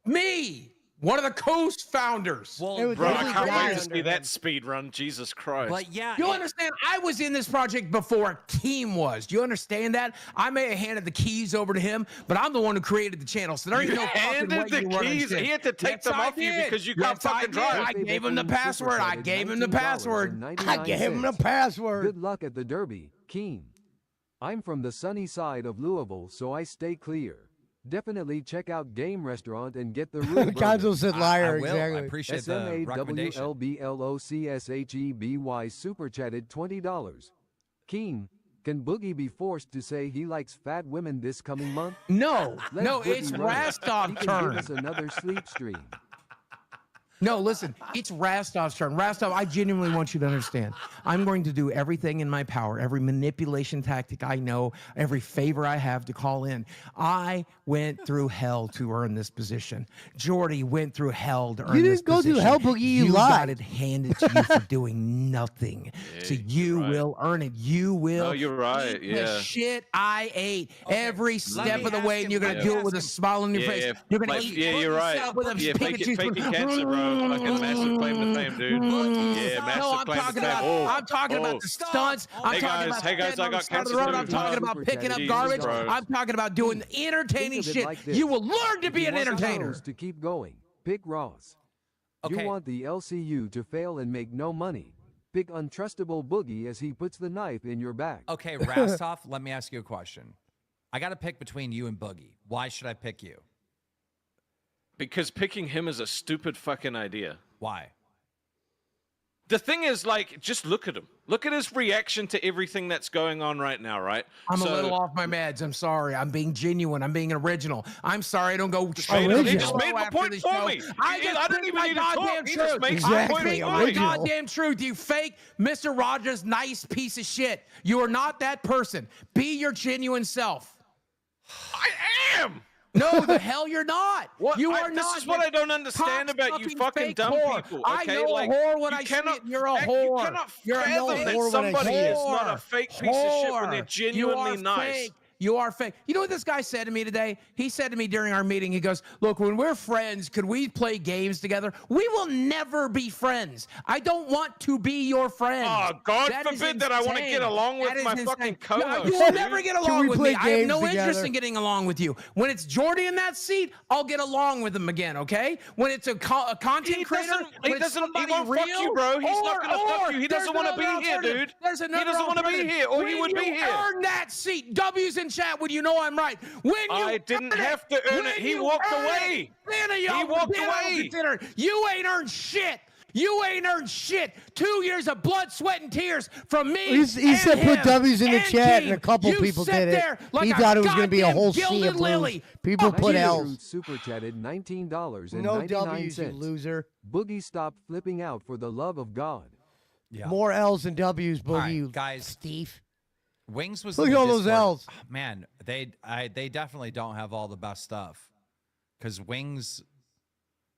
[SPEAKER 16] Me, one of the Coast founders.
[SPEAKER 6] Well,
[SPEAKER 18] Bro, I can't
[SPEAKER 2] die
[SPEAKER 18] wait to
[SPEAKER 2] under
[SPEAKER 18] see
[SPEAKER 2] him.
[SPEAKER 18] that speed run. Jesus Christ.
[SPEAKER 6] but yeah,
[SPEAKER 16] You understand? I was in this project before Keem was. Do you understand that? I may have handed the keys over to him, but I'm the one who created the channel. So there ain't
[SPEAKER 18] You
[SPEAKER 16] no fucking
[SPEAKER 18] handed
[SPEAKER 16] way
[SPEAKER 18] the
[SPEAKER 16] you run
[SPEAKER 18] keys?
[SPEAKER 16] shit.
[SPEAKER 18] He had to take them
[SPEAKER 16] I
[SPEAKER 18] off you
[SPEAKER 16] did.
[SPEAKER 18] because you can't
[SPEAKER 16] I
[SPEAKER 18] fucking
[SPEAKER 16] did.
[SPEAKER 18] drive.
[SPEAKER 16] I gave him the password. I gave him the password.
[SPEAKER 2] I gave him the password.
[SPEAKER 20] Good luck at the Derby, Keem. I'm from the sunny side of Louisville, so I stay clear. Definitely check out Game Restaurant and get the room.
[SPEAKER 2] Gonzo said liar,
[SPEAKER 6] I will.
[SPEAKER 2] exactly.
[SPEAKER 6] I appreciate the recommendation.
[SPEAKER 20] SMAWLBLOCSHEBY super chatted $20. Keem, can Boogie be forced to say he likes fat women this coming month?
[SPEAKER 16] No,
[SPEAKER 20] Let
[SPEAKER 16] no,
[SPEAKER 20] Boogie
[SPEAKER 16] it's
[SPEAKER 20] run.
[SPEAKER 16] Rastov's
[SPEAKER 20] He can
[SPEAKER 16] turn.
[SPEAKER 20] give us another sleep stream.
[SPEAKER 16] No, listen, it's Rastov's turn. Rastov, I genuinely want you to understand. I'm going to do everything in my power, every manipulation tactic I know, every favor I have to call in. I went through hell to earn this position. Jordy went through hell to earn this
[SPEAKER 2] didn't go through
[SPEAKER 16] position.
[SPEAKER 2] hell, Boogie, you
[SPEAKER 16] got
[SPEAKER 2] lied.
[SPEAKER 16] it handed to you for doing nothing. So you will earn it. You will
[SPEAKER 18] No, you're right,
[SPEAKER 16] eat
[SPEAKER 18] yeah.
[SPEAKER 16] the shit I ate every step
[SPEAKER 6] me
[SPEAKER 16] of the
[SPEAKER 6] ask
[SPEAKER 16] way,
[SPEAKER 6] him-
[SPEAKER 16] and you're going
[SPEAKER 6] let
[SPEAKER 16] to
[SPEAKER 6] me
[SPEAKER 16] do it
[SPEAKER 6] ask
[SPEAKER 16] with a
[SPEAKER 6] him-
[SPEAKER 16] smile on your face.
[SPEAKER 18] Yeah,
[SPEAKER 16] You're going to
[SPEAKER 18] like,
[SPEAKER 16] eat
[SPEAKER 18] yeah, you're right.
[SPEAKER 16] yourself with a
[SPEAKER 18] Yeah, fake
[SPEAKER 16] Pikachu
[SPEAKER 18] it cancer, bro. Fucking massive claim to fame, dude. Yeah, massive
[SPEAKER 16] No, I'm
[SPEAKER 18] claim to
[SPEAKER 16] talking
[SPEAKER 18] fame.
[SPEAKER 16] about.
[SPEAKER 18] Oh,
[SPEAKER 16] I'm talking
[SPEAKER 18] oh.
[SPEAKER 16] about the stunts. I'm
[SPEAKER 18] Hey,
[SPEAKER 16] talking
[SPEAKER 18] guys,
[SPEAKER 16] about
[SPEAKER 18] hey, guys,
[SPEAKER 16] standing
[SPEAKER 18] I
[SPEAKER 16] on
[SPEAKER 18] got
[SPEAKER 16] the side of the
[SPEAKER 18] cancer
[SPEAKER 16] road.
[SPEAKER 18] too.
[SPEAKER 16] I'm talking about picking up
[SPEAKER 18] Jesus
[SPEAKER 16] garbage.
[SPEAKER 18] Christ.
[SPEAKER 16] I'm talking about doing entertaining
[SPEAKER 20] Think of it
[SPEAKER 16] shit.
[SPEAKER 20] like this.
[SPEAKER 16] You will learn to
[SPEAKER 20] If
[SPEAKER 16] be
[SPEAKER 20] you
[SPEAKER 16] an
[SPEAKER 20] want the
[SPEAKER 16] entertainer.
[SPEAKER 20] shows to keep going, pick Ross.
[SPEAKER 6] Okay.
[SPEAKER 20] You want the LCU to fail and make no money. Pick untrustable Boogie as he puts the knife in your back.
[SPEAKER 6] Okay, Rastov, let me ask you a question. I got to pick between you and Boogie. Why should I pick you?
[SPEAKER 18] Because picking him is a stupid fucking idea.
[SPEAKER 6] Why?
[SPEAKER 18] The thing is, like, just look at him. Look at his reaction to everything that's going on right now, right?
[SPEAKER 16] I'm a little off my meds. I'm sorry. I'm being genuine. I'm being original. I'm sorry. I don't go straight
[SPEAKER 18] He
[SPEAKER 16] to the
[SPEAKER 18] just
[SPEAKER 16] show
[SPEAKER 18] made my
[SPEAKER 16] after
[SPEAKER 18] point
[SPEAKER 16] the
[SPEAKER 18] for
[SPEAKER 16] show.
[SPEAKER 18] me.
[SPEAKER 16] I
[SPEAKER 18] didn't even need to talk. He just makes
[SPEAKER 16] I
[SPEAKER 18] my point
[SPEAKER 16] speak
[SPEAKER 18] for
[SPEAKER 16] my
[SPEAKER 18] me.
[SPEAKER 16] goddamn truth. You fake Mr. Rogers, nice piece of shit. You are not that person. Be your genuine self.
[SPEAKER 18] I am.
[SPEAKER 16] No, the hell you're not.
[SPEAKER 18] What?
[SPEAKER 16] You are
[SPEAKER 18] This
[SPEAKER 16] not.
[SPEAKER 18] is what I don't understand about you fucking
[SPEAKER 16] fake
[SPEAKER 18] dumb
[SPEAKER 16] whore.
[SPEAKER 18] people.
[SPEAKER 16] I
[SPEAKER 18] Okay,
[SPEAKER 16] know
[SPEAKER 18] like,
[SPEAKER 16] a whore when
[SPEAKER 18] you
[SPEAKER 16] I
[SPEAKER 18] cannot,
[SPEAKER 16] see it. You're a
[SPEAKER 18] You
[SPEAKER 16] whore.
[SPEAKER 18] cannot
[SPEAKER 16] You're a
[SPEAKER 18] fathom that
[SPEAKER 16] whore
[SPEAKER 18] somebody is
[SPEAKER 16] whore.
[SPEAKER 18] not a fake piece of shit when they're genuinely
[SPEAKER 16] You are
[SPEAKER 18] nice.
[SPEAKER 16] fake. You are fake. You know what this guy said to me today? He said to me during our meeting, he goes, look, when we're friends, could we play games together? We will never be friends. I don't want to be your friend.
[SPEAKER 18] Oh, God
[SPEAKER 16] That is
[SPEAKER 18] forbid that I want to get
[SPEAKER 16] insane.
[SPEAKER 18] along with
[SPEAKER 16] That is
[SPEAKER 18] my
[SPEAKER 16] insane.
[SPEAKER 18] fucking
[SPEAKER 16] You
[SPEAKER 18] co-host.
[SPEAKER 16] will never get along
[SPEAKER 2] we
[SPEAKER 16] with
[SPEAKER 2] play
[SPEAKER 16] me. I have no
[SPEAKER 2] games
[SPEAKER 16] interest
[SPEAKER 2] together?
[SPEAKER 16] in getting along with you. When it's Jordy in that seat, I'll get along with him again, okay? When it's a content creator,
[SPEAKER 18] He
[SPEAKER 16] when it's
[SPEAKER 18] doesn't. He
[SPEAKER 16] somebody
[SPEAKER 18] won't fuck
[SPEAKER 16] real,
[SPEAKER 18] you, bro. He's not gonna fuck you. He
[SPEAKER 16] there's
[SPEAKER 18] doesn't want to
[SPEAKER 16] another
[SPEAKER 18] be here,
[SPEAKER 16] alternative.
[SPEAKER 18] dude.
[SPEAKER 16] There's
[SPEAKER 18] He
[SPEAKER 16] another
[SPEAKER 18] doesn't want to be
[SPEAKER 16] alternative.
[SPEAKER 18] here, or he
[SPEAKER 16] When
[SPEAKER 18] would be
[SPEAKER 16] you
[SPEAKER 18] here.
[SPEAKER 16] Earn that seat. W's in chat when you know I'm right. When you
[SPEAKER 18] I didn't
[SPEAKER 16] earn
[SPEAKER 18] have to earn
[SPEAKER 16] when
[SPEAKER 18] it. He
[SPEAKER 16] you
[SPEAKER 18] walked
[SPEAKER 16] earn
[SPEAKER 18] away.
[SPEAKER 16] it, then
[SPEAKER 18] He walked
[SPEAKER 16] then I'll
[SPEAKER 18] away.
[SPEAKER 16] consider it. You ain't earned shit. You ain't earned shit. 2 years of blood, sweat, and tears from me.
[SPEAKER 2] He said
[SPEAKER 16] and
[SPEAKER 2] put
[SPEAKER 16] him
[SPEAKER 2] W's in the
[SPEAKER 16] and
[SPEAKER 2] chat,
[SPEAKER 16] Keem.
[SPEAKER 2] and a couple
[SPEAKER 16] You
[SPEAKER 2] people
[SPEAKER 16] sat
[SPEAKER 2] did it.
[SPEAKER 16] there like
[SPEAKER 2] He
[SPEAKER 16] a
[SPEAKER 2] thought it was going to be a
[SPEAKER 16] goddamn
[SPEAKER 2] whole sea
[SPEAKER 16] gilded
[SPEAKER 2] of blues.
[SPEAKER 16] lily.
[SPEAKER 2] People
[SPEAKER 16] Fuck
[SPEAKER 2] put
[SPEAKER 16] you.
[SPEAKER 2] L's.
[SPEAKER 20] Super chatted $19.99.
[SPEAKER 2] No W's, you loser.
[SPEAKER 20] Boogie stopped flipping out for the love of God.
[SPEAKER 6] Yeah.
[SPEAKER 2] More L's than W's, Boogie,
[SPEAKER 6] All right,
[SPEAKER 2] you
[SPEAKER 6] guys.
[SPEAKER 2] Steve.
[SPEAKER 6] Wings was
[SPEAKER 2] Look
[SPEAKER 6] in
[SPEAKER 2] at
[SPEAKER 6] the
[SPEAKER 2] all those
[SPEAKER 6] Discord.
[SPEAKER 2] L's.
[SPEAKER 6] Oh, man, they definitely don't have all the best stuff because Wings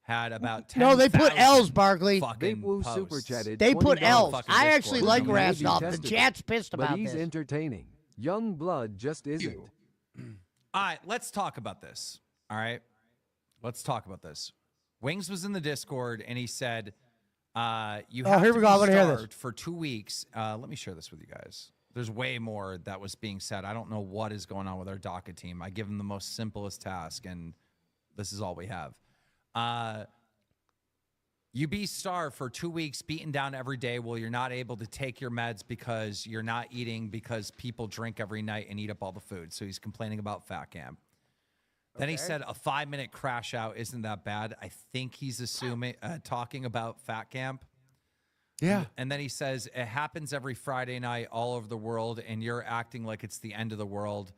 [SPEAKER 6] had about 10.
[SPEAKER 2] No, they put L's, Barkley.
[SPEAKER 20] Big Woo super chatted.
[SPEAKER 2] They put
[SPEAKER 20] $20.
[SPEAKER 2] L's. I actually like
[SPEAKER 20] Boogie may be
[SPEAKER 2] Rastov. The
[SPEAKER 20] tested,
[SPEAKER 2] chat's pissed
[SPEAKER 20] but
[SPEAKER 2] about
[SPEAKER 20] he's
[SPEAKER 2] this.
[SPEAKER 20] entertaining. Young blood just isn't.
[SPEAKER 6] All right, let's talk about this. All right, let's talk about this. Wings was in the Discord and he said, "You have
[SPEAKER 2] here
[SPEAKER 6] to
[SPEAKER 2] we go. I
[SPEAKER 6] be
[SPEAKER 2] wanna hear this.
[SPEAKER 6] starved for 2 weeks." Let me share this with you guys. There's way more that was being said. I don't know what is going on with our DACA team. I give them the most simplest task, and this is all we have. You be starved for 2 weeks, beaten down every day while you're not able to take your meds because you're not eating because people drink every night and eat up all the food. So he's complaining about fat camp. Then he said a 5-minute crash out isn't that bad. I think he's assuming talking about fat camp.
[SPEAKER 16] Yeah.
[SPEAKER 6] And then he says it happens every Friday night all over the world, and you're acting like it's the end of the world.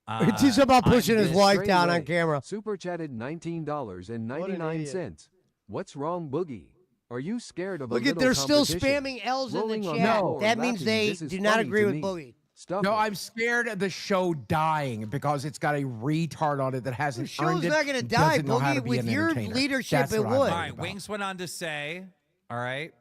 [SPEAKER 2] It's just about pushing his wife
[SPEAKER 20] Straight
[SPEAKER 2] down
[SPEAKER 20] away.
[SPEAKER 2] on camera.
[SPEAKER 20] Super chatted $19.99. What's wrong, Boogie? Are you scared of
[SPEAKER 2] Look
[SPEAKER 20] a
[SPEAKER 2] at
[SPEAKER 20] little
[SPEAKER 2] they're still
[SPEAKER 20] competition?
[SPEAKER 2] spamming L's in
[SPEAKER 20] Rolling
[SPEAKER 2] the
[SPEAKER 20] on
[SPEAKER 2] chat.
[SPEAKER 20] floor,
[SPEAKER 2] That means
[SPEAKER 20] laughing,
[SPEAKER 2] they
[SPEAKER 20] this is
[SPEAKER 2] do not
[SPEAKER 20] funny
[SPEAKER 2] agree
[SPEAKER 20] to
[SPEAKER 2] with
[SPEAKER 20] me.
[SPEAKER 2] Boogie.
[SPEAKER 20] Stuff
[SPEAKER 16] No,
[SPEAKER 20] it.
[SPEAKER 16] I'm scared of the show dying because it's got a retard on it that hasn't
[SPEAKER 2] The show's
[SPEAKER 16] earned it.
[SPEAKER 2] not gonna
[SPEAKER 16] and
[SPEAKER 2] die,
[SPEAKER 16] doesn't know how to
[SPEAKER 2] Boogie.
[SPEAKER 16] be
[SPEAKER 2] With
[SPEAKER 16] an
[SPEAKER 2] your
[SPEAKER 16] entertainer.
[SPEAKER 2] leadership,
[SPEAKER 16] That's
[SPEAKER 2] it
[SPEAKER 16] what I'm
[SPEAKER 2] would.
[SPEAKER 16] worried
[SPEAKER 6] All right,
[SPEAKER 16] about.
[SPEAKER 6] Wings went on to say, all right,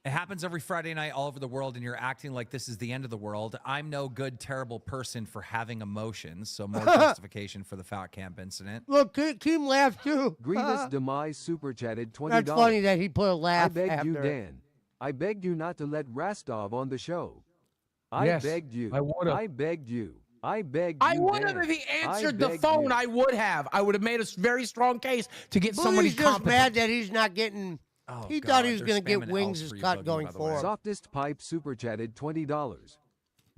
[SPEAKER 6] it happens every Friday night all over the world, and you're acting like this is the end of the world. I'm no good, terrible person for having emotions, so more justification for the fat camp incident.
[SPEAKER 2] Look, Keem laughed too.
[SPEAKER 20] Grievous Demise super chatted $20.
[SPEAKER 2] That's funny that he put a laugh
[SPEAKER 20] I begged
[SPEAKER 2] after.
[SPEAKER 20] you, Dan. I begged you not to let Rastov on the show. I
[SPEAKER 16] Yes,
[SPEAKER 20] begged you.
[SPEAKER 16] I would've.
[SPEAKER 20] I begged you. I begged
[SPEAKER 16] I
[SPEAKER 20] you,
[SPEAKER 16] would have
[SPEAKER 20] Dan.
[SPEAKER 16] if he
[SPEAKER 20] I
[SPEAKER 16] answered the
[SPEAKER 20] begged
[SPEAKER 16] phone.
[SPEAKER 20] you.
[SPEAKER 16] I would have. I would have made a very strong case to get somebody
[SPEAKER 2] Boogie's just
[SPEAKER 16] competent.
[SPEAKER 2] mad that he's not getting.
[SPEAKER 6] Oh,
[SPEAKER 2] he
[SPEAKER 6] God,
[SPEAKER 2] thought he was
[SPEAKER 6] they're
[SPEAKER 2] going to get
[SPEAKER 6] spamming
[SPEAKER 2] Wings'
[SPEAKER 6] L's for you,
[SPEAKER 2] cut
[SPEAKER 6] Boogie,
[SPEAKER 2] going
[SPEAKER 6] by the way.
[SPEAKER 2] forward.
[SPEAKER 20] Softest Pipe super chatted $20.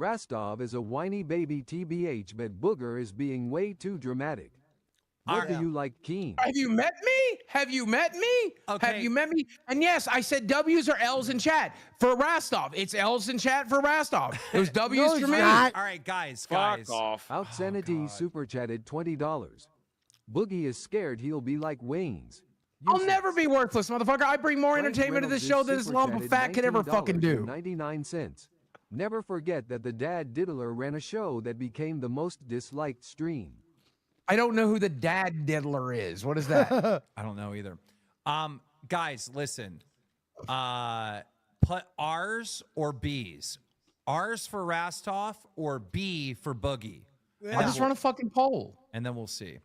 [SPEAKER 20] Rastov is a whiny baby TBH, but Booger is being way too dramatic. What do you like, Keen?
[SPEAKER 16] Have you met me? Have you met me?
[SPEAKER 6] Okay.
[SPEAKER 16] Have you met me? And yes, I said W's or L's in chat for Rastov. It's L's in chat for Rastov. It was W's
[SPEAKER 2] No,
[SPEAKER 16] for
[SPEAKER 2] it's
[SPEAKER 16] me.
[SPEAKER 2] not.
[SPEAKER 6] All right, guys.
[SPEAKER 18] Fuck off.
[SPEAKER 20] Outsanity super chatted $20. Boogie is scared he'll be like Wayne's.
[SPEAKER 16] I'll never be worthless, motherfucker. I bring more entertainment to this show than this lump of fat could ever fucking do.
[SPEAKER 20] 99 cents. Never forget that the Dad Diddler ran a show that became the most disliked stream.
[SPEAKER 16] I don't know who the Dad Diddler is. What is that?
[SPEAKER 6] I don't know either. Guys, listen. Put R's or B's. R's for Rastov or B for Boogie.
[SPEAKER 16] I just run a fucking poll.
[SPEAKER 6] And then we'll see.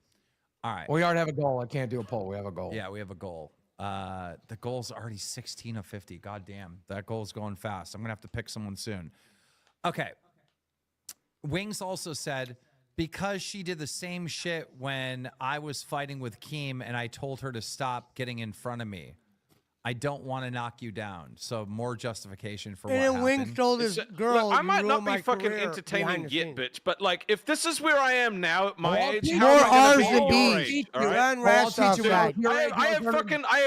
[SPEAKER 6] All right.
[SPEAKER 16] We already have a goal. I can't do a poll. We have a goal.
[SPEAKER 6] Yeah, we have a goal. The goal's already 16 of 50. God damn. That goal's going fast. I'm going to have to pick someone soon. Okay. Wings also said, because she did the same shit when I was fighting with Keem and I told her to stop getting in front of me. I don't want to knock you down. So more justification for
[SPEAKER 2] And
[SPEAKER 6] what
[SPEAKER 2] then
[SPEAKER 6] happened.
[SPEAKER 2] Wings told his girl,
[SPEAKER 18] Look, I
[SPEAKER 2] "You
[SPEAKER 18] might not
[SPEAKER 2] ruined
[SPEAKER 18] be
[SPEAKER 2] my
[SPEAKER 18] fucking
[SPEAKER 2] career,"
[SPEAKER 18] entertaining
[SPEAKER 2] behind the
[SPEAKER 18] yet,
[SPEAKER 2] scenes.
[SPEAKER 18] bitch, but like, if this is where I am now at my age,
[SPEAKER 2] teach
[SPEAKER 18] how
[SPEAKER 2] you
[SPEAKER 18] am I
[SPEAKER 2] R's
[SPEAKER 18] gonna be
[SPEAKER 2] and
[SPEAKER 18] at your
[SPEAKER 2] B's.
[SPEAKER 18] age? All
[SPEAKER 2] You're
[SPEAKER 18] right?
[SPEAKER 2] on Rastov
[SPEAKER 18] Dude,
[SPEAKER 2] side.
[SPEAKER 18] I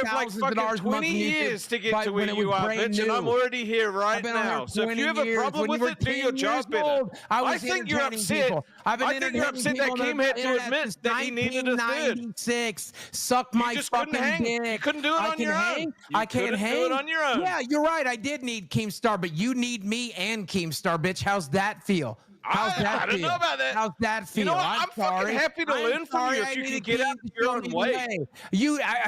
[SPEAKER 18] have like fucking 20 years to get to where you are, bitch, and I'm already here right now. So if you have a problem with it, do your job better. I think you're upset. I think you're upset that Kim had to admit that he needed us dead.
[SPEAKER 16] 1996. Suck my
[SPEAKER 18] You just
[SPEAKER 16] fucking
[SPEAKER 18] couldn't hang.
[SPEAKER 16] dick.
[SPEAKER 18] You couldn't do it
[SPEAKER 16] I
[SPEAKER 18] on
[SPEAKER 16] can
[SPEAKER 18] your
[SPEAKER 16] hang.
[SPEAKER 18] own.
[SPEAKER 16] I can't
[SPEAKER 18] couldn't
[SPEAKER 16] hang.
[SPEAKER 18] do it on your own.
[SPEAKER 16] Yeah, you're right. I did need Keemstar, but you need me and Keemstar, bitch. How's that feel? How's that
[SPEAKER 18] I don't
[SPEAKER 16] feel?
[SPEAKER 18] know about that.
[SPEAKER 16] How's that feel?
[SPEAKER 18] You know what? I'm
[SPEAKER 16] sorry.
[SPEAKER 18] fucking happy to
[SPEAKER 16] I'm
[SPEAKER 18] learn from
[SPEAKER 16] sorry.
[SPEAKER 18] you
[SPEAKER 16] I
[SPEAKER 18] if you can
[SPEAKER 16] needed
[SPEAKER 18] get out
[SPEAKER 16] Keem
[SPEAKER 18] of
[SPEAKER 16] to
[SPEAKER 18] your
[SPEAKER 16] show
[SPEAKER 18] own
[SPEAKER 16] me the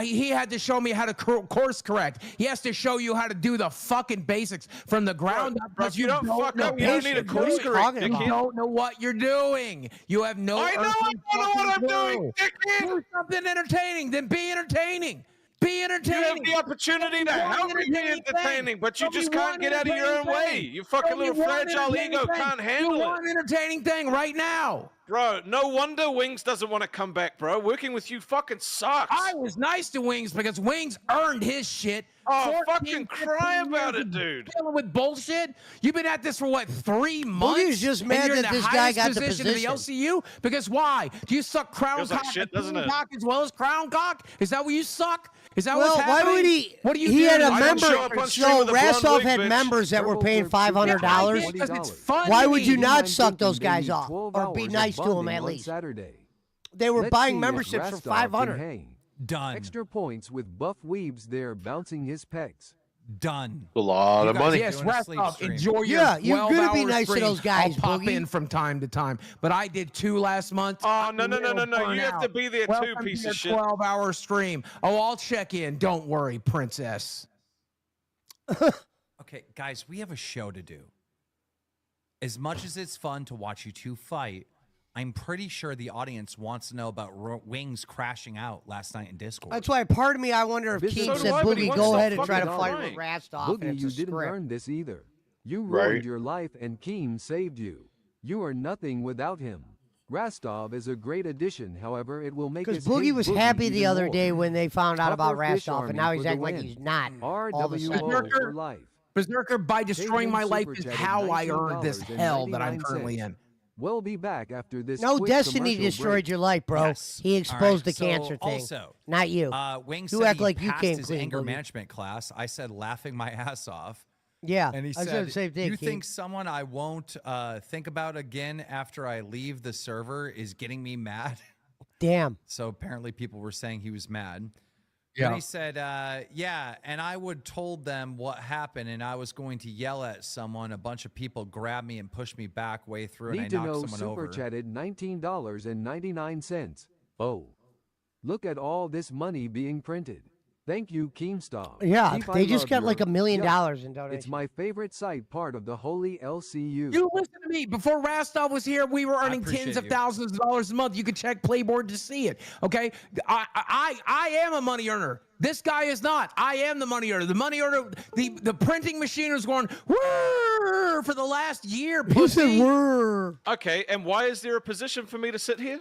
[SPEAKER 18] way.
[SPEAKER 16] He had to show me how to course correct. He has to show you how to do the fucking basics from the ground up.
[SPEAKER 18] Bro, if you don't fuck up, you don't need a course correct.
[SPEAKER 16] You don't know what you're doing. You have no.
[SPEAKER 18] I know I don't know what I'm doing.
[SPEAKER 16] Do something entertaining. Then be entertaining. Be entertaining.
[SPEAKER 18] You have the opportunity to help me be entertaining, but you just can't get out of your own way. You fucking little fragile ego can't handle it.
[SPEAKER 16] One entertaining thing right now.
[SPEAKER 18] Bro, no wonder Wings doesn't want to come back, bro. Working with you fucking sucks.
[SPEAKER 16] I was nice to Wings because Wings earned his shit.
[SPEAKER 18] Oh, fucking cry about it, dude.
[SPEAKER 16] Dealing with bullshit. You've been at this for what, 3 months?
[SPEAKER 2] Boogie's just
[SPEAKER 16] And
[SPEAKER 2] mad
[SPEAKER 16] you're in
[SPEAKER 2] that
[SPEAKER 16] the
[SPEAKER 2] this guy
[SPEAKER 16] highest
[SPEAKER 2] got the
[SPEAKER 16] position in the LCU? Because why? Do you suck crown
[SPEAKER 18] Feels like
[SPEAKER 16] cock,
[SPEAKER 18] shit, doesn't it?
[SPEAKER 16] cock as well as crown cock? Is that what you suck? Is that
[SPEAKER 2] Well,
[SPEAKER 16] what's happening?
[SPEAKER 2] why would he?
[SPEAKER 16] What do you
[SPEAKER 2] he
[SPEAKER 16] do?
[SPEAKER 2] had a
[SPEAKER 18] I don't
[SPEAKER 2] member.
[SPEAKER 18] show up on stream
[SPEAKER 2] So
[SPEAKER 18] with a blonde
[SPEAKER 2] Rastov
[SPEAKER 18] wig,
[SPEAKER 2] had
[SPEAKER 18] bitch.
[SPEAKER 2] members that were paying $500.
[SPEAKER 16] Yeah, because it's fun
[SPEAKER 2] Why
[SPEAKER 16] to
[SPEAKER 2] would
[SPEAKER 16] me.
[SPEAKER 2] you not
[SPEAKER 20] I'm
[SPEAKER 2] suck those
[SPEAKER 20] thinking they
[SPEAKER 2] guys
[SPEAKER 20] need
[SPEAKER 2] off
[SPEAKER 20] 12
[SPEAKER 2] or be
[SPEAKER 20] hours
[SPEAKER 2] nice
[SPEAKER 20] of
[SPEAKER 2] to them
[SPEAKER 20] bonding
[SPEAKER 2] at
[SPEAKER 20] on
[SPEAKER 2] least?
[SPEAKER 20] Saturday.
[SPEAKER 2] They were
[SPEAKER 20] Let's
[SPEAKER 2] buying
[SPEAKER 20] see if
[SPEAKER 2] memberships for
[SPEAKER 20] Rastov can
[SPEAKER 2] $500.
[SPEAKER 20] hang.
[SPEAKER 6] Done.
[SPEAKER 20] Extra points with Buff Weebs there bouncing his pecs.
[SPEAKER 6] Done.
[SPEAKER 19] A lot
[SPEAKER 6] You
[SPEAKER 19] of
[SPEAKER 6] guys
[SPEAKER 19] money.
[SPEAKER 6] are
[SPEAKER 16] Yes,
[SPEAKER 6] doing a sleep
[SPEAKER 16] Rastov,
[SPEAKER 6] stream.
[SPEAKER 16] enjoy your
[SPEAKER 2] Yeah, you're
[SPEAKER 16] 12
[SPEAKER 2] gonna be
[SPEAKER 16] hour
[SPEAKER 2] nice to
[SPEAKER 16] stream.
[SPEAKER 2] those guys,
[SPEAKER 16] I'll pop
[SPEAKER 2] Boogie.
[SPEAKER 16] in from time to time, but I did 2 last month.
[SPEAKER 18] Oh, no. You have to be there too,
[SPEAKER 16] Welcome
[SPEAKER 18] piece
[SPEAKER 16] to
[SPEAKER 18] of
[SPEAKER 16] your
[SPEAKER 18] shit.
[SPEAKER 16] 12-hour stream. Oh, I'll check in. Don't worry, princess.
[SPEAKER 6] Okay, guys, we have a show to do. As much as it's fun to watch you two fight, I'm pretty sure the audience wants to know about Wings crashing out last night in Discord.
[SPEAKER 2] That's why part of me, I wonder if
[SPEAKER 20] So
[SPEAKER 2] Keem
[SPEAKER 20] do
[SPEAKER 2] said,
[SPEAKER 18] I, but he
[SPEAKER 2] Boogie,
[SPEAKER 18] wants
[SPEAKER 2] go
[SPEAKER 18] to
[SPEAKER 2] ahead and try to
[SPEAKER 18] fucking
[SPEAKER 2] fight
[SPEAKER 18] die.
[SPEAKER 2] with Rastov.
[SPEAKER 20] Boogie,
[SPEAKER 2] and
[SPEAKER 20] you
[SPEAKER 2] it's a
[SPEAKER 20] didn't
[SPEAKER 2] script.
[SPEAKER 20] earn this either. You
[SPEAKER 19] Right.
[SPEAKER 20] ruined your life and Keem saved you. You are nothing without him. Rastov is a great addition, however, it will make
[SPEAKER 2] Because
[SPEAKER 20] us
[SPEAKER 2] Boogie
[SPEAKER 20] hate
[SPEAKER 2] was
[SPEAKER 20] Boogie
[SPEAKER 2] happy the
[SPEAKER 20] even
[SPEAKER 2] other
[SPEAKER 20] more.
[SPEAKER 2] day when they found out about
[SPEAKER 20] Tougher Fish
[SPEAKER 2] Rastov,
[SPEAKER 20] Army
[SPEAKER 2] and now
[SPEAKER 20] for
[SPEAKER 2] he's
[SPEAKER 20] the
[SPEAKER 2] acting like
[SPEAKER 20] win.
[SPEAKER 2] he's not. All of a sudden.
[SPEAKER 20] RWO for life.
[SPEAKER 16] Berserker, by destroying
[SPEAKER 20] Cajun
[SPEAKER 16] my life
[SPEAKER 20] Super
[SPEAKER 16] is
[SPEAKER 20] Chat
[SPEAKER 16] how I
[SPEAKER 20] $19
[SPEAKER 16] earned this
[SPEAKER 20] and
[SPEAKER 16] hell that I'm
[SPEAKER 20] 99
[SPEAKER 16] currently
[SPEAKER 20] cents.
[SPEAKER 16] in.
[SPEAKER 20] We'll be back after this.
[SPEAKER 2] No,
[SPEAKER 20] quick
[SPEAKER 2] Destiny
[SPEAKER 20] commercial
[SPEAKER 2] destroyed
[SPEAKER 20] break.
[SPEAKER 2] your life, bro.
[SPEAKER 6] Yes.
[SPEAKER 2] He
[SPEAKER 6] All
[SPEAKER 2] exposed
[SPEAKER 6] right,
[SPEAKER 2] the cancer
[SPEAKER 6] so
[SPEAKER 2] thing.
[SPEAKER 6] Also,
[SPEAKER 2] not you.
[SPEAKER 6] Wings
[SPEAKER 2] You
[SPEAKER 6] said
[SPEAKER 2] act
[SPEAKER 6] he
[SPEAKER 2] like you
[SPEAKER 6] passed
[SPEAKER 2] came
[SPEAKER 6] his
[SPEAKER 2] clean,
[SPEAKER 6] anger
[SPEAKER 2] Boogie.
[SPEAKER 6] management class. I said laughing my ass off.
[SPEAKER 2] Yeah,
[SPEAKER 6] And he
[SPEAKER 2] I said
[SPEAKER 6] said,
[SPEAKER 2] the same thing,
[SPEAKER 6] you
[SPEAKER 2] King.
[SPEAKER 6] think someone I won't think about again after I leave the server is getting me mad?
[SPEAKER 2] Damn.
[SPEAKER 6] So apparently people were saying he was mad.
[SPEAKER 16] Yeah.
[SPEAKER 6] And he said, yeah, and I would told them what happened, and I was going to yell at someone. A bunch of people grabbed me and pushed me back way through,
[SPEAKER 20] Need
[SPEAKER 6] and
[SPEAKER 20] to
[SPEAKER 6] I knocked
[SPEAKER 20] know
[SPEAKER 6] someone
[SPEAKER 20] super
[SPEAKER 6] over.
[SPEAKER 20] chatted $19.99. Oh. Look at all this money being printed. Thank you, Keemstar.
[SPEAKER 2] Yeah,
[SPEAKER 20] Keep,
[SPEAKER 2] they
[SPEAKER 20] I
[SPEAKER 2] just
[SPEAKER 20] love
[SPEAKER 2] got like
[SPEAKER 20] your-
[SPEAKER 2] $1 million
[SPEAKER 20] Yuck.
[SPEAKER 2] in donations.
[SPEAKER 20] It's my favorite site part of the holy LCU.
[SPEAKER 16] You listen to me. Before Rastov was here, we were earning
[SPEAKER 6] appreciate
[SPEAKER 16] tens of
[SPEAKER 6] you.
[SPEAKER 16] thousands of dollars a month. You could check Playboard to see it. Okay, I am a money earner. This guy is not. I am the money earner. The money earner. The printing machine was going whirr for the last year.
[SPEAKER 2] He said,
[SPEAKER 16] Pussy.
[SPEAKER 2] "Whirr."
[SPEAKER 18] Okay, and why is there a position for me to sit here?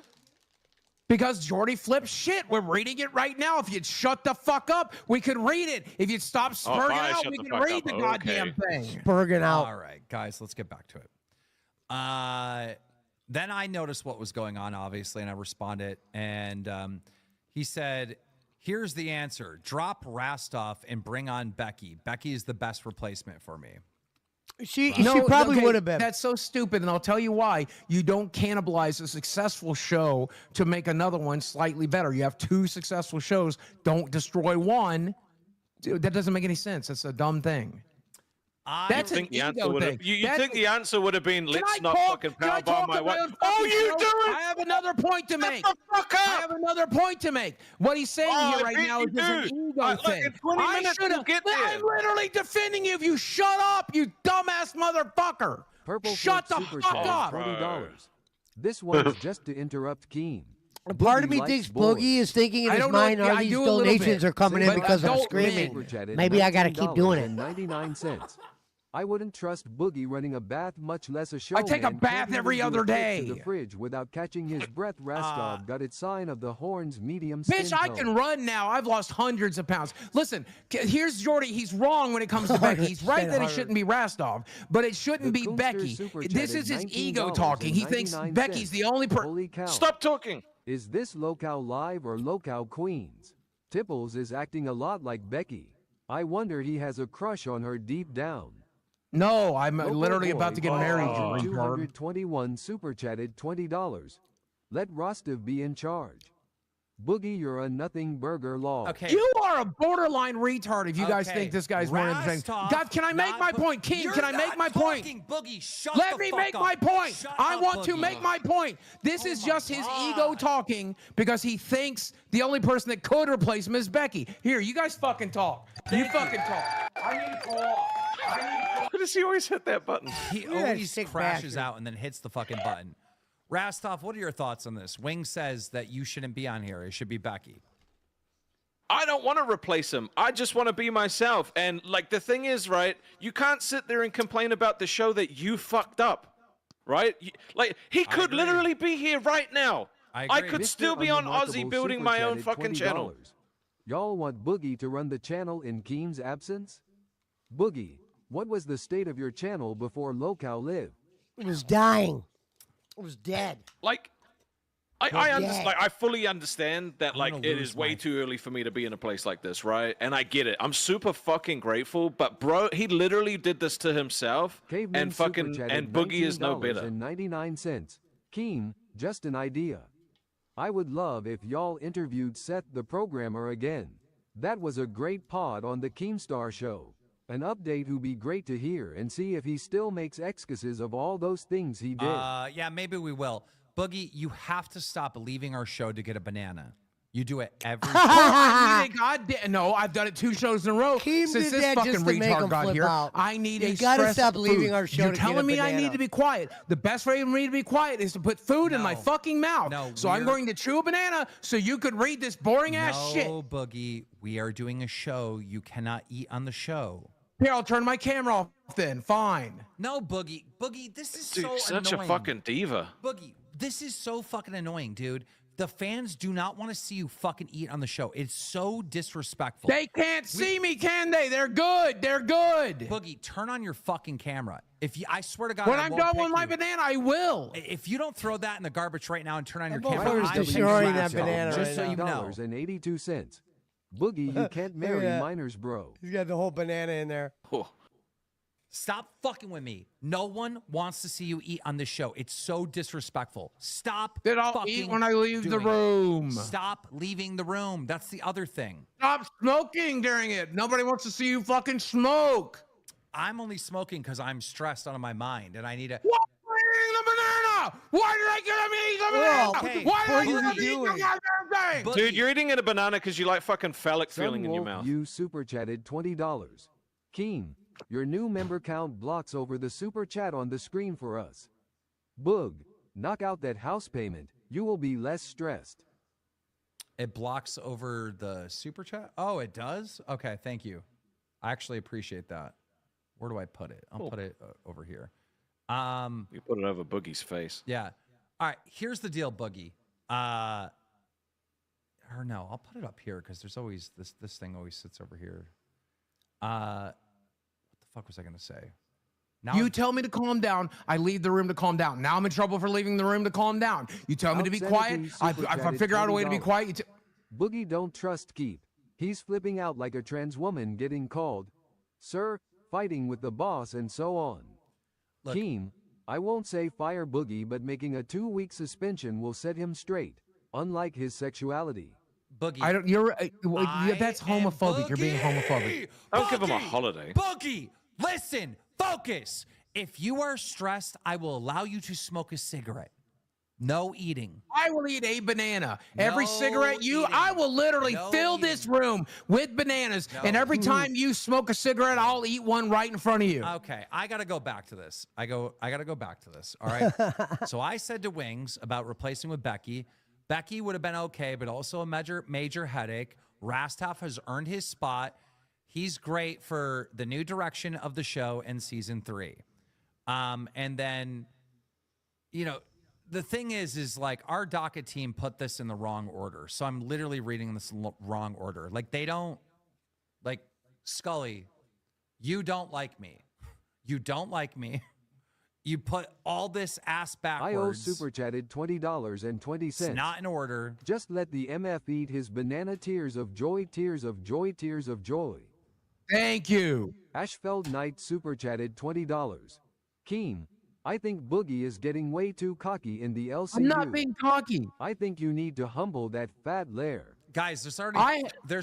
[SPEAKER 16] Because Jordy flips shit. We're reading it right now. If you'd shut the fuck up, we could read it. If you'd stop spurging
[SPEAKER 18] I
[SPEAKER 16] out,
[SPEAKER 18] shut
[SPEAKER 16] we
[SPEAKER 18] the
[SPEAKER 16] could
[SPEAKER 18] fuck
[SPEAKER 16] read
[SPEAKER 18] up.
[SPEAKER 16] the goddamn thing.
[SPEAKER 2] Spurging out.
[SPEAKER 6] All right, guys, let's get back to it. Then I noticed what was going on, obviously, and I responded. And he said, here's the answer. Drop Rastov and bring on Becky. Becky is the best replacement for me.
[SPEAKER 2] She probably would have been.
[SPEAKER 16] That's so stupid, and I'll tell you why. You don't cannibalize a successful show to make another one slightly better. You have 2 successful shows. Don't destroy one. Dude, that doesn't make any sense. That's a dumb thing. That's an
[SPEAKER 18] think the answer
[SPEAKER 16] ego
[SPEAKER 18] would have.
[SPEAKER 16] thing.
[SPEAKER 18] You
[SPEAKER 16] That's
[SPEAKER 18] think the answer would have been,
[SPEAKER 16] Can
[SPEAKER 18] let's
[SPEAKER 16] I
[SPEAKER 18] not
[SPEAKER 16] talk?
[SPEAKER 18] fucking
[SPEAKER 16] Can I
[SPEAKER 18] powerbomb
[SPEAKER 16] talk
[SPEAKER 18] my
[SPEAKER 16] on
[SPEAKER 18] wife.
[SPEAKER 16] own
[SPEAKER 18] Oh,
[SPEAKER 16] fucking
[SPEAKER 18] you
[SPEAKER 16] show?
[SPEAKER 18] do it!
[SPEAKER 16] I have another point to make.
[SPEAKER 18] the fuck up!
[SPEAKER 16] I have another point to make. What he's saying
[SPEAKER 18] Oh,
[SPEAKER 16] here
[SPEAKER 18] I
[SPEAKER 16] right
[SPEAKER 18] bet
[SPEAKER 16] now
[SPEAKER 18] you
[SPEAKER 16] is just an
[SPEAKER 18] do.
[SPEAKER 16] ego
[SPEAKER 18] Look,
[SPEAKER 16] thing.
[SPEAKER 18] in 20
[SPEAKER 16] I
[SPEAKER 18] minutes
[SPEAKER 16] should
[SPEAKER 18] we'll
[SPEAKER 16] have.
[SPEAKER 18] get there.
[SPEAKER 16] I'm literally defending you. If you shut up, you dumbass motherfucker.
[SPEAKER 20] Purple
[SPEAKER 16] Shut the
[SPEAKER 20] Super
[SPEAKER 16] fuck
[SPEAKER 20] Chat
[SPEAKER 16] up.
[SPEAKER 20] $20. This one's just to interrupt Keem.
[SPEAKER 2] Part of
[SPEAKER 20] Boogie
[SPEAKER 2] me
[SPEAKER 20] likes
[SPEAKER 2] thinks
[SPEAKER 20] boys.
[SPEAKER 2] Boogie is thinking in
[SPEAKER 16] I
[SPEAKER 2] his
[SPEAKER 16] don't know,
[SPEAKER 2] mind,
[SPEAKER 16] yeah,
[SPEAKER 2] all
[SPEAKER 16] I
[SPEAKER 2] these
[SPEAKER 16] do a little
[SPEAKER 2] donations
[SPEAKER 16] bit.
[SPEAKER 2] are coming in
[SPEAKER 16] But
[SPEAKER 2] because I'm
[SPEAKER 16] adult
[SPEAKER 2] screaming.
[SPEAKER 20] Super chatted
[SPEAKER 2] Maybe I got to keep doing it.
[SPEAKER 20] $19.99. I wouldn't trust Boogie running a bath, much less a show.
[SPEAKER 16] I take a bath every other day.
[SPEAKER 20] To the fridge without catching his breath. Rastov got its sign of the horns, medium.
[SPEAKER 16] Bitch, I can run now. I've lost hundreds of pounds. Listen, here's Jordy. He's wrong when it comes to Becky. He's right that it shouldn't be Rastov, but it shouldn't be Becky. This is his ego talking. He thinks Becky's the only person.
[SPEAKER 18] Stop talking.
[SPEAKER 20] Is this Locale Live or Locale Queens? Tipples is acting a lot like Becky. I wonder he has a crush on her deep down.
[SPEAKER 16] No, I'm literally about to get married.
[SPEAKER 20] 221 super chatted $20. Let Rostov be in charge. Boogie, you're a nothing burger law.
[SPEAKER 16] Okay. You are a borderline retard if you guys think this guy's more interesting. God, can I make my point? King, can I make my point?
[SPEAKER 6] Boogie, shut
[SPEAKER 16] Let me make my point. I want to make my point. This is just his ego talking because he thinks the only person that could replace him is Becky. Here, you guys fucking talk. You fucking talk. I need to call off.
[SPEAKER 18] Why does he always hit that button?
[SPEAKER 6] He always crashes out and then hits the fucking button. Rastov, what are your thoughts on this? Wing says that you shouldn't be on here. It should be Becky.
[SPEAKER 18] I don't want to replace him. I just want to be myself. And, like, the thing is, right, you can't sit there and complain about the show that you fucked up, right? Like, he could literally be here right now.
[SPEAKER 6] I
[SPEAKER 18] could still be on Aussie building my own fucking channel.
[SPEAKER 20] Y'all want Boogie to run the channel in Keem's absence? Boogie, what was the state of your channel before Locale lived?
[SPEAKER 2] It was dying. It was dead.
[SPEAKER 18] Like, I understand. Like, I fully understand that, like, it is way too early for me to be in a place like this, right? And I get it. I'm super fucking grateful, but bro, he literally did this to himself, and Boogie is no better.
[SPEAKER 20] 99 cents. Keem, just an idea. I would love if y'all interviewed Seth the programmer again. That was a great pod on the Keemstar show. An update would be great to hear and see if he still makes excuses of all those things he did.
[SPEAKER 6] Yeah, maybe we will. Boogie, you have to stop leaving our show to get a banana. You do it every show.
[SPEAKER 16] No, I've done it 2 shows in a row since this fucking retard got here. I need a
[SPEAKER 2] gotta stop leaving
[SPEAKER 16] food.
[SPEAKER 2] our show.
[SPEAKER 16] You're
[SPEAKER 2] to
[SPEAKER 16] telling
[SPEAKER 2] get a
[SPEAKER 16] me
[SPEAKER 2] banana.
[SPEAKER 16] I need to be quiet. The best way for me to be quiet is to put food in my fucking mouth. So I'm going to chew a banana so you could read this boring ass shit.
[SPEAKER 6] No, Boogie, we are doing a show. You cannot eat on the show.
[SPEAKER 16] Here, I'll turn my camera off then. Fine.
[SPEAKER 6] No, Boogie. Boogie, this is
[SPEAKER 18] Dude,
[SPEAKER 6] so
[SPEAKER 18] such
[SPEAKER 6] annoying.
[SPEAKER 18] a fucking diva.
[SPEAKER 6] Boogie, this is so fucking annoying, dude. The fans do not want to see you fucking eat on the show. It's so disrespectful.
[SPEAKER 16] They can't see me, can they? They're good. They're good.
[SPEAKER 6] Boogie, turn on your fucking camera. I swear to God,
[SPEAKER 16] when I'm done with my banana, I will.
[SPEAKER 6] If you don't throw that in the garbage right now and turn on your
[SPEAKER 2] camera,
[SPEAKER 6] camera,
[SPEAKER 2] I'm destroying that banana
[SPEAKER 6] just
[SPEAKER 2] right
[SPEAKER 6] so you know.
[SPEAKER 20] $82. Boogie, you can't marry minors, bro.
[SPEAKER 2] He's got the whole banana in there.
[SPEAKER 6] Stop fucking with me. No one wants to see you eat on this show. It's so disrespectful. Stop.
[SPEAKER 16] Then I'll eat when I leave the room.
[SPEAKER 6] Stop leaving the room. That's the other thing.
[SPEAKER 16] Stop smoking during it. Nobody wants to see you fucking smoke.
[SPEAKER 6] I'm only smoking because I'm stressed out of my mind and I need to.
[SPEAKER 16] Why are you eating the banana? Why did I get him eat the banana?
[SPEAKER 6] Okay.
[SPEAKER 16] Why are you eating the goddamn thing?
[SPEAKER 18] Dude, you're eating a banana because you like fucking phallic feeling in your mouth.
[SPEAKER 20] You super chatted $20. Keem, your new member count blocks over the super chat on the screen for us. Boog, knock out that house payment. You will be less stressed.
[SPEAKER 6] It blocks over the super chat? Oh, it does? Okay, thank you. I actually appreciate that. Where do I put it? I'll put it over here.
[SPEAKER 18] You put it over Boogie's face.
[SPEAKER 6] Yeah. All right, here's the deal, Boogie. Or no, I'll put it up here because there's always this thing always sits over here. What the fuck was I gonna say? Now
[SPEAKER 16] You tell me to calm down. I leave the room to calm down. Now I'm in trouble for leaving the room to calm down. You tell me to be quiet. I figure out a way to be quiet.
[SPEAKER 20] Boogie don't trust Keep. He's flipping out like a trans woman getting called, sir, fighting with the boss and so on.
[SPEAKER 6] Look,
[SPEAKER 20] Keem, I won't say fire Boogie, but making a 2-week suspension will set him straight, unlike his sexuality.
[SPEAKER 6] Boogie.
[SPEAKER 16] I don't. That's homophobic. You're being homophobic.
[SPEAKER 18] I'll give him a holiday.
[SPEAKER 6] Boogie, listen, focus. If you are stressed, I will allow you to smoke a cigarette. No eating.
[SPEAKER 16] I will eat a banana. Every cigarette I will literally fill this room with bananas. And every time you smoke a cigarette, I'll eat one right in front of you.
[SPEAKER 6] Okay, I got to go back to this. I got to go back to this. All right. So I said to Wings about replacing with Becky. Becky would have been okay, but also a major headache. Rastov has earned his spot. He's great for the new direction of the show in season 3. And then, you know, the thing is like our docket team put this in the wrong order. So I'm literally reading this wrong order. Like they don't, like Scully, you don't like me. You don't like me. You put all this ass backwards.
[SPEAKER 20] IO super chatted $20.20.
[SPEAKER 6] It's not in order.
[SPEAKER 20] Just let the MF eat his banana tears of joy, tears of joy, tears of joy.
[SPEAKER 16] Thank you.
[SPEAKER 20] Ashfeld Knight super chatted $20. Keem, I think Boogie is getting way too cocky in the LCU.
[SPEAKER 16] I'm not being cocky.
[SPEAKER 20] I think you need to humble that fat lair.
[SPEAKER 6] Guys, there's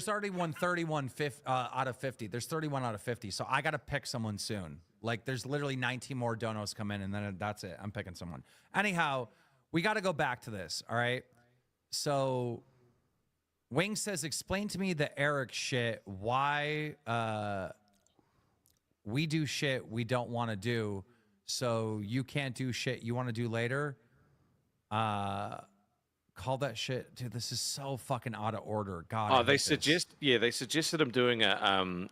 [SPEAKER 6] already 131 out of 50. There's 31 out of 50. So I got to pick someone soon. Like there's literally 19 more donos come in and then that's it. I'm picking someone. Anyhow, we got to go back to this. All right. So Wing says, explain to me the Eric shit. Why we do shit we don't want to do. So you can't do shit you want to do later. Call that shit, dude. This is so fucking out of order. God.
[SPEAKER 18] Oh, they suggested him doing a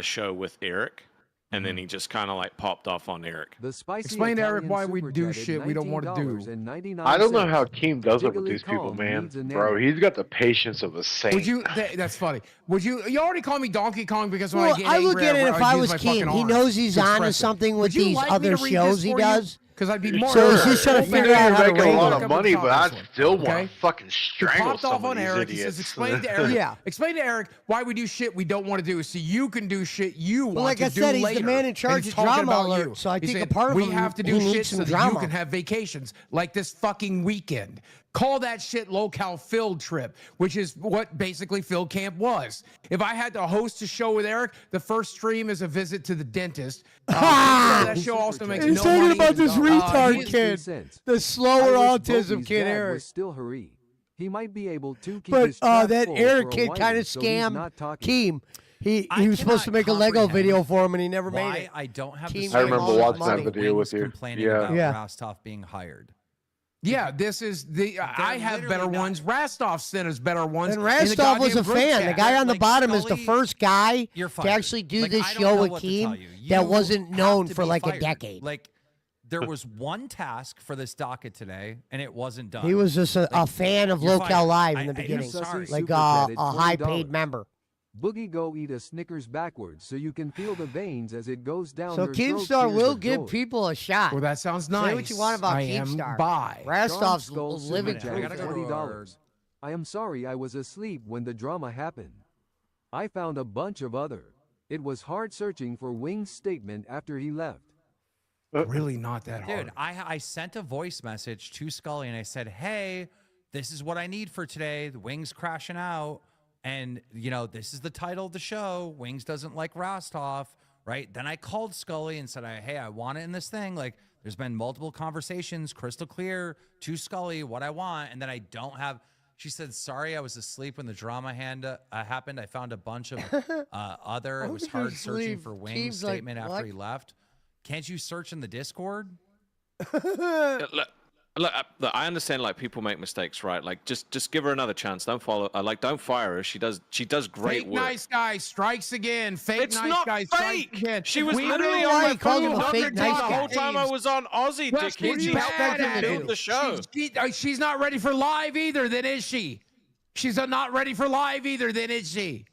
[SPEAKER 18] show with Eric, and then he just kind of like popped off on Eric.
[SPEAKER 20] The spicy
[SPEAKER 16] Explain to Eric
[SPEAKER 20] Italian
[SPEAKER 16] why we
[SPEAKER 20] super
[SPEAKER 16] do
[SPEAKER 20] chatted
[SPEAKER 16] shit we don't want to do.
[SPEAKER 20] $19.99.
[SPEAKER 19] I don't know how Keem does it with
[SPEAKER 20] Jiggly
[SPEAKER 19] these people,
[SPEAKER 20] Kong
[SPEAKER 19] man.
[SPEAKER 20] needs an
[SPEAKER 19] Bro,
[SPEAKER 20] Eric.
[SPEAKER 19] he's got the patience of a saint.
[SPEAKER 16] Would you? That's funny. Would you? You already call me Donkey Kong because when
[SPEAKER 2] Well,
[SPEAKER 16] I get
[SPEAKER 2] I would
[SPEAKER 16] angry,
[SPEAKER 2] get it if
[SPEAKER 16] I'd
[SPEAKER 2] I
[SPEAKER 16] use
[SPEAKER 2] was
[SPEAKER 16] my fucking
[SPEAKER 2] Keem. He
[SPEAKER 16] arm
[SPEAKER 2] knows he's
[SPEAKER 16] to
[SPEAKER 2] on to
[SPEAKER 16] express it.
[SPEAKER 2] something with
[SPEAKER 16] Would you
[SPEAKER 2] these
[SPEAKER 16] like me
[SPEAKER 2] other
[SPEAKER 16] to read
[SPEAKER 2] shows
[SPEAKER 16] this
[SPEAKER 2] he
[SPEAKER 16] for you?
[SPEAKER 2] does.
[SPEAKER 16] Because I'd be more.
[SPEAKER 2] So he's just trying to figure out how to
[SPEAKER 19] making a
[SPEAKER 2] rate
[SPEAKER 19] lot
[SPEAKER 2] it.
[SPEAKER 19] of money, but I still want
[SPEAKER 16] Okay?
[SPEAKER 19] to fucking
[SPEAKER 16] He
[SPEAKER 19] strangle
[SPEAKER 16] popped off
[SPEAKER 19] some of
[SPEAKER 16] on
[SPEAKER 19] these
[SPEAKER 16] Eric. He
[SPEAKER 19] idiots.
[SPEAKER 16] says, explain to Eric.
[SPEAKER 2] Yeah.
[SPEAKER 16] Explain to Eric why we do shit we don't want to do, so you can do shit you want
[SPEAKER 2] Well, like
[SPEAKER 16] to
[SPEAKER 2] I
[SPEAKER 16] do
[SPEAKER 2] said, he's
[SPEAKER 16] later.
[SPEAKER 2] the man in
[SPEAKER 16] And
[SPEAKER 2] charge
[SPEAKER 16] he's
[SPEAKER 2] of
[SPEAKER 16] talking
[SPEAKER 2] Drama
[SPEAKER 16] about
[SPEAKER 2] Alert,
[SPEAKER 16] you.
[SPEAKER 2] so I
[SPEAKER 16] He
[SPEAKER 2] think a
[SPEAKER 16] said,
[SPEAKER 2] part of
[SPEAKER 16] we
[SPEAKER 2] him,
[SPEAKER 16] have to
[SPEAKER 2] he
[SPEAKER 16] do
[SPEAKER 2] needs
[SPEAKER 16] shit
[SPEAKER 2] some
[SPEAKER 16] so that
[SPEAKER 2] drama.
[SPEAKER 16] you can have vacations like this fucking weekend. Call that shit locale field trip, which is what basically field camp was. If I had to host a show with Eric, the first stream is a visit to the dentist. That show also makes
[SPEAKER 2] He's
[SPEAKER 16] no
[SPEAKER 2] talking
[SPEAKER 16] money.
[SPEAKER 2] about this retard
[SPEAKER 16] he is-
[SPEAKER 2] kid, the slower autism kid, Eric.
[SPEAKER 20] Was still Harry. He might be able to keep
[SPEAKER 2] But
[SPEAKER 20] his trap
[SPEAKER 2] that
[SPEAKER 20] full
[SPEAKER 2] Eric
[SPEAKER 20] for a
[SPEAKER 2] kid
[SPEAKER 20] while,
[SPEAKER 2] kind of
[SPEAKER 20] so he's
[SPEAKER 2] scammed
[SPEAKER 20] not talking.
[SPEAKER 2] Keem. He was supposed to make a Lego video for him, and he never made it.
[SPEAKER 6] I don't have
[SPEAKER 2] Keem
[SPEAKER 6] the
[SPEAKER 19] I remember
[SPEAKER 2] all his
[SPEAKER 19] watching that
[SPEAKER 2] money.
[SPEAKER 19] video with you.
[SPEAKER 6] complaining
[SPEAKER 19] Yeah.
[SPEAKER 6] about
[SPEAKER 2] Yeah.
[SPEAKER 6] Rostov being hired.
[SPEAKER 16] Yeah, this is the. I have
[SPEAKER 6] literally
[SPEAKER 16] better
[SPEAKER 6] not-
[SPEAKER 16] ones. Rastov sent us better ones.
[SPEAKER 2] And
[SPEAKER 16] in the
[SPEAKER 2] Rastov was
[SPEAKER 16] goddamn
[SPEAKER 2] a
[SPEAKER 16] group
[SPEAKER 2] fan. The
[SPEAKER 16] chat.
[SPEAKER 2] guy on the
[SPEAKER 6] Like
[SPEAKER 2] bottom is the
[SPEAKER 6] Scully,
[SPEAKER 2] first guy
[SPEAKER 6] you're
[SPEAKER 2] to
[SPEAKER 6] fired.
[SPEAKER 2] actually do
[SPEAKER 6] Like,
[SPEAKER 2] this
[SPEAKER 6] I don't
[SPEAKER 2] show
[SPEAKER 6] know
[SPEAKER 2] with
[SPEAKER 6] what to tell
[SPEAKER 2] Keem
[SPEAKER 6] you.
[SPEAKER 2] that
[SPEAKER 6] You
[SPEAKER 2] wasn't
[SPEAKER 6] have
[SPEAKER 2] known
[SPEAKER 6] to
[SPEAKER 2] for
[SPEAKER 6] be
[SPEAKER 2] like a
[SPEAKER 6] fired.
[SPEAKER 2] decade.
[SPEAKER 6] Like, there was one task for this docket today, and it wasn't done.
[SPEAKER 2] He was just a fan of
[SPEAKER 6] you're
[SPEAKER 2] Locale
[SPEAKER 6] fired.
[SPEAKER 2] Live in the
[SPEAKER 6] I'm
[SPEAKER 2] beginning,
[SPEAKER 6] sorry.
[SPEAKER 2] like
[SPEAKER 20] Super
[SPEAKER 2] a
[SPEAKER 20] chatted
[SPEAKER 2] high-paid
[SPEAKER 20] $20.
[SPEAKER 2] member.
[SPEAKER 20] Boogie go eat a Snickers backwards so you can feel the veins as it goes down
[SPEAKER 2] So
[SPEAKER 20] your throat.
[SPEAKER 2] Keemstar
[SPEAKER 20] Tears
[SPEAKER 2] will
[SPEAKER 20] of
[SPEAKER 2] give
[SPEAKER 20] joy.
[SPEAKER 2] people a shot.
[SPEAKER 16] Well, that sounds nice.
[SPEAKER 2] Say what you want about
[SPEAKER 16] I am
[SPEAKER 2] Keemstar.
[SPEAKER 16] bi.
[SPEAKER 2] Rastov's
[SPEAKER 20] Skull super
[SPEAKER 2] living
[SPEAKER 20] chatted
[SPEAKER 6] I gotta
[SPEAKER 2] proof.
[SPEAKER 6] go to
[SPEAKER 20] $20. I am sorry I was asleep when the drama happened. I found a bunch of other. It was hard searching for Wing's statement after he left.
[SPEAKER 16] Really not that hard.
[SPEAKER 6] Dude, I sent a voice message to Scully, and I said, hey, this is what I need for today. The Wings crashing out. And, you know, this is the title of the show. Wings doesn't like Rostov, right? Then I called Scully and said, hey, I want it in this thing. Like, there's been multiple conversations, crystal clear to Scully what I want. And then I don't have. She said, sorry, I was asleep when the drama happened. I found a bunch of other. It was hard searching for Wings' statement after he left. Can't you search in the Discord?
[SPEAKER 18] Look, I understand like people make mistakes, right? Like just give her another chance. Don't follow. Don't fire her. She does great
[SPEAKER 16] Fake
[SPEAKER 18] work.
[SPEAKER 16] nice guy strikes again. Fake
[SPEAKER 18] It's
[SPEAKER 16] nice
[SPEAKER 18] not
[SPEAKER 16] guy strikes
[SPEAKER 18] fake.
[SPEAKER 16] again.
[SPEAKER 18] She was
[SPEAKER 16] We
[SPEAKER 18] literally
[SPEAKER 16] know
[SPEAKER 18] on
[SPEAKER 16] why
[SPEAKER 18] my
[SPEAKER 16] he called him
[SPEAKER 18] phone
[SPEAKER 16] a fake
[SPEAKER 18] the
[SPEAKER 16] nice
[SPEAKER 18] whole
[SPEAKER 16] guy.
[SPEAKER 18] time I was on Aussie.
[SPEAKER 16] Well,
[SPEAKER 18] Dickhead.
[SPEAKER 16] she's
[SPEAKER 18] She
[SPEAKER 16] bad
[SPEAKER 18] helped
[SPEAKER 16] at
[SPEAKER 18] build
[SPEAKER 16] it.
[SPEAKER 18] the show.
[SPEAKER 16] She's not ready for live either, then is she? She's not ready for live either, then is she?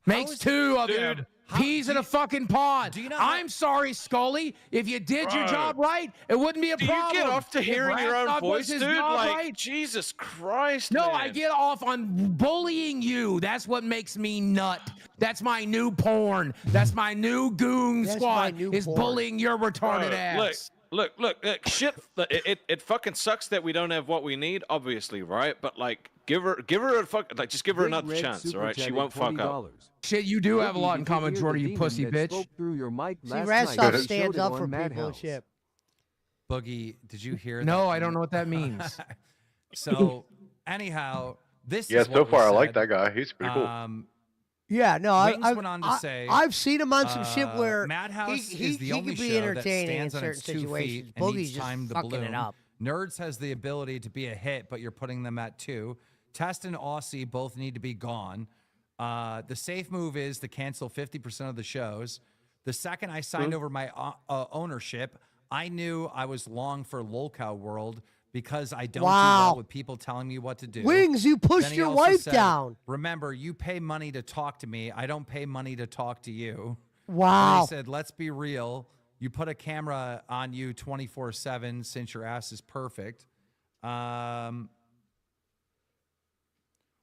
[SPEAKER 16] Makes two of them. Peas in a fucking pod. I'm sorry, Scully. If you did your job right, it wouldn't be a problem.
[SPEAKER 18] Do you get off to
[SPEAKER 16] If
[SPEAKER 18] hearing your own
[SPEAKER 16] Rastov was
[SPEAKER 18] voice,
[SPEAKER 16] his
[SPEAKER 18] dude?
[SPEAKER 16] job
[SPEAKER 18] Like,
[SPEAKER 16] right,
[SPEAKER 18] Jesus Christ,
[SPEAKER 16] no,
[SPEAKER 18] man.
[SPEAKER 16] I get off on bullying you. That's what makes me nut. That's my new porn. That's my new goon
[SPEAKER 2] That's
[SPEAKER 16] squad.
[SPEAKER 2] my new
[SPEAKER 16] Is
[SPEAKER 2] porn.
[SPEAKER 16] bullying your retarded
[SPEAKER 18] Bro,
[SPEAKER 16] ass.
[SPEAKER 18] Look, shit. It fucking sucks that we don't have what we need, obviously, right? But like, give her a fuck. Like, just give her
[SPEAKER 20] Big
[SPEAKER 18] another
[SPEAKER 20] Red
[SPEAKER 18] chance,
[SPEAKER 20] super
[SPEAKER 18] all right? She
[SPEAKER 20] chatted
[SPEAKER 18] won't fuck up.
[SPEAKER 20] $20.
[SPEAKER 16] Shit, you do have a lot in
[SPEAKER 20] Boogie,
[SPEAKER 16] common,
[SPEAKER 20] did you
[SPEAKER 16] Jordy,
[SPEAKER 20] hear
[SPEAKER 16] you
[SPEAKER 20] the
[SPEAKER 16] pussy
[SPEAKER 20] demon that
[SPEAKER 16] bitch.
[SPEAKER 20] spoke through your mic
[SPEAKER 2] See,
[SPEAKER 20] last
[SPEAKER 2] Rastov
[SPEAKER 20] night? They
[SPEAKER 2] stands
[SPEAKER 20] showed it
[SPEAKER 2] up
[SPEAKER 20] on
[SPEAKER 2] for people and
[SPEAKER 20] Madhouse.
[SPEAKER 2] shit.
[SPEAKER 6] Boogie, did you hear that?
[SPEAKER 16] No, I don't know what that means.
[SPEAKER 6] So, anyhow, this
[SPEAKER 19] Yeah,
[SPEAKER 6] is
[SPEAKER 19] so
[SPEAKER 6] what
[SPEAKER 19] far I
[SPEAKER 6] was
[SPEAKER 19] like
[SPEAKER 6] said.
[SPEAKER 19] that guy. He's pretty cool.
[SPEAKER 2] Yeah, no,
[SPEAKER 6] Wings went on to say,
[SPEAKER 2] I've seen him on some shit where
[SPEAKER 6] Madhouse
[SPEAKER 2] he
[SPEAKER 6] is the only
[SPEAKER 2] can be
[SPEAKER 6] show that
[SPEAKER 2] entertaining in
[SPEAKER 6] stands on
[SPEAKER 2] certain
[SPEAKER 6] its 2 feet
[SPEAKER 2] situations.
[SPEAKER 6] and
[SPEAKER 2] Boogie's
[SPEAKER 6] needs
[SPEAKER 2] just
[SPEAKER 6] time to
[SPEAKER 2] fucking
[SPEAKER 6] bloom.
[SPEAKER 2] it up.
[SPEAKER 6] Nerds has the ability to be a hit, but you're putting them at 2. Test and Aussie both need to be gone. The safe move is to cancel 50% of the shows. The second I signed over my ownership, I knew I was long for Lolcow World because I don't do well with people telling me what to do.
[SPEAKER 2] Wings, you pushed
[SPEAKER 6] Then he
[SPEAKER 2] your
[SPEAKER 6] also
[SPEAKER 2] wife
[SPEAKER 6] said,
[SPEAKER 2] down.
[SPEAKER 6] Remember, you pay money to talk to me. I don't pay money to talk to you.
[SPEAKER 2] Wow.
[SPEAKER 6] And he said, let's be real. You put a camera on you 24/7 since your ass is perfect.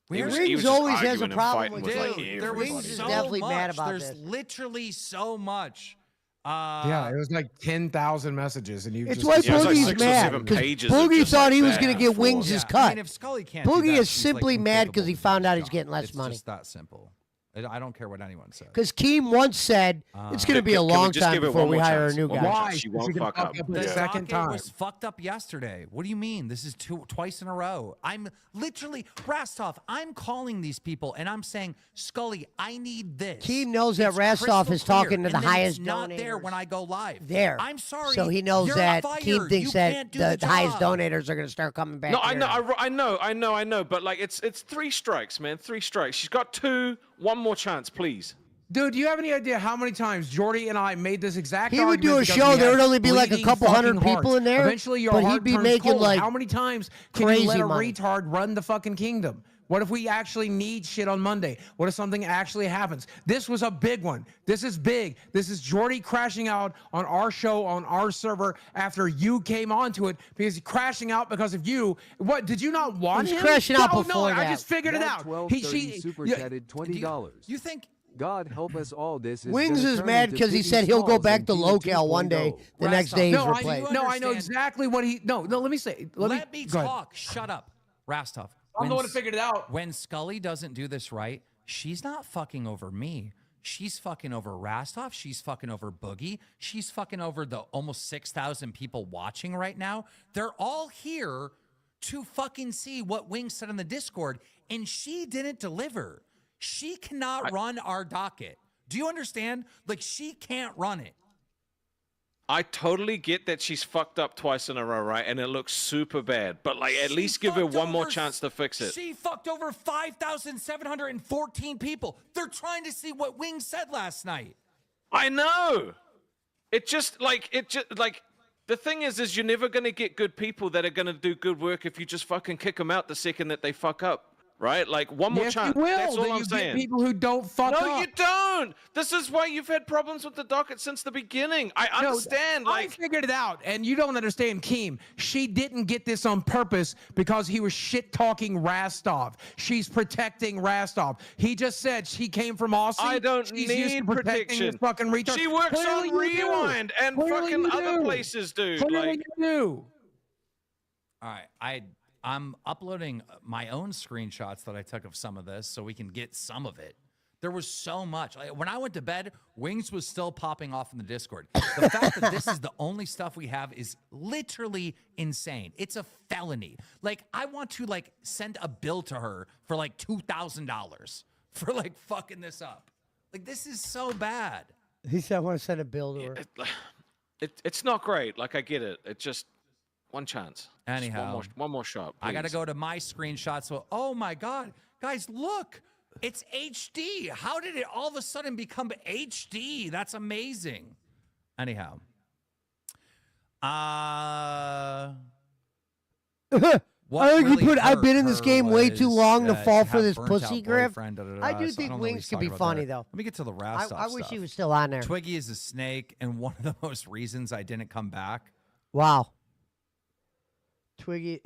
[SPEAKER 2] Wings always has a problem with
[SPEAKER 6] Dude, there was
[SPEAKER 2] Wings is
[SPEAKER 6] so
[SPEAKER 2] definitely
[SPEAKER 6] much.
[SPEAKER 2] mad about
[SPEAKER 6] There's
[SPEAKER 2] this.
[SPEAKER 6] literally so much.
[SPEAKER 16] Yeah, it was like 10,000 messages, and you.
[SPEAKER 2] It's
[SPEAKER 16] just
[SPEAKER 2] why
[SPEAKER 16] decided-
[SPEAKER 2] Boogie's mad because Boogie thought he was going to get Wings' cut.
[SPEAKER 6] I mean, if Scully can't do
[SPEAKER 2] Boogie
[SPEAKER 6] that,
[SPEAKER 2] is
[SPEAKER 6] she's,
[SPEAKER 2] simply
[SPEAKER 6] like,
[SPEAKER 2] mad because he
[SPEAKER 6] incapable
[SPEAKER 2] found
[SPEAKER 6] of
[SPEAKER 2] out
[SPEAKER 6] doing
[SPEAKER 2] he's
[SPEAKER 6] the
[SPEAKER 2] getting
[SPEAKER 6] job.
[SPEAKER 2] less
[SPEAKER 6] It's
[SPEAKER 2] money.
[SPEAKER 6] just that simple. I don't care what anyone says.
[SPEAKER 2] Because Keem once said it's going to be a long time before we hire a new guy.
[SPEAKER 16] Why?
[SPEAKER 12] She won't fuck up.
[SPEAKER 6] The
[SPEAKER 16] second
[SPEAKER 6] docket
[SPEAKER 16] time.
[SPEAKER 6] was fucked up yesterday. What do you mean? This is twice in a row. I'm literally Rastov. I'm calling these people and I'm saying, Scully, I need this.
[SPEAKER 2] Keem knows that
[SPEAKER 6] It's
[SPEAKER 2] Rastov
[SPEAKER 6] crystal
[SPEAKER 2] is talking
[SPEAKER 6] clear,
[SPEAKER 2] to the
[SPEAKER 6] and then
[SPEAKER 2] highest
[SPEAKER 6] it's not
[SPEAKER 2] donators.
[SPEAKER 6] there when I go live.
[SPEAKER 2] There.
[SPEAKER 6] I'm sorry.
[SPEAKER 2] So he knows
[SPEAKER 6] you're
[SPEAKER 2] that
[SPEAKER 6] fired.
[SPEAKER 2] Keem thinks
[SPEAKER 6] You
[SPEAKER 2] that
[SPEAKER 6] can't do
[SPEAKER 2] the highest
[SPEAKER 6] job.
[SPEAKER 2] donators are going to start coming back.
[SPEAKER 18] No,
[SPEAKER 2] here
[SPEAKER 18] I
[SPEAKER 2] now.
[SPEAKER 18] know. But like, it's 3 strikes, man. 3 strikes. She's got 2. One more chance, please.
[SPEAKER 16] Dude, do you have any idea how many times Jordy and I made this exact
[SPEAKER 2] He would
[SPEAKER 16] argument
[SPEAKER 2] do a
[SPEAKER 16] because
[SPEAKER 2] show,
[SPEAKER 16] we
[SPEAKER 2] there
[SPEAKER 16] had
[SPEAKER 2] would only be like a
[SPEAKER 16] bleeding
[SPEAKER 2] couple hundred
[SPEAKER 16] fucking
[SPEAKER 2] people
[SPEAKER 16] hearts.
[SPEAKER 2] in there,
[SPEAKER 16] Eventually, your
[SPEAKER 2] but
[SPEAKER 16] heart
[SPEAKER 2] he'd be
[SPEAKER 16] turns
[SPEAKER 2] making,
[SPEAKER 16] cold.
[SPEAKER 2] like,
[SPEAKER 16] How many times can
[SPEAKER 2] crazy
[SPEAKER 16] you let a
[SPEAKER 2] money.
[SPEAKER 16] retard run the fucking kingdom? What if we actually need shit on Monday? What if something actually happens? This was a big one. This is big. This is Jordy crashing out on our show, on our server, after you came onto it, because he's crashing out because of you. What, did you not want
[SPEAKER 2] He was
[SPEAKER 16] him?
[SPEAKER 2] crashing out
[SPEAKER 16] No,
[SPEAKER 2] before
[SPEAKER 16] I
[SPEAKER 2] that.
[SPEAKER 16] just figured it out.
[SPEAKER 20] 1230 super chatted $20.
[SPEAKER 6] You think
[SPEAKER 20] God help us all. This is
[SPEAKER 2] Wings
[SPEAKER 20] gonna
[SPEAKER 2] is
[SPEAKER 20] turn
[SPEAKER 2] mad
[SPEAKER 20] into
[SPEAKER 2] because he
[SPEAKER 20] Piggy
[SPEAKER 2] said he'll go
[SPEAKER 20] Smalls
[SPEAKER 2] back
[SPEAKER 20] and
[SPEAKER 2] to
[SPEAKER 20] Tina
[SPEAKER 2] locale one day.
[SPEAKER 20] 2.0.
[SPEAKER 2] The next day he's
[SPEAKER 16] No,
[SPEAKER 2] replaced.
[SPEAKER 16] I know exactly what he. No, let me say.
[SPEAKER 6] Let me
[SPEAKER 16] go ahead.
[SPEAKER 6] talk. Shut up, Rastov.
[SPEAKER 16] I'm the one who figured it out.
[SPEAKER 6] When Scully doesn't do this right, she's not fucking over me. She's fucking over Rastov. She's fucking over Boogie. She's fucking over the almost 6,000 people watching right now. They're all here to fucking see what Wings said on the Discord, and she didn't deliver. She cannot run our docket. Do you understand? Like, she can't run it.
[SPEAKER 18] I totally get that she's fucked up twice in a row, right? And it looks super bad. But like, at least give her one more chance to fix it.
[SPEAKER 6] She fucked over 5,714 people. They're trying to see what Wings said last night.
[SPEAKER 18] I know. The thing is you're never gonna get good people that are gonna do good work if you just fucking kick them out the second that they fuck up. Right? Like, one more
[SPEAKER 16] Yes,
[SPEAKER 18] chance.
[SPEAKER 16] you will.
[SPEAKER 18] That's all
[SPEAKER 16] Then
[SPEAKER 18] I'm
[SPEAKER 16] you
[SPEAKER 18] saying.
[SPEAKER 16] get people who don't fuck up.
[SPEAKER 18] No, you don't. This is why you've had problems with the docket since the beginning. I understand.
[SPEAKER 16] I figured it out, and you don't understand, Keem. She didn't get this on purpose because he was shit-talking Rastov. She's protecting Rastov. He just said she came from Aussie.
[SPEAKER 18] I don't
[SPEAKER 16] She's used to
[SPEAKER 18] need
[SPEAKER 16] protecting
[SPEAKER 18] protection.
[SPEAKER 16] this fucking retard.
[SPEAKER 18] She works
[SPEAKER 16] Clearly
[SPEAKER 18] on
[SPEAKER 16] you do.
[SPEAKER 18] Rewind and
[SPEAKER 16] Clearly
[SPEAKER 18] fucking
[SPEAKER 16] you
[SPEAKER 18] other
[SPEAKER 16] do.
[SPEAKER 18] places, dude.
[SPEAKER 16] Clearly
[SPEAKER 18] Like,
[SPEAKER 16] you do.
[SPEAKER 6] All right, I'm uploading my own screenshots that I took of some of this so we can get some of it. There was so much. Like, when I went to bed, Wings was still popping off in the Discord. The fact that this is the only stuff we have is literally insane. It's a felony. Like, I want to like send a bill to her for like $2,000 for like fucking this up. Like, this is so bad.
[SPEAKER 2] He said, I want to send a bill to her.
[SPEAKER 18] it's not great. Like, I get it. It's just one chance. Just
[SPEAKER 6] Anyhow,
[SPEAKER 18] one more shot.
[SPEAKER 6] I got to
[SPEAKER 18] please.
[SPEAKER 6] go to my screenshot. So, oh my God, guys, look, it's HD. How did it all of a sudden become HD? That's amazing. Anyhow,
[SPEAKER 2] I think
[SPEAKER 6] really
[SPEAKER 2] he put, I've been in
[SPEAKER 6] hurt
[SPEAKER 2] this
[SPEAKER 6] her
[SPEAKER 2] game way too
[SPEAKER 6] was,
[SPEAKER 2] long to fall
[SPEAKER 6] to
[SPEAKER 2] for
[SPEAKER 6] have
[SPEAKER 2] this
[SPEAKER 6] burnt
[SPEAKER 2] pussy
[SPEAKER 6] out
[SPEAKER 2] grip.
[SPEAKER 6] boyfriend,
[SPEAKER 2] I do
[SPEAKER 6] so
[SPEAKER 2] think
[SPEAKER 6] don't know what
[SPEAKER 2] Wings
[SPEAKER 6] he's
[SPEAKER 2] could be
[SPEAKER 6] talking about
[SPEAKER 2] funny,
[SPEAKER 6] there.
[SPEAKER 2] though.
[SPEAKER 6] Let me get to the Rastov
[SPEAKER 2] I wish
[SPEAKER 6] stuff.
[SPEAKER 2] he was still on there.
[SPEAKER 6] Twiggy is a snake, and one of the most reasons I didn't come back.
[SPEAKER 2] Wow. Twiggy,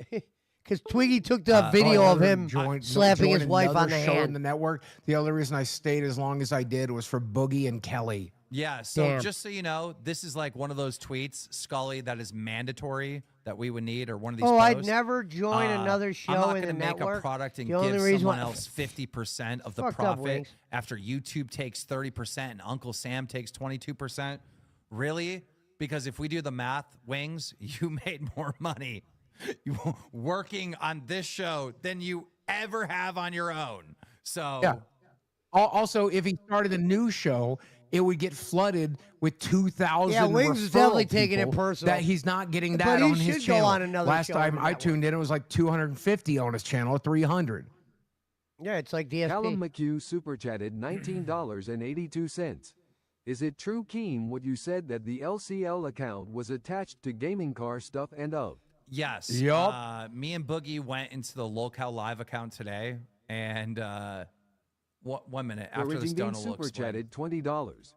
[SPEAKER 2] because Twiggy took the video of him slapping his wife on the
[SPEAKER 16] show in
[SPEAKER 2] hand.
[SPEAKER 16] the network. The only reason I stayed as long as I did was for Boogie and Kelly.
[SPEAKER 6] Yeah, so
[SPEAKER 2] Damn.
[SPEAKER 6] just so you know, this is like one of those tweets, Scully, that is mandatory that we would need, or one of these
[SPEAKER 2] Oh,
[SPEAKER 6] posts.
[SPEAKER 2] I'd never join another show
[SPEAKER 6] I'm not
[SPEAKER 2] in
[SPEAKER 6] gonna
[SPEAKER 2] the
[SPEAKER 6] make
[SPEAKER 2] network.
[SPEAKER 6] a product and
[SPEAKER 2] The only
[SPEAKER 6] give
[SPEAKER 2] reason
[SPEAKER 6] someone
[SPEAKER 2] why-
[SPEAKER 6] else 50% of the
[SPEAKER 2] Fucked up,
[SPEAKER 6] profit
[SPEAKER 2] Wings.
[SPEAKER 6] after YouTube takes 30% and Uncle Sam takes 22%. Really? Because if we do the math, Wings, you made more money working on this show than you ever have on your own. So
[SPEAKER 16] Yeah. Also, if he started a new show, it would get flooded with 2,000.
[SPEAKER 2] Yeah, Wings is definitely taking it
[SPEAKER 16] people
[SPEAKER 2] personal.
[SPEAKER 16] That he's not getting
[SPEAKER 2] But
[SPEAKER 16] that
[SPEAKER 2] he
[SPEAKER 16] on his
[SPEAKER 2] should go
[SPEAKER 16] channel.
[SPEAKER 2] on another
[SPEAKER 16] Last
[SPEAKER 2] show
[SPEAKER 16] time
[SPEAKER 2] on the
[SPEAKER 16] I
[SPEAKER 2] network.
[SPEAKER 16] tuned in, it was like 250 on his channel, 300.
[SPEAKER 2] Yeah, it's like DSP.
[SPEAKER 20] Callum McHugh super chatted $19.82. Is it true, Keem, what you said that the LCL account was attached to gaming car stuff and of?
[SPEAKER 6] Yes.
[SPEAKER 16] Yup.
[SPEAKER 6] Me and Boogie went into the Locale Live account today, and 1 minute after this
[SPEAKER 20] Origin
[SPEAKER 6] done, will
[SPEAKER 20] super
[SPEAKER 6] explain.
[SPEAKER 20] chatted $20.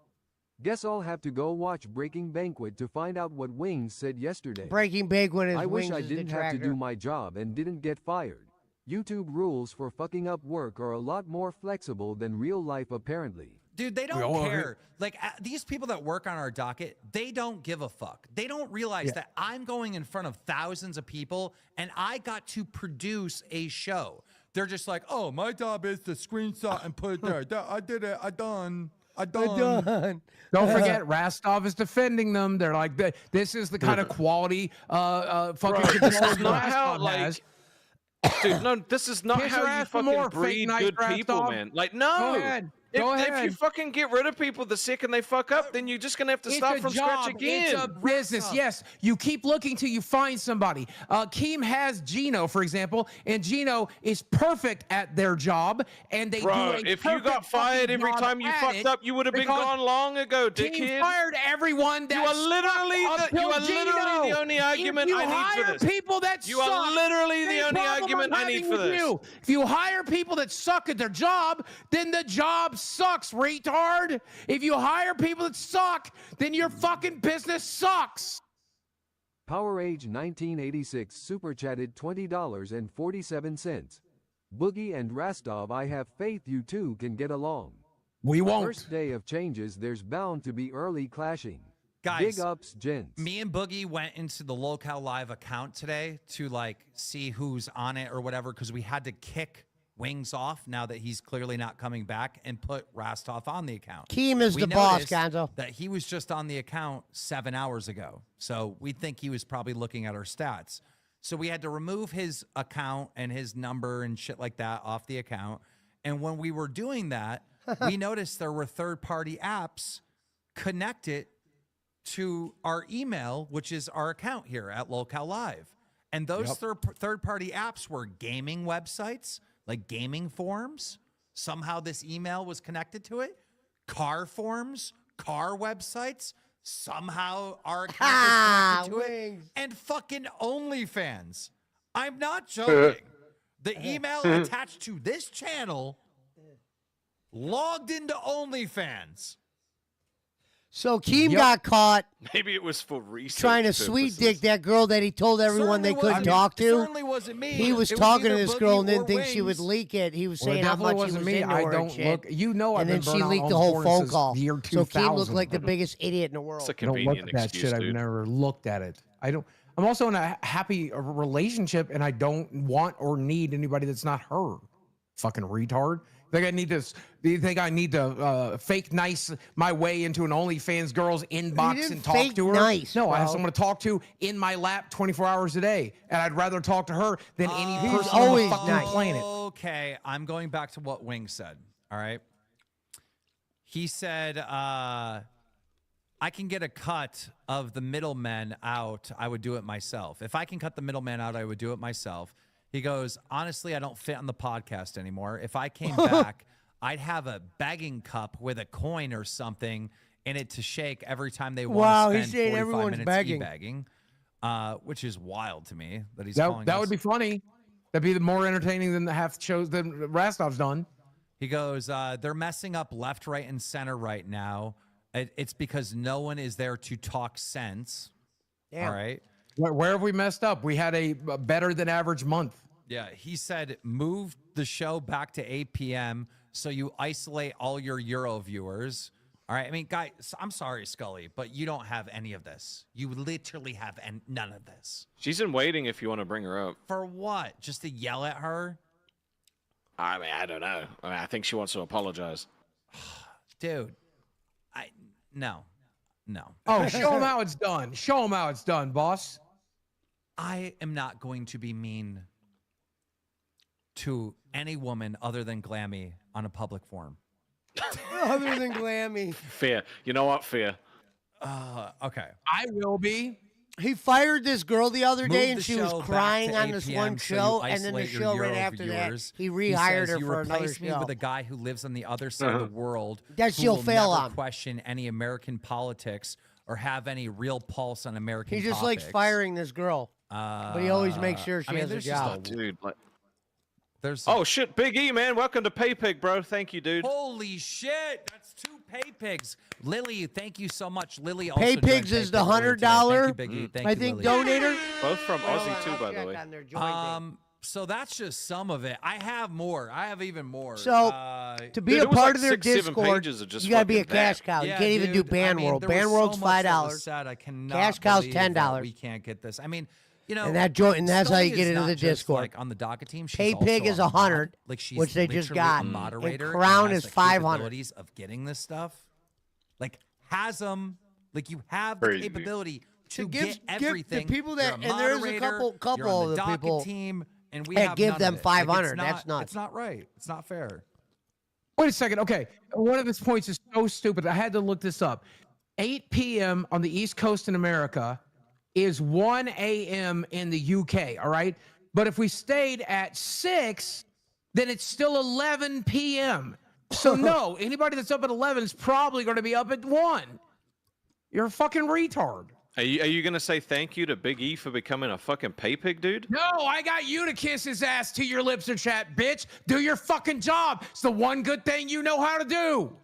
[SPEAKER 20] Guess I'll have to go watch Breaking Banquet to find out what Wings said yesterday.
[SPEAKER 2] Breaking Banquet is
[SPEAKER 20] I wish
[SPEAKER 2] Wings'
[SPEAKER 20] I didn't have to do my job and didn't get fired. YouTube rules for fucking up work are a lot more flexible than real life, apparently.
[SPEAKER 6] Dude, they don't care. Like, these people that work on our docket, they don't give a fuck. They don't realize that I'm going in front of thousands of people and I got to produce a show. They're just like, oh, my job is to screenshot and put it there. I did it. I done.
[SPEAKER 16] Don't forget, Rastov is defending them. They're like, this is the kind of quality fucking
[SPEAKER 18] This is
[SPEAKER 16] control
[SPEAKER 18] not how,
[SPEAKER 16] Rastov has.
[SPEAKER 18] dude, no, this is not
[SPEAKER 16] Kiss
[SPEAKER 18] how
[SPEAKER 16] your
[SPEAKER 18] you
[SPEAKER 16] ass for
[SPEAKER 18] fucking
[SPEAKER 16] more,
[SPEAKER 18] breed
[SPEAKER 16] fake
[SPEAKER 18] good
[SPEAKER 16] nice
[SPEAKER 18] people,
[SPEAKER 16] Rastov.
[SPEAKER 18] man. Like, no.
[SPEAKER 16] Go ahead. Go
[SPEAKER 18] If
[SPEAKER 16] ahead.
[SPEAKER 18] you fucking get rid of people the second they fuck up, then you're just gonna have to
[SPEAKER 16] It's
[SPEAKER 18] start
[SPEAKER 16] a
[SPEAKER 18] from
[SPEAKER 16] job.
[SPEAKER 18] scratch again.
[SPEAKER 16] It's a business. Yes, you keep looking till you find somebody. Keem has Gino, for example, and Gino is perfect at their job, and they
[SPEAKER 18] Bro,
[SPEAKER 16] do a
[SPEAKER 18] if you got
[SPEAKER 16] perfect
[SPEAKER 18] fired
[SPEAKER 16] fucking
[SPEAKER 18] every
[SPEAKER 16] job
[SPEAKER 18] time you
[SPEAKER 16] at
[SPEAKER 18] fucked
[SPEAKER 16] it
[SPEAKER 18] up, you would have been
[SPEAKER 16] because
[SPEAKER 18] gone long ago,
[SPEAKER 16] Keem
[SPEAKER 18] dickhead.
[SPEAKER 16] fired everyone that
[SPEAKER 18] You are literally
[SPEAKER 16] sucked
[SPEAKER 18] the, you are
[SPEAKER 16] until
[SPEAKER 18] literally
[SPEAKER 16] Gino.
[SPEAKER 18] the only argument
[SPEAKER 16] If you
[SPEAKER 18] I need for
[SPEAKER 16] hire
[SPEAKER 18] this.
[SPEAKER 16] people that
[SPEAKER 18] You are
[SPEAKER 16] suck,
[SPEAKER 18] literally the
[SPEAKER 16] same
[SPEAKER 18] only
[SPEAKER 16] problem
[SPEAKER 18] argument
[SPEAKER 16] I'm
[SPEAKER 18] I need
[SPEAKER 16] having
[SPEAKER 18] for
[SPEAKER 16] with
[SPEAKER 18] this.
[SPEAKER 16] you. If you hire people that suck at their job, then the job sucks, retard. If you hire people that suck, then your fucking business sucks.
[SPEAKER 20] PowerAge 1986 super chatted $20.47. Boogie and Rastov, I have faith you two can get along.
[SPEAKER 16] We won't.
[SPEAKER 20] First day of changes, there's bound to be early clashing.
[SPEAKER 6] Guys,
[SPEAKER 20] Big ups, gents.
[SPEAKER 6] me and Boogie went into the Locale Live account today to like see who's on it or whatever, because we had to kick Wings off now that he's clearly not coming back and put Rastov on the account.
[SPEAKER 2] Keem is
[SPEAKER 6] We
[SPEAKER 2] the boss,
[SPEAKER 6] noticed
[SPEAKER 2] Gonzo.
[SPEAKER 6] that he was just on the account 7 hours ago. So we think he was probably looking at our stats. So we had to remove his account and his number and shit like that off the account. And when we were doing that, we noticed there were third-party apps connected to our email, which is our account here at Locale Live. And those third-party apps were gaming websites, like gaming forums. Somehow this email was connected to it. Car forums, car websites. Somehow our account was connected to it. And fucking OnlyFans. I'm not joking. The email attached to this channel logged into OnlyFans.
[SPEAKER 2] So Keem got caught
[SPEAKER 18] Maybe it was for research
[SPEAKER 2] trying to sweet dick that girl that he told everyone they couldn't talk to.
[SPEAKER 6] Certainly wasn't me.
[SPEAKER 2] He was
[SPEAKER 6] It
[SPEAKER 2] talking to
[SPEAKER 6] either
[SPEAKER 2] this
[SPEAKER 6] Boogie
[SPEAKER 2] girl and
[SPEAKER 6] or
[SPEAKER 2] didn't think she would
[SPEAKER 6] Wings.
[SPEAKER 2] leak it. He was
[SPEAKER 16] Well, it
[SPEAKER 2] saying how
[SPEAKER 16] definitely
[SPEAKER 2] much he
[SPEAKER 16] wasn't
[SPEAKER 2] was
[SPEAKER 16] me.
[SPEAKER 2] into
[SPEAKER 16] I
[SPEAKER 2] her and
[SPEAKER 16] don't
[SPEAKER 2] shit.
[SPEAKER 16] look. You know, I've
[SPEAKER 2] and then
[SPEAKER 16] been
[SPEAKER 2] she
[SPEAKER 16] burnt out
[SPEAKER 2] leaked
[SPEAKER 16] on
[SPEAKER 2] the whole
[SPEAKER 16] porn
[SPEAKER 2] phone
[SPEAKER 16] since
[SPEAKER 2] call.
[SPEAKER 16] the year
[SPEAKER 2] So Keem
[SPEAKER 16] 2000.
[SPEAKER 2] looked like the biggest idiot in the world.
[SPEAKER 18] It's a
[SPEAKER 16] I don't look
[SPEAKER 18] convenient
[SPEAKER 16] at that
[SPEAKER 18] excuse,
[SPEAKER 16] shit.
[SPEAKER 18] dude.
[SPEAKER 16] I've never looked at it. I don't. I'm also in a happy relationship, and I don't want or need anybody that's not her. Fucking retard. Think I need to? Do you think I need to fake nice my way into an OnlyFans girl's inbox
[SPEAKER 2] didn't
[SPEAKER 16] and talk
[SPEAKER 2] fake
[SPEAKER 16] to her?
[SPEAKER 2] nice,
[SPEAKER 16] no, I have
[SPEAKER 2] bro.
[SPEAKER 16] someone to talk to in my lap 24 hours a day, and I'd rather talk to her than any
[SPEAKER 2] He's
[SPEAKER 16] person on the
[SPEAKER 2] always
[SPEAKER 16] fucking
[SPEAKER 2] nice.
[SPEAKER 16] planet.
[SPEAKER 6] Okay, I'm going back to what Wing said. All right. He said, I can get a cut of the middlemen out. I would do it myself. If I can cut the middleman out, I would do it myself. He goes, honestly, I don't fit on the podcast anymore. If I came back, I'd have a begging cup with a coin or something in it to shake every time they want
[SPEAKER 2] Wow,
[SPEAKER 6] to
[SPEAKER 2] he's
[SPEAKER 6] spend
[SPEAKER 2] saying
[SPEAKER 6] 45
[SPEAKER 2] everyone's
[SPEAKER 6] minutes
[SPEAKER 2] begging.
[SPEAKER 6] e-bagging, which is wild to me that he's calling
[SPEAKER 16] That
[SPEAKER 6] us.
[SPEAKER 16] would be funny. That'd be more entertaining than the half shows that Rastov's done.
[SPEAKER 6] He goes, they're messing up left, right, and center right now. It's because no one is there to talk sense.
[SPEAKER 2] Damn.
[SPEAKER 6] All right.
[SPEAKER 16] Where have we messed up? We had a better than average month.
[SPEAKER 6] Yeah. He said, move the show back to 8 p.m. so you isolate all your Euro viewers. All right. I mean, guys, I'm sorry, Scully, but you don't have any of this. You literally have none of this.
[SPEAKER 18] She's in waiting if you want to bring her up.
[SPEAKER 6] For what? Just to yell at her?
[SPEAKER 18] I mean, I don't know. I think she wants to apologize.
[SPEAKER 6] Dude, no.
[SPEAKER 16] Oh, show them how it's done. Show them how it's done, boss.
[SPEAKER 6] I am not going to be mean to any woman other than Glammy on a public forum.
[SPEAKER 2] Other than Glammy.
[SPEAKER 18] Fear. You know what? Fear.
[SPEAKER 6] Okay.
[SPEAKER 16] I will be.
[SPEAKER 2] He fired this girl the other day,
[SPEAKER 6] Moved
[SPEAKER 2] and
[SPEAKER 6] the
[SPEAKER 2] she was
[SPEAKER 6] show back
[SPEAKER 2] crying
[SPEAKER 6] to
[SPEAKER 2] on
[SPEAKER 6] 8
[SPEAKER 2] this
[SPEAKER 6] PM
[SPEAKER 2] one
[SPEAKER 6] so you
[SPEAKER 2] show, and then the
[SPEAKER 6] isolate your
[SPEAKER 2] show right
[SPEAKER 6] Euro
[SPEAKER 2] after that,
[SPEAKER 6] viewers.
[SPEAKER 2] he
[SPEAKER 6] He
[SPEAKER 2] rehired
[SPEAKER 6] says,
[SPEAKER 2] her
[SPEAKER 6] you
[SPEAKER 2] for another
[SPEAKER 6] replace me
[SPEAKER 2] show.
[SPEAKER 6] with a guy who lives on the other side of the world
[SPEAKER 2] That
[SPEAKER 6] who
[SPEAKER 2] she'll
[SPEAKER 6] will
[SPEAKER 2] fail
[SPEAKER 6] never
[SPEAKER 2] on.
[SPEAKER 6] question any American politics or have any real pulse on American
[SPEAKER 2] He just
[SPEAKER 6] topics.
[SPEAKER 2] likes firing this girl, but he always makes sure she has a job.
[SPEAKER 18] Dude, like,
[SPEAKER 6] there's
[SPEAKER 18] oh shit, Big E, man, welcome to PayPig, bro. Thank you, dude.
[SPEAKER 6] Holy shit, that's 2 pay pigs. Lily, thank you so much. Lily also
[SPEAKER 2] Pay
[SPEAKER 6] joined
[SPEAKER 2] Pigs is the
[SPEAKER 6] earlier today.
[SPEAKER 2] $100.
[SPEAKER 6] Thank you, Biggie. Thank
[SPEAKER 2] I
[SPEAKER 6] you,
[SPEAKER 2] think
[SPEAKER 6] Lily.
[SPEAKER 2] donator.
[SPEAKER 18] Both from Aussie too, by the way.
[SPEAKER 6] So that's just some of it. I have more. I have even more.
[SPEAKER 2] So to be a part of their Discord, you gotta be a cash cow. You
[SPEAKER 6] Yeah,
[SPEAKER 2] can't even do
[SPEAKER 6] dude,
[SPEAKER 2] Ban
[SPEAKER 6] I mean,
[SPEAKER 2] World.
[SPEAKER 6] there
[SPEAKER 2] Ban
[SPEAKER 6] was
[SPEAKER 2] World's
[SPEAKER 6] so much that was
[SPEAKER 2] $5.
[SPEAKER 6] said, I cannot
[SPEAKER 2] Cash cow's
[SPEAKER 6] believe that
[SPEAKER 2] $10.
[SPEAKER 6] We can't get this. I mean, you know,
[SPEAKER 2] And that's how
[SPEAKER 6] Scully
[SPEAKER 2] you get
[SPEAKER 6] is
[SPEAKER 2] into
[SPEAKER 6] not
[SPEAKER 2] the
[SPEAKER 6] just,
[SPEAKER 2] Discord.
[SPEAKER 6] Like on the docket team, she's
[SPEAKER 2] Pay Pig
[SPEAKER 6] also
[SPEAKER 2] is
[SPEAKER 6] a mod.
[SPEAKER 2] 100,
[SPEAKER 6] like she's
[SPEAKER 2] which they just
[SPEAKER 6] literally
[SPEAKER 2] got.
[SPEAKER 6] a
[SPEAKER 2] And
[SPEAKER 6] moderator.
[SPEAKER 2] Crown
[SPEAKER 6] has
[SPEAKER 2] is
[SPEAKER 6] the
[SPEAKER 2] 500.
[SPEAKER 6] capabilities of getting this stuff. Like has them. Like you have the
[SPEAKER 19] Crazy.
[SPEAKER 6] capability to
[SPEAKER 2] So
[SPEAKER 6] get
[SPEAKER 2] give the
[SPEAKER 6] everything.
[SPEAKER 2] people that-
[SPEAKER 6] You're a
[SPEAKER 2] and there's a
[SPEAKER 6] moderator,
[SPEAKER 2] couple
[SPEAKER 6] you're on
[SPEAKER 2] of
[SPEAKER 6] the
[SPEAKER 2] the
[SPEAKER 6] docket
[SPEAKER 2] people
[SPEAKER 6] team, and we
[SPEAKER 2] that
[SPEAKER 6] have
[SPEAKER 2] give
[SPEAKER 6] none
[SPEAKER 2] them
[SPEAKER 6] of it. Like, it's
[SPEAKER 2] 500.
[SPEAKER 6] not-
[SPEAKER 2] That's nuts.
[SPEAKER 6] It's not right. It's not fair.
[SPEAKER 16] Wait a second. Okay. One of his points is so stupid. I had to look this up. 8 p.m. on the East Coast in America is 1 a.m. in the UK. All right. But if we stayed at 6, then it's still 11 p.m. So no, anybody that's up at 11 is probably going to be up at 1. You're a fucking retard.
[SPEAKER 18] Are you gonna say thank you to Big E for becoming a fucking PayPig, dude?
[SPEAKER 16] No, I got you to kiss his ass till your lips are chapped, bitch. Do your fucking job. It's the one good thing you know how to do.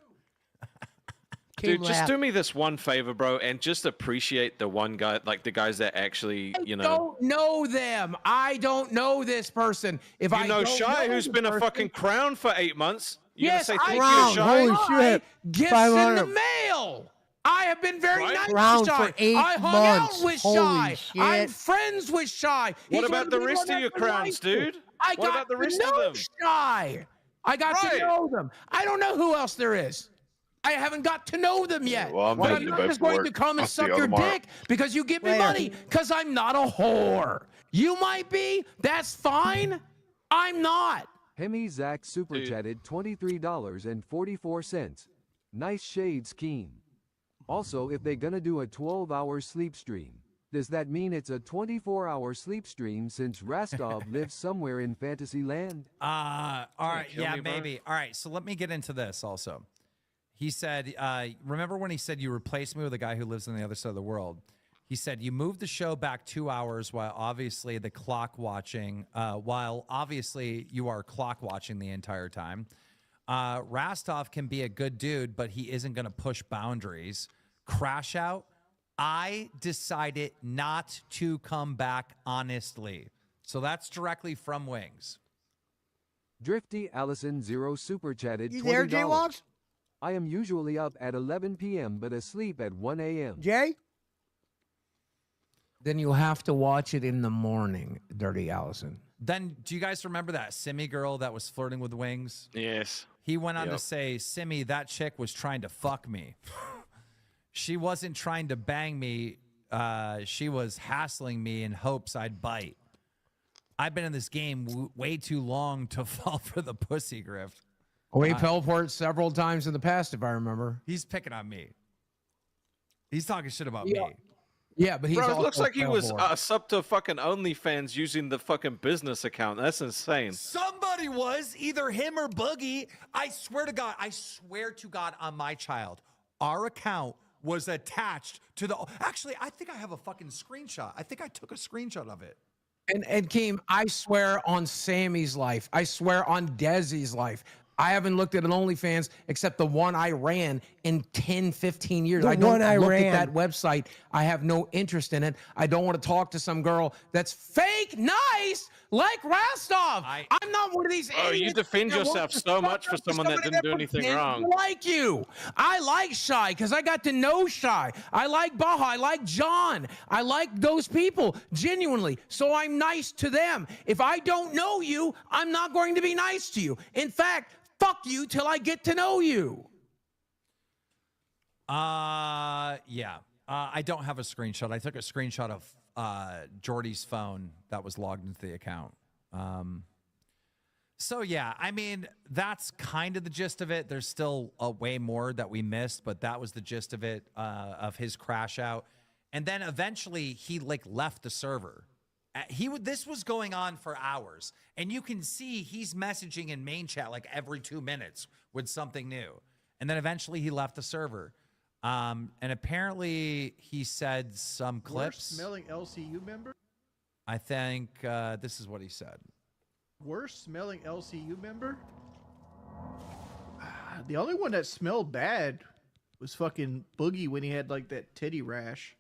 [SPEAKER 18] Dude, just do me this one favor, bro, and just appreciate the one guy, like the guys that actually, you know.
[SPEAKER 16] Don't know them. I don't know this person. If I
[SPEAKER 18] You know
[SPEAKER 16] don't
[SPEAKER 18] Shy,
[SPEAKER 16] know
[SPEAKER 18] who's
[SPEAKER 16] the
[SPEAKER 18] been a
[SPEAKER 16] person-
[SPEAKER 18] fucking crown for 8 months. You
[SPEAKER 16] Yes,
[SPEAKER 18] gonna say thank
[SPEAKER 16] I
[SPEAKER 18] you to Shy?
[SPEAKER 2] Holy shit.
[SPEAKER 16] Gifts in
[SPEAKER 2] 500.
[SPEAKER 16] the mail. I have been very
[SPEAKER 18] Right?
[SPEAKER 16] nice
[SPEAKER 2] Crown
[SPEAKER 16] to Shy.
[SPEAKER 2] for 8
[SPEAKER 16] I hung
[SPEAKER 2] months.
[SPEAKER 16] out with
[SPEAKER 2] Holy
[SPEAKER 16] Shy.
[SPEAKER 2] shit.
[SPEAKER 16] I'm friends with Shy.
[SPEAKER 18] What
[SPEAKER 16] He's
[SPEAKER 18] about
[SPEAKER 16] one of
[SPEAKER 18] the
[SPEAKER 16] people
[SPEAKER 18] rest of
[SPEAKER 16] I've
[SPEAKER 18] your
[SPEAKER 16] been
[SPEAKER 18] crowns,
[SPEAKER 16] nice to.
[SPEAKER 18] dude?
[SPEAKER 16] I
[SPEAKER 18] What
[SPEAKER 16] got
[SPEAKER 18] about the
[SPEAKER 16] to
[SPEAKER 18] rest of
[SPEAKER 16] know
[SPEAKER 18] them?
[SPEAKER 16] Shy. I got
[SPEAKER 18] Right.
[SPEAKER 16] to know them. I don't know who else there is. I haven't got to know them yet.
[SPEAKER 19] Well, I'm
[SPEAKER 16] But
[SPEAKER 19] making
[SPEAKER 16] I'm
[SPEAKER 19] the
[SPEAKER 16] not
[SPEAKER 19] best
[SPEAKER 16] just going
[SPEAKER 19] work.
[SPEAKER 16] to come and
[SPEAKER 19] I'll see
[SPEAKER 16] suck
[SPEAKER 19] y'all
[SPEAKER 16] your
[SPEAKER 19] tomorrow.
[SPEAKER 16] dick because you give me
[SPEAKER 2] Where?
[SPEAKER 16] money, because I'm not a whore. You might be. That's fine. I'm not.
[SPEAKER 20] Hemi Zach super chatted $23.44. Nice shades, Keen. Also, if they gonna do a 12-hour sleep stream, does that mean it's a 24-hour sleep stream since Rastov lives somewhere in Fantasyland?
[SPEAKER 6] All right,
[SPEAKER 18] kill
[SPEAKER 6] yeah,
[SPEAKER 18] me, bro?
[SPEAKER 6] maybe. All right, so let me get into this also. He said, remember when he said you replaced me with a guy who lives on the other side of the world? He said you moved the show back 2 hours while obviously you are clock watching the entire time. Rastov can be a good dude, but he isn't going to push boundaries. Crash Out, I decided not to come back honestly. So that's directly from Wings.
[SPEAKER 20] Drifty Allison 0 super chatted $20.
[SPEAKER 2] You there, Jay Walks?
[SPEAKER 20] I am usually up at 11 p.m. but asleep at 1 a.m.
[SPEAKER 2] Jay?
[SPEAKER 16] Then you'll have to watch it in the morning, Dirty Allison.
[SPEAKER 6] Then, do you guys remember that Simi girl that was flirting with Wings?
[SPEAKER 18] Yes.
[SPEAKER 6] He went on to
[SPEAKER 18] Yep.
[SPEAKER 6] say, Simi, that chick was trying to fuck me. She wasn't trying to bang me. She was hassling me in hopes I'd bite. I've been in this game way too long to fall for the pussy grift.
[SPEAKER 16] We fell for it several times in the past, if I remember.
[SPEAKER 6] He's picking on me. He's talking shit about
[SPEAKER 16] Yeah.
[SPEAKER 6] me.
[SPEAKER 16] Yeah, but he's
[SPEAKER 18] Bro, it
[SPEAKER 16] also
[SPEAKER 18] looks like he
[SPEAKER 16] fell
[SPEAKER 18] was
[SPEAKER 16] for it.
[SPEAKER 18] sub to fucking OnlyFans using the fucking business account. That's insane.
[SPEAKER 6] Somebody was, either him or Boogie. I swear to God on my child, our account was attached to the. Actually, I think I have a fucking screenshot. I think I took a screenshot of it.
[SPEAKER 16] And Keem, I swear on Sammy's life. I swear on Desi's life. I haven't looked at an OnlyFans except the one I ran in 10, 15 years.
[SPEAKER 2] The
[SPEAKER 16] I don't
[SPEAKER 2] one I
[SPEAKER 16] look
[SPEAKER 2] ran.
[SPEAKER 16] at that website. I have no interest in it. I don't want to talk to some girl that's fake nice like Rastov. I'm not one of these
[SPEAKER 18] Oh, you
[SPEAKER 16] idiots
[SPEAKER 18] defend
[SPEAKER 16] that wants
[SPEAKER 18] yourself
[SPEAKER 16] to
[SPEAKER 18] so
[SPEAKER 16] suck
[SPEAKER 18] much for
[SPEAKER 16] up to
[SPEAKER 18] someone that
[SPEAKER 16] somebody
[SPEAKER 18] didn't do anything
[SPEAKER 16] pretends
[SPEAKER 18] wrong.
[SPEAKER 16] Like you. I like Shy because I got to know Shy. I like Baja. I like John. I like those people genuinely. So I'm nice to them. If I don't know you, I'm not going to be nice to you. In fact, fuck you till I get to know you.
[SPEAKER 6] Yeah. I don't have a screenshot. I took a screenshot of Jordy's phone that was logged into the account. So yeah, I mean, that's kind of the gist of it. There's still a way more that we missed, but that was the gist of it, of his crash out. And then eventually he like left the server. This was going on for hours, and you can see he's messaging in main chat like every 2 minutes with something new. And then eventually he left the server. And apparently he said some clips.
[SPEAKER 21] Worst smelling LCU member?
[SPEAKER 6] I think this is what he said.
[SPEAKER 21] Worst smelling LCU member? The only one that smelled bad was fucking Boogie when he had like that titty rash.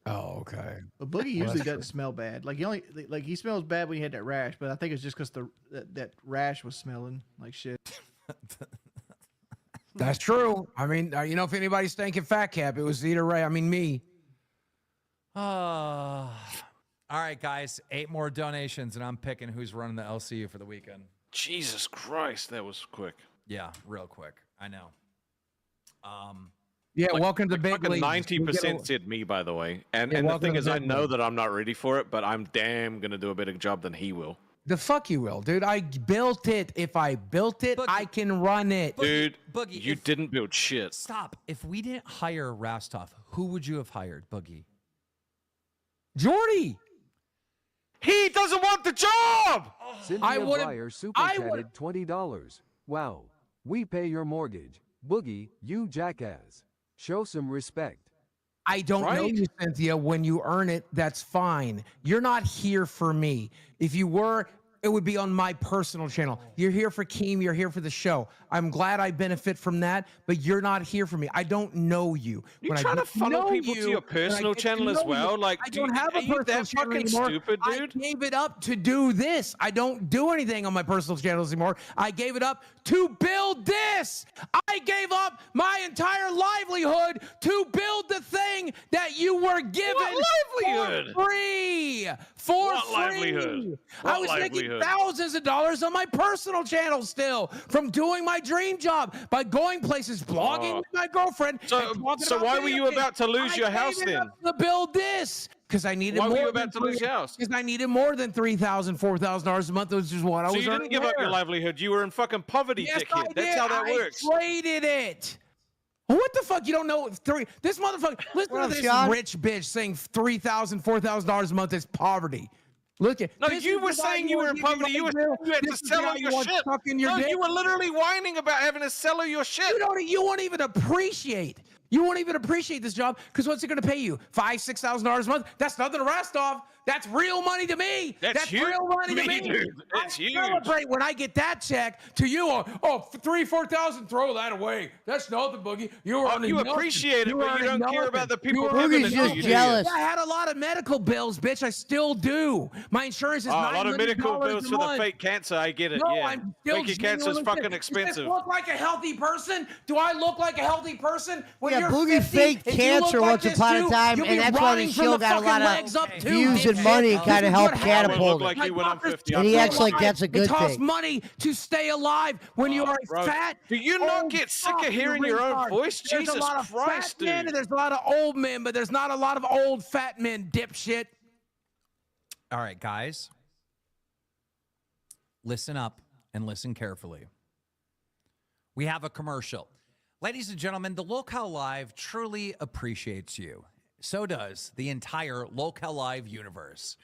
[SPEAKER 16] Oh, okay.
[SPEAKER 21] But Boogie usually doesn't smell bad. Like he smells bad when he had that rash, but I think it's just because that rash was smelling like shit.
[SPEAKER 16] That's true. I mean, you know, if anybody's thinking Fat Cap, it was either Ray. I mean, me.
[SPEAKER 6] All right, guys. 8 more donations, and I'm picking who's running the LCU for the weekend.
[SPEAKER 18] Jesus Christ, that was quick.
[SPEAKER 6] Yeah, real quick. I know.
[SPEAKER 16] Yeah, welcome to the big leagues.
[SPEAKER 18] 90% said me, by the way. And the thing is, I know that I'm not ready for it, but I'm damn going to do a better job than he will.
[SPEAKER 16] The fuck you will, dude. I built it. If I built it, I can run it.
[SPEAKER 18] Dude,
[SPEAKER 6] Boogie,
[SPEAKER 18] you didn't build shit.
[SPEAKER 6] Stop. If we didn't hire Rastov, who would you have hired, Boogie?
[SPEAKER 16] Jordy.
[SPEAKER 18] He doesn't want the job!
[SPEAKER 20] Cynthia Breyer super chatted $20. Wow. We pay your mortgage. Boogie, you jackass. Show some respect.
[SPEAKER 16] I don't know you, Cynthia. When you earn it, that's fine. You're not here for me. If you were, it would be on my personal channel. You're here for Keem. You're here for the show. I'm glad I benefit from that, but you're not here for me. I don't know you.
[SPEAKER 18] You're trying to funnel people to your personal channel as well? Like,
[SPEAKER 16] I don't have a personal channel anymore.
[SPEAKER 18] Stupid, dude?
[SPEAKER 16] I gave it up to do this. I don't do anything on my personal channels anymore. I gave it up to build this. I gave up my entire livelihood to build the thing that you were given for free. For free.
[SPEAKER 18] Livelihood?
[SPEAKER 16] I was making thousands of dollars on my personal channel still from doing my dream job by going places, blogging with my girlfriend.
[SPEAKER 18] So why were you about to lose your house then?
[SPEAKER 16] To build this. Because I needed more.
[SPEAKER 18] Why were you about to lose your house?
[SPEAKER 16] Because I needed more than $3,000, $4,000 a month, which is what I was.
[SPEAKER 18] So you didn't give up your livelihood. You were in fucking poverty, dickhead. That's how that works.
[SPEAKER 16] I traded it. What the fuck? You don't know this motherfucker. Listen to this rich bitch saying $3,000, $4,000 a month is poverty. Look at
[SPEAKER 18] you were saying you were in poverty. You had to sell all your shit. No, you were literally whining about having to sell all your shit.
[SPEAKER 16] You won't even appreciate. You won't even appreciate this job because what's it going to pay you? $5,000, $6,000 a month? That's nothing to rest off. That's real money to me. That's real money to me.
[SPEAKER 18] Dude, that's huge.
[SPEAKER 16] Celebrate when I get that check. To you, $3,000, $4,000, throw that away. That's nothing, Boogie. You
[SPEAKER 18] appreciate it, but you don't care about the people
[SPEAKER 2] giving it to you. Jealous.
[SPEAKER 16] I had a lot of medical bills, bitch. I still do. My insurance is $900
[SPEAKER 18] a lot of medical bills for
[SPEAKER 16] month.
[SPEAKER 18] the fake cancer. I get it.
[SPEAKER 16] No,
[SPEAKER 18] yeah,
[SPEAKER 16] I'm still
[SPEAKER 18] fake cancer is fucking expensive.
[SPEAKER 16] Do I look like a healthy person? Do I look like a healthy person? When
[SPEAKER 2] yeah, Boogie faked cancer once upon a time, and that's why the show got a lot of views and money and kind of helped catapult it. And he acts like that's a good thing.
[SPEAKER 16] It costs money to stay alive when you are fat.
[SPEAKER 18] Do you not get sick of hearing your own voice? Jesus Christ, dude.
[SPEAKER 16] Men and there's a lot of old men, but there's not a lot of old fat men, dipshit.
[SPEAKER 6] All right, guys. Listen up and listen carefully. We have a commercial. Ladies and gentlemen, the Locale Live truly appreciates you. So does the entire Locale Live universe.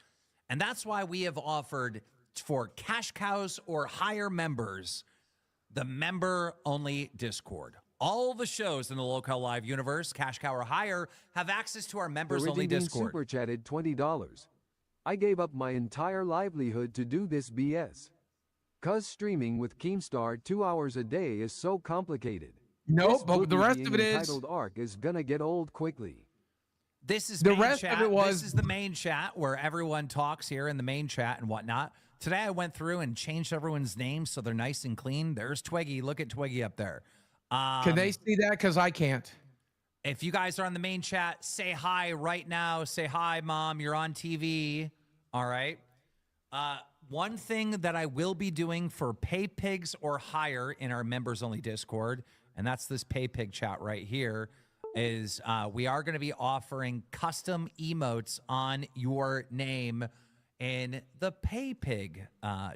[SPEAKER 6] And that's why we have offered for cash cows or higher members the member-only Discord. All the shows in the Locale Live universe, cash cow or higher, have access to our members-only Discord.
[SPEAKER 20] Super chatted $20. I gave up my entire livelihood to do this BS. Cause streaming with Keemstar 2 hours a day is so complicated.
[SPEAKER 16] Nope, but the rest of it is
[SPEAKER 20] entitled Arc is gonna get old quickly.
[SPEAKER 6] This is
[SPEAKER 16] the
[SPEAKER 6] main
[SPEAKER 16] rest
[SPEAKER 6] chat.
[SPEAKER 16] of it was.
[SPEAKER 6] This is the main chat where everyone talks here in the main chat and whatnot. Today I went through and changed everyone's names so they're nice and clean. There's Twiggy. Look at Twiggy up there.
[SPEAKER 16] Can they see that? Because I can't.
[SPEAKER 6] If you guys are on the main chat, say hi right now. Say hi, Mom. You're on TV. All right. One thing that I will be doing for pay pigs or higher in our members only Discord, and that's this pay pig chat right here, is we are going to be offering custom emotes on your name in the pay pig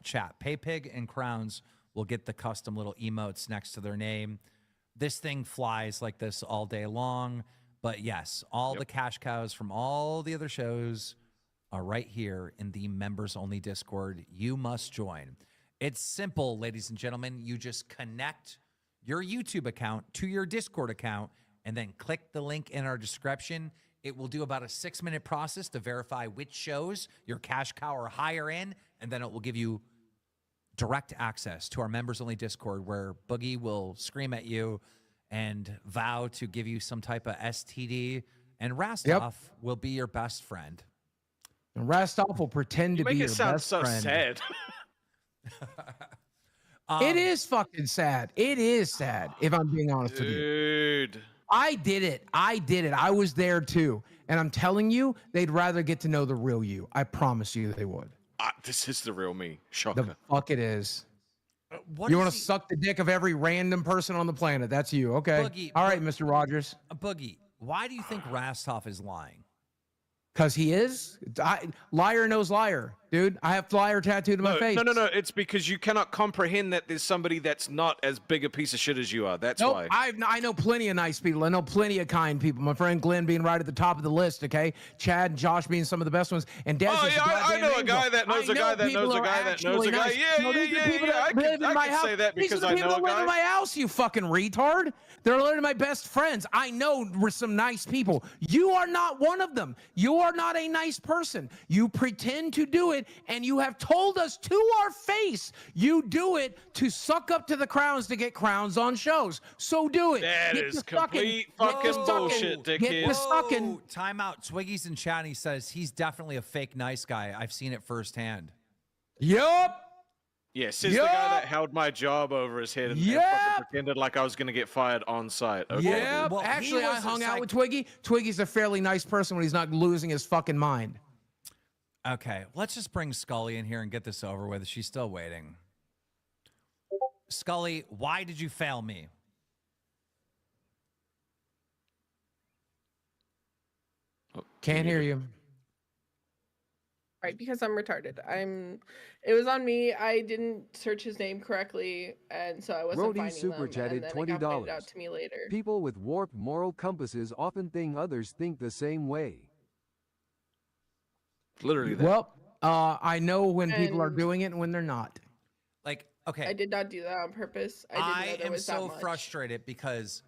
[SPEAKER 6] chat. Pay pig and crowns will get the custom little emotes next to their name. This thing flies like this all day long. But yes, all the cash cows from all the other shows are right here in the members only Discord. You must join. It's simple, ladies and gentlemen. You just connect your YouTube account to your Discord account and then click the link in our description. It will do about a 6-minute process to verify which shows your cash cow are higher in, and then it will give you direct access to our members only Discord where Boogie will scream at you and vow to give you some type of STD, and Rastov will be your best friend.
[SPEAKER 16] And Rastov will pretend to be your best friend.
[SPEAKER 18] Make it sound so sad.
[SPEAKER 16] It is fucking sad. It is sad, if I'm being honest with you.
[SPEAKER 18] Dude.
[SPEAKER 16] I did it. I was there too. And I'm telling you, they'd rather get to know the real you. I promise you they would.
[SPEAKER 18] This is the real me. Shocker.
[SPEAKER 16] The fuck it is. You want to suck the dick of every random person on the planet. That's you. Okay.
[SPEAKER 6] Boogie,
[SPEAKER 16] all right, Mr. Rogers.
[SPEAKER 6] Boogie, why do you think Rastov is lying?
[SPEAKER 16] Because he is. Liar knows liar, dude. I have liar tattooed on my face.
[SPEAKER 18] No. It's because you cannot comprehend that there's somebody that's not as big a piece of shit as you are. That's why.
[SPEAKER 16] I know plenty of nice people. I know plenty of kind people. My friend Glenn being right at the top of the list, okay? Chad and Josh being some of the best ones. And Des
[SPEAKER 18] I know a guy that knows a guy that knows a guy that knows a guy. Yeah. I can say that because I know a guy. These are the people that live in my house, you fucking retard. They're literally my best friends. I know some nice people. You are not one of them. You are not a nice person. You pretend to do it, and you have told us to our face you do it to suck up to the crowns to get crowns on shows. So do it. That is complete fucking bullshit, dickhead.
[SPEAKER 16] Get the sucking.
[SPEAKER 6] Time out. Swiggy's in chat. He says he's definitely a fake nice guy. I've seen it firsthand.
[SPEAKER 16] Yup.
[SPEAKER 18] Yeah, says the guy that held my job over his head and fucking pretended like I was going to get fired on site. Okay,
[SPEAKER 16] yeah, well, actually, I hung out with Twiggy. Twiggy's a fairly nice person when he's not losing his fucking mind.
[SPEAKER 6] Okay, let's just bring Scully in here and get this over with. She's still waiting. Scully, why did you fail me?
[SPEAKER 16] Can't hear you.
[SPEAKER 4] Right, because I'm retarded. It was on me. I didn't search his name correctly, and so I wasn't finding
[SPEAKER 20] super
[SPEAKER 4] them.
[SPEAKER 20] chatted
[SPEAKER 4] and then it got pointed out
[SPEAKER 20] $20.
[SPEAKER 4] to me later.
[SPEAKER 20] People with warped moral compasses often think others think the same way.
[SPEAKER 18] Literally that.
[SPEAKER 16] Well, I know when people are doing it and when they're not.
[SPEAKER 6] Like, okay.
[SPEAKER 4] I did not do that on purpose. I didn't know there was that much.
[SPEAKER 6] I am so frustrated because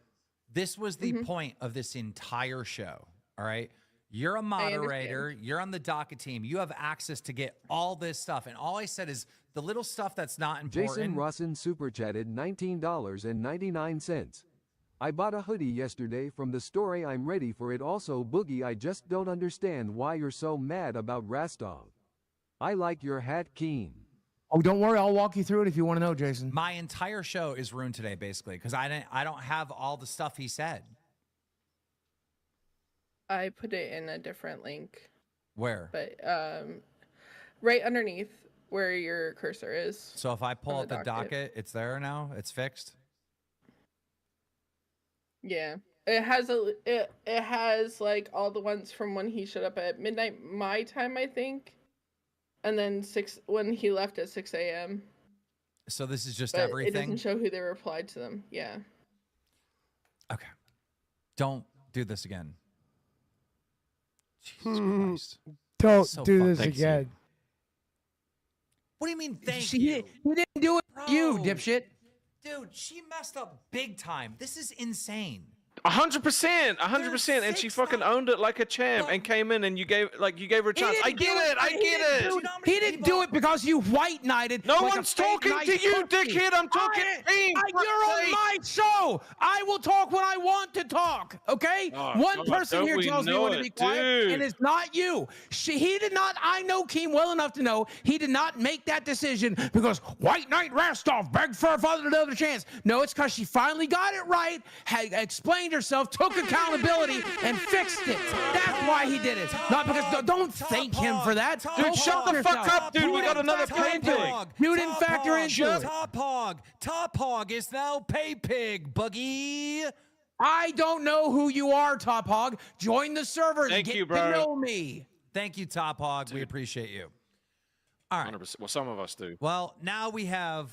[SPEAKER 6] this was the point of this entire show, all right? You're a moderator. You're on the docket team. You have access to get all this stuff. And all I said is the little stuff that's not important.
[SPEAKER 20] Jason Rossin super chatted $19.99. I bought a hoodie yesterday from the store. I'm ready for it. Also, Boogie, I just don't understand why you're so mad about Rastov. I like your hat, Keen.
[SPEAKER 16] Oh, don't worry. I'll walk you through it if you want to know, Jason.
[SPEAKER 6] My entire show is ruined today, basically, because I don't have all the stuff he said.
[SPEAKER 4] I put it in a different link.
[SPEAKER 6] Where?
[SPEAKER 4] But right underneath where your cursor is.
[SPEAKER 6] So if I pull up the docket, it's there now? It's fixed?
[SPEAKER 4] Yeah. It has like all the ones from when he showed up at midnight my time, I think. And then when he left at 6 a.m.
[SPEAKER 6] So this is just
[SPEAKER 4] but
[SPEAKER 6] everything?
[SPEAKER 4] It doesn't show who they replied to them. Yeah.
[SPEAKER 6] Okay. Don't do this again. Jesus Christ.
[SPEAKER 2] Don't
[SPEAKER 6] So
[SPEAKER 2] do this
[SPEAKER 6] fucking
[SPEAKER 2] again.
[SPEAKER 6] What do you mean, thank
[SPEAKER 16] He
[SPEAKER 6] you?
[SPEAKER 16] didn't do it for you,
[SPEAKER 6] Bro.
[SPEAKER 16] dipshit.
[SPEAKER 6] Dude, she messed up big time. This is insane.
[SPEAKER 18] 100%, and she fucking owned it like a champ and came in and you gave her a chance. I get it.
[SPEAKER 16] He didn't do it because you white knighted.
[SPEAKER 18] No
[SPEAKER 16] like
[SPEAKER 18] one's talking to you, dickhead. I'm talking to me.
[SPEAKER 16] You're on my show. I will talk when I want to talk. Okay. One person here tells me when to be quiet, and it's not you. He did not. I know Keem well enough to know he did not make that decision because White Knight Rastov begged for her father another chance. No, it's because she finally got it right, had explained herself, took accountability, and fixed it. That's why he did it. Not because don't thank him for that.
[SPEAKER 18] Dude, shut the fuck up, dude. We got another pay pig.
[SPEAKER 16] You didn't factor into it.
[SPEAKER 6] Top Hog is now pay pig, Boogie.
[SPEAKER 16] I don't know who you are, Top Hog. Join the server and get to know me.
[SPEAKER 6] Thank you, Top Hog. We appreciate you. All right.
[SPEAKER 18] 100%. Well, some of us do.
[SPEAKER 6] Well, now we have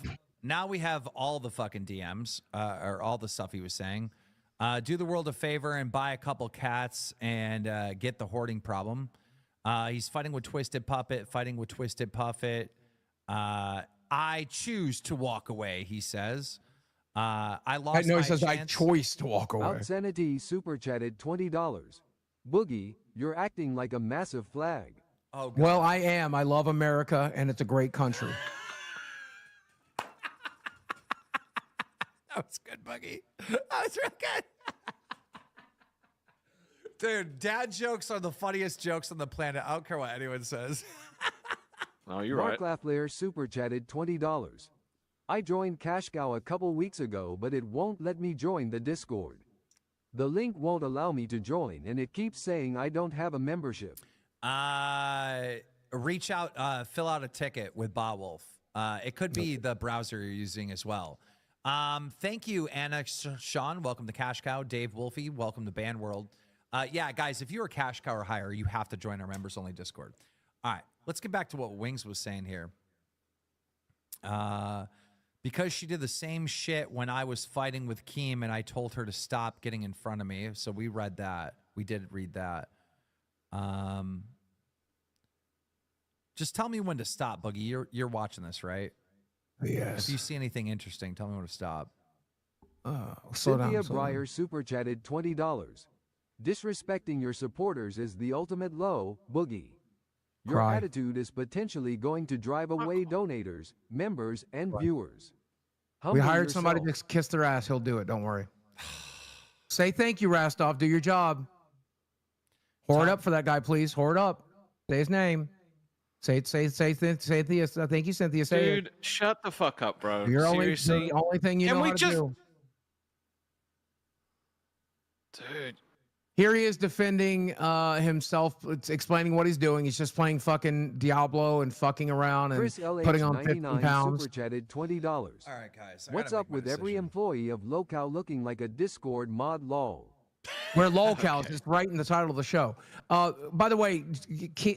[SPEAKER 6] all the fucking DMs or all the stuff he was saying. Do the world a favor and buy a couple cats and get the hoarding problem. He's fighting with Twisted Puppet, fighting with Twisted Puffet. I choose to walk away, he says. I lost
[SPEAKER 16] I know
[SPEAKER 6] my
[SPEAKER 16] he says
[SPEAKER 6] chance.
[SPEAKER 16] I choice to walk away.
[SPEAKER 20] Outsanity super chatted $20. Boogie, you're acting like a massive flag.
[SPEAKER 6] Oh, God.
[SPEAKER 16] Well, I am. I love America, and it's a great country.
[SPEAKER 6] That was good, Buggy. That was real good. Dude, dad jokes are the funniest jokes on the planet. I don't care what anyone says.
[SPEAKER 18] Oh, you're
[SPEAKER 20] Mark
[SPEAKER 18] right.
[SPEAKER 20] Lafleur super chatted $20. I joined Cash Cow a couple weeks ago, but it won't let me join the Discord. The link won't allow me to join, and it keeps saying I don't have a membership.
[SPEAKER 6] Reach out, fill out a ticket with Botwolf. It could be the browser you're using as well. Thank you, Anna Sean. Welcome to Cash Cow. Dave Wolfie, welcome to Band World. Yeah, guys, if you're a Cash Cow or higher, you have to join our members-only Discord. All right, let's get back to what Wings was saying here. Because she did the same shit when I was fighting with Keem and I told her to stop getting in front of me. So we read that. We did read that. Just tell me when to stop, Boogie. You're watching this, right?
[SPEAKER 16] Yes.
[SPEAKER 6] If you see anything interesting, tell me when to stop.
[SPEAKER 20] Cynthia Breyer super chatted $20. Disrespecting your supporters is the ultimate low, Boogie. Your
[SPEAKER 16] Cry.
[SPEAKER 20] attitude is potentially going to drive away donators, members, and viewers.
[SPEAKER 16] We
[SPEAKER 20] Humble
[SPEAKER 16] hired somebody
[SPEAKER 20] yourself.
[SPEAKER 16] to kiss their ass. He'll do it. Don't worry. Say thank you, Rastov. Do your job. Whore it up for that guy, please. Whore it up. Say his name. Say Cynthia. Thank you, Cynthia. Say
[SPEAKER 18] Dude, shut the fuck up, bro.
[SPEAKER 16] it. You're
[SPEAKER 18] Seriously?
[SPEAKER 16] the only thing you
[SPEAKER 18] Can
[SPEAKER 16] know
[SPEAKER 18] we
[SPEAKER 16] how to
[SPEAKER 18] just-
[SPEAKER 16] do.
[SPEAKER 18] Dude.
[SPEAKER 16] Here he is defending himself, explaining what he's doing. He's just playing fucking Diablo and fucking around and
[SPEAKER 20] Chris
[SPEAKER 16] putting on 15
[SPEAKER 20] LH99
[SPEAKER 16] pounds.
[SPEAKER 20] super chatted $20.
[SPEAKER 6] All right, guys. I
[SPEAKER 20] What's
[SPEAKER 6] gotta
[SPEAKER 20] up
[SPEAKER 6] make my
[SPEAKER 20] with every
[SPEAKER 6] decision.
[SPEAKER 20] employee of Locale looking like a Discord mod lol?
[SPEAKER 16] We're lolcows. It's right in the title of the show. By the way,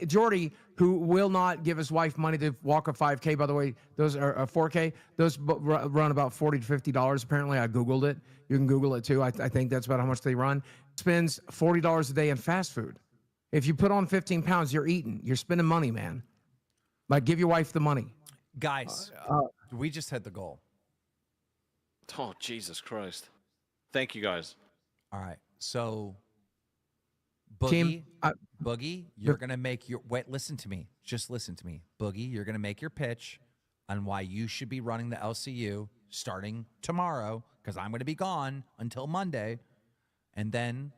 [SPEAKER 16] Jordy, who will not give his wife money to walk a 5K, by the way, those are 4K. Those run about $40 to $50. Apparently, I Googled it. You can Google it too. I think that's about how much they run. Spends $40 a day in fast food. If you put on 15 pounds, you're eating. You're spending money, man. Like, give your wife the money.
[SPEAKER 6] Guys, we just hit the goal.
[SPEAKER 18] Oh, Jesus Christ. Thank you, guys.
[SPEAKER 6] All right. So, Boogie,
[SPEAKER 16] Team,
[SPEAKER 6] Boogie, you're going to make your... Wait, listen to me. Just listen to me. Boogie, you're going to make your pitch on why you should be running the LCU starting tomorrow, because I'm going to be gone until Monday. And then,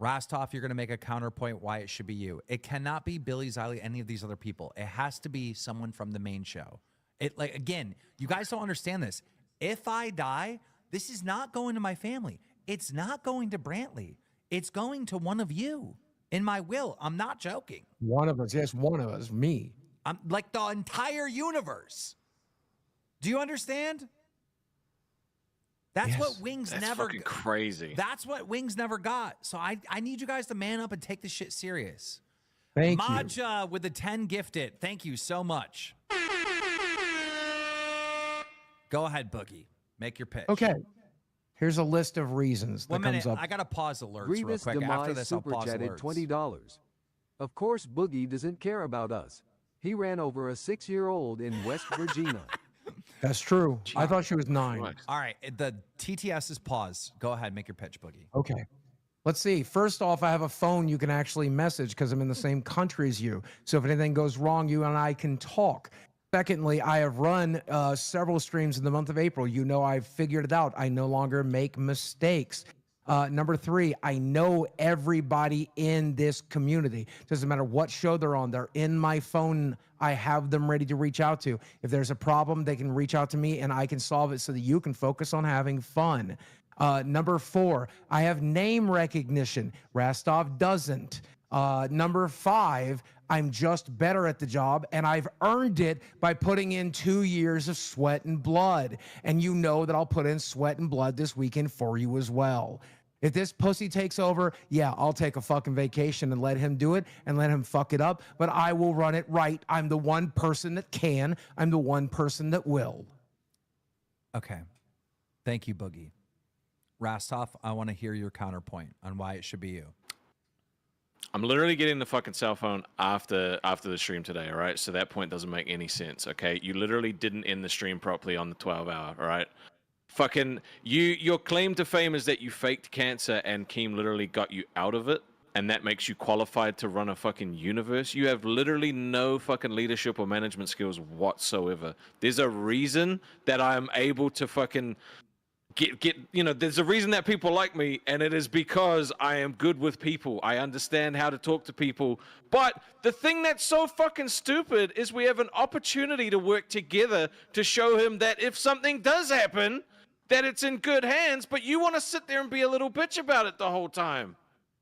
[SPEAKER 6] Rastov, you're going to make a counterpoint why it should be you. It cannot be Billy Ziley, any of these other people. It has to be someone from the main show. Again, you guys don't understand this. If I die, this is not going to my family. It's not going to Brantley. It's going to one of you in my will. I'm not joking.
[SPEAKER 16] One of us. Yes, one of us. Me.
[SPEAKER 6] I'm like the entire universe. Do you understand? That's
[SPEAKER 16] Yes.
[SPEAKER 6] what Wings
[SPEAKER 18] That's
[SPEAKER 6] never
[SPEAKER 18] fucking crazy.
[SPEAKER 6] That's what Wings never got. So I need you guys to man up and take this shit serious.
[SPEAKER 16] Thank you.
[SPEAKER 6] Maja with the 10 gifted. Thank you so much. Go ahead, Boogie. Make your pitch.
[SPEAKER 16] Okay. Here's a list of reasons that
[SPEAKER 6] 1 minute.
[SPEAKER 16] comes up.
[SPEAKER 6] I got to pause alerts
[SPEAKER 20] Grievous
[SPEAKER 6] real quick. After
[SPEAKER 20] Demise
[SPEAKER 6] this, I'll
[SPEAKER 20] super
[SPEAKER 6] pause
[SPEAKER 20] chatted
[SPEAKER 6] alerts.
[SPEAKER 20] $20. Of course, Boogie doesn't care about us. He ran over a 6-year-old in West Virginia.
[SPEAKER 16] That's true. I thought she was 9.
[SPEAKER 6] All right. The TTS is paused. Go ahead. Make your pitch, Boogie.
[SPEAKER 16] Okay. Let's see. First off, I have a phone you can actually message because I'm in the same country as you. So if anything goes wrong, you and I can talk. Secondly, I have run several streams in the month of April. You know, I've figured it out. I no longer make mistakes. Number 3, I know everybody in this community. Doesn't matter what show they're on. They're in my phone. I have them ready to reach out to. If there's a problem, they can reach out to me and I can solve it so that you can focus on having fun. Number 4, I have name recognition. Rastov doesn't. Number 5, I'm just better at the job, and I've earned it by putting in 2 years of sweat and blood. And you know that I'll put in sweat and blood this weekend for you as well. If this pussy takes over, yeah, I'll take a fucking vacation and let him do it and let him fuck it up, but I will run it right. I'm the one person that can. I'm the one person that will.
[SPEAKER 6] Okay. Thank you, Boogie. Rastov, I want to hear your counterpoint on why it should be you.
[SPEAKER 18] I'm literally getting the fucking cell phone after the stream today, all right? So that point doesn't make any sense, okay? You literally didn't end the stream properly on the 12-hour, all right? Fucking, your claim to fame is that you faked cancer and Keem literally got you out of it, and that makes you qualified to run a fucking universe. You have literally no fucking leadership or management skills whatsoever. There's a reason that I am able to fucking get there's a reason that people like me, and it is because I am good with people. I understand how to talk to people. But the thing that's so fucking stupid is we have an opportunity to work together to show him that if something does happen, that it's in good hands, but you want to sit there and be a little bitch about it the whole time.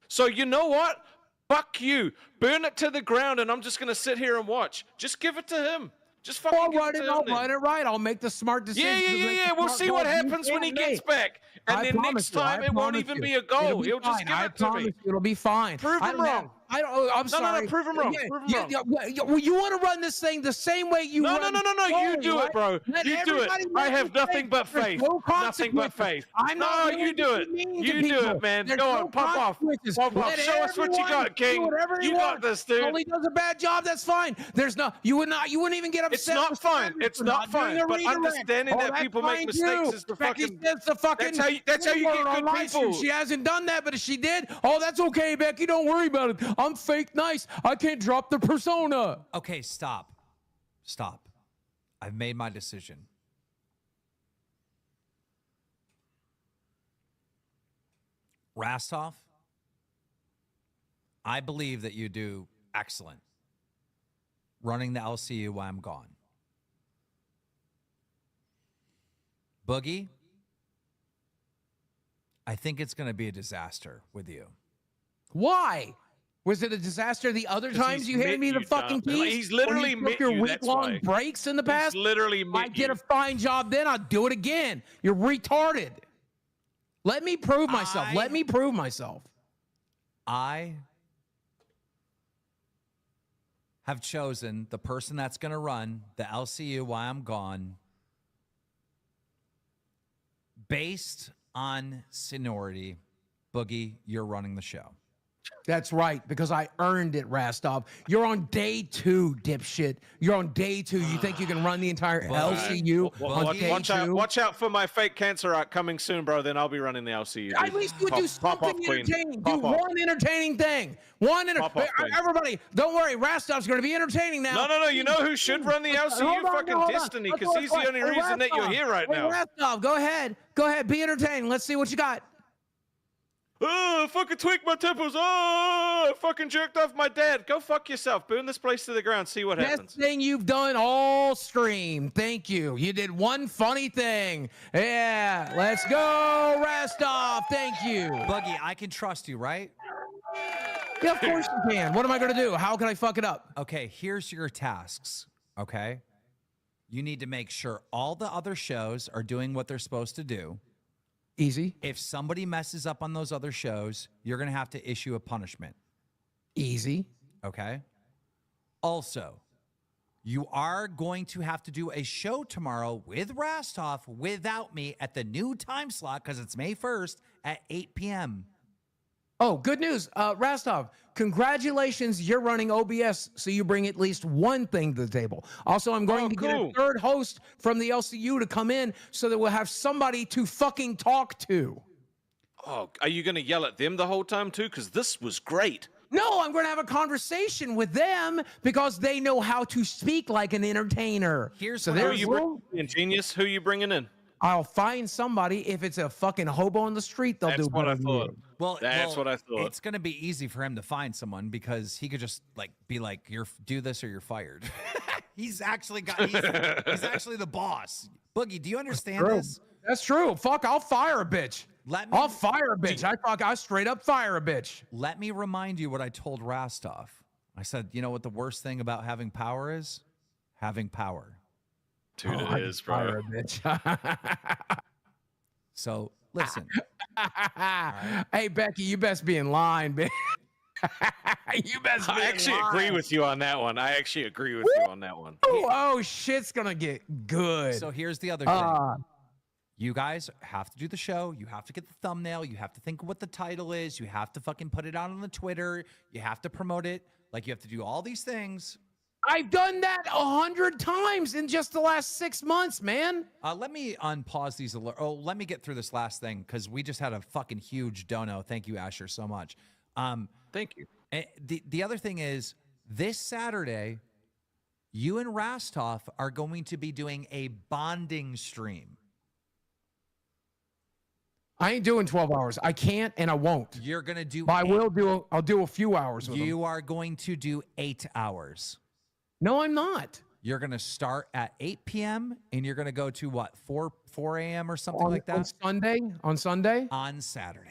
[SPEAKER 18] So you know what? Fuck you. Burn it to the ground, and I'm just going to sit here and watch. Just give it to him. Just fucking
[SPEAKER 16] I'll run it right. I'll make the smart decision.
[SPEAKER 18] Yeah. We'll see what happens when he gets back. And then next time it won't even be a goal. He'll just give it to me.
[SPEAKER 16] It'll be fine.
[SPEAKER 18] Prove him wrong.
[SPEAKER 16] I'm sorry.
[SPEAKER 18] No, prove him wrong.
[SPEAKER 16] You want to run this thing the same way you run.
[SPEAKER 18] No. You do it, bro. You do it. I have nothing but faith. Nothing but faith. No, you do it. You do it, man. Go on, pop off. Pop off. Show us what you got, King. You got this, dude.
[SPEAKER 16] Only does a bad job. That's fine. There's no. You wouldn't even get upset.
[SPEAKER 18] It's not fine. It's not fine. But understanding that people make mistakes is the fucking.
[SPEAKER 16] That's
[SPEAKER 18] how you get good people.
[SPEAKER 16] She hasn't done that, but if she did, that's okay, Becky. Don't worry about it. I'm fake nice. I can't drop the persona.
[SPEAKER 6] Okay, stop. I've made my decision. Rastov, I believe that you do excellent running the LCU while I'm gone. Boogie, I think it's going to be a disaster with you.
[SPEAKER 16] Why? Was it a disaster the other times you handed me the fucking keys?
[SPEAKER 18] He's literally
[SPEAKER 16] took your week-long breaks in the past?
[SPEAKER 18] He's literally
[SPEAKER 16] I get a fine job then, I'll do it again. You're retarded. Let me prove myself.
[SPEAKER 6] I have chosen the person that's going to run the LCU while I'm gone based on seniority. Boogie, you're running the show.
[SPEAKER 16] That's right, because I earned it, Rastov. You're on day 2, dipshit. You're on day 2. You think you can run the entire LCU on day 2?
[SPEAKER 18] Watch out for my fake cancer art coming soon, bro. Then I'll be running the LCU.
[SPEAKER 16] At least you would do something entertaining. Do one entertaining thing. Everybody, don't worry. Rastov's going to be entertaining now.
[SPEAKER 18] No. You know who should run the LCU? Fucking Destiny, because he's the only reason that you're here right now.
[SPEAKER 16] Rastov, go ahead. Be entertaining. Let's see what you got.
[SPEAKER 18] Oh, fucking tweaked my temples. Oh, fucking jerked off my dad. Go fuck yourself. Burn this place to the ground. See what happens.
[SPEAKER 16] Best thing you've done all stream. Thank you. You did one funny thing. Yeah, let's go, Rastov. Thank you.
[SPEAKER 6] Buggy, I can trust you, right?
[SPEAKER 16] Yeah, of course you can. What am I going to do? How can I fuck it up?
[SPEAKER 6] Okay, here's your tasks, okay? You need to make sure all the other shows are doing what they're supposed to do.
[SPEAKER 16] Easy.
[SPEAKER 6] If somebody messes up on those other shows, you're going to have to issue a punishment.
[SPEAKER 16] Easy.
[SPEAKER 6] Okay. Also, you are going to have to do a show tomorrow with Rastov without me at the new time slot because it's May 1st at 8 p.m.
[SPEAKER 16] Oh, good news. Rastov, congratulations. You're running OBS, so you bring at least one thing to the table. Also, I'm going to get a third host from the LCU to come in so that we'll have somebody to fucking talk to.
[SPEAKER 18] Oh, are you going to yell at them the whole time, too? Because this was great.
[SPEAKER 16] No, I'm going to have a conversation with them because they know how to speak like an entertainer.
[SPEAKER 6] Here's
[SPEAKER 18] who you bringing in, Genius? Who you bringing in?
[SPEAKER 16] I'll find somebody. If it's a fucking hobo on the street, they'll do
[SPEAKER 18] what I thought.
[SPEAKER 6] Well,
[SPEAKER 18] that's what I thought.
[SPEAKER 6] It's going to be easy for him to find someone because he could just be like, do this or you're fired. He's actually the boss. Boogie, do you understand this?
[SPEAKER 16] That's true. Fuck, I'll fire a bitch. I'll fire a bitch. I straight up fire a bitch.
[SPEAKER 6] Let me remind you what I told Rastov. I said, you know what the worst thing about having power is? Having power.
[SPEAKER 18] Dude, it is, bro.
[SPEAKER 16] Fire a bitch.
[SPEAKER 6] So, listen.
[SPEAKER 16] Right. Hey, Becky, you best be in line, bitch. You best be
[SPEAKER 18] I actually agree with you on that one.
[SPEAKER 16] Oh, shit's going to get good.
[SPEAKER 6] So here's the other thing. You guys have to do the show. You have to get the thumbnail. You have to think of what the title is. You have to fucking put it out on the Twitter. You have to promote it. Like, you have to do all these things.
[SPEAKER 16] I've done that 100 times in just the last 6 months, man.
[SPEAKER 6] Let me unpause these. Let me get through this last thing because we just had a fucking huge dono. Thank you, Asher, so much.
[SPEAKER 18] Thank you.
[SPEAKER 6] The other thing is, this Saturday, you and Rastov are going to be doing a bonding stream.
[SPEAKER 16] I ain't doing 12 hours. I can't and I won't.
[SPEAKER 6] You're going to do...
[SPEAKER 16] But I'll do a few hours with
[SPEAKER 6] You
[SPEAKER 16] them.
[SPEAKER 6] are going to do 8 hours.
[SPEAKER 16] No, I'm not.
[SPEAKER 6] You're going to start at 8 p.m. and you're going to go to what, 4 a.m. or something like that?
[SPEAKER 16] On Sunday? On Sunday?
[SPEAKER 6] On Saturday.